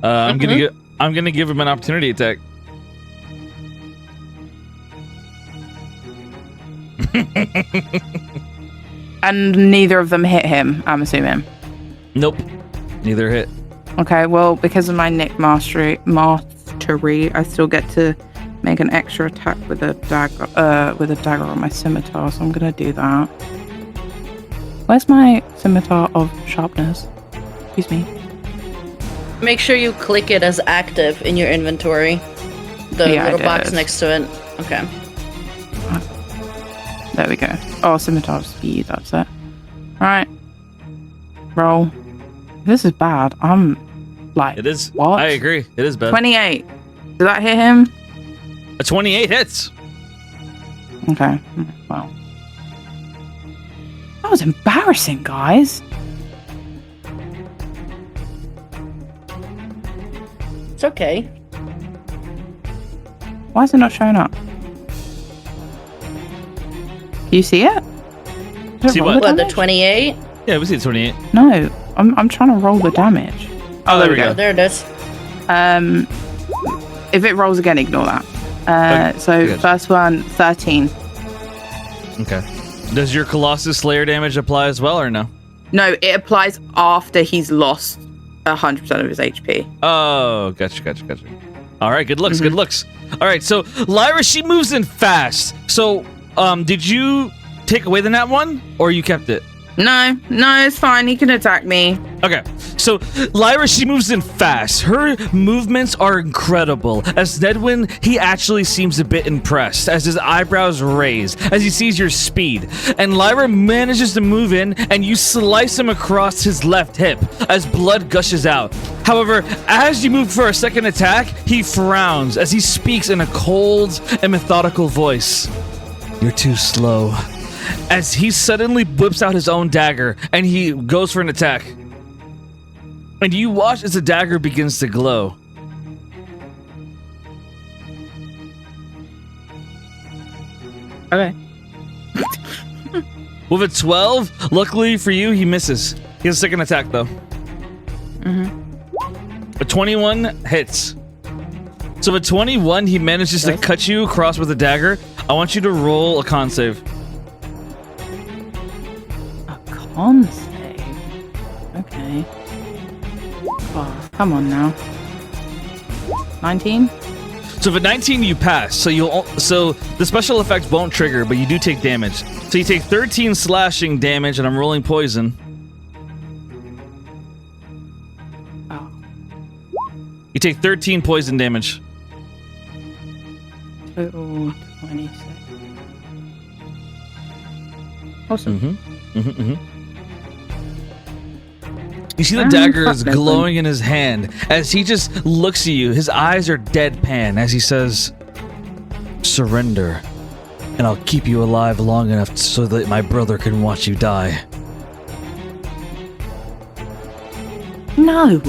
I'm gonna give him an opportunity attack. And neither of them hit him, I'm assuming. Nope. Neither hit. Okay, well, because of my Nick mastery, I still get to make an extra attack with a dagger on my scimitar, so I'm gonna do that. Where's my scimitar of sharpness? Excuse me. Make sure you click it as active in your inventory. The little box next to it. Okay. There we go. Oh, scimitar of speed, that's it. Alright. Roll. This is bad. I'm like, it is. What? I agree. It is bad. 28. Did that hit him? A 28 hits. Okay. Well. That was embarrassing, guys. It's okay. Why is it not showing up? Do you see it? See what? What, the 28? Yeah, we see the 28. No, I'm trying to roll the damage. Oh, there we go. There it is. If it rolls again, ignore that. So good. First one, 13. Okay. Does your Colossus Slayer damage apply as well, or no? No, it applies after he's lost 100% of his HP. Oh, gotcha. All right, good looks, good looks. All right, so Lyra, she moves in fast. So, did you take away the nat one, or you kept it? No, it's fine. He can attack me. Okay, so Lyra, she moves in fast. Her movements are incredible. As Nedwin, he actually seems a bit impressed as his eyebrows raise as he sees your speed. And Lyra manages to move in and you slice him across his left hip as blood gushes out. However, as you move for a second attack, he frowns as he speaks in a cold and methodical voice. You're too slow. As he suddenly whips out his own dagger and he goes for an attack. And you watch as the dagger begins to glow. Okay. With a 12, luckily for you, he misses. He has a second attack though. A 21 hits. So with 21, he manages to cut you across with a dagger. I want you to roll a con save. Con save. Okay. Oh, come on now. 19? So for 19, you pass. So the special effect won't trigger, but you do take damage. So you take 13 slashing damage, and I'm rolling poison. Oh. You take 13 poison damage. Total 26. Awesome. You see the dagger is glowing in his hand as he just looks at you. His eyes are deadpan as he says, "Surrender, and I'll keep you alive long enough so that my brother can watch you die." No.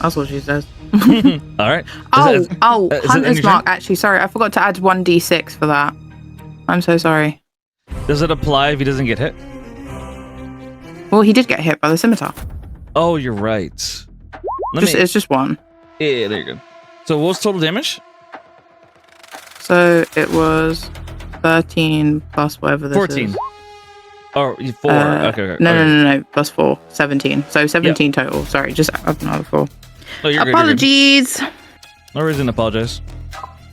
That's what she says. All right. Hunter's Hunter's mark. Actually, sorry, I forgot to add 1d6 for that. I'm so sorry. Does it apply if he doesn't get hit? Well, he did get hit by the scimitar. Oh, you're right. It's just one. Yeah, there you go. So what was total damage? So it was 13 plus whatever this 14. is. Oh, 4. Okay. No. Plus 4. 17. So 17 total. Sorry, just add another 4. Oh, you're good, Apologies. you're good. No reason to apologize.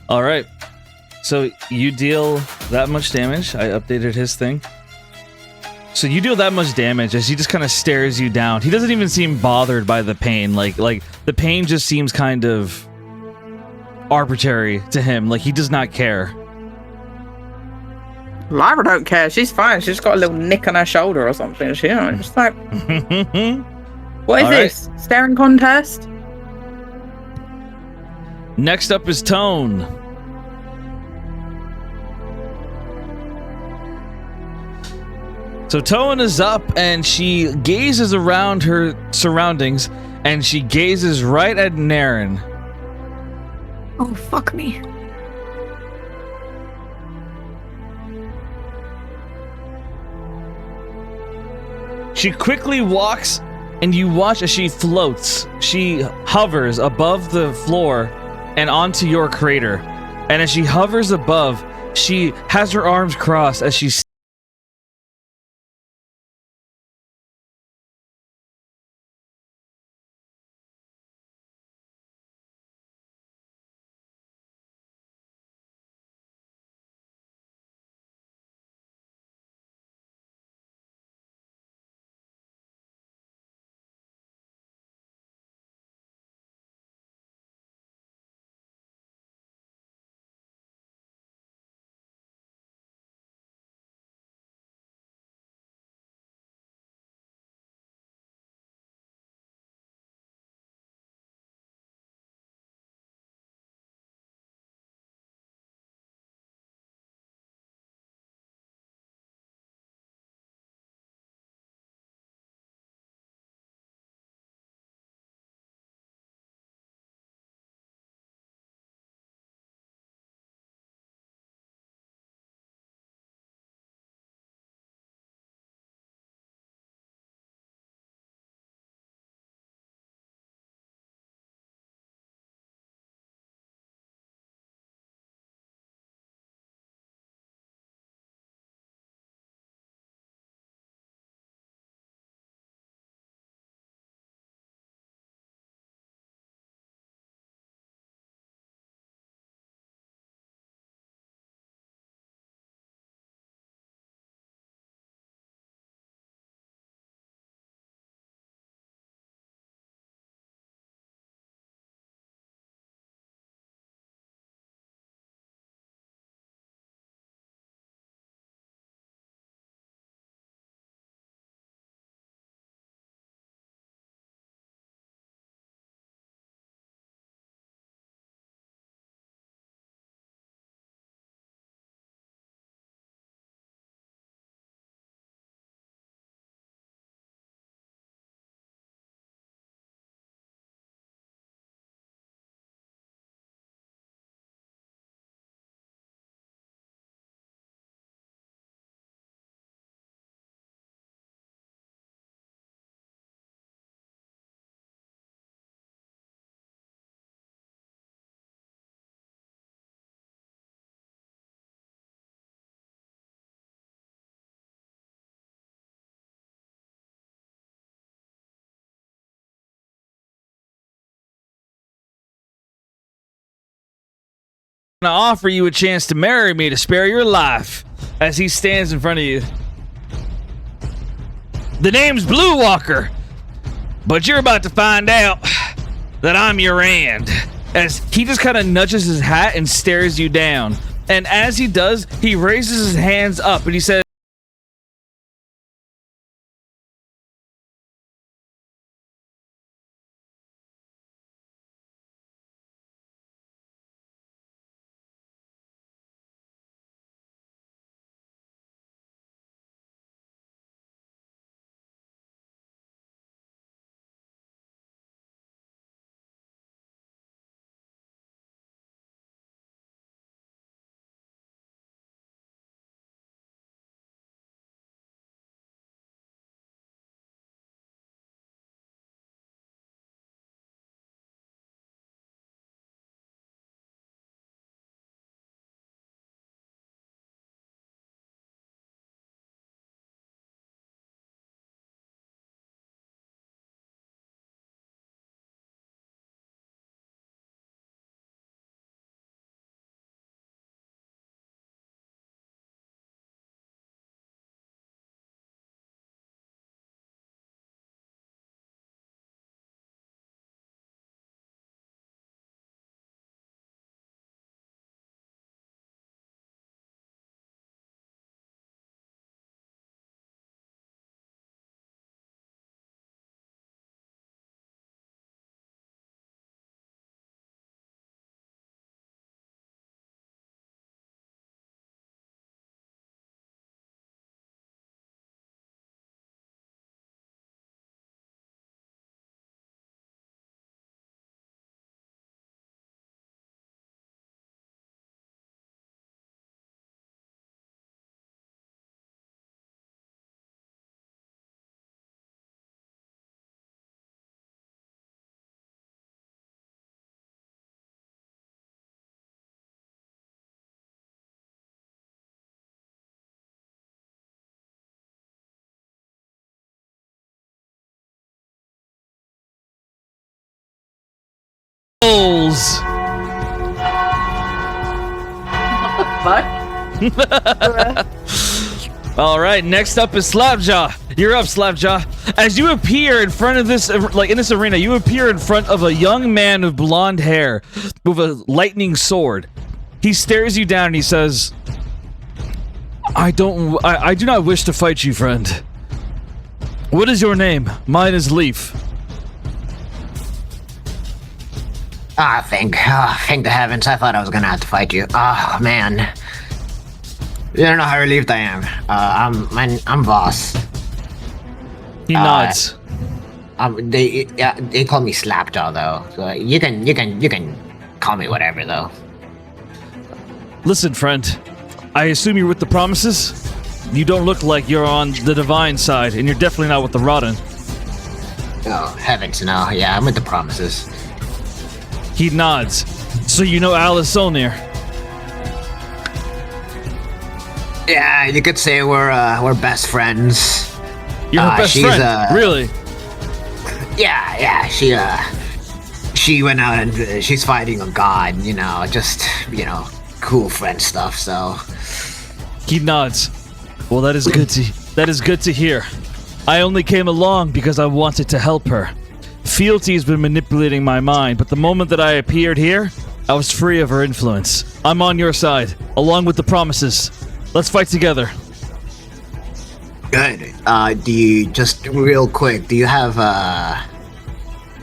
All right. So you deal that much damage. I updated his thing. So you deal that much damage as he just kind of stares you down. He doesn't even seem bothered by the pain. Like the pain just seems kind of arbitrary to him. Like he does not care. Lyra don't care. She's fine. She's got a little nick on her shoulder or something. She, just like, what is All this? Staring contest? Next up is Tone. So Tone is up and she gazes around her surroundings and she gazes right at Naren. Oh, fuck me. She quickly walks and you watch as she floats. She hovers above the floor and onto your crater. And as she hovers above, she has her arms crossed as she to offer you a chance to marry me to spare your life. As he stands in front of you. The name's Blue Walker, but you're about to find out that I'm your end. As he just kind of nudges his hat and stares you down. And as he does, he raises his hands up and he says, "Bulls." All right, next up is Slapjaw. You're up, Slapjaw. As you appear in front of this, like in this arena, you appear in front of a young man with blonde hair with a lightning sword. He stares you down and he says, I do not wish to fight you, friend. What is your name? Mine is Leaf. Thank the heavens. I thought I was gonna have to fight you. Oh, man. You don't know how relieved I am. I'm Voss. He nods. They call me Slapjaw though. So you can call me whatever though. Listen, friend. I assume you're with the Promises? You don't look like you're on the divine side, and you're definitely not with the rotten. Oh, heavens no. Yeah, I'm with the Promises. He nods. So you know Alice Solnir? Yeah, you could say we're best friends. You're her best friend? Really? Yeah. She went out and she's fighting a god. Just cool friend stuff. So he nods. Well, that is good to hear. I only came along because I wanted to help her. Fealty has been manipulating my mind, but the moment that I appeared here, I was free of her influence. I'm on your side, along with the Promises. Let's fight together. Good. Do you just real quick? Do you have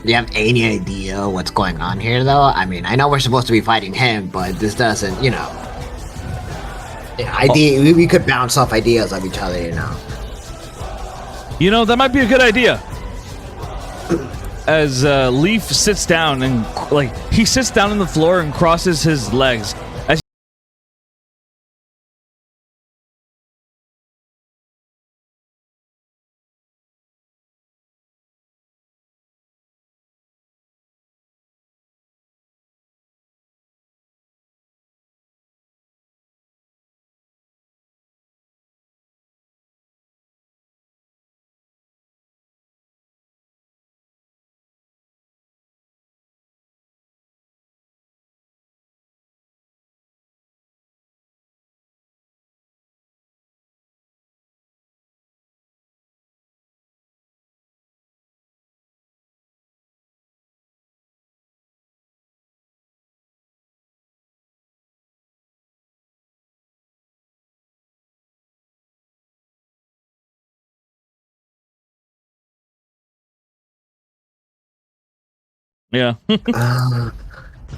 any idea what's going on here, though? I mean, I know we're supposed to be fighting him, but this doesn't, we could bounce off ideas of each other, that might be a good idea. As Leaf sits down and he sits down on the floor and crosses his legs. Yeah. Uh,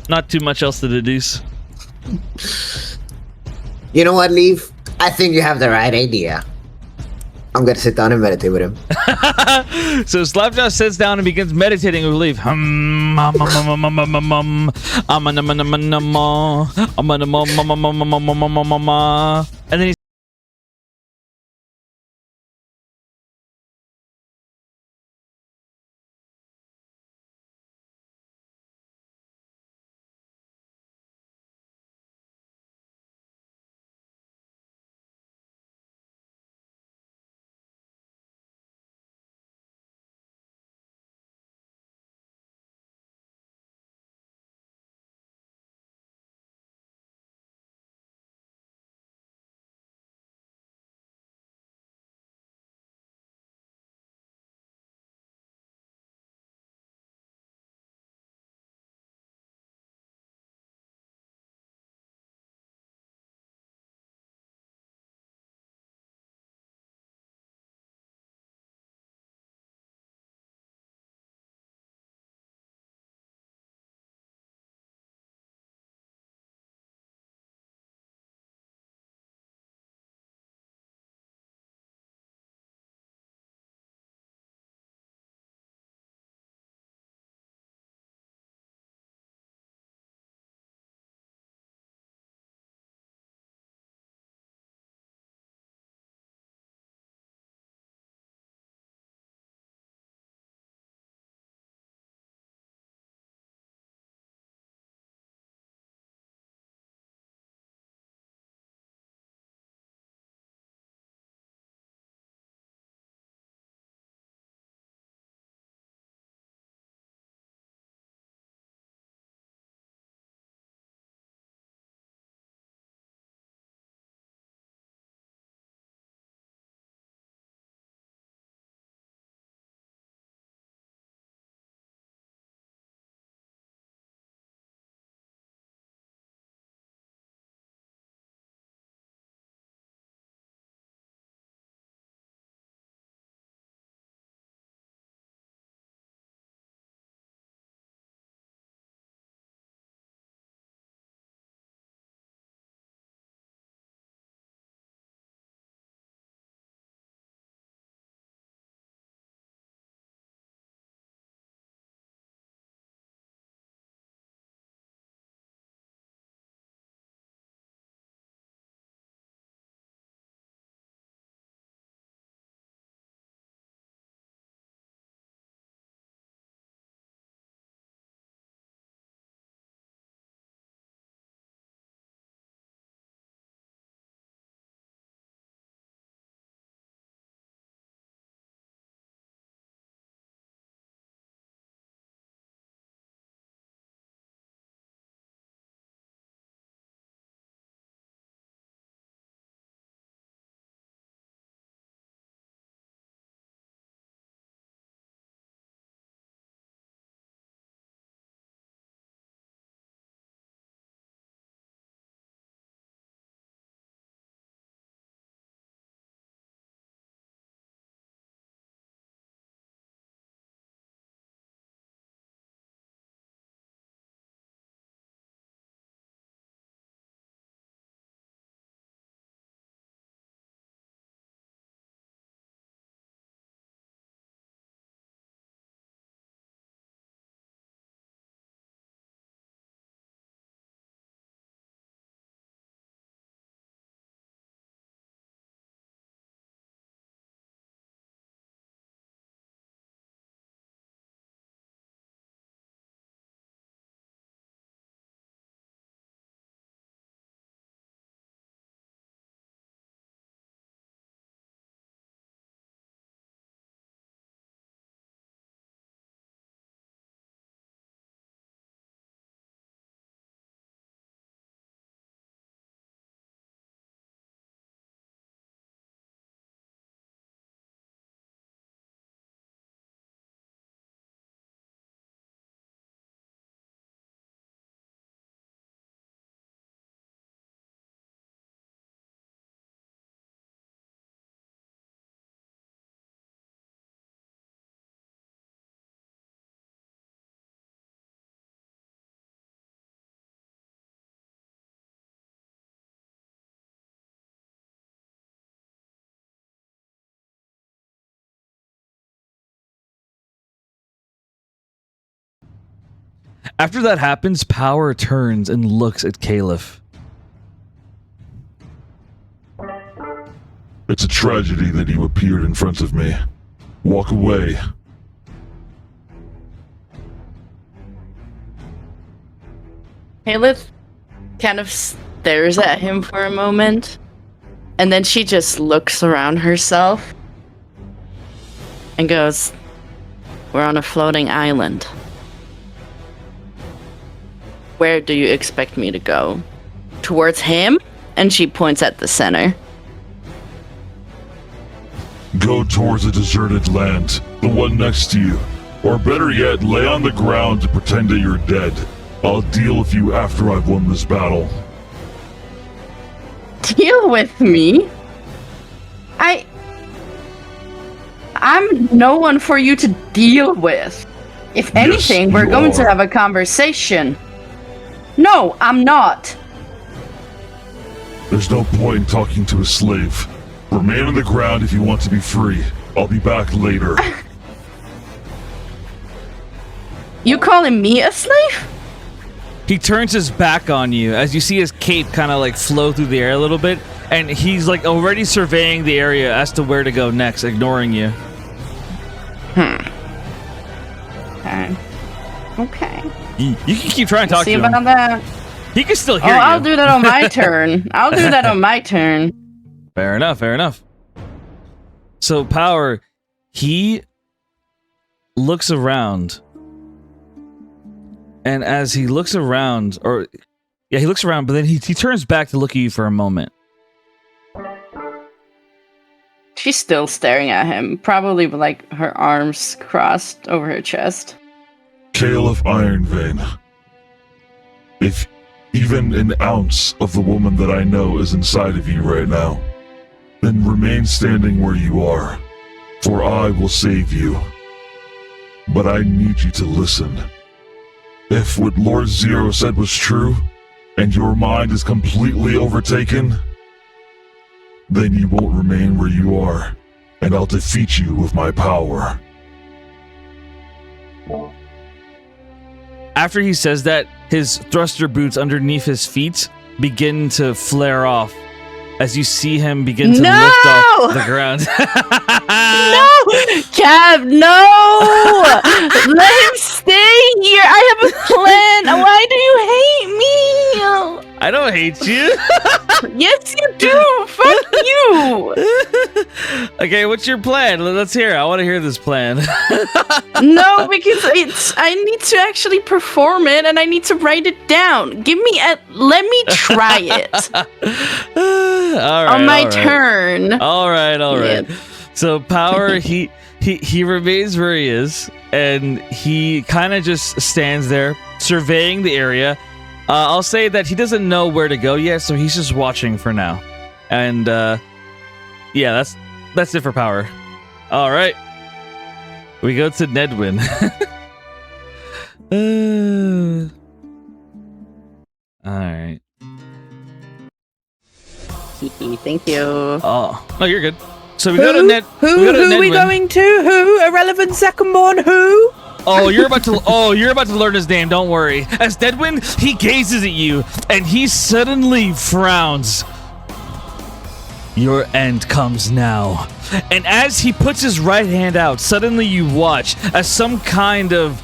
Not too much else to deduce. you know what, Leaf? I think you have the right idea. I'm gonna sit down and meditate with him. So Slapjaw sits down and begins meditating with Leaf. And then he After that happens, Power turns and looks at Caliph. It's a tragedy that you appeared in front of me. Walk away. Caliph kind of stares at him for a moment, and then she just looks around herself and goes, "We're on a floating island. Where do you expect me to go? Towards him?" And she points at the center. Go towards a deserted land, the one next to you. Or better yet, lay on the ground to pretend that you're dead. I'll deal with you after I've won this battle. Deal with me? I'm no one for you to deal with. If anything, Yes, we're you going to are. have a conversation. No, I'm not. There's no point in talking to a slave. Remain on the ground if you want to be free. I'll be back later. You calling me a slave? He turns his back on you as you see his cape kind of like flow through the air a little bit, and he's like already surveying the area as to where to go next, ignoring you. Okay. You can keep trying to talk See to about him. that? He can still Oh, hear you. I'll do that on my turn. I'll do that on my turn. Fair enough, fair enough. So, Power, he looks around. And as he looks around, he looks around, but then he turns back to look at you for a moment. She's still staring at him, probably with like her arms crossed over her chest. Caliph Ironvein. If even an ounce of the woman that I know is inside of you right now, then remain standing where you are, for I will save you. But I need you to listen. If what Lord Zero said was true, and your mind is completely overtaken, then you won't remain where you are, and I'll defeat you with my power. After he says that, his thruster boots underneath his feet begin to flare off as you see him begin to lift off the ground. No! Cav, no! Let him stay here! I have a plan! Why do you hate me? I don't hate you. Yes, you do! Fuck you! Okay, what's your plan? Let's hear it. I want to hear this plan. No, because I need to actually perform it and I need to write it down. Let me try it. All right, on my turn. All right. Yeah. So Power, he remains where he is, and he kind of just stands there surveying the area. I'll say that he doesn't know where to go yet, so he's just watching for now. And yeah, that's it for Power. All right, we go to Nedwin. All right. Thank you. Oh, no, you're good. So we go to Ned. Who are we going to? Who? Irrelevant secondborn? Who? Oh, you're about to learn his name. Don't worry. As Nedwin, he gazes at you and he suddenly frowns. Your end comes now. And as he puts his right hand out, suddenly you watch as some kind of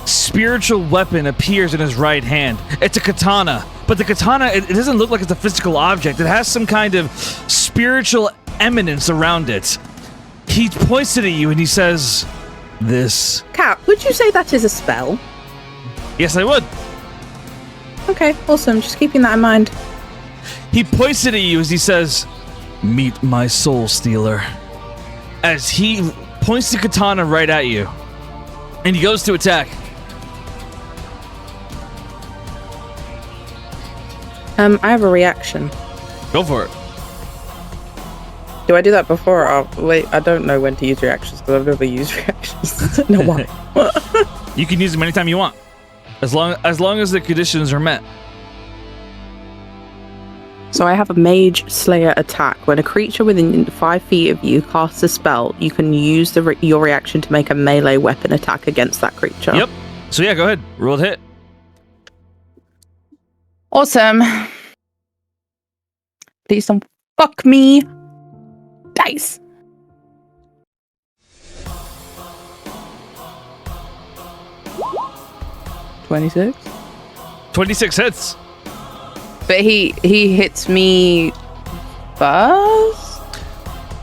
spiritual weapon appears in his right hand. It's a katana, but the katana, it doesn't look like it's a physical object. It has some kind of spiritual eminence around it. He points it at you and he says, "This." Cat, would you say that is a spell? Yes, I would. Okay, awesome. Just keeping that in mind. He points it at you as he says, "Meet my soul stealer." As he points the katana right at you. And he goes to attack. I have a reaction. Go for it. Do I do that before or after? Wait, I don't know when to use reactions because I've never used reactions. No why. You can use them anytime you want. As long as the conditions are met. So I have a Mage Slayer attack. When a creature within 5 feet of you casts a spell, you can use your reaction to make a melee weapon attack against that creature. Yep. So yeah, go ahead. Roll the hit. Awesome. Please don't fuck me. Dice. 26. 26 hits. But he hits me first?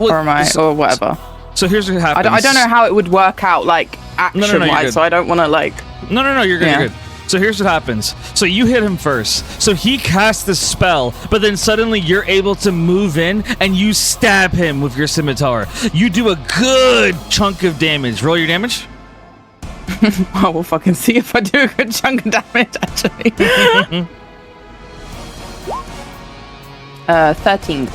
Or whatever. So here's what happens. I don't know how it would work out, like, action-wise, so I don't want to, like... No, you're good, you're good. So here's what happens. So you hit him first. So he casts the spell, but then suddenly you're able to move in and you stab him with your scimitar. You do a good chunk of damage. Roll your damage. I will fucking see if I do a good chunk of damage, actually. 13.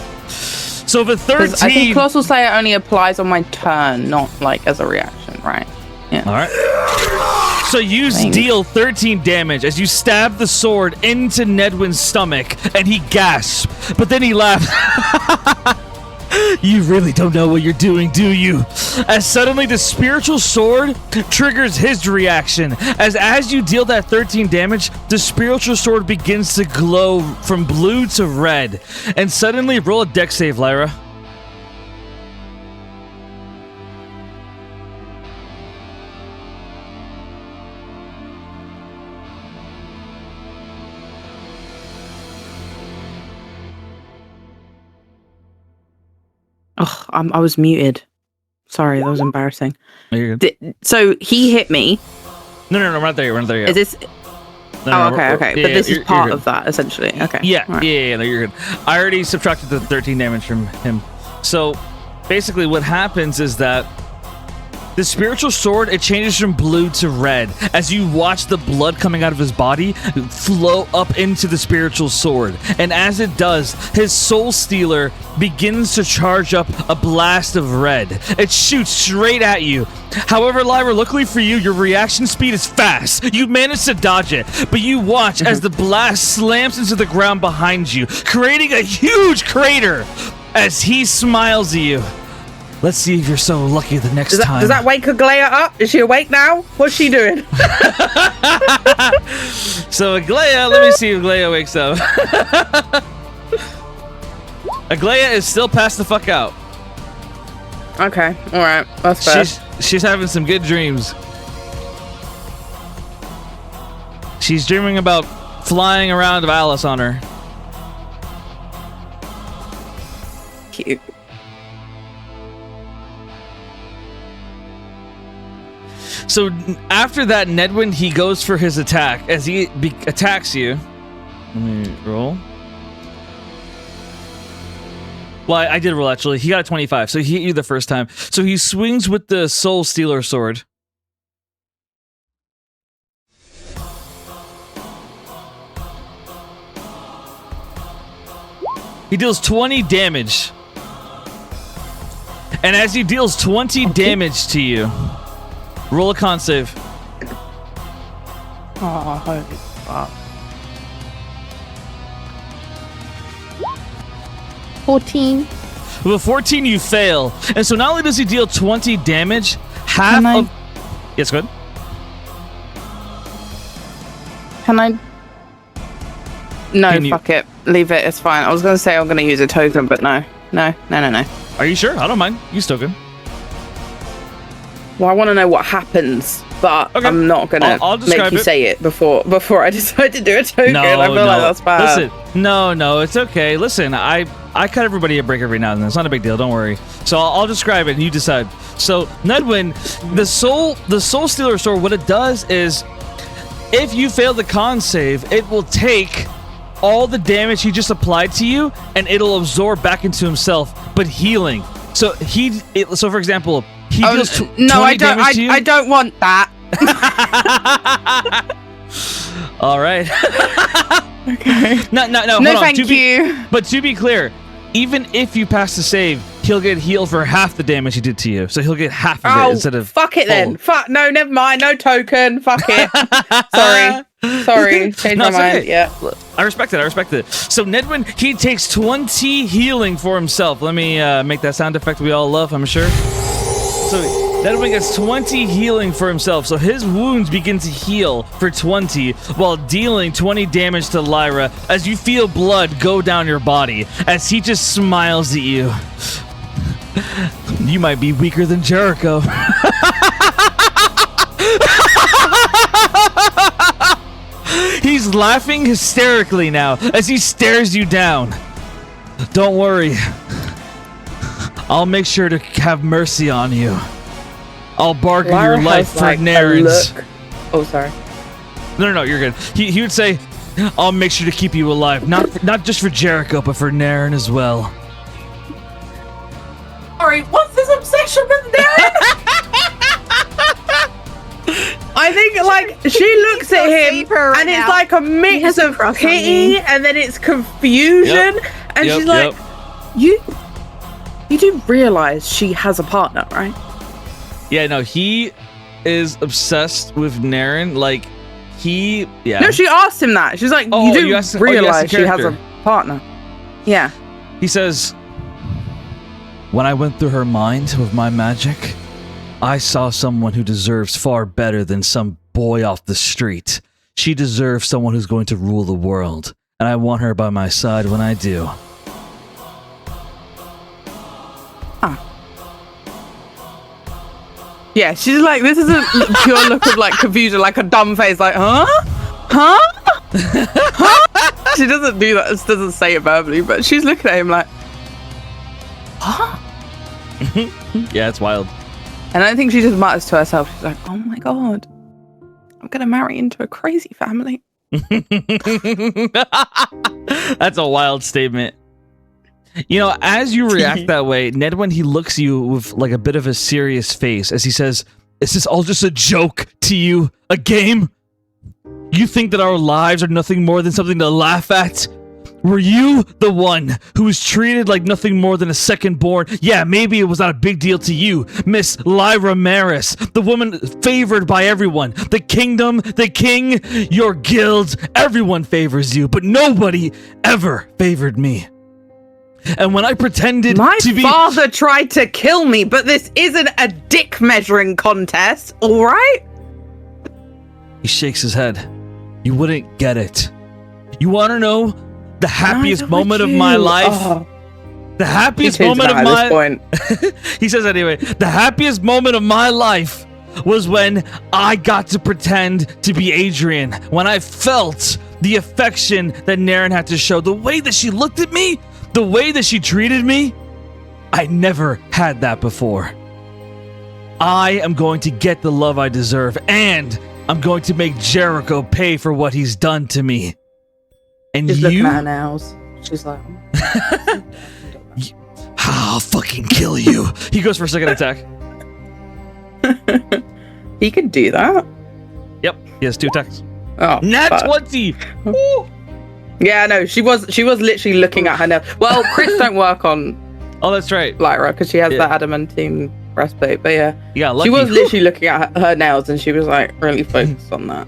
So the 13... I think Colossal Slayer only applies on my turn, not, like, as a reaction, right? Yeah. All right. So you deal 13 damage as you stab the sword into Nedwin's stomach, and he gasps. But then he laughs. You really don't know what you're doing, do you? As suddenly the spiritual sword triggers his reaction. As you deal that 13 damage, the spiritual sword begins to glow from blue to red. And suddenly roll a dex save, Lyra. Oh, I was muted. Sorry, that was embarrassing. No, you're good. So he hit me. No, we're not there yet. Is this... okay. But this is part of that, essentially. Okay. Yeah, right. yeah, no, you're good. I already subtracted the 13 damage from him. So, basically what happens is that the spiritual sword, it changes from blue to red as you watch the blood coming out of his body flow up into the spiritual sword. And as it does, his soul stealer begins to charge up a blast of red. It shoots straight at you. However, Lyra, luckily for you, your reaction speed is fast. You manage to dodge it, but you watch as the blast slams into the ground behind you, creating a huge crater as he smiles at you. Let's see if you're so lucky the next time. Does that wake Aglaya up? Is she awake now? What's she doing? So Aglaya, let me see if Aglaya wakes up. Aglaya is still passed the fuck out. Okay, alright. That's fair. She's having some good dreams. She's dreaming about flying around with Alice on her. Cute. So after that, Nedwin, he goes for his attack. As he attacks you, let me roll. Well, I did roll, actually. He got a 25, so he hit you the first time. So he swings with the Soul Stealer sword. He deals 20 damage. And as he deals 20 damage to you, roll a con save. Oh, holy fuck. 14. With a 14, you fail. And so not only does he deal 20 damage, half of... Yes, go ahead. Can I... No, fuck it. Leave it. It's fine. I was going to say I'm going to use a token, but no. No. Are you sure? I don't mind. Use token. Well, I want to know what happens, but okay. I'm not going to make you say it before I decide to do a token. I feel like that's bad. Listen, no, it's okay. Listen, I cut everybody a break every now and then. It's not a big deal. Don't worry. So I'll describe it and you decide. So Nedwin, the Soul Stealer sword, what it does is if you fail the con save, it will take all the damage he just applied to you and it'll absorb back into himself, but healing. So so for example, he deals no, I don't. I don't want that. All right. Okay. No. No, thank you. But to be clear, even if you pass the save, he'll get healed for half the damage he did to you. So he'll get half of it instead of. Fuck it then. Fuck no, never mind. No token. Fuck it. Sorry. Change my mind. Okay. Yeah. I respect it. So Nedwin, he takes 20 healing for himself. Let me make that sound effect we all love, I'm sure. So Nedwin gets 20 healing for himself, so his wounds begin to heal for 20 while dealing 20 damage to Lyra as you feel blood go down your body as he just smiles at you. You might be weaker than Jericho. He's laughing hysterically now as he stares you down. Don't worry. I'll make sure to have mercy on you. I'll bargain Lyra your life has, for like, a Naren's. look. Oh, sorry. No, you're good. He would say, I'll make sure to keep you alive. Not just for Jericho, but for Naren as well. Sorry, what's this obsession with Naren? I think, like, she looks at him and it's like a mix of pity and then it's confusion. And she's like, you do realize she has a partner, right? Yeah, no, he is obsessed with Naren. Like, No, she asked him that. She's like, you do realize she has a partner. Yeah. He says, when I went through her mind with my magic, I saw someone who deserves far better than some boy off the street. She deserves someone who's going to rule the world, and I want her by my side when I do. Yeah, she's like, this is a pure look of like confusion, like a dumb face, like, huh? She doesn't do that, she doesn't say it verbally, but she's looking at him like, huh? Yeah, it's wild. And I think she just mutters to herself, she's like, oh my god, I'm gonna marry into a crazy family. That's a wild statement. You know, as you react that way, Nedwin, he looks at you with like a bit of a serious face as he says, is this all just a joke to you? A game? You think that our lives are nothing more than something to laugh at? Were you the one who was treated like nothing more than a second born? Yeah, maybe it was not a big deal to you, Miss Lyra Maris, the woman favored by everyone. The kingdom, the king, your guilds, everyone favors you, but nobody ever favored me. And when I pretended My to be... father tried to kill me, but this isn't a dick measuring contest, alright? He shakes his head. You wouldn't get it. You want to know the happiest moment of my life? Oh. The happiest moment of my... point. He says anyway, the happiest moment of my life was when I got to pretend to be Adrian. When I felt the affection that Naren had to show. The way that she looked at me, the way that she treated me, I never had that before. I am going to get the love I deserve, and I'm going to make Jericho pay for what he's done to me. And She's you... looking at her nails. She's like... I'll fucking kill you. He goes for a second attack. He could do that. Yep, he has 2 attacks. Oh, Nat fuck. 20! Woo! Yeah, no, she was literally looking at her nails. Well, Chris don't work on Oh, that's right. Lyra because she has the adamantine breastplate. But yeah, lucky. she was literally looking at her nails and she was like really focused on that.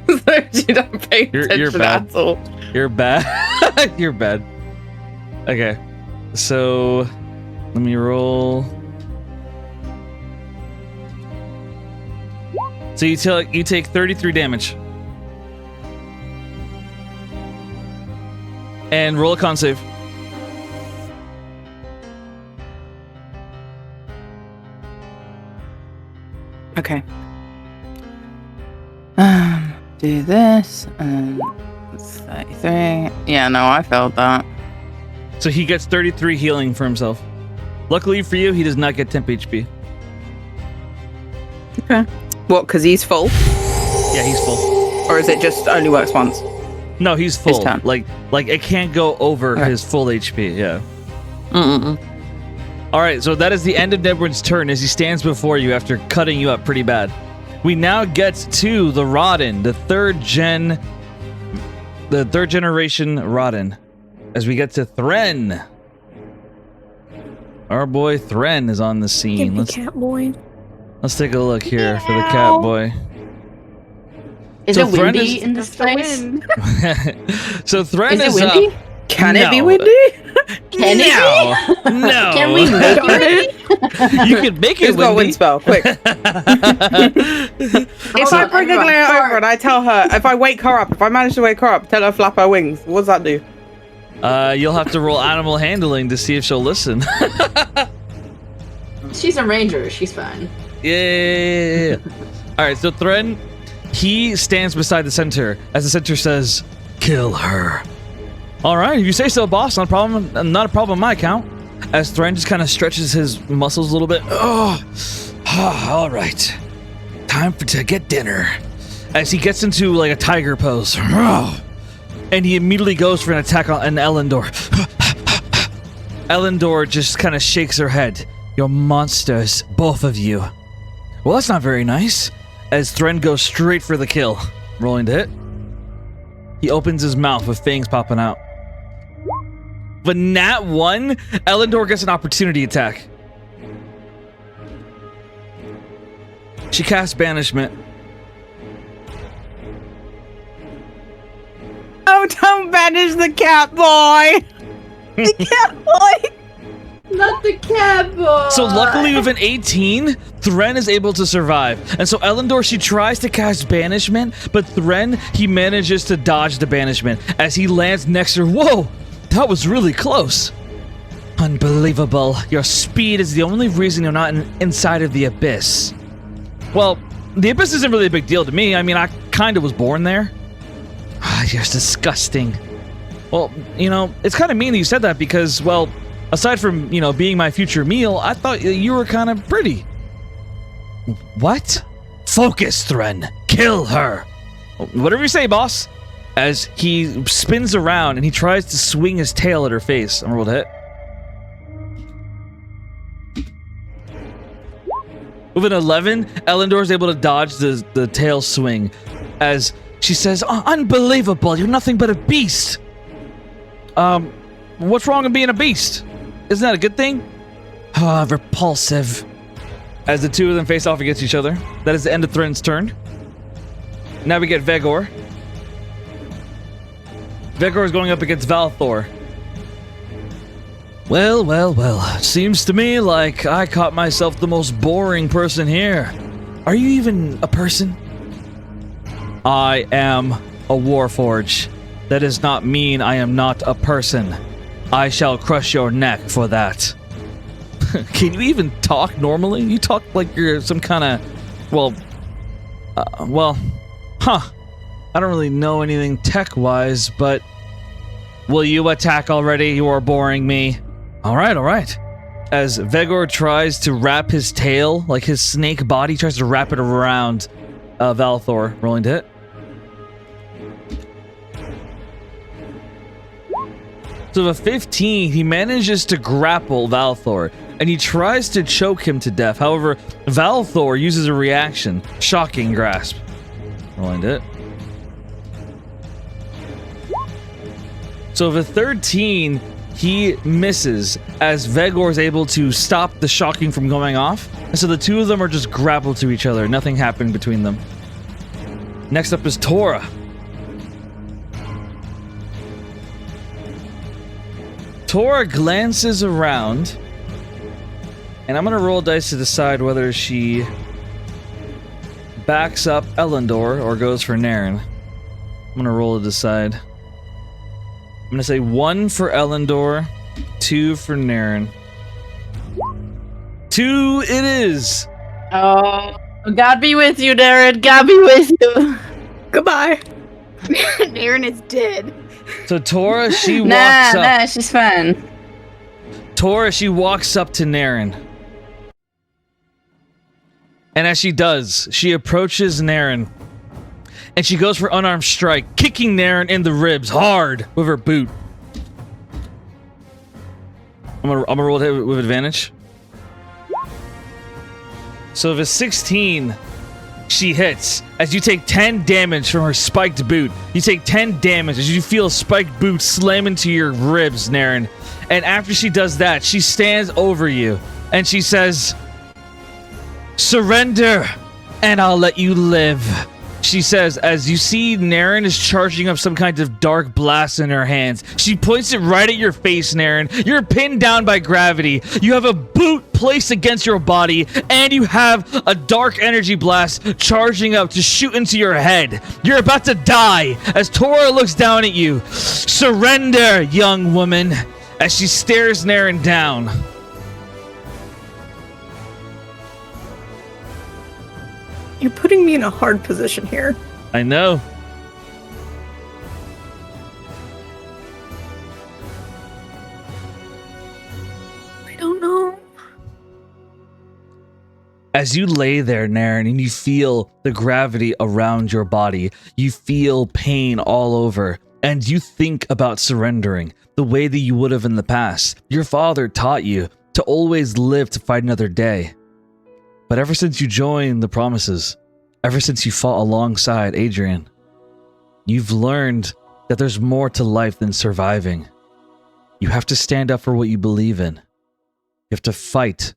So she don't pay attention You're bad. at all. You're bad. You're bad. Okay, so let me roll. So you take 33 damage. And roll a con save. Okay. Do this and 33. Yeah, no, I felt that. So he gets 33 healing for himself. Luckily for you, he does not get temp HP. Okay. What, because he's full? Yeah, he's full. Or is it just only works once? No, he's full. His turn. Like it can't go over his full HP. Yeah. All right, so that is the end of Nedward's turn as he stands before you after cutting you up pretty bad. We now get to the Rodden, the third generation Rodden. As we get to Thren. Our boy Thren is on the scene. Cat boy. Let's take a look here for the cat boy. Is So it Thren windy in this place? So Thren Is is it windy? up. Can it be No. windy? Can it? No. Can we make it? You can make it, Who's got a wind Wendy. spell? Quick. If I bring a glare over and I tell her, if I wake her up, if I manage to wake her up, tell her flap her wings, what does that do? You'll have to roll animal handling to see if she'll listen. She's a ranger. She's fine. Yeah. All right, so Thren, he stands beside the center as the center says, "Kill her." All right, if you say so, boss. Not a problem. Not a problem on my account. As Thren just kind of stretches his muscles a little bit. Oh, all right. Time to get dinner. As he gets into like a tiger pose. And he immediately goes for an attack on Elendor. Elendor just kind of shakes her head. You're monsters, both of you. Well, that's not very nice. As Thren goes straight for the kill. Rolling to hit. He opens his mouth with fangs popping out. But nat 1, Elendor gets an opportunity attack. She casts Banishment. Oh, don't banish the cat boy! The cat boy! Not the cat boy! So luckily with an 18, Thren is able to survive. And so Elendor, she tries to cast Banishment, but Thren, he manages to dodge the Banishment as he lands next to her. Whoa! That was really close. Unbelievable. Your speed is the only reason you're not inside of the Abyss. Well, the Abyss isn't really a big deal to me. I mean, I kind of was born there. You're disgusting. Well, you know, it's kind of mean that you said that because, well, aside from, you know, being my future meal, I thought you were kind of pretty. What? Focus, Thren. Kill her. Whatever you say, boss. As he spins around and he tries to swing his tail at her face. I'm rolled to hit. With an 11, Elendor is able to dodge the tail swing as she says, unbelievable, you're nothing but a beast. What's wrong with being a beast? Isn't that a good thing? Repulsive. As the two of them face off against each other. That is the end of Thren's turn. Now we get Vegor. Vegor is going up against Valthor. Well. Seems to me like I caught myself the most boring person here. Are you even a person? I am a Warforge. That does not mean I am not a person. I shall crush your neck for that. Can you even talk normally? You talk like you're some kind of, I don't really know anything tech-wise, but will you attack already? You are boring me. All right. As Vegor tries to wrap his tail, like his snake body, tries to wrap it around Valthor. Rolling to hit. So with a 15, he manages to grapple Valthor, and he tries to choke him to death. However, Valthor uses a reaction, Shocking Grasp. Rolling to hit. So with a 13, he misses as Vegor is able to stop the shocking from going off. And so the two of them are just grappled to each other. Nothing happened between them. Next up is Tora. Tora glances around. And I'm going to roll dice to decide whether she backs up Elendor or goes for Naren. I'm going to roll to decide. I'm going to say 1 for Elendor, 2 for Naren. 2 it is! Oh, God be with you, Darren. God be with you. Goodbye. Aaron is dead. So Tora, she walks up. Nah, she's fine. Tora, she walks up to Naren. And as she does, she approaches Naren. And she goes for unarmed strike, kicking Naren in the ribs hard with her boot. I'm gonna roll it with advantage. So if a 16, she hits. As you take 10 damage from her spiked boot. You take 10 damage as you feel a spiked boot slam into your ribs, Naren. And after she does that, she stands over you. And she says, surrender, and I'll let you live. She says, as you see Naren is charging up some kind of dark blast in her hands. She points it right at your face, Naren. You're pinned down by gravity. You have a boot placed against your body, and you have a dark energy blast charging up to shoot into your head. You're about to die as Tora looks down at you. Surrender, young woman, as she stares Naren down. You're putting me in a hard position here. I know. I don't know. As you lay there, Naren, and you feel the gravity around your body, you feel pain all over, and you think about surrendering the way that you would have in the past. Your father taught you to always live to fight another day. But ever since you joined the Promises, ever since you fought alongside Adrian, you've learned that there's more to life than surviving. You have to stand up for what you believe in. You have to fight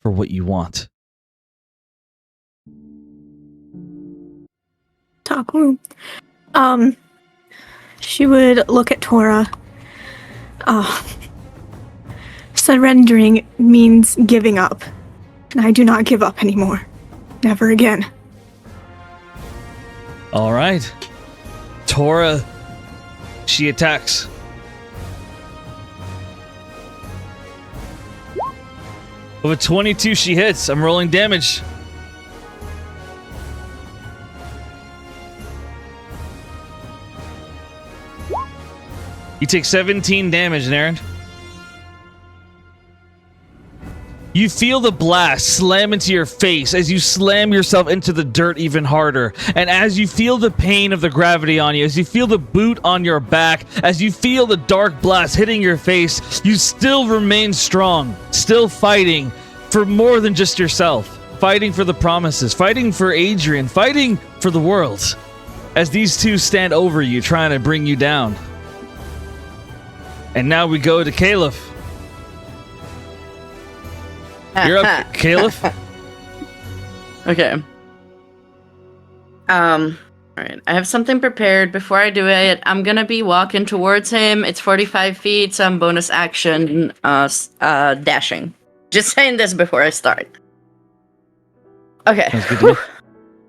for what you want. Taku. She would look at Tora. Surrendering means giving up. And I do not give up anymore. Never again. All right. Tora, she attacks. With a 22, she hits. I'm rolling damage. You take 17 damage, Naren. You feel the blast slam into your face as you slam yourself into the dirt even harder. And as you feel the pain of the gravity on you, as you feel the boot on your back, as you feel the dark blast hitting your face, you still remain strong, still fighting for more than just yourself. Fighting for the Promises, fighting for Adrian, fighting for the world. As these two stand over you, trying to bring you down. And now we go to Caliph. You're up, Caliph. Okay. Alright. I have something prepared. Before I do it, I'm gonna be walking towards him. It's 45 feet, some bonus action, dashing. Just saying this before I start. Okay. Sounds good to me.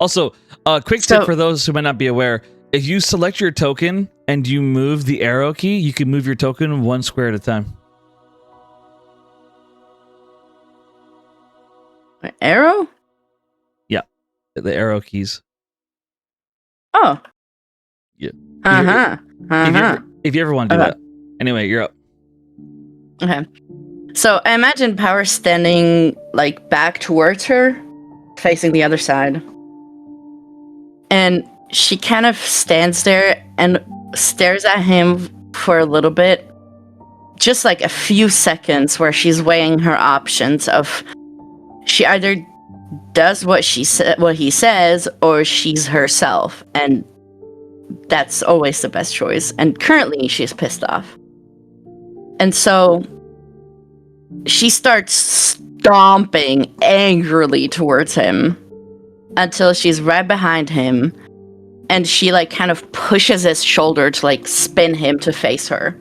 Also, quick tip for those who might not be aware. If you select your token and you move the arrow key, you can move your token 1 square at a time. An arrow? Yeah. The arrow keys. Oh. Yeah. Uh-huh. If you ever want to do that. Anyway, you're up. Okay. So I imagine Power standing like back towards her, facing the other side. And she kind of stands there and stares at him for a little bit. Just like a few seconds where she's weighing her options of she either does what he says or she's herself, and that's always the best choice. And currently she's pissed off. And so she starts stomping angrily towards him until she's right behind him, and she like kind of pushes his shoulder to like spin him to face her.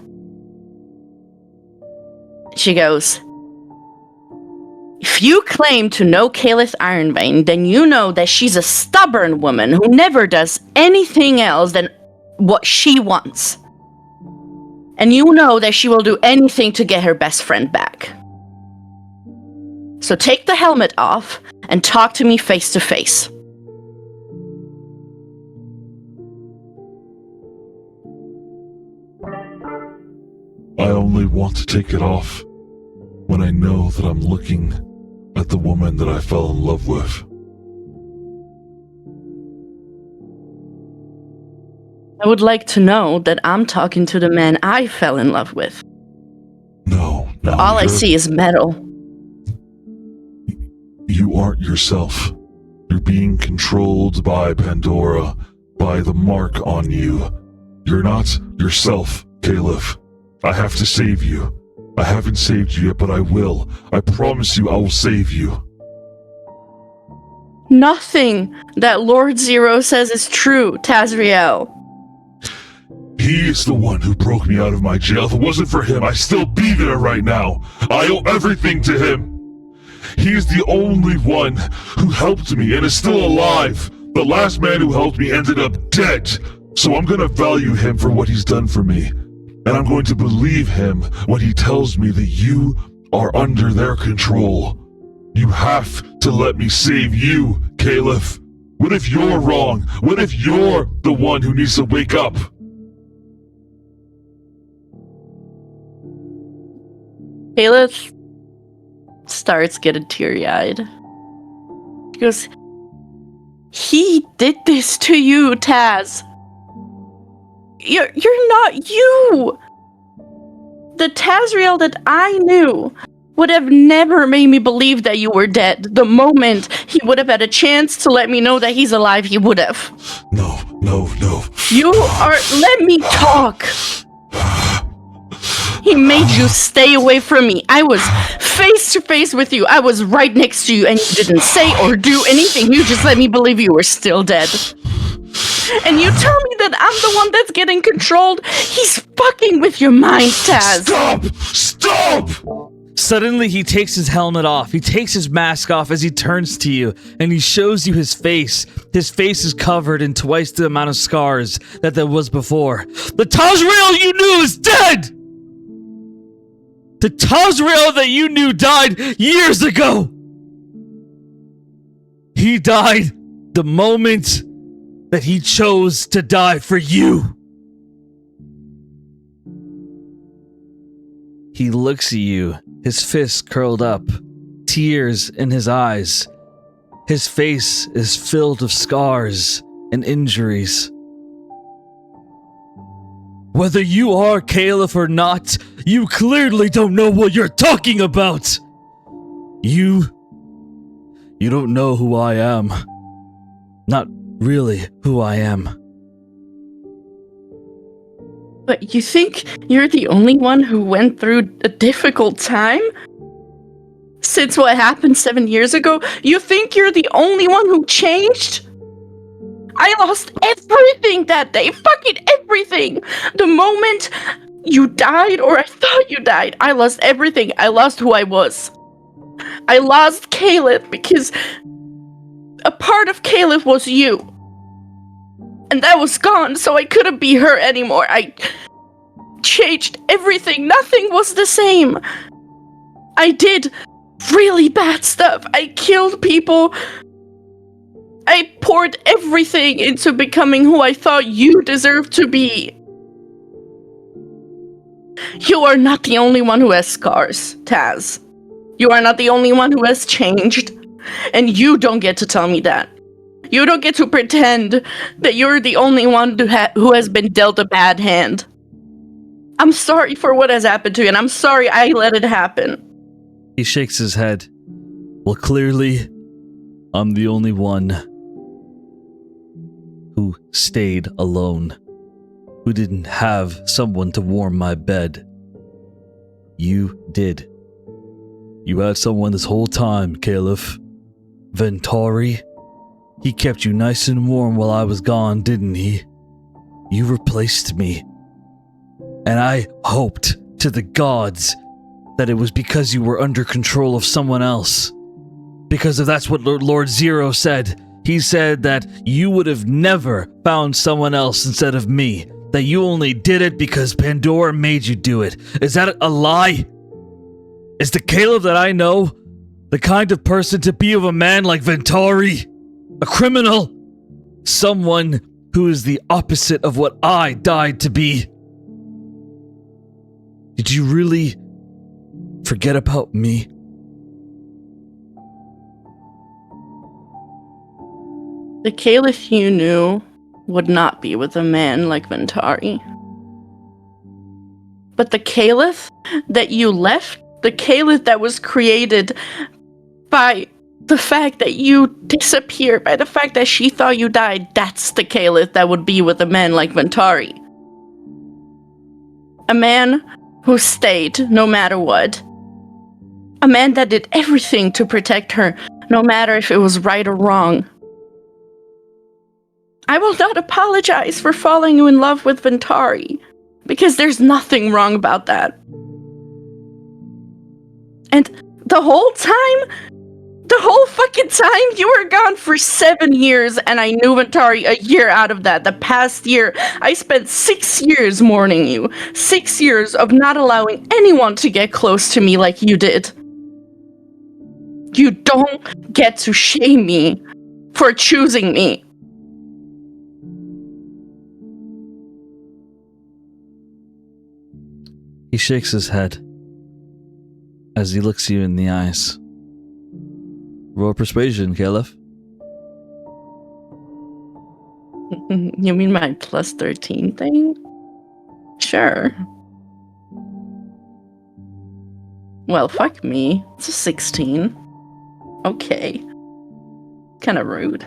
She goes, "If you claim to know Kalis Ironvein, then you know that she's a stubborn woman who never does anything else than what she wants. And you know that she will do anything to get her best friend back. So take the helmet off and talk to me face to face." I only want to take it off when I know that I'm looking at the woman that I fell in love with. I would like to know that I'm talking to the man I fell in love with. No. All I see is metal. You aren't yourself. You're being controlled by Pandora, by the mark on you. You're not yourself, Caliph. I have to save you. I haven't saved you yet, but I will. I promise you I will save you. Nothing that Lord Zero says is true, Tazriel. He is the one who broke me out of my jail. If it wasn't for him, I'd still be there right now. I owe everything to him. He is the only one who helped me and is still alive. The last man who helped me ended up dead. So I'm gonna value him for what he's done for me. And I'm going to believe him when he tells me that you are under their control. You have to let me save you, Caliph. What if you're wrong? What if you're the one who needs to wake up? Caliph starts getting teary-eyed. He goes, he did this to you, Taz. You're not you. The Tazriel that I knew would have never made me believe that you were dead. The moment he would have had a chance to let me know that he's alive, he would have. No. Let me talk. He made you stay away from me. I was face to face with you. I was right next to you, and you didn't say or do anything. You just let me believe you were still dead. And you tell me that I'm the one that's getting controlled? He's fucking with your mind, Taz. Stop! Suddenly, he takes his helmet off. He takes his mask off as he turns to you, and he shows you his face. His face is covered in twice the amount of scars that there was before. The Tazriel you knew is dead! The Tazriel that you knew died years ago! He died the moment that he chose to die for you. He looks at you, his fists curled up, tears in his eyes. His face is filled with scars and injuries. Whether you are Caliph or not, you clearly don't know what you're talking about. You don't know who I am. Not really who I am. But you think you're the only one who went through a difficult time? Since what happened 7 years ago, you think you're the only one who changed? I lost everything that day. Fucking everything. The moment you died, or I thought you died, I lost everything. I lost who I was. I lost Caliph because a part of Caliph was you. And that was gone, so I couldn't be her anymore. I changed everything. Nothing was the same. I did really bad stuff. I killed people. I poured everything into becoming who I thought you deserved to be. You are not the only one who has scars, Taz. You are not the only one who has changed. And you don't get to tell me that. You don't get to pretend that you're the only one who has been dealt a bad hand. I'm sorry for what has happened to you, and I'm sorry I let it happen. He shakes his head. Well, clearly, I'm the only one who stayed alone, who didn't have someone to warm my bed. You did. You had someone this whole time, Caliph. Ventari. He kept you nice and warm while I was gone, didn't he? You replaced me. And I hoped to the gods that it was because you were under control of someone else. Because if that's what Lord Zero said. He said that you would have never found someone else instead of me. That you only did it because Pandora made you do it. Is that a lie? Is the Caliph that I know the kind of person to be of a man like Ventari? A criminal? Someone who is the opposite of what I died to be? Did you really forget about me? The Caliph you knew would not be with a man like Ventari. But the Caliph that you left, the Caliph that was created by the fact that you disappeared, by the fact that she thought you died, that's the Caliph that would be with a man like Ventari. A man who stayed no matter what. A man that did everything to protect her, no matter if it was right or wrong. I will not apologize for falling in love with Ventari, because there's nothing wrong about that. And the whole fucking time, you were gone for 7 years, and I knew Ventari a year out of that. The past year, I spent 6 years mourning you. 6 years of not allowing anyone to get close to me like you did. You don't get to shame me for choosing me. He shakes his head as he looks you in the eyes. Roll persuasion, Caliph. You mean my plus 13 thing? Sure. Well, fuck me. It's a 16. Okay. Kind of rude.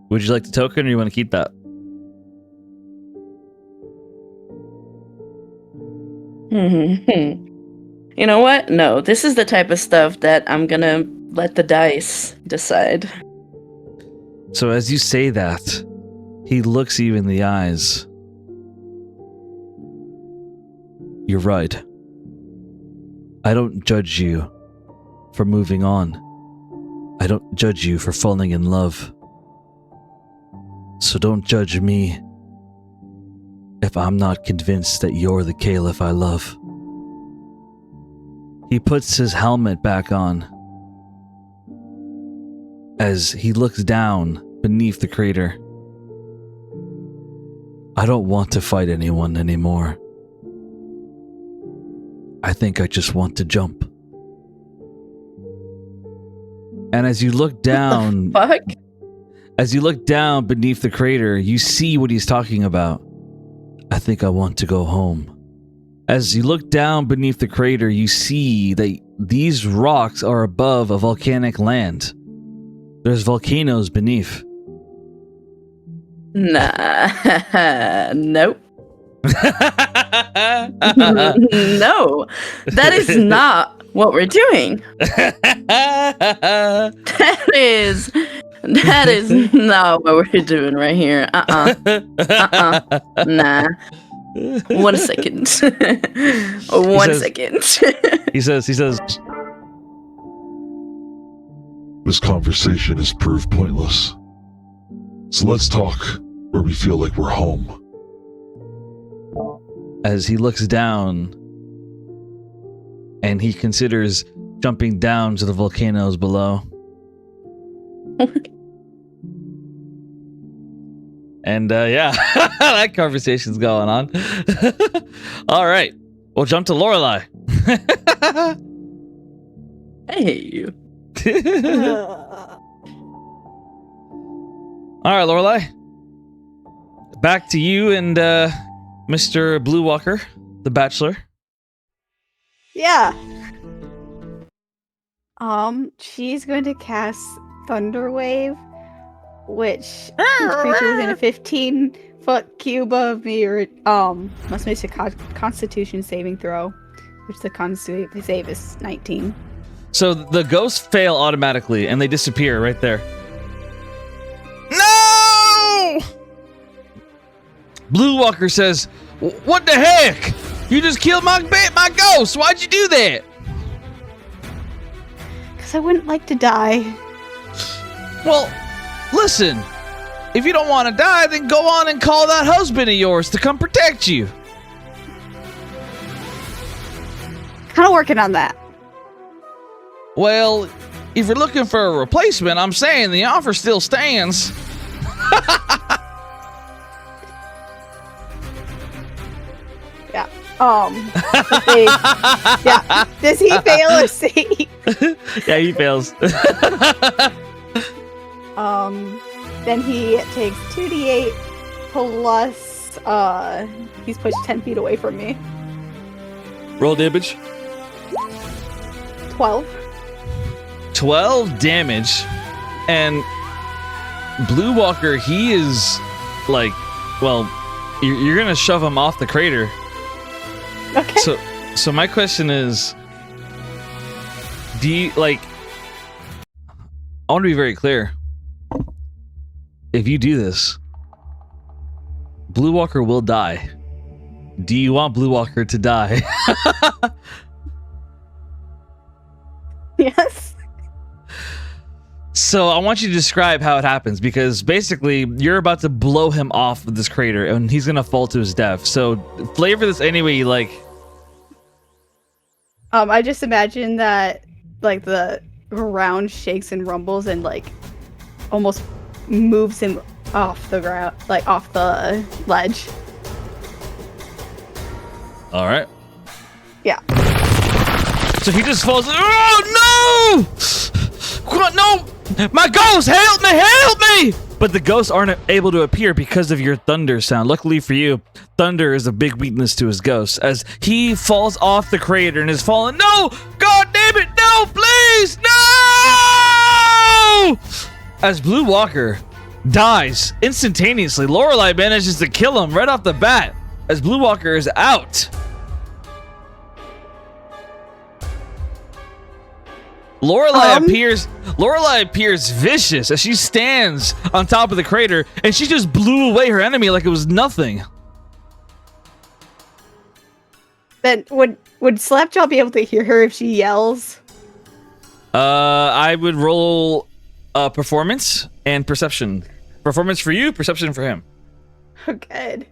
Would you like the token or you want to keep that? You know what? No, this is the type of stuff that I'm gonna let the dice decide. So as you say that, he looks you in the eyes. You're right. I don't judge you for moving on. I don't judge you for falling in love. So don't judge me if I'm not convinced that you're the Caliph I love. He puts his helmet back on as he looks down beneath the crater. I don't want to fight anyone anymore. I think I just want to jump. And as you look down, Fuck? as you look down beneath the crater, you see what he's talking about. I think I want to go home. As you look down beneath the crater, you see that these rocks are above a volcanic land. There's volcanoes beneath. Nah. Nope. No. That is not what we're doing. That is not what we're doing right here. Nah. 1 second. 1 second. He says, This conversation has proved pointless. So let's talk where we feel like we're home. as he looks down and he considers jumping down to the volcanoes below. And yeah, that conversation's going on. All right, we'll jump to Lorelai. Hey. All right, Lorelai. Back to you and Mr. Blue Walker, the Bachelor. Yeah. She's going to cast Thunder Wave, which each creature within a 15-foot cube of me must make a Constitution saving throw, which the Constitution save is 19. So the ghosts fail automatically and they disappear right there. No! Blue Walker says, "What the heck? You just killed my ghost. Why'd you do that?" Because I wouldn't like to die. Well, listen. If you don't want to die, then go on and call that husband of yours to come protect you. Kind of working on that. Well, if you're looking for a replacement, I'm saying the offer still stands. Yeah. Yeah. Does he fail or save? Yeah, he fails. Then he takes 2d8 plus he's pushed 10 feet away from me. Roll damage. 12. 12 damage. And Blue Walker, he is like, well, you're gonna shove him off the crater. Okay. So my question is, do you like, I want to be very clear. If you do this, Blue Walker will die. Do you want Blue Walker to die? Yes. So I want you to describe how it happens, because basically you're about to blow him off of this crater and he's gonna fall to his death. So flavor this any way you like. I just imagine that like the ground shakes and rumbles and like almost moves him off the ground, like off the ledge. All right. Yeah. So he just falls. Oh no! No! My ghosts, help me! Help me! But the ghosts aren't able to appear because of your thunder sound. Luckily for you, thunder is a big weakness to his ghosts. As he falls off the crater and is falling. No! God damn it! No! Please! No! As Blue Walker dies instantaneously, Lorelei manages to kill him right off the bat. As Blue Walker is out. Lorelei appears vicious as she stands on top of the crater, and she just blew away her enemy like it was nothing. Then would Slapjaw be able to hear her if she yells? I would roll performance and perception. Performance for you, perception for him. Oh, good.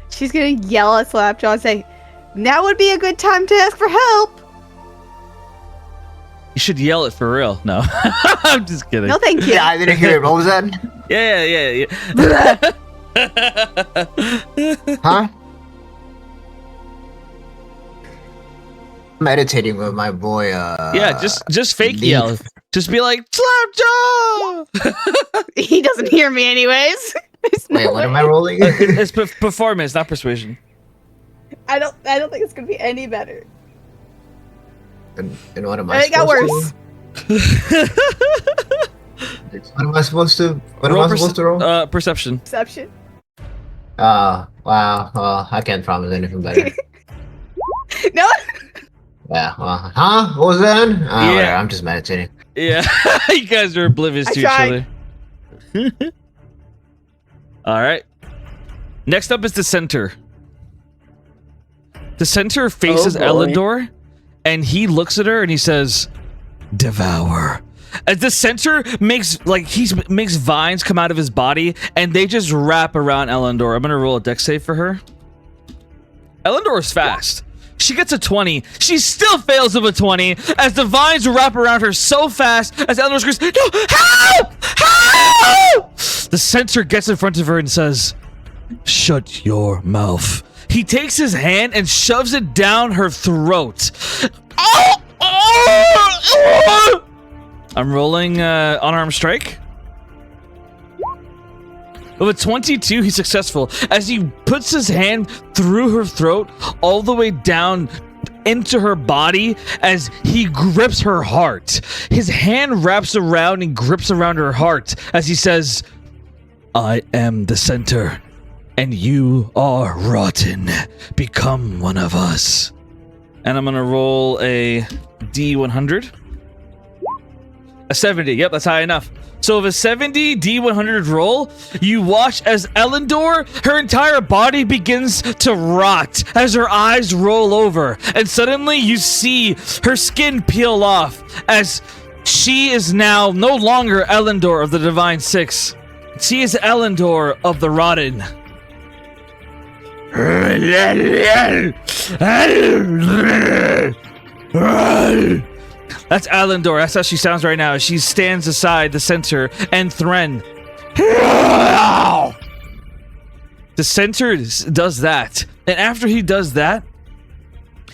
She's gonna yell at Slapjaw and say, "Now would be a good time to ask for help." You should yell it for real. No, I'm just kidding. No, thank you. Yeah, I didn't hear it. What was that? Yeah. Huh? Meditating with my boy. Yeah, just fake yell. Just be like, Slapjaw! He doesn't hear me anyways. Wait, what am I rolling? It's performance, not persuasion. I don't think it's gonna be any better. And what am I? It got worse. What am I supposed to? What am I supposed to roll? Perception. Perception. Wow. Well, I can't promise anything better. No. Yeah. Well, huh? What was that? Yeah. Whatever, I'm just meditating. Yeah, you guys are oblivious to each other. All right. Next up is the center. The center faces Elendor, and he looks at her and he says, "Devour." As the center makes vines come out of his body, and they just wrap around Elendor. I'm gonna roll a dex save for her. Elendor is fast. She gets a 20. She still fails with a 20 as the vines wrap around her so fast as Elendor screams, "No! Help! Help!" The center gets in front of her and says, "Shut your mouth." He takes his hand and shoves it down her throat. I'm rolling unarmed strike. With a 22, he's successful as he puts his hand through her throat all the way down into her body as he grips her heart. His hand wraps around and grips around her heart as he says, "I am the center, and you are rotten. Become one of us." And I'm gonna roll a D100. A 70, yep, that's high enough. So with a 70 D100 roll, you watch as Elendor, her entire body begins to rot as her eyes roll over. And suddenly you see her skin peel off as she is now no longer Elendor of the Divine Six. She is Elendor of the Rotten. That's Elendor. That's how she sounds right now. She stands aside the center and Thren. The center does that. And after he does that,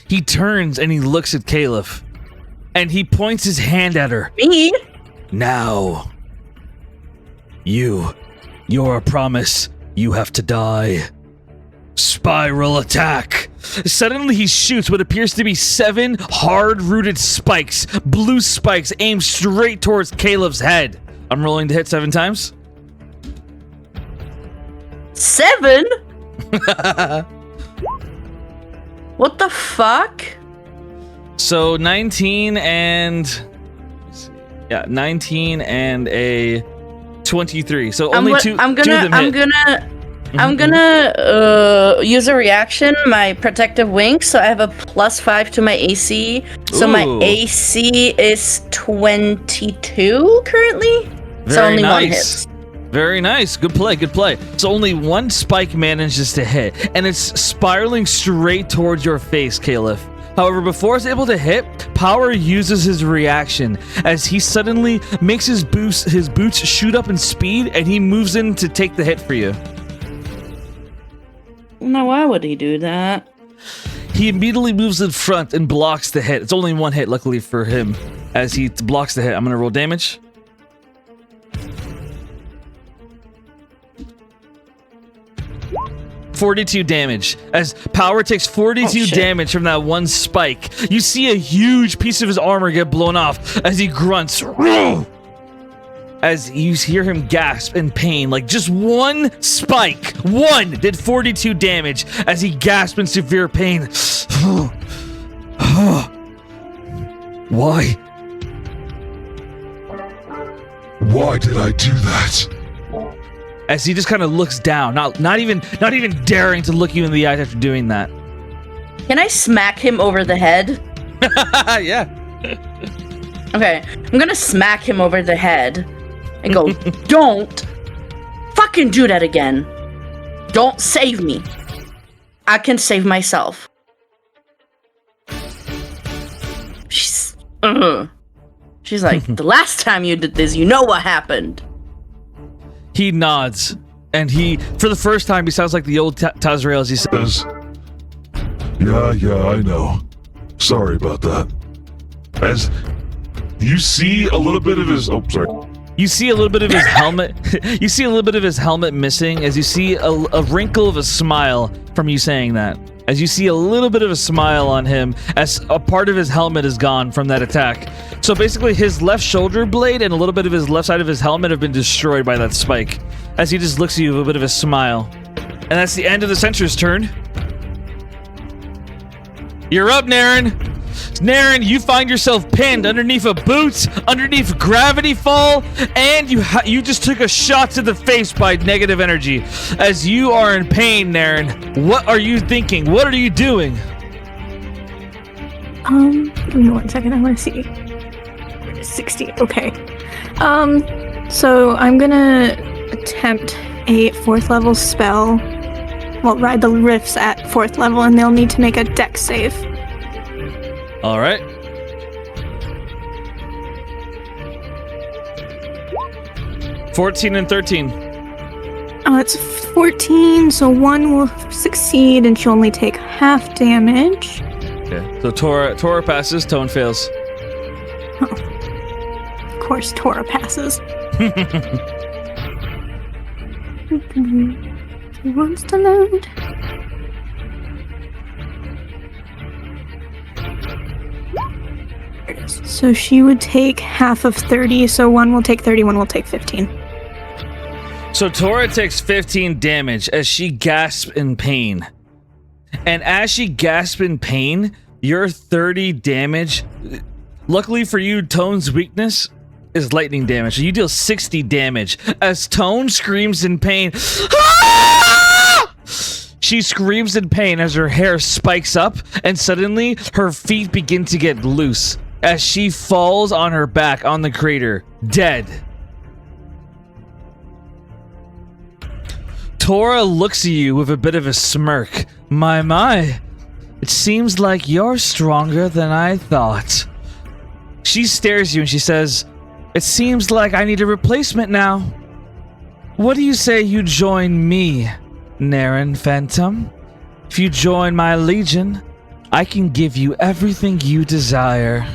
he turns and he looks at Caliph. And he points his hand at her. Me? Now, you're a promise. You have to die. Spiral attack. Suddenly he shoots what appears to be 7 hard-rooted spikes, blue spikes aimed straight towards Caliph's head. I'm rolling to hit 7 times. 7? What the fuck? So 19 and Yeah, 19 and a 23. So I'm only two. I'm two of them hit. I'm gonna use a reaction, my protective wing, so I have a +5 to my AC. So my Ooh. AC is 22 currently. So Very only one nice. hits. Very nice. Good play. Good play. So only one spike manages to hit, and it's spiraling straight towards your face, Caliph. However, before it's able to hit, Power uses his reaction as he suddenly makes his boots shoot up in speed, and he moves in to take the hit for you. Now, why would he do that? He immediately moves in front and blocks the hit. It's only one hit, luckily for him, as he blocks the hit. I'm gonna roll damage. .42 damage. As Power takes 42 damage from that one spike, you see a huge piece of his armor get blown off as he grunts. As you hear him gasp in pain, like just one spike, one did 42 damage as he gasps in severe pain. Why? Why did I do that? As he just kind of looks down, not even daring to look you in the eyes after doing that. Can I smack him over the head? Yeah. Okay, I'm gonna smack him over the head and go, don't fucking do that again. Don't save me. I can save myself. She's like, the last time you did this, you know what happened. He nods, and he, for the first time, he sounds like the old Tazrael as he says, Yeah, I know. Sorry about that. As you see a little bit of his... Oh, sorry. You see a little bit of his helmet. You see a little bit of his helmet missing as you see a wrinkle of a smile from you saying that. As you see a little bit of a smile on him as a part of his helmet is gone from that attack. So basically his left shoulder blade and a little bit of his left side of his helmet have been destroyed by that spike. As he just looks at you with a bit of a smile. And that's the end of the Centaur's turn. You're up, Naren. Naren, you find yourself pinned underneath a boot, underneath gravity fall, and you just took a shot to the face by negative energy. As you are in pain, Naren, what are you thinking? What are you doing? Give me 1 second. I want to see. 60. Okay. So I'm gonna attempt a 4th level spell. Well, ride the rifts at 4th level, and they'll need to make a dex save. All right. $14 and 13. It's 14, so 1 will succeed, and she'll only take half damage. Okay. So Tora passes, Tone fails. Of course, Tora passes. He wants to load. So she would take half of 30, so 1 will take 30, 1 will take 15. So Tora takes 15 damage as she gasps in pain. And as she gasps in pain, your 30 damage, luckily for you, Tone's weakness is lightning damage. So you deal 60 damage as Tone screams in pain. Ah! She screams in pain as her hair spikes up and suddenly her feet begin to get loose as she falls on her back on the crater, dead. Tora looks at you with a bit of a smirk. My, it seems like you're stronger than I thought. She stares at you and she says, it seems like I need a replacement now. What do you say you join me, Naren Phantom? If you join my legion, I can give you everything you desire.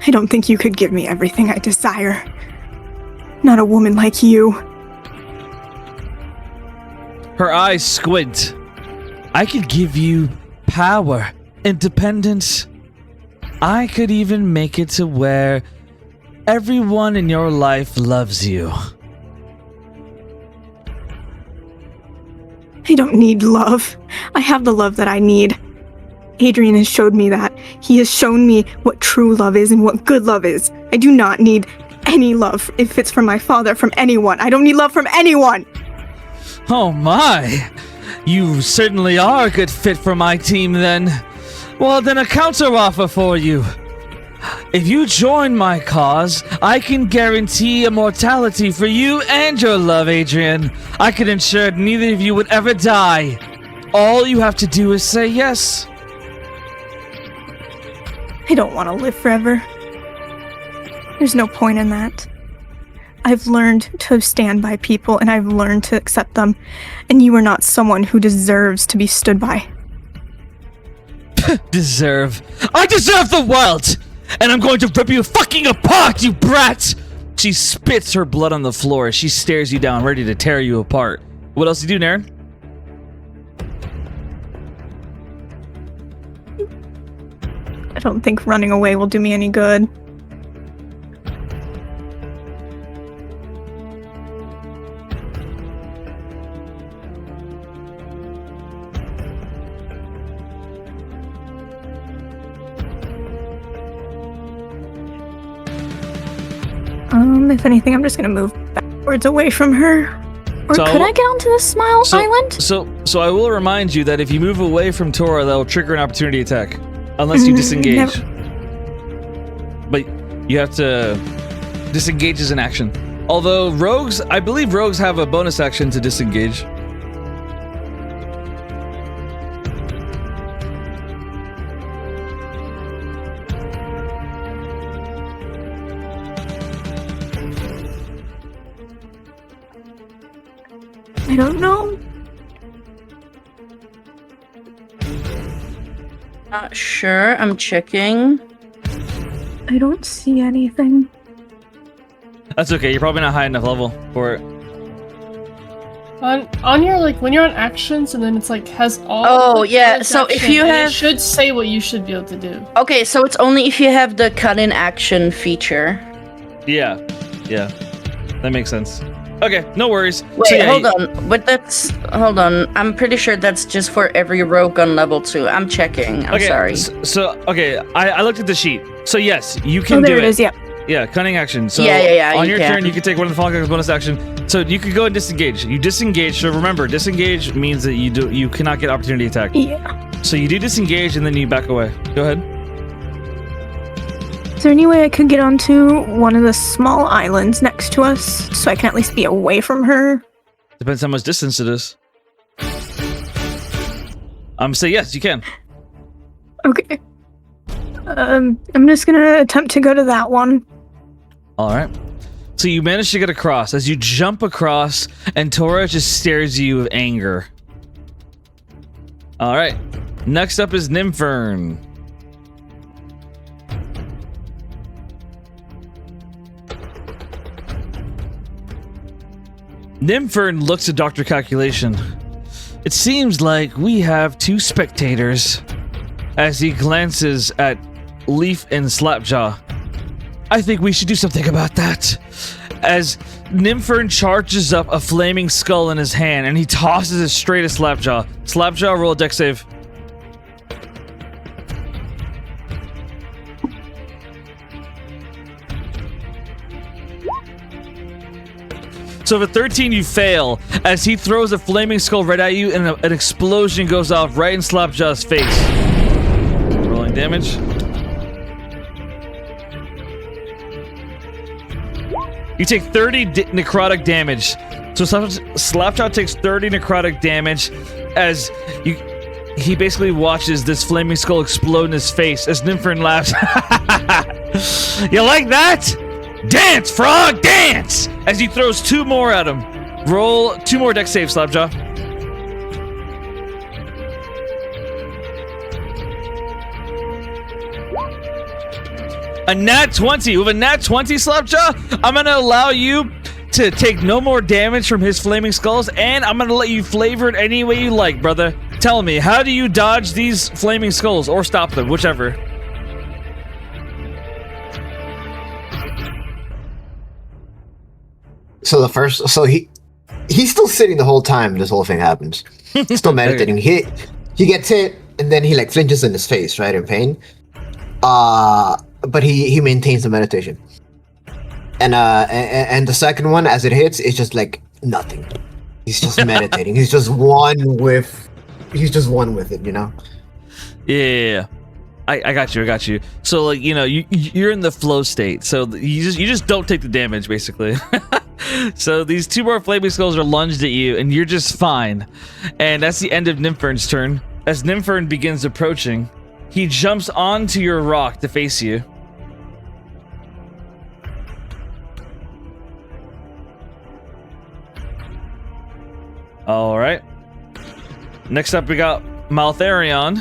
I don't think you could give me everything I desire. Not a woman like you. Her eyes squint. I could give you power, independence. I could even make it to where everyone in your life loves you. I don't need love. I have the love that I need. Adrian has showed me that. He has shown me what true love is and what good love is. I do not need any love if it's from my father, from anyone. I don't need love from anyone. Oh my! You certainly are a good fit for my team then. Well, then a counter offer for you. If you join my cause, I can guarantee immortality for you and your love, Adrian. I can ensure neither of you would ever die. All you have to do is say yes. I don't want to live forever. There's no point in that. I've learned to stand by people and I've learned to accept them. And you are not someone who deserves to be stood by. Deserve? I deserve the world! And I'm going to rip you fucking apart, you brat! She spits her blood on the floor as she stares you down, ready to tear you apart. What else do you do, Naren? I don't think running away will do me any good. If anything, I'm just gonna move backwards away from her. Or could I get onto the Smile Island? So I will remind you that if you move away from Tora, that will trigger an opportunity attack. Unless you disengage. But you have to disengage as an action. Although rogues, I believe rogues have a bonus action to disengage. I don't know. Not sure. I'm checking. I don't see anything. That's okay. You're probably not high enough level for it. On your, like, when you're on actions and then it's like has all. Oh yeah. So if you have, it should say what you should be able to do. Okay, so it's only if you have the cut in action feature. Yeah. That makes sense. Okay, no worries. Wait, so, yeah, hold on. But hold on. I'm pretty sure that's just for every rogue on level 2. I'm checking. I'm sorry. Okay, I looked at the sheet. So yes, you can do it. There it is, yeah. Yeah, cunning action. So yeah, on you your can. turn, you can take one of the following as bonus action. So you could go and disengage. You disengage. So remember, disengage means that you cannot get opportunity attack. Yeah. So you do disengage and then you back away. Go ahead. Is there any way I could get onto one of the small islands next to us so I can at least be away from her? Depends how much distance it is. Say yes, you can. Okay. I'm just gonna attempt to go to that one. All right. So you manage to get across. As you jump across, and Tora just stares at you with anger. All right. Next up is Nymphern. Nymphern looks at Dr. Calculation. It seems like we have two spectators. As he glances at Leaf and Slapjaw. I think we should do something about that. As Nymphern charges up a flaming skull in his hand and he tosses it straight at Slapjaw. Slapjaw, roll a dex save. So for 13, you fail as he throws a flaming skull right at you and an explosion goes off right in Slapjaw's face. Rolling damage. You take 30 necrotic damage. So Slapjaw takes 30 necrotic damage as he basically watches this flaming skull explode in his face as Nymphern laughs. You like that? Dance, frog, dance! As he throws two more at him. Roll 2 more dex saves, Slapjaw. A nat 20. With a nat 20, Slapjaw, I'm gonna allow you to take no more damage from his flaming skulls, and I'm gonna let you flavor it any way you like, brother. Tell me, how do you dodge these flaming skulls or stop them, whichever? So he's still sitting the whole time this whole thing happens. Still meditating. He gets hit. and then he like flinches in his face, right, in pain. But he maintains the meditation. And the second one, as it hits, it's just like nothing. He's just meditating. He's just one with it, you know? Yeah. I got you. So like, you know, you're in the flow state. So you just don't take the damage, basically. So these two more flaming skulls are lunged at you, and you're just fine. And that's the end of Nymphern's turn. As Nymphern begins approaching, he jumps onto your rock to face you. All right. Next up, we got Maltharion.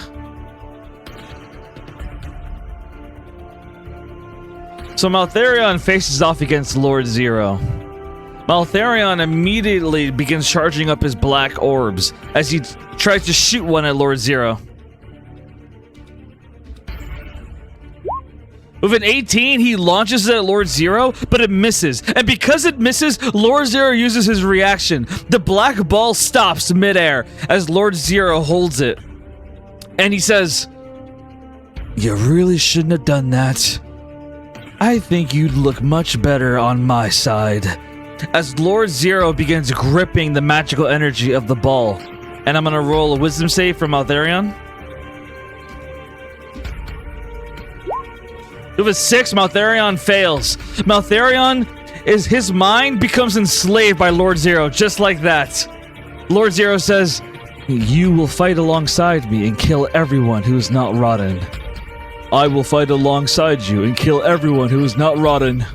So Maltharion faces off against Lord Zero. Maltharion immediately begins charging up his black orbs as he tries to shoot one at Lord Zero. With an 18, he launches it at Lord Zero, but it misses. And because it misses, Lord Zero uses his reaction. The black ball stops midair as Lord Zero holds it. And he says, "You really shouldn't have done that. I think you'd look much better on my side." As Lord Zero begins gripping the magical energy of the ball. And I'm going to roll a wisdom save for Maltharion. With a 6, Maltharion fails. Maltharion, his mind becomes enslaved by Lord Zero, just like that. Lord Zero says, "You will fight alongside me and kill everyone who is not rotten." "I will fight alongside you and kill everyone who is not rotten."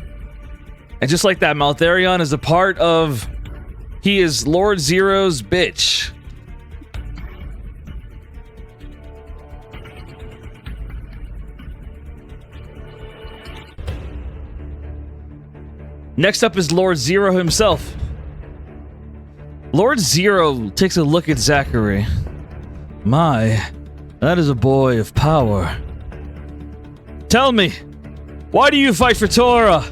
And just like that, Maltharion is a part of... He is Lord Zero's bitch. Next up is Lord Zero himself. Lord Zero takes a look at Zachary. My, that is a boy of power. "Tell me, why do you fight for Torah?"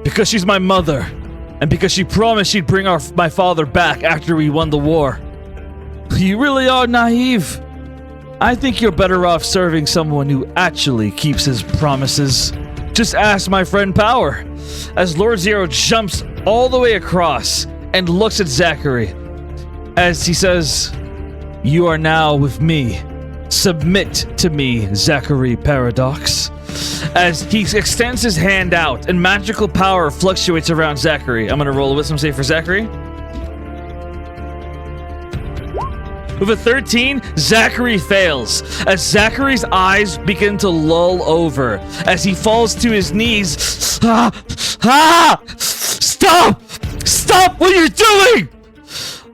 "Because she's my mother, and because she promised she'd bring my father back after we won the war." "You really are naive. I think you're better off serving someone who actually keeps his promises. Just ask my friend Power." As Lord Zero jumps all the way across and looks at Zachary as he says, "You are now with me. Submit to me, Zachary Paradox." As he extends his hand out and magical power fluctuates around Zachary. I'm going to roll a wisdom save for Zachary. With a 13, Zachary fails, as Zachary's eyes begin to lull over as he falls to his knees. Stop! Stop what you're doing!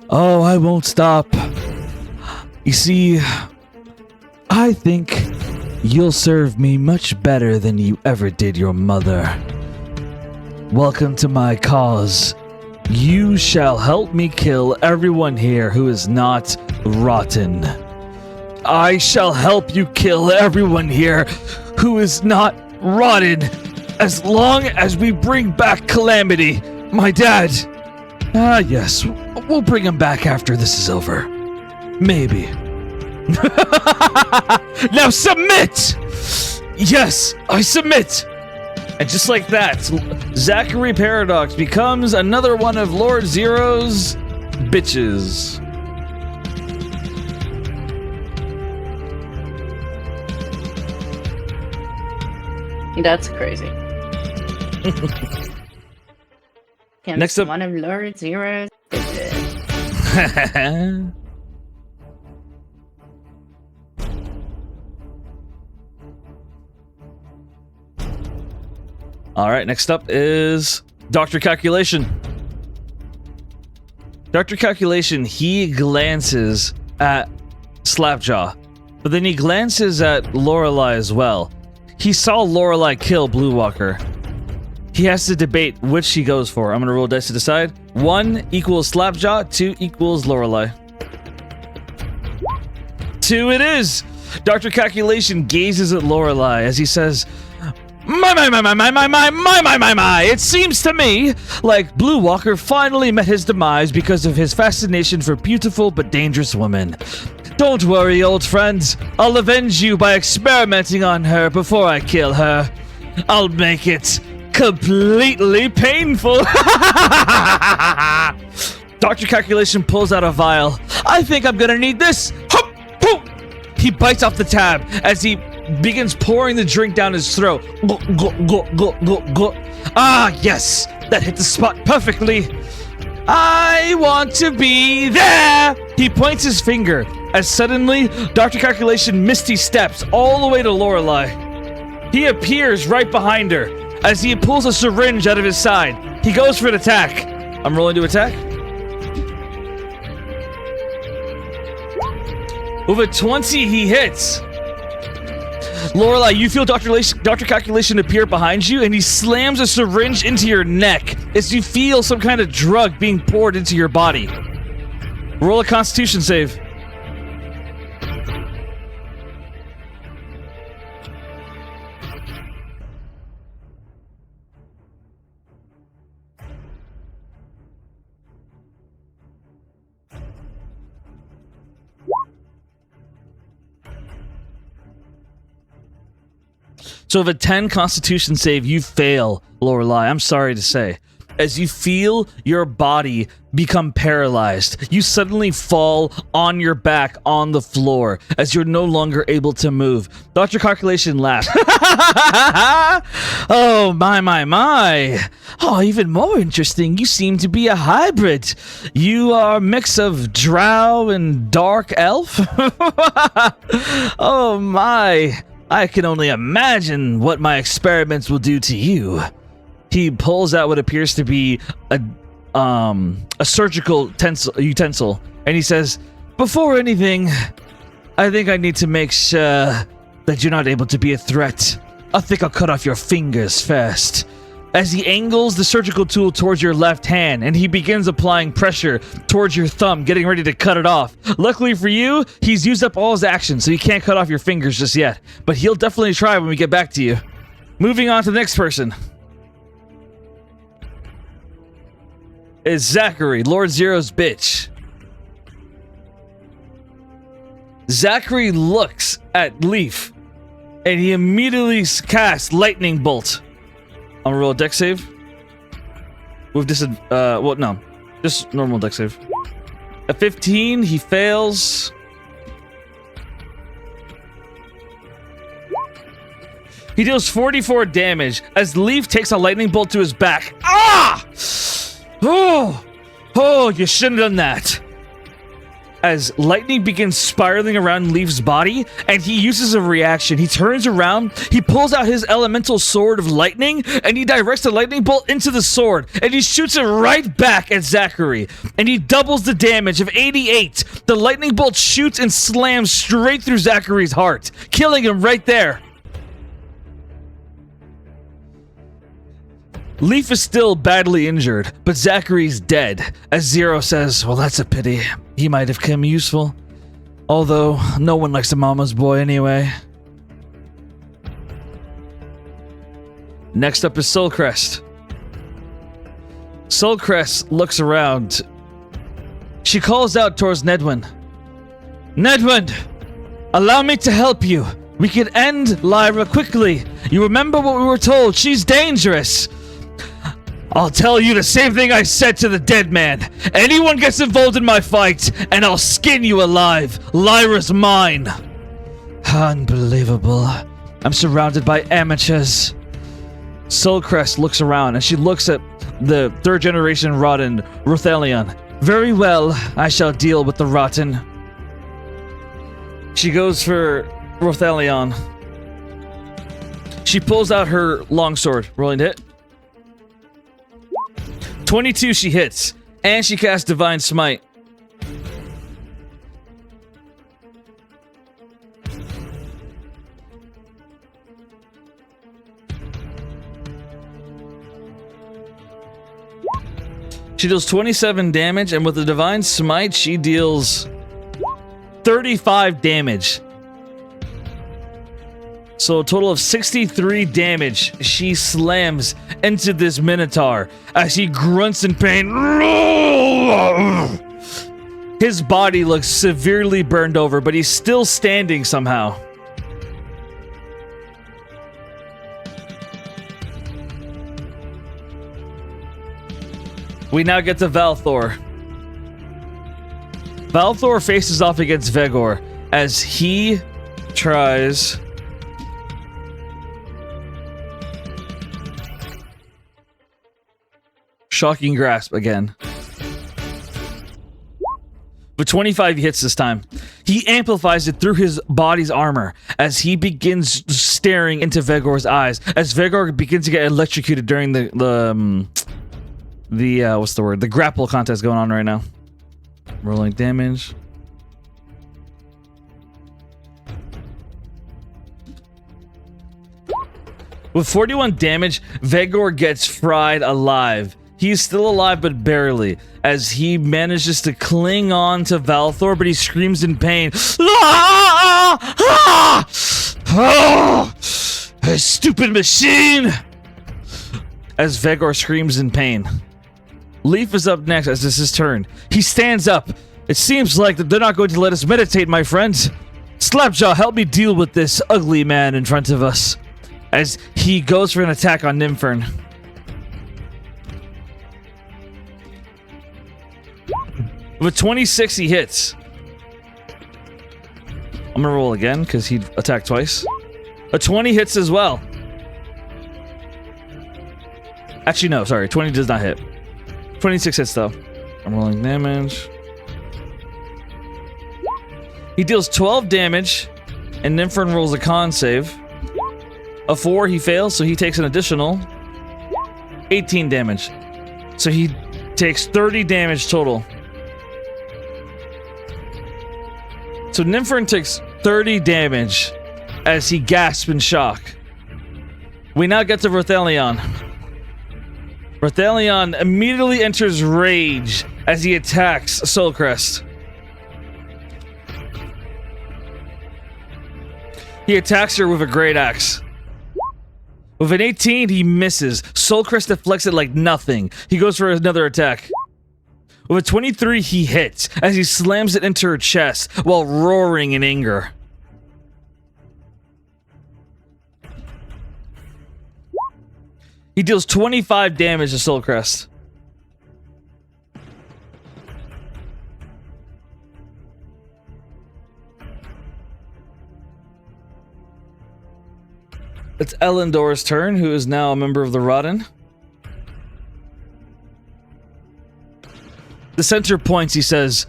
"Oh, I won't stop. You see, I think you'll serve me much better than you ever did your mother. Welcome to my cause. You shall help me kill everyone here who is not rotten." "I shall help you kill everyone here who is not rotten, as long as we bring back Calamity, my dad." "Ah, yes, we'll bring him back after this is over. Maybe." "Now submit!" "Yes, I submit." And just like that, Zachary Paradox becomes another one of Lord Zero's bitches. That's crazy. Next up, one of Lord Zero's bitches. All right, next up is Dr. Calculation. Dr. Calculation, he glances at Slapjaw, but then he glances at Lorelei as well. He saw Lorelei kill Blue Walker. He has to debate which he goes for. I'm going to roll dice to decide. 1 equals Slapjaw, 2 equals Lorelei. 2 it is! Dr. Calculation gazes at Lorelei as he says, My. It seems to me like Blue Walker finally met his demise because of his fascination for beautiful but dangerous women. Don't worry, old friend. I'll avenge you by experimenting on her before I kill her. I'll make it completely painful. Dr. Calculation pulls out a vial. I think I'm gonna need this. Hup, hup. He bites off the tab as he begins pouring the drink down his throat. Go, go, go, go, go, go. Ah, yes, that hit the spot perfectly. I want to be there. He points his finger as suddenly Dr. Calculation misty steps all the way to Lorelei. He appears right behind her as he pulls a syringe out of his side. He goes for an attack. I'm rolling to attack. With a 20, he hits. Lorelei, you feel Dr. Calculation appear behind you, and he slams a syringe into your neck as you feel some kind of drug being poured into your body. Roll a Constitution save. So with a 10 Constitution save, you fail, Lorelei. I'm sorry to say. As you feel your body become paralyzed, you suddenly fall on your back on the floor as you're no longer able to move. Dr. Calculation laughs. Oh, my. Oh, even more interesting. You seem to be a hybrid. You are a mix of drow and dark elf? Oh, my. I can only imagine what my experiments will do to you. He pulls out what appears to be a surgical utensil, and he says, before anything, I think I need to make sure that you're not able to be a threat. I think I'll cut off your fingers first. As he angles the surgical tool towards your left hand, and he begins applying pressure towards your thumb, getting ready to cut it off. Luckily for you, he's used up all his actions, so he can't cut off your fingers just yet. But he'll definitely try when we get back to you. Moving on to the next person. Is Zachary, Lord Zero's bitch. Zachary looks at Leaf, and he immediately casts Lightning Bolt. I'm gonna roll a dex save. With this, no. Just normal dex save. A 15, he fails. He deals 44 damage as Leaf takes a lightning bolt to his back. Ah! Oh, you shouldn't have done that. As lightning begins spiraling around Leaf's body, and he uses a reaction. He turns around, he pulls out his elemental sword of lightning, and he directs the lightning bolt into the sword, and he shoots it right back at Zachary, and he doubles the damage of 88. The lightning bolt shoots and slams straight through Zachary's heart, killing him right there. Leaf is still badly injured, but Zachary's dead. As Zero says, well, that's a pity. He might have come useful. Although, no one likes a mama's boy anyway. Next up is Soulcrest. Soulcrest looks around. She calls out towards Nedwin. Nedwin! Allow me to help you. We can end Lyra quickly. You remember what we were told. She's dangerous. I'll tell you the same thing I said to the dead man. Anyone gets involved in my fight, and I'll skin you alive. Lyra's mine. Unbelievable. I'm surrounded by amateurs. Soulcrest looks around, and she looks at the third generation rotten Rothelion. Very well, I shall deal with the rotten. She goes for Rothelion. She pulls out her longsword. Rolling to hit. 22 she hits, and she casts Divine Smite. She deals 27 damage, and with the Divine Smite, she deals 35 damage. So a total of 63 damage she slams into this Minotaur as he grunts in pain. His body looks severely burned over, but he's still standing somehow. We now get to Valthor. Valthor faces off against Vegor as he tries... Shocking Grasp again. But 25 hits this time. He amplifies it through his body's armor as he begins staring into Vegor's eyes. As Vegor begins to get electrocuted during the what's the word? The grapple contest going on right now. Rolling damage. With 41 damage, Vegor gets fried alive. He's still alive, but barely, as he manages to cling on to Valthor, but he screams in pain. Ah! Ah! Ah! A stupid machine! As Vegor screams in pain. Leaf is up next as this is his turn. He stands up. It seems like that they're not going to let us meditate, my friends. Slapjaw, help me deal with this ugly man in front of us. As he goes for an attack on Nymphern. With 26, he hits. I'm gonna roll again because he attacked twice. A 20 hits as well. Actually, no, sorry. 20 does not hit. 26 hits though. I'm rolling damage. He deals 12 damage, and Nymphern rolls a con save. A 4, he fails, so he takes an additional 18 damage. So he takes 30 damage total. So Nymphern takes 30 damage as he gasps in shock. We now get to Verthelion. Verthelion immediately enters rage as he attacks Soulcrest. He attacks her with a great axe. With an 18, he misses. Soulcrest deflects it like nothing. He goes for another attack. With a 23, he hits as he slams it into her chest while roaring in anger. He deals 25 damage to Soulcrest. It's Elendor's turn, who is now a member of the Rodden. The center points, he says,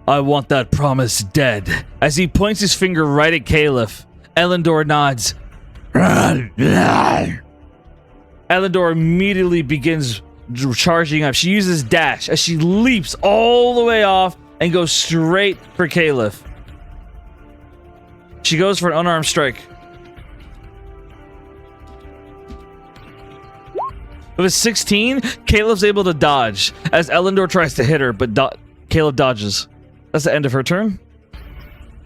I want that promise dead. As he points his finger right at Caliph, Elendor nods. Elendor immediately begins charging up. She uses dash as she leaps all the way off and goes straight for Caliph. She goes for an unarmed strike. With a 16, Caleb's able to dodge as Elendor tries to hit her, but Caleb dodges. That's the end of her turn.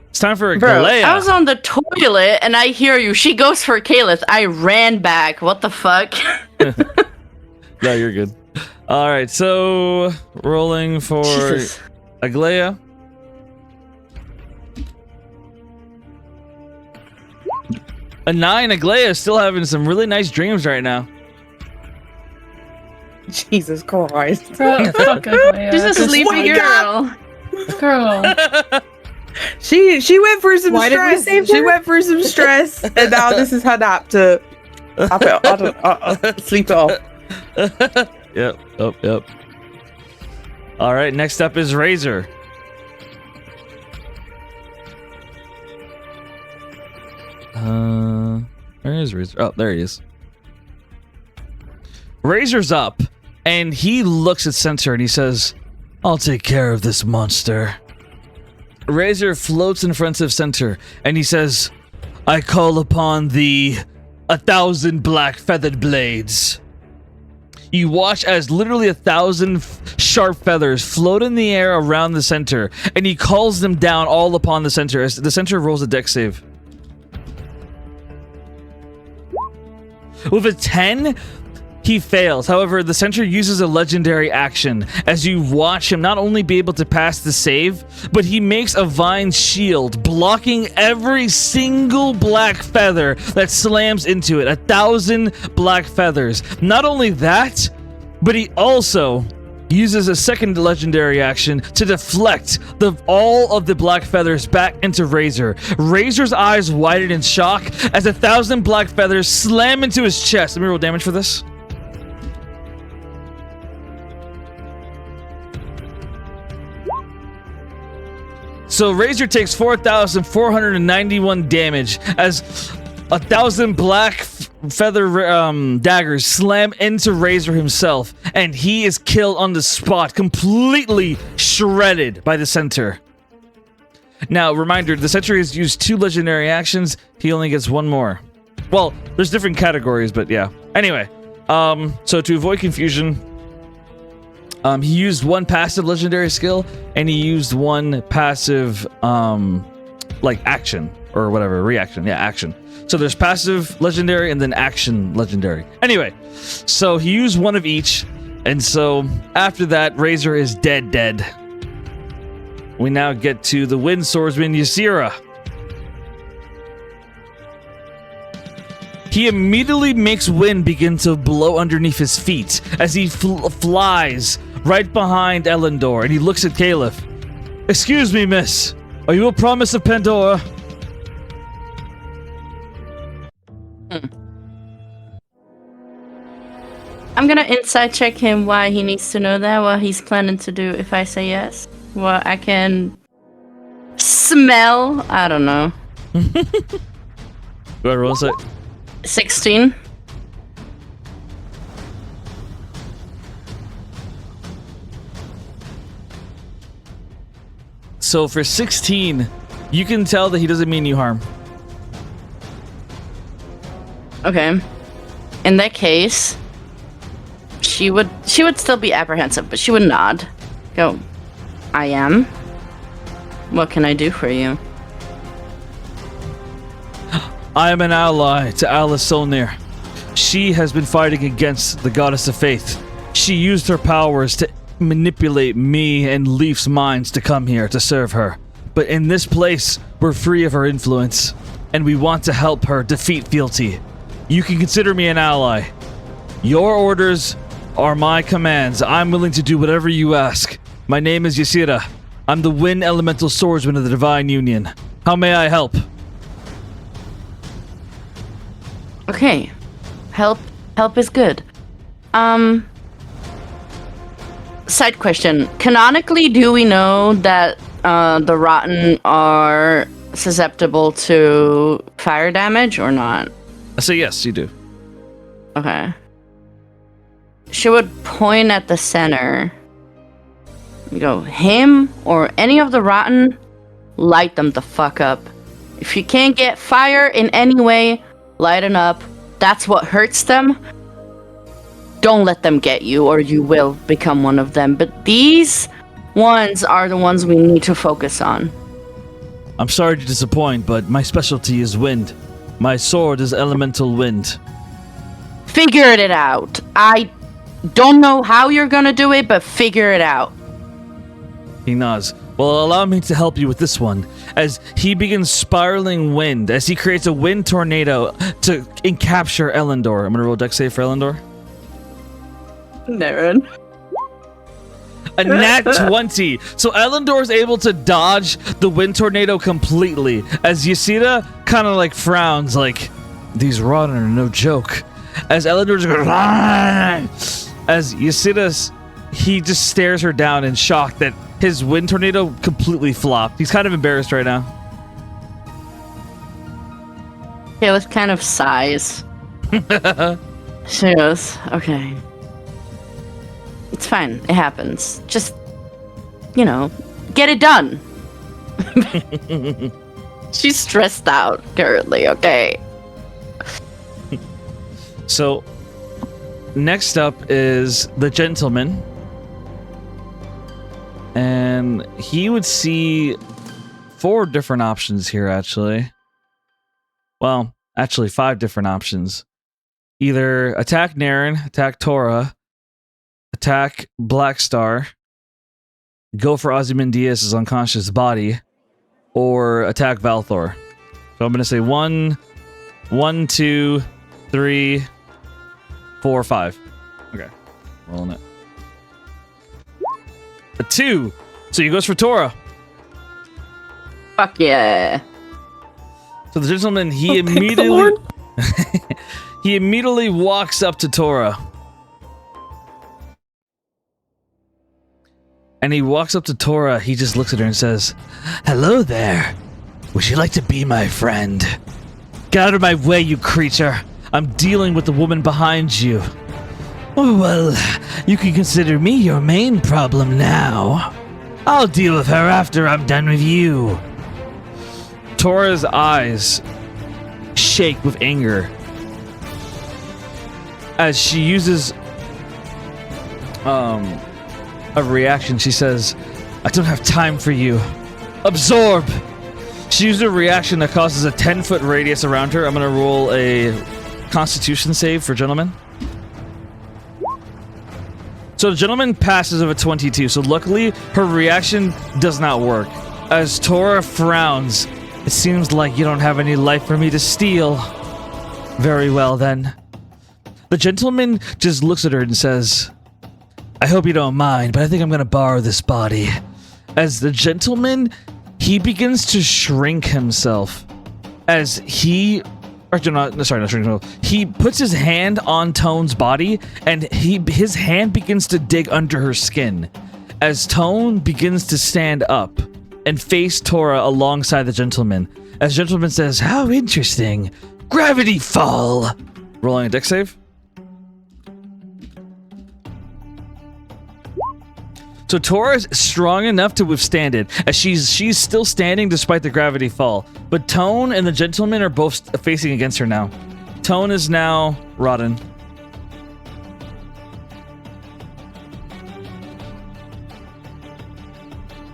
It's time for a Galea. I was on the toilet and I hear you. She goes for Caleb. I ran back. What the fuck? No, you're good. All right, so rolling for Aglaya. A 9. Aglaya is still having some really nice dreams right now. Jesus Christ. Fuck Aglaya. She's a sleepy girl. Girl. She went through some Why did we stress. save She her? went through some stress, and now this is her nap to sleep it off. Yep. All right, next up is Razor. Where is Razor? Oh, there he is. Razor's up, and he looks at Center and he says, I'll take care of this monster. Razor floats in front of Center, and he says, I call upon the 1,000 black feathered blades. You watch as literally 1,000 sharp feathers float in the air around the center, and he calls them down all upon the center as the center rolls a dex save. With a 10, He fails. However, the sentry uses a legendary action as you watch him not only be able to pass the save, but he makes a vine shield, blocking every single black feather that slams into it. 1,000 black feathers. Not only that, but he also uses a second legendary action to deflect all of the black feathers back into Razor. Razor's eyes widen in shock as 1,000 black feathers slam into his chest. Let me roll damage for this. So Razor takes 4,491 damage as 1,000 black feather daggers slam into Razor himself, and he is killed on the spot, completely shredded by the center. Now, reminder, the sentry has used 2 legendary actions. He only gets 1 more. Well, there's different categories, but yeah. Anyway, so to avoid confusion, he used 1 passive legendary skill, and he used 1 passive, like action or whatever, reaction. Yeah, action. So there's passive legendary and then action legendary. Anyway, so he used 1 of each, and so after that, Razor is dead. We now get to the Wind Swordsman Ysira. He immediately makes wind begin to blow underneath his feet as he flies right behind Elendor, and he looks at Caliph. Excuse me, miss. Are you a Promise of Pandora? I'm gonna insight check him why he needs to know that, what he's planning to do if I say yes. What I can smell. I don't know. What was it? 16. So for 16, you can tell that he doesn't mean you harm. Okay. In that case, she would still be apprehensive, but she would nod. Go. I am. What can I do for you? I am an ally to Alice Solnir. She has been fighting against the Goddess of Faith. She used her powers to manipulate me and Leaf's minds to come here to serve her. But in this place, we're free of her influence, and we want to help her defeat fealty. You can consider me an ally. Your orders are my commands. I'm willing to do whatever you ask. My name is Ysira. I'm the Wind Elemental Swordsman of the Divine Union. How may I help? Okay. Help is good. Side question. Canonically, do we know that the Rotten are susceptible to fire damage or not? I say yes, you do. Okay. She would point at the center. You go, him or any of the Rotten, light them the fuck up. If you can't get fire in any way, lighten up. That's what hurts them. Don't let them get you or you will become one of them. But these ones are the ones we need to focus on. I'm sorry to disappoint, but my specialty is wind. My sword is elemental wind. Figure it out. I don't know how you're gonna do it, but figure it out. He nods. Well, allow me to help you with this one. As he begins spiraling wind, as he creates a wind tornado to capture Elendor. I'm gonna roll dex save for Elendor. Naren. A nat 20. So Elendor is able to dodge the wind tornado completely. As Ysira kind of like frowns, like, these Rotten are no joke. As Elendor just goes, as Ysira, he just stares her down in shock that his wind tornado completely flopped. He's kind of embarrassed right now. Caliph kind of sighs. She goes, okay. It's fine. It happens. Just, get it done. She's stressed out currently, okay? So, next up is the gentleman. And he would see 4 different options here, actually. Well, actually 5 different options. either attack Naren, attack Tora, attack Black Star, go for Ozymandias' unconscious body, or attack Valthor. So I'm going to say 1, 2, 3, 4, 5. Okay, rolling it. A 2. So he goes for Tora. Fuck yeah. So the gentleman, he immediately walks up to Tora. And he walks up to Tora, he just looks at her and says, "Hello there. Would you like to be my friend? Get out of my way, you creature. I'm dealing with the woman behind you." "Oh, well, you can consider me your main problem now. I'll deal with her after I'm done with you." Tora's eyes shake with anger as she uses a reaction. She says, "I don't have time for you. Absorb!" She uses a reaction that causes a 10-foot radius around her. I'm going to roll a Constitution save for gentlemen. So the gentleman passes of a 22, so luckily her reaction does not work. As Tora frowns, "It seems like you don't have any life for me to steal. Very well then." The gentleman just looks at her and says, "I hope you don't mind, but I think I'm going to borrow this body." As the gentleman, he begins to shrink himself as he... Or not shrink himself. He puts his hand on Tone's body, and his hand begins to dig under her skin. As Tone begins to stand up and face Tora alongside the gentleman. As the gentleman says, "How interesting. Gravity fall." Rolling a dex save. So Tora is strong enough to withstand it, as she's still standing despite the gravity fall. But Tone and the gentleman are both facing against her now. Tone is now rotten.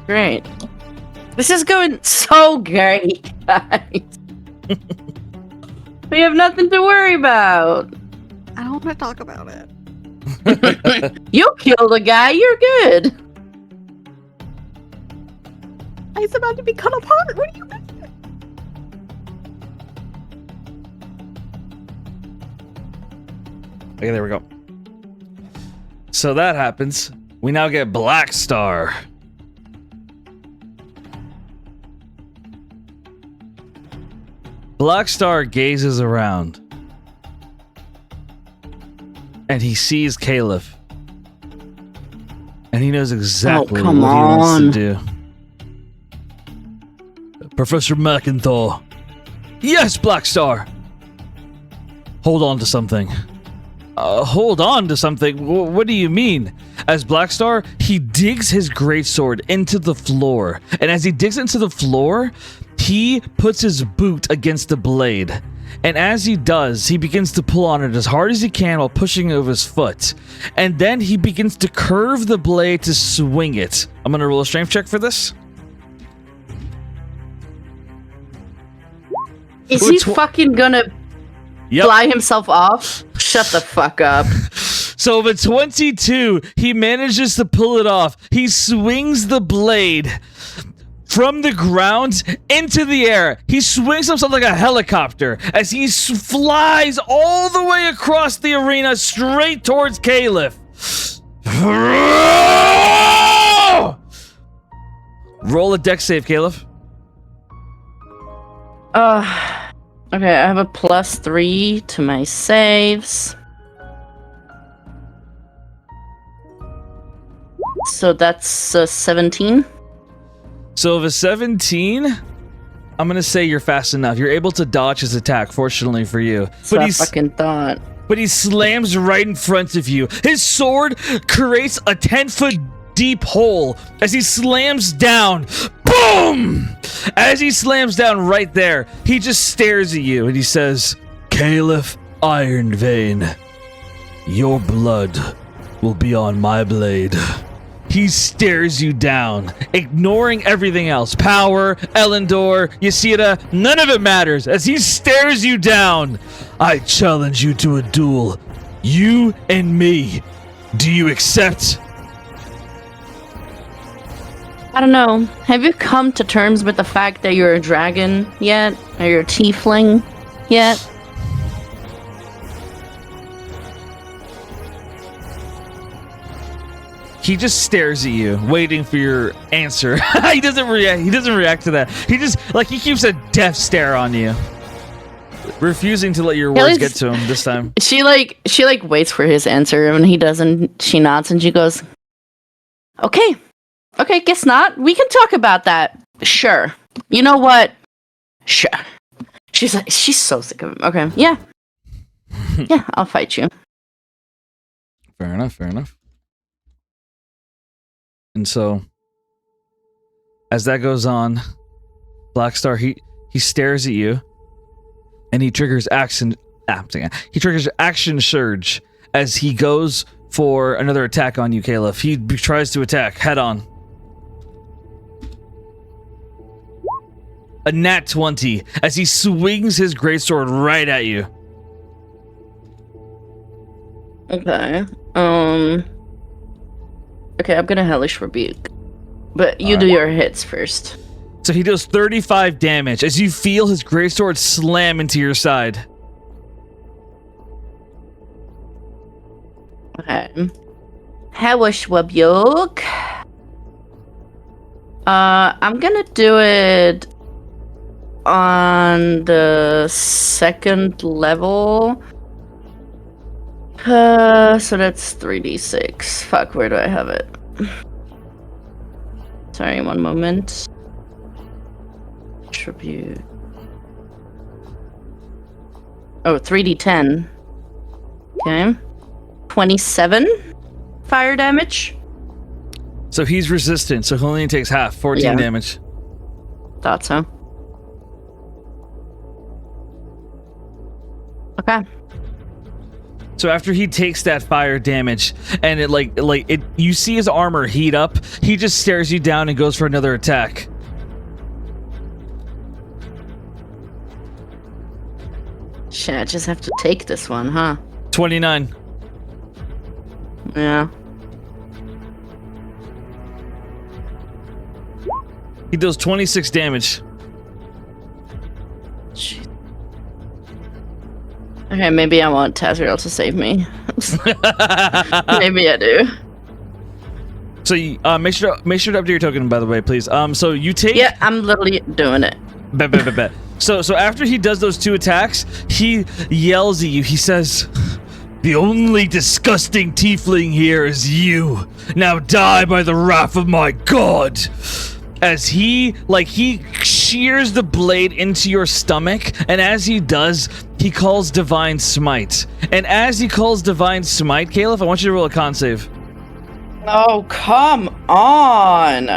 Great. This is going so great, guys. We have nothing to worry about. I don't want to talk about it. You killed a guy, you're good. It's about to be cut apart. What do you mean? Okay, there we go. So that happens. We now get Black Star. Black Star gazes around. And he sees Caliph. And he knows exactly what he wants to do. Professor McIntyre. Yes, Black Star. Hold on to something. Hold on to something? What do you mean? As Black Star, he digs his greatsword into the floor. And as he digs into the floor, he puts his boot against the blade. And as he does, he begins to pull on it as hard as he can while pushing over his foot. And then he begins to curve the blade to swing it. I'm going to roll a strength check for this. Is he fucking gonna fly himself off? Shut the fuck up. So with 22, he manages to pull it off. He swings the blade from the ground into the air. He swings himself like a helicopter as he flies all the way across the arena straight towards Caliph. Roll a dex save, Caliph. Okay, I have a +3 to my saves. So that's a 17. So of a 17, I'm going to say you're fast enough. You're able to dodge his attack, fortunately for you. So I fucking thought. But he slams right in front of you. His sword creates a 10-foot deep hole as he slams down. Boom! As he slams down right there, he just stares at you and he says, "Caliph Ironvein, your blood will be on my blade." he stares you down, ignoring everything else. Power, Elendor, Ysida, none of it matters. As he stares you down, I challenge you to a duel. You and me. Do you accept? I don't know. Have you come to terms with the fact that you're a dragon yet? Or you're a tiefling yet? He just stares at you, waiting for your answer. He doesn't react. He doesn't react to that. He just he keeps a death stare on you, refusing to let your words get to him this time. She waits for his answer, and when he doesn't, she nods and she goes, "Okay, guess not. We can talk about that. Sure. You know what? Sure." She's so sick of him. Okay, yeah, yeah, I'll fight you. Fair enough. And so, as that goes on, Blackstar he stares at you, and he triggers action. He triggers action surge as he goes for another attack on you, Caliph. He tries to attack head on. A nat 20 as he swings his greatsword right at you. Okay. Okay, I'm gonna Hellish Rebuke. But you do your hits first. So he does 35 damage as you feel his greatsword slam into your side. Okay. Hellish Rebuke. I'm gonna do it on the second level. So that's 3d6. Fuck, where do I have it? Sorry, one moment. Tribute. Oh, 3d10. Okay. 27 fire damage. So he's resistant, so he only takes half, 14 damage. Thought so. Okay. So after he takes that fire damage, and it you see his armor heat up, he just stares you down and goes for another attack. Shit, I just have to take this one, huh? 29. Yeah. He does 26 damage. Jeez. Okay, maybe I want Tazriel to save me. Maybe I do. So you, make sure to update your token, by the way, please. So you take. Yeah, I'm literally doing it. Bet. So after he does those two attacks, he yells at you. He says, "The only disgusting tiefling here is you. Now die by the wrath of my god." As he shears the blade into your stomach, and as he does, he calls Divine Smite. And as he calls Divine Smite, Caliph, I want you to roll a con save. Oh, come on.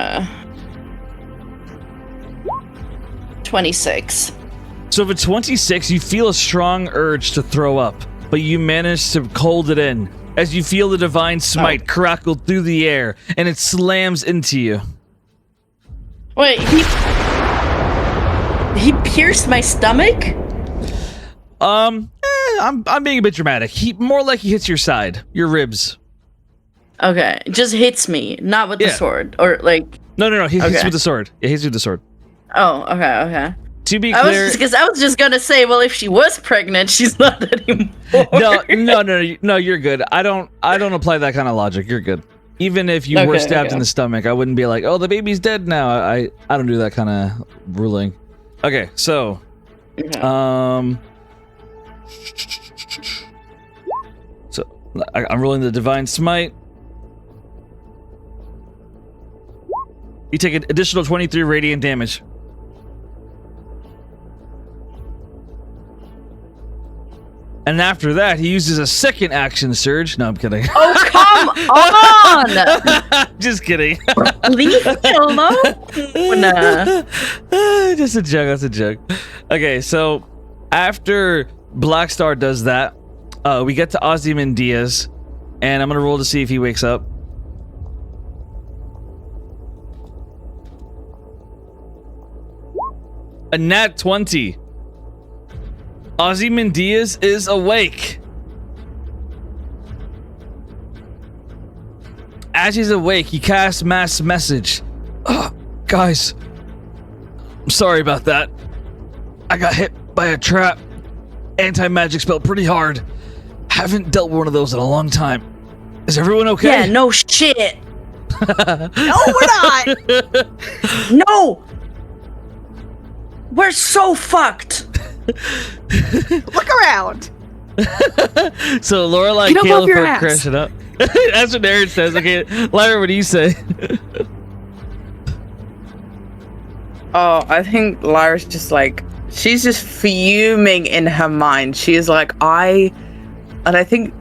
26. So for 26, you feel a strong urge to throw up, but you manage to hold it in as you feel the Divine Smite crackle through the air, and it slams into you. Wait, he pierced my stomach? I'm being a bit dramatic. More like he hits your side, your ribs. Okay, just hits me, not with the sword, or like. No. He hits with the sword. It hits with the sword. Oh, okay. To be clear, I was just gonna say, well, if she was pregnant, she's not anymore. No, you're good. I don't apply that kind of logic. You're good. Even if you were stabbed in the stomach, I wouldn't be like, "Oh, the baby's dead now." I don't do that kind of ruling. Okay, so, I'm rolling the Divine Smite. You take an additional 23 radiant damage. And after that, he uses a second action surge. No, I'm kidding. Oh, come on! Just kidding. Leave me alone. Just a joke. That's a joke. Okay, so after Blackstar does that, we get to Ozymandias, and I'm gonna roll to see if he wakes up. A nat 20. Ozymandias is awake. As he's awake, he casts mass message. Guys, I'm sorry about that. I got hit by a trap. Anti-magic spell pretty hard. Haven't dealt with one of those in a long time. Is everyone okay? Yeah, no shit. No, we're not. No. We're so fucked. Look around. So Lorelai, Get up off Caleb your are ass. crashing up. That's what Aaron says. Okay, Lyra, what do you say? Oh, I think Lyra's just like, she's just fuming in her mind. She is like, I think,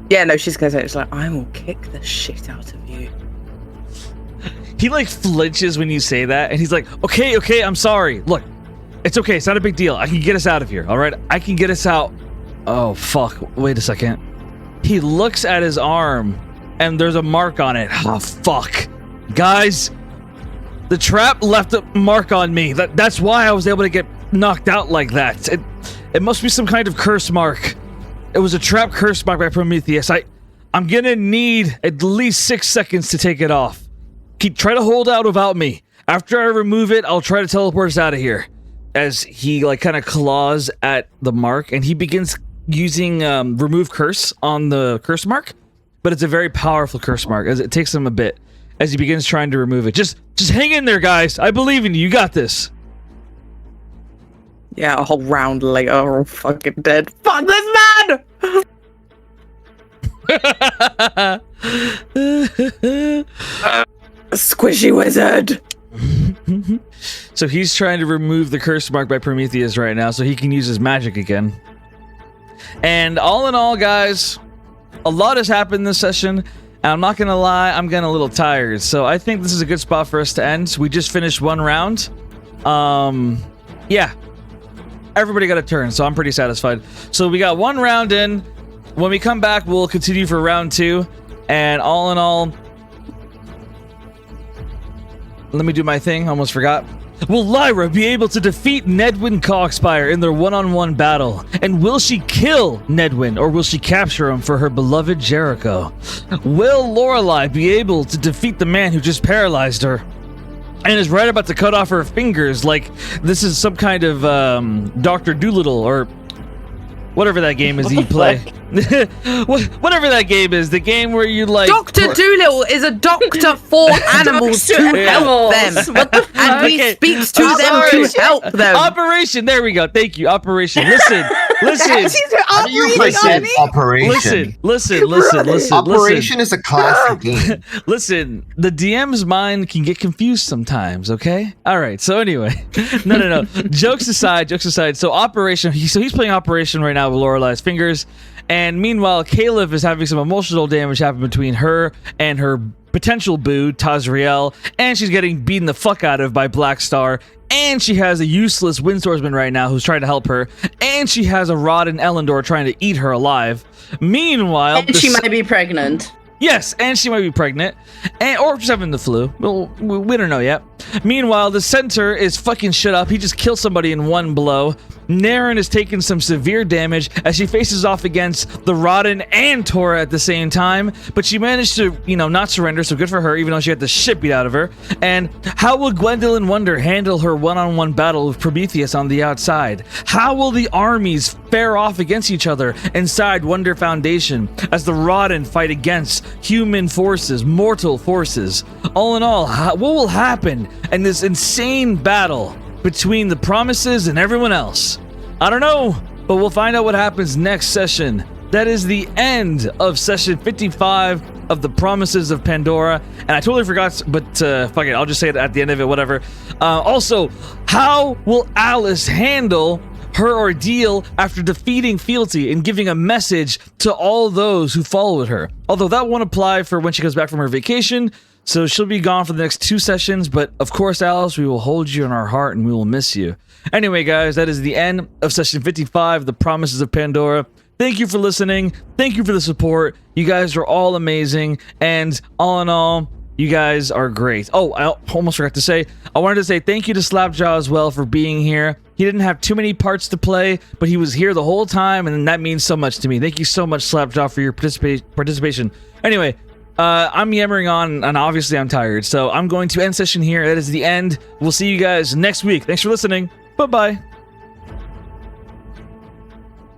yeah, no, she's gonna say, it's like, I will kick the shit out of you. He like flinches when you say that, and he's like, okay, I'm sorry. Look, it's okay. It's not a big deal. I can get us out of here, all right? I can get us out. Oh, fuck. Wait a second. He looks at his arm, and there's a mark on it. Oh, fuck. Guys, the trap left a mark on me. That's why I was able to get knocked out like that. It must be some kind of curse mark. It was a trap curse mark by Prometheus. I'm gonna need at least 6 seconds to take it off. Try to hold out without me. After I remove it, I'll try to teleport us out of here. As he like kind of claws at the mark, and he begins using remove curse on the curse mark, but it's a very powerful curse mark as it takes him a bit as he begins trying to remove it. Just hang in there, guys. I believe in you. You got this. Yeah, a whole round later, we're all fucking dead. Fuck this man! Squishy wizard. So he's trying to remove the curse mark by Prometheus right now so he can use his magic again. And all in all, guys, a lot has happened this session. And I'm not gonna lie, I'm getting a little tired. So I think this is a good spot for us to end. We just finished one round. Yeah. Everybody got a turn, so I'm pretty satisfied. So we got one round in. When we come back, we'll continue for round 2. And all in all, let me do my thing. Almost forgot. Will Lyra be able to defeat Nedwin Cogspire in their one-on-one battle? And will she kill Nedwin, or will she capture him for her beloved Jericho? Will Lorelai be able to defeat the man who just paralyzed her and is right about to cut off her fingers like this is some kind of Dr. Doolittle or whatever that game is that you play? Whatever that game is, the game where you like... Dr. Doolittle is a doctor for animals to help them. What the fuck? And he speaks to them to help them. Operation, there we go. Thank you, Operation. Listen. How do you present Operation? Listen. Operation is a classic game. Listen, the DM's mind can get confused sometimes, okay? All right, so anyway. No. Jokes aside. So Operation, he's playing Operation right now with Lorelai's fingers. And meanwhile, Caleb is having some emotional damage happen between her and her potential boo, Tazriel. And she's getting beaten the fuck out of by Black Star. And she has a useless wind swordsman right now who's trying to help her. And she has a Rod and Elendor trying to eat her alive. Meanwhile... And she might be pregnant. Yes, and she might be pregnant, or just having the flu. Well, we don't know yet. Meanwhile, the center is fucking shit up. He just killed somebody in one blow. Naren is taking some severe damage as she faces off against the Rodden and Tora at the same time, but she managed to, not surrender, so good for her, even though she had the shit beat out of her. And how will Gwendolyn Wonder handle her one-on-one battle with Prometheus on the outside? How will the armies fare off against each other inside Wonder Foundation as the Rodden fight against human forces, mortal forces? All in all, what will happen in this insane battle between the Promises and everyone else? I don't know, but we'll find out what happens next session. That is the end of session 55 of the Promises of Pandora. And I totally forgot, but fuck it, I'll just say it at the end of it, whatever. Also, how will Alice handle her ordeal after defeating Fealty and giving a message to all those who followed her? Although that won't apply for when she comes back from her vacation, so she'll be gone for the next 2 sessions, but of course, Alice, we will hold you in our heart and we will miss you. Anyway, guys, that is the end of session 55, The Promises of Pandora. Thank you for listening. Thank you for the support. You guys are all amazing. And all in all, You guys are great. Oh, I almost forgot to say, I wanted to say thank you to Slapjaw as well for being here. He didn't have too many parts to play, but he was here the whole time, and that means so much to me. Thank you so much, Slapjaw, for your participation. Anyway, I'm yammering on, and obviously I'm tired, so I'm going to end session here. That is the end. We'll see you guys next week. Thanks for listening. Bye-bye.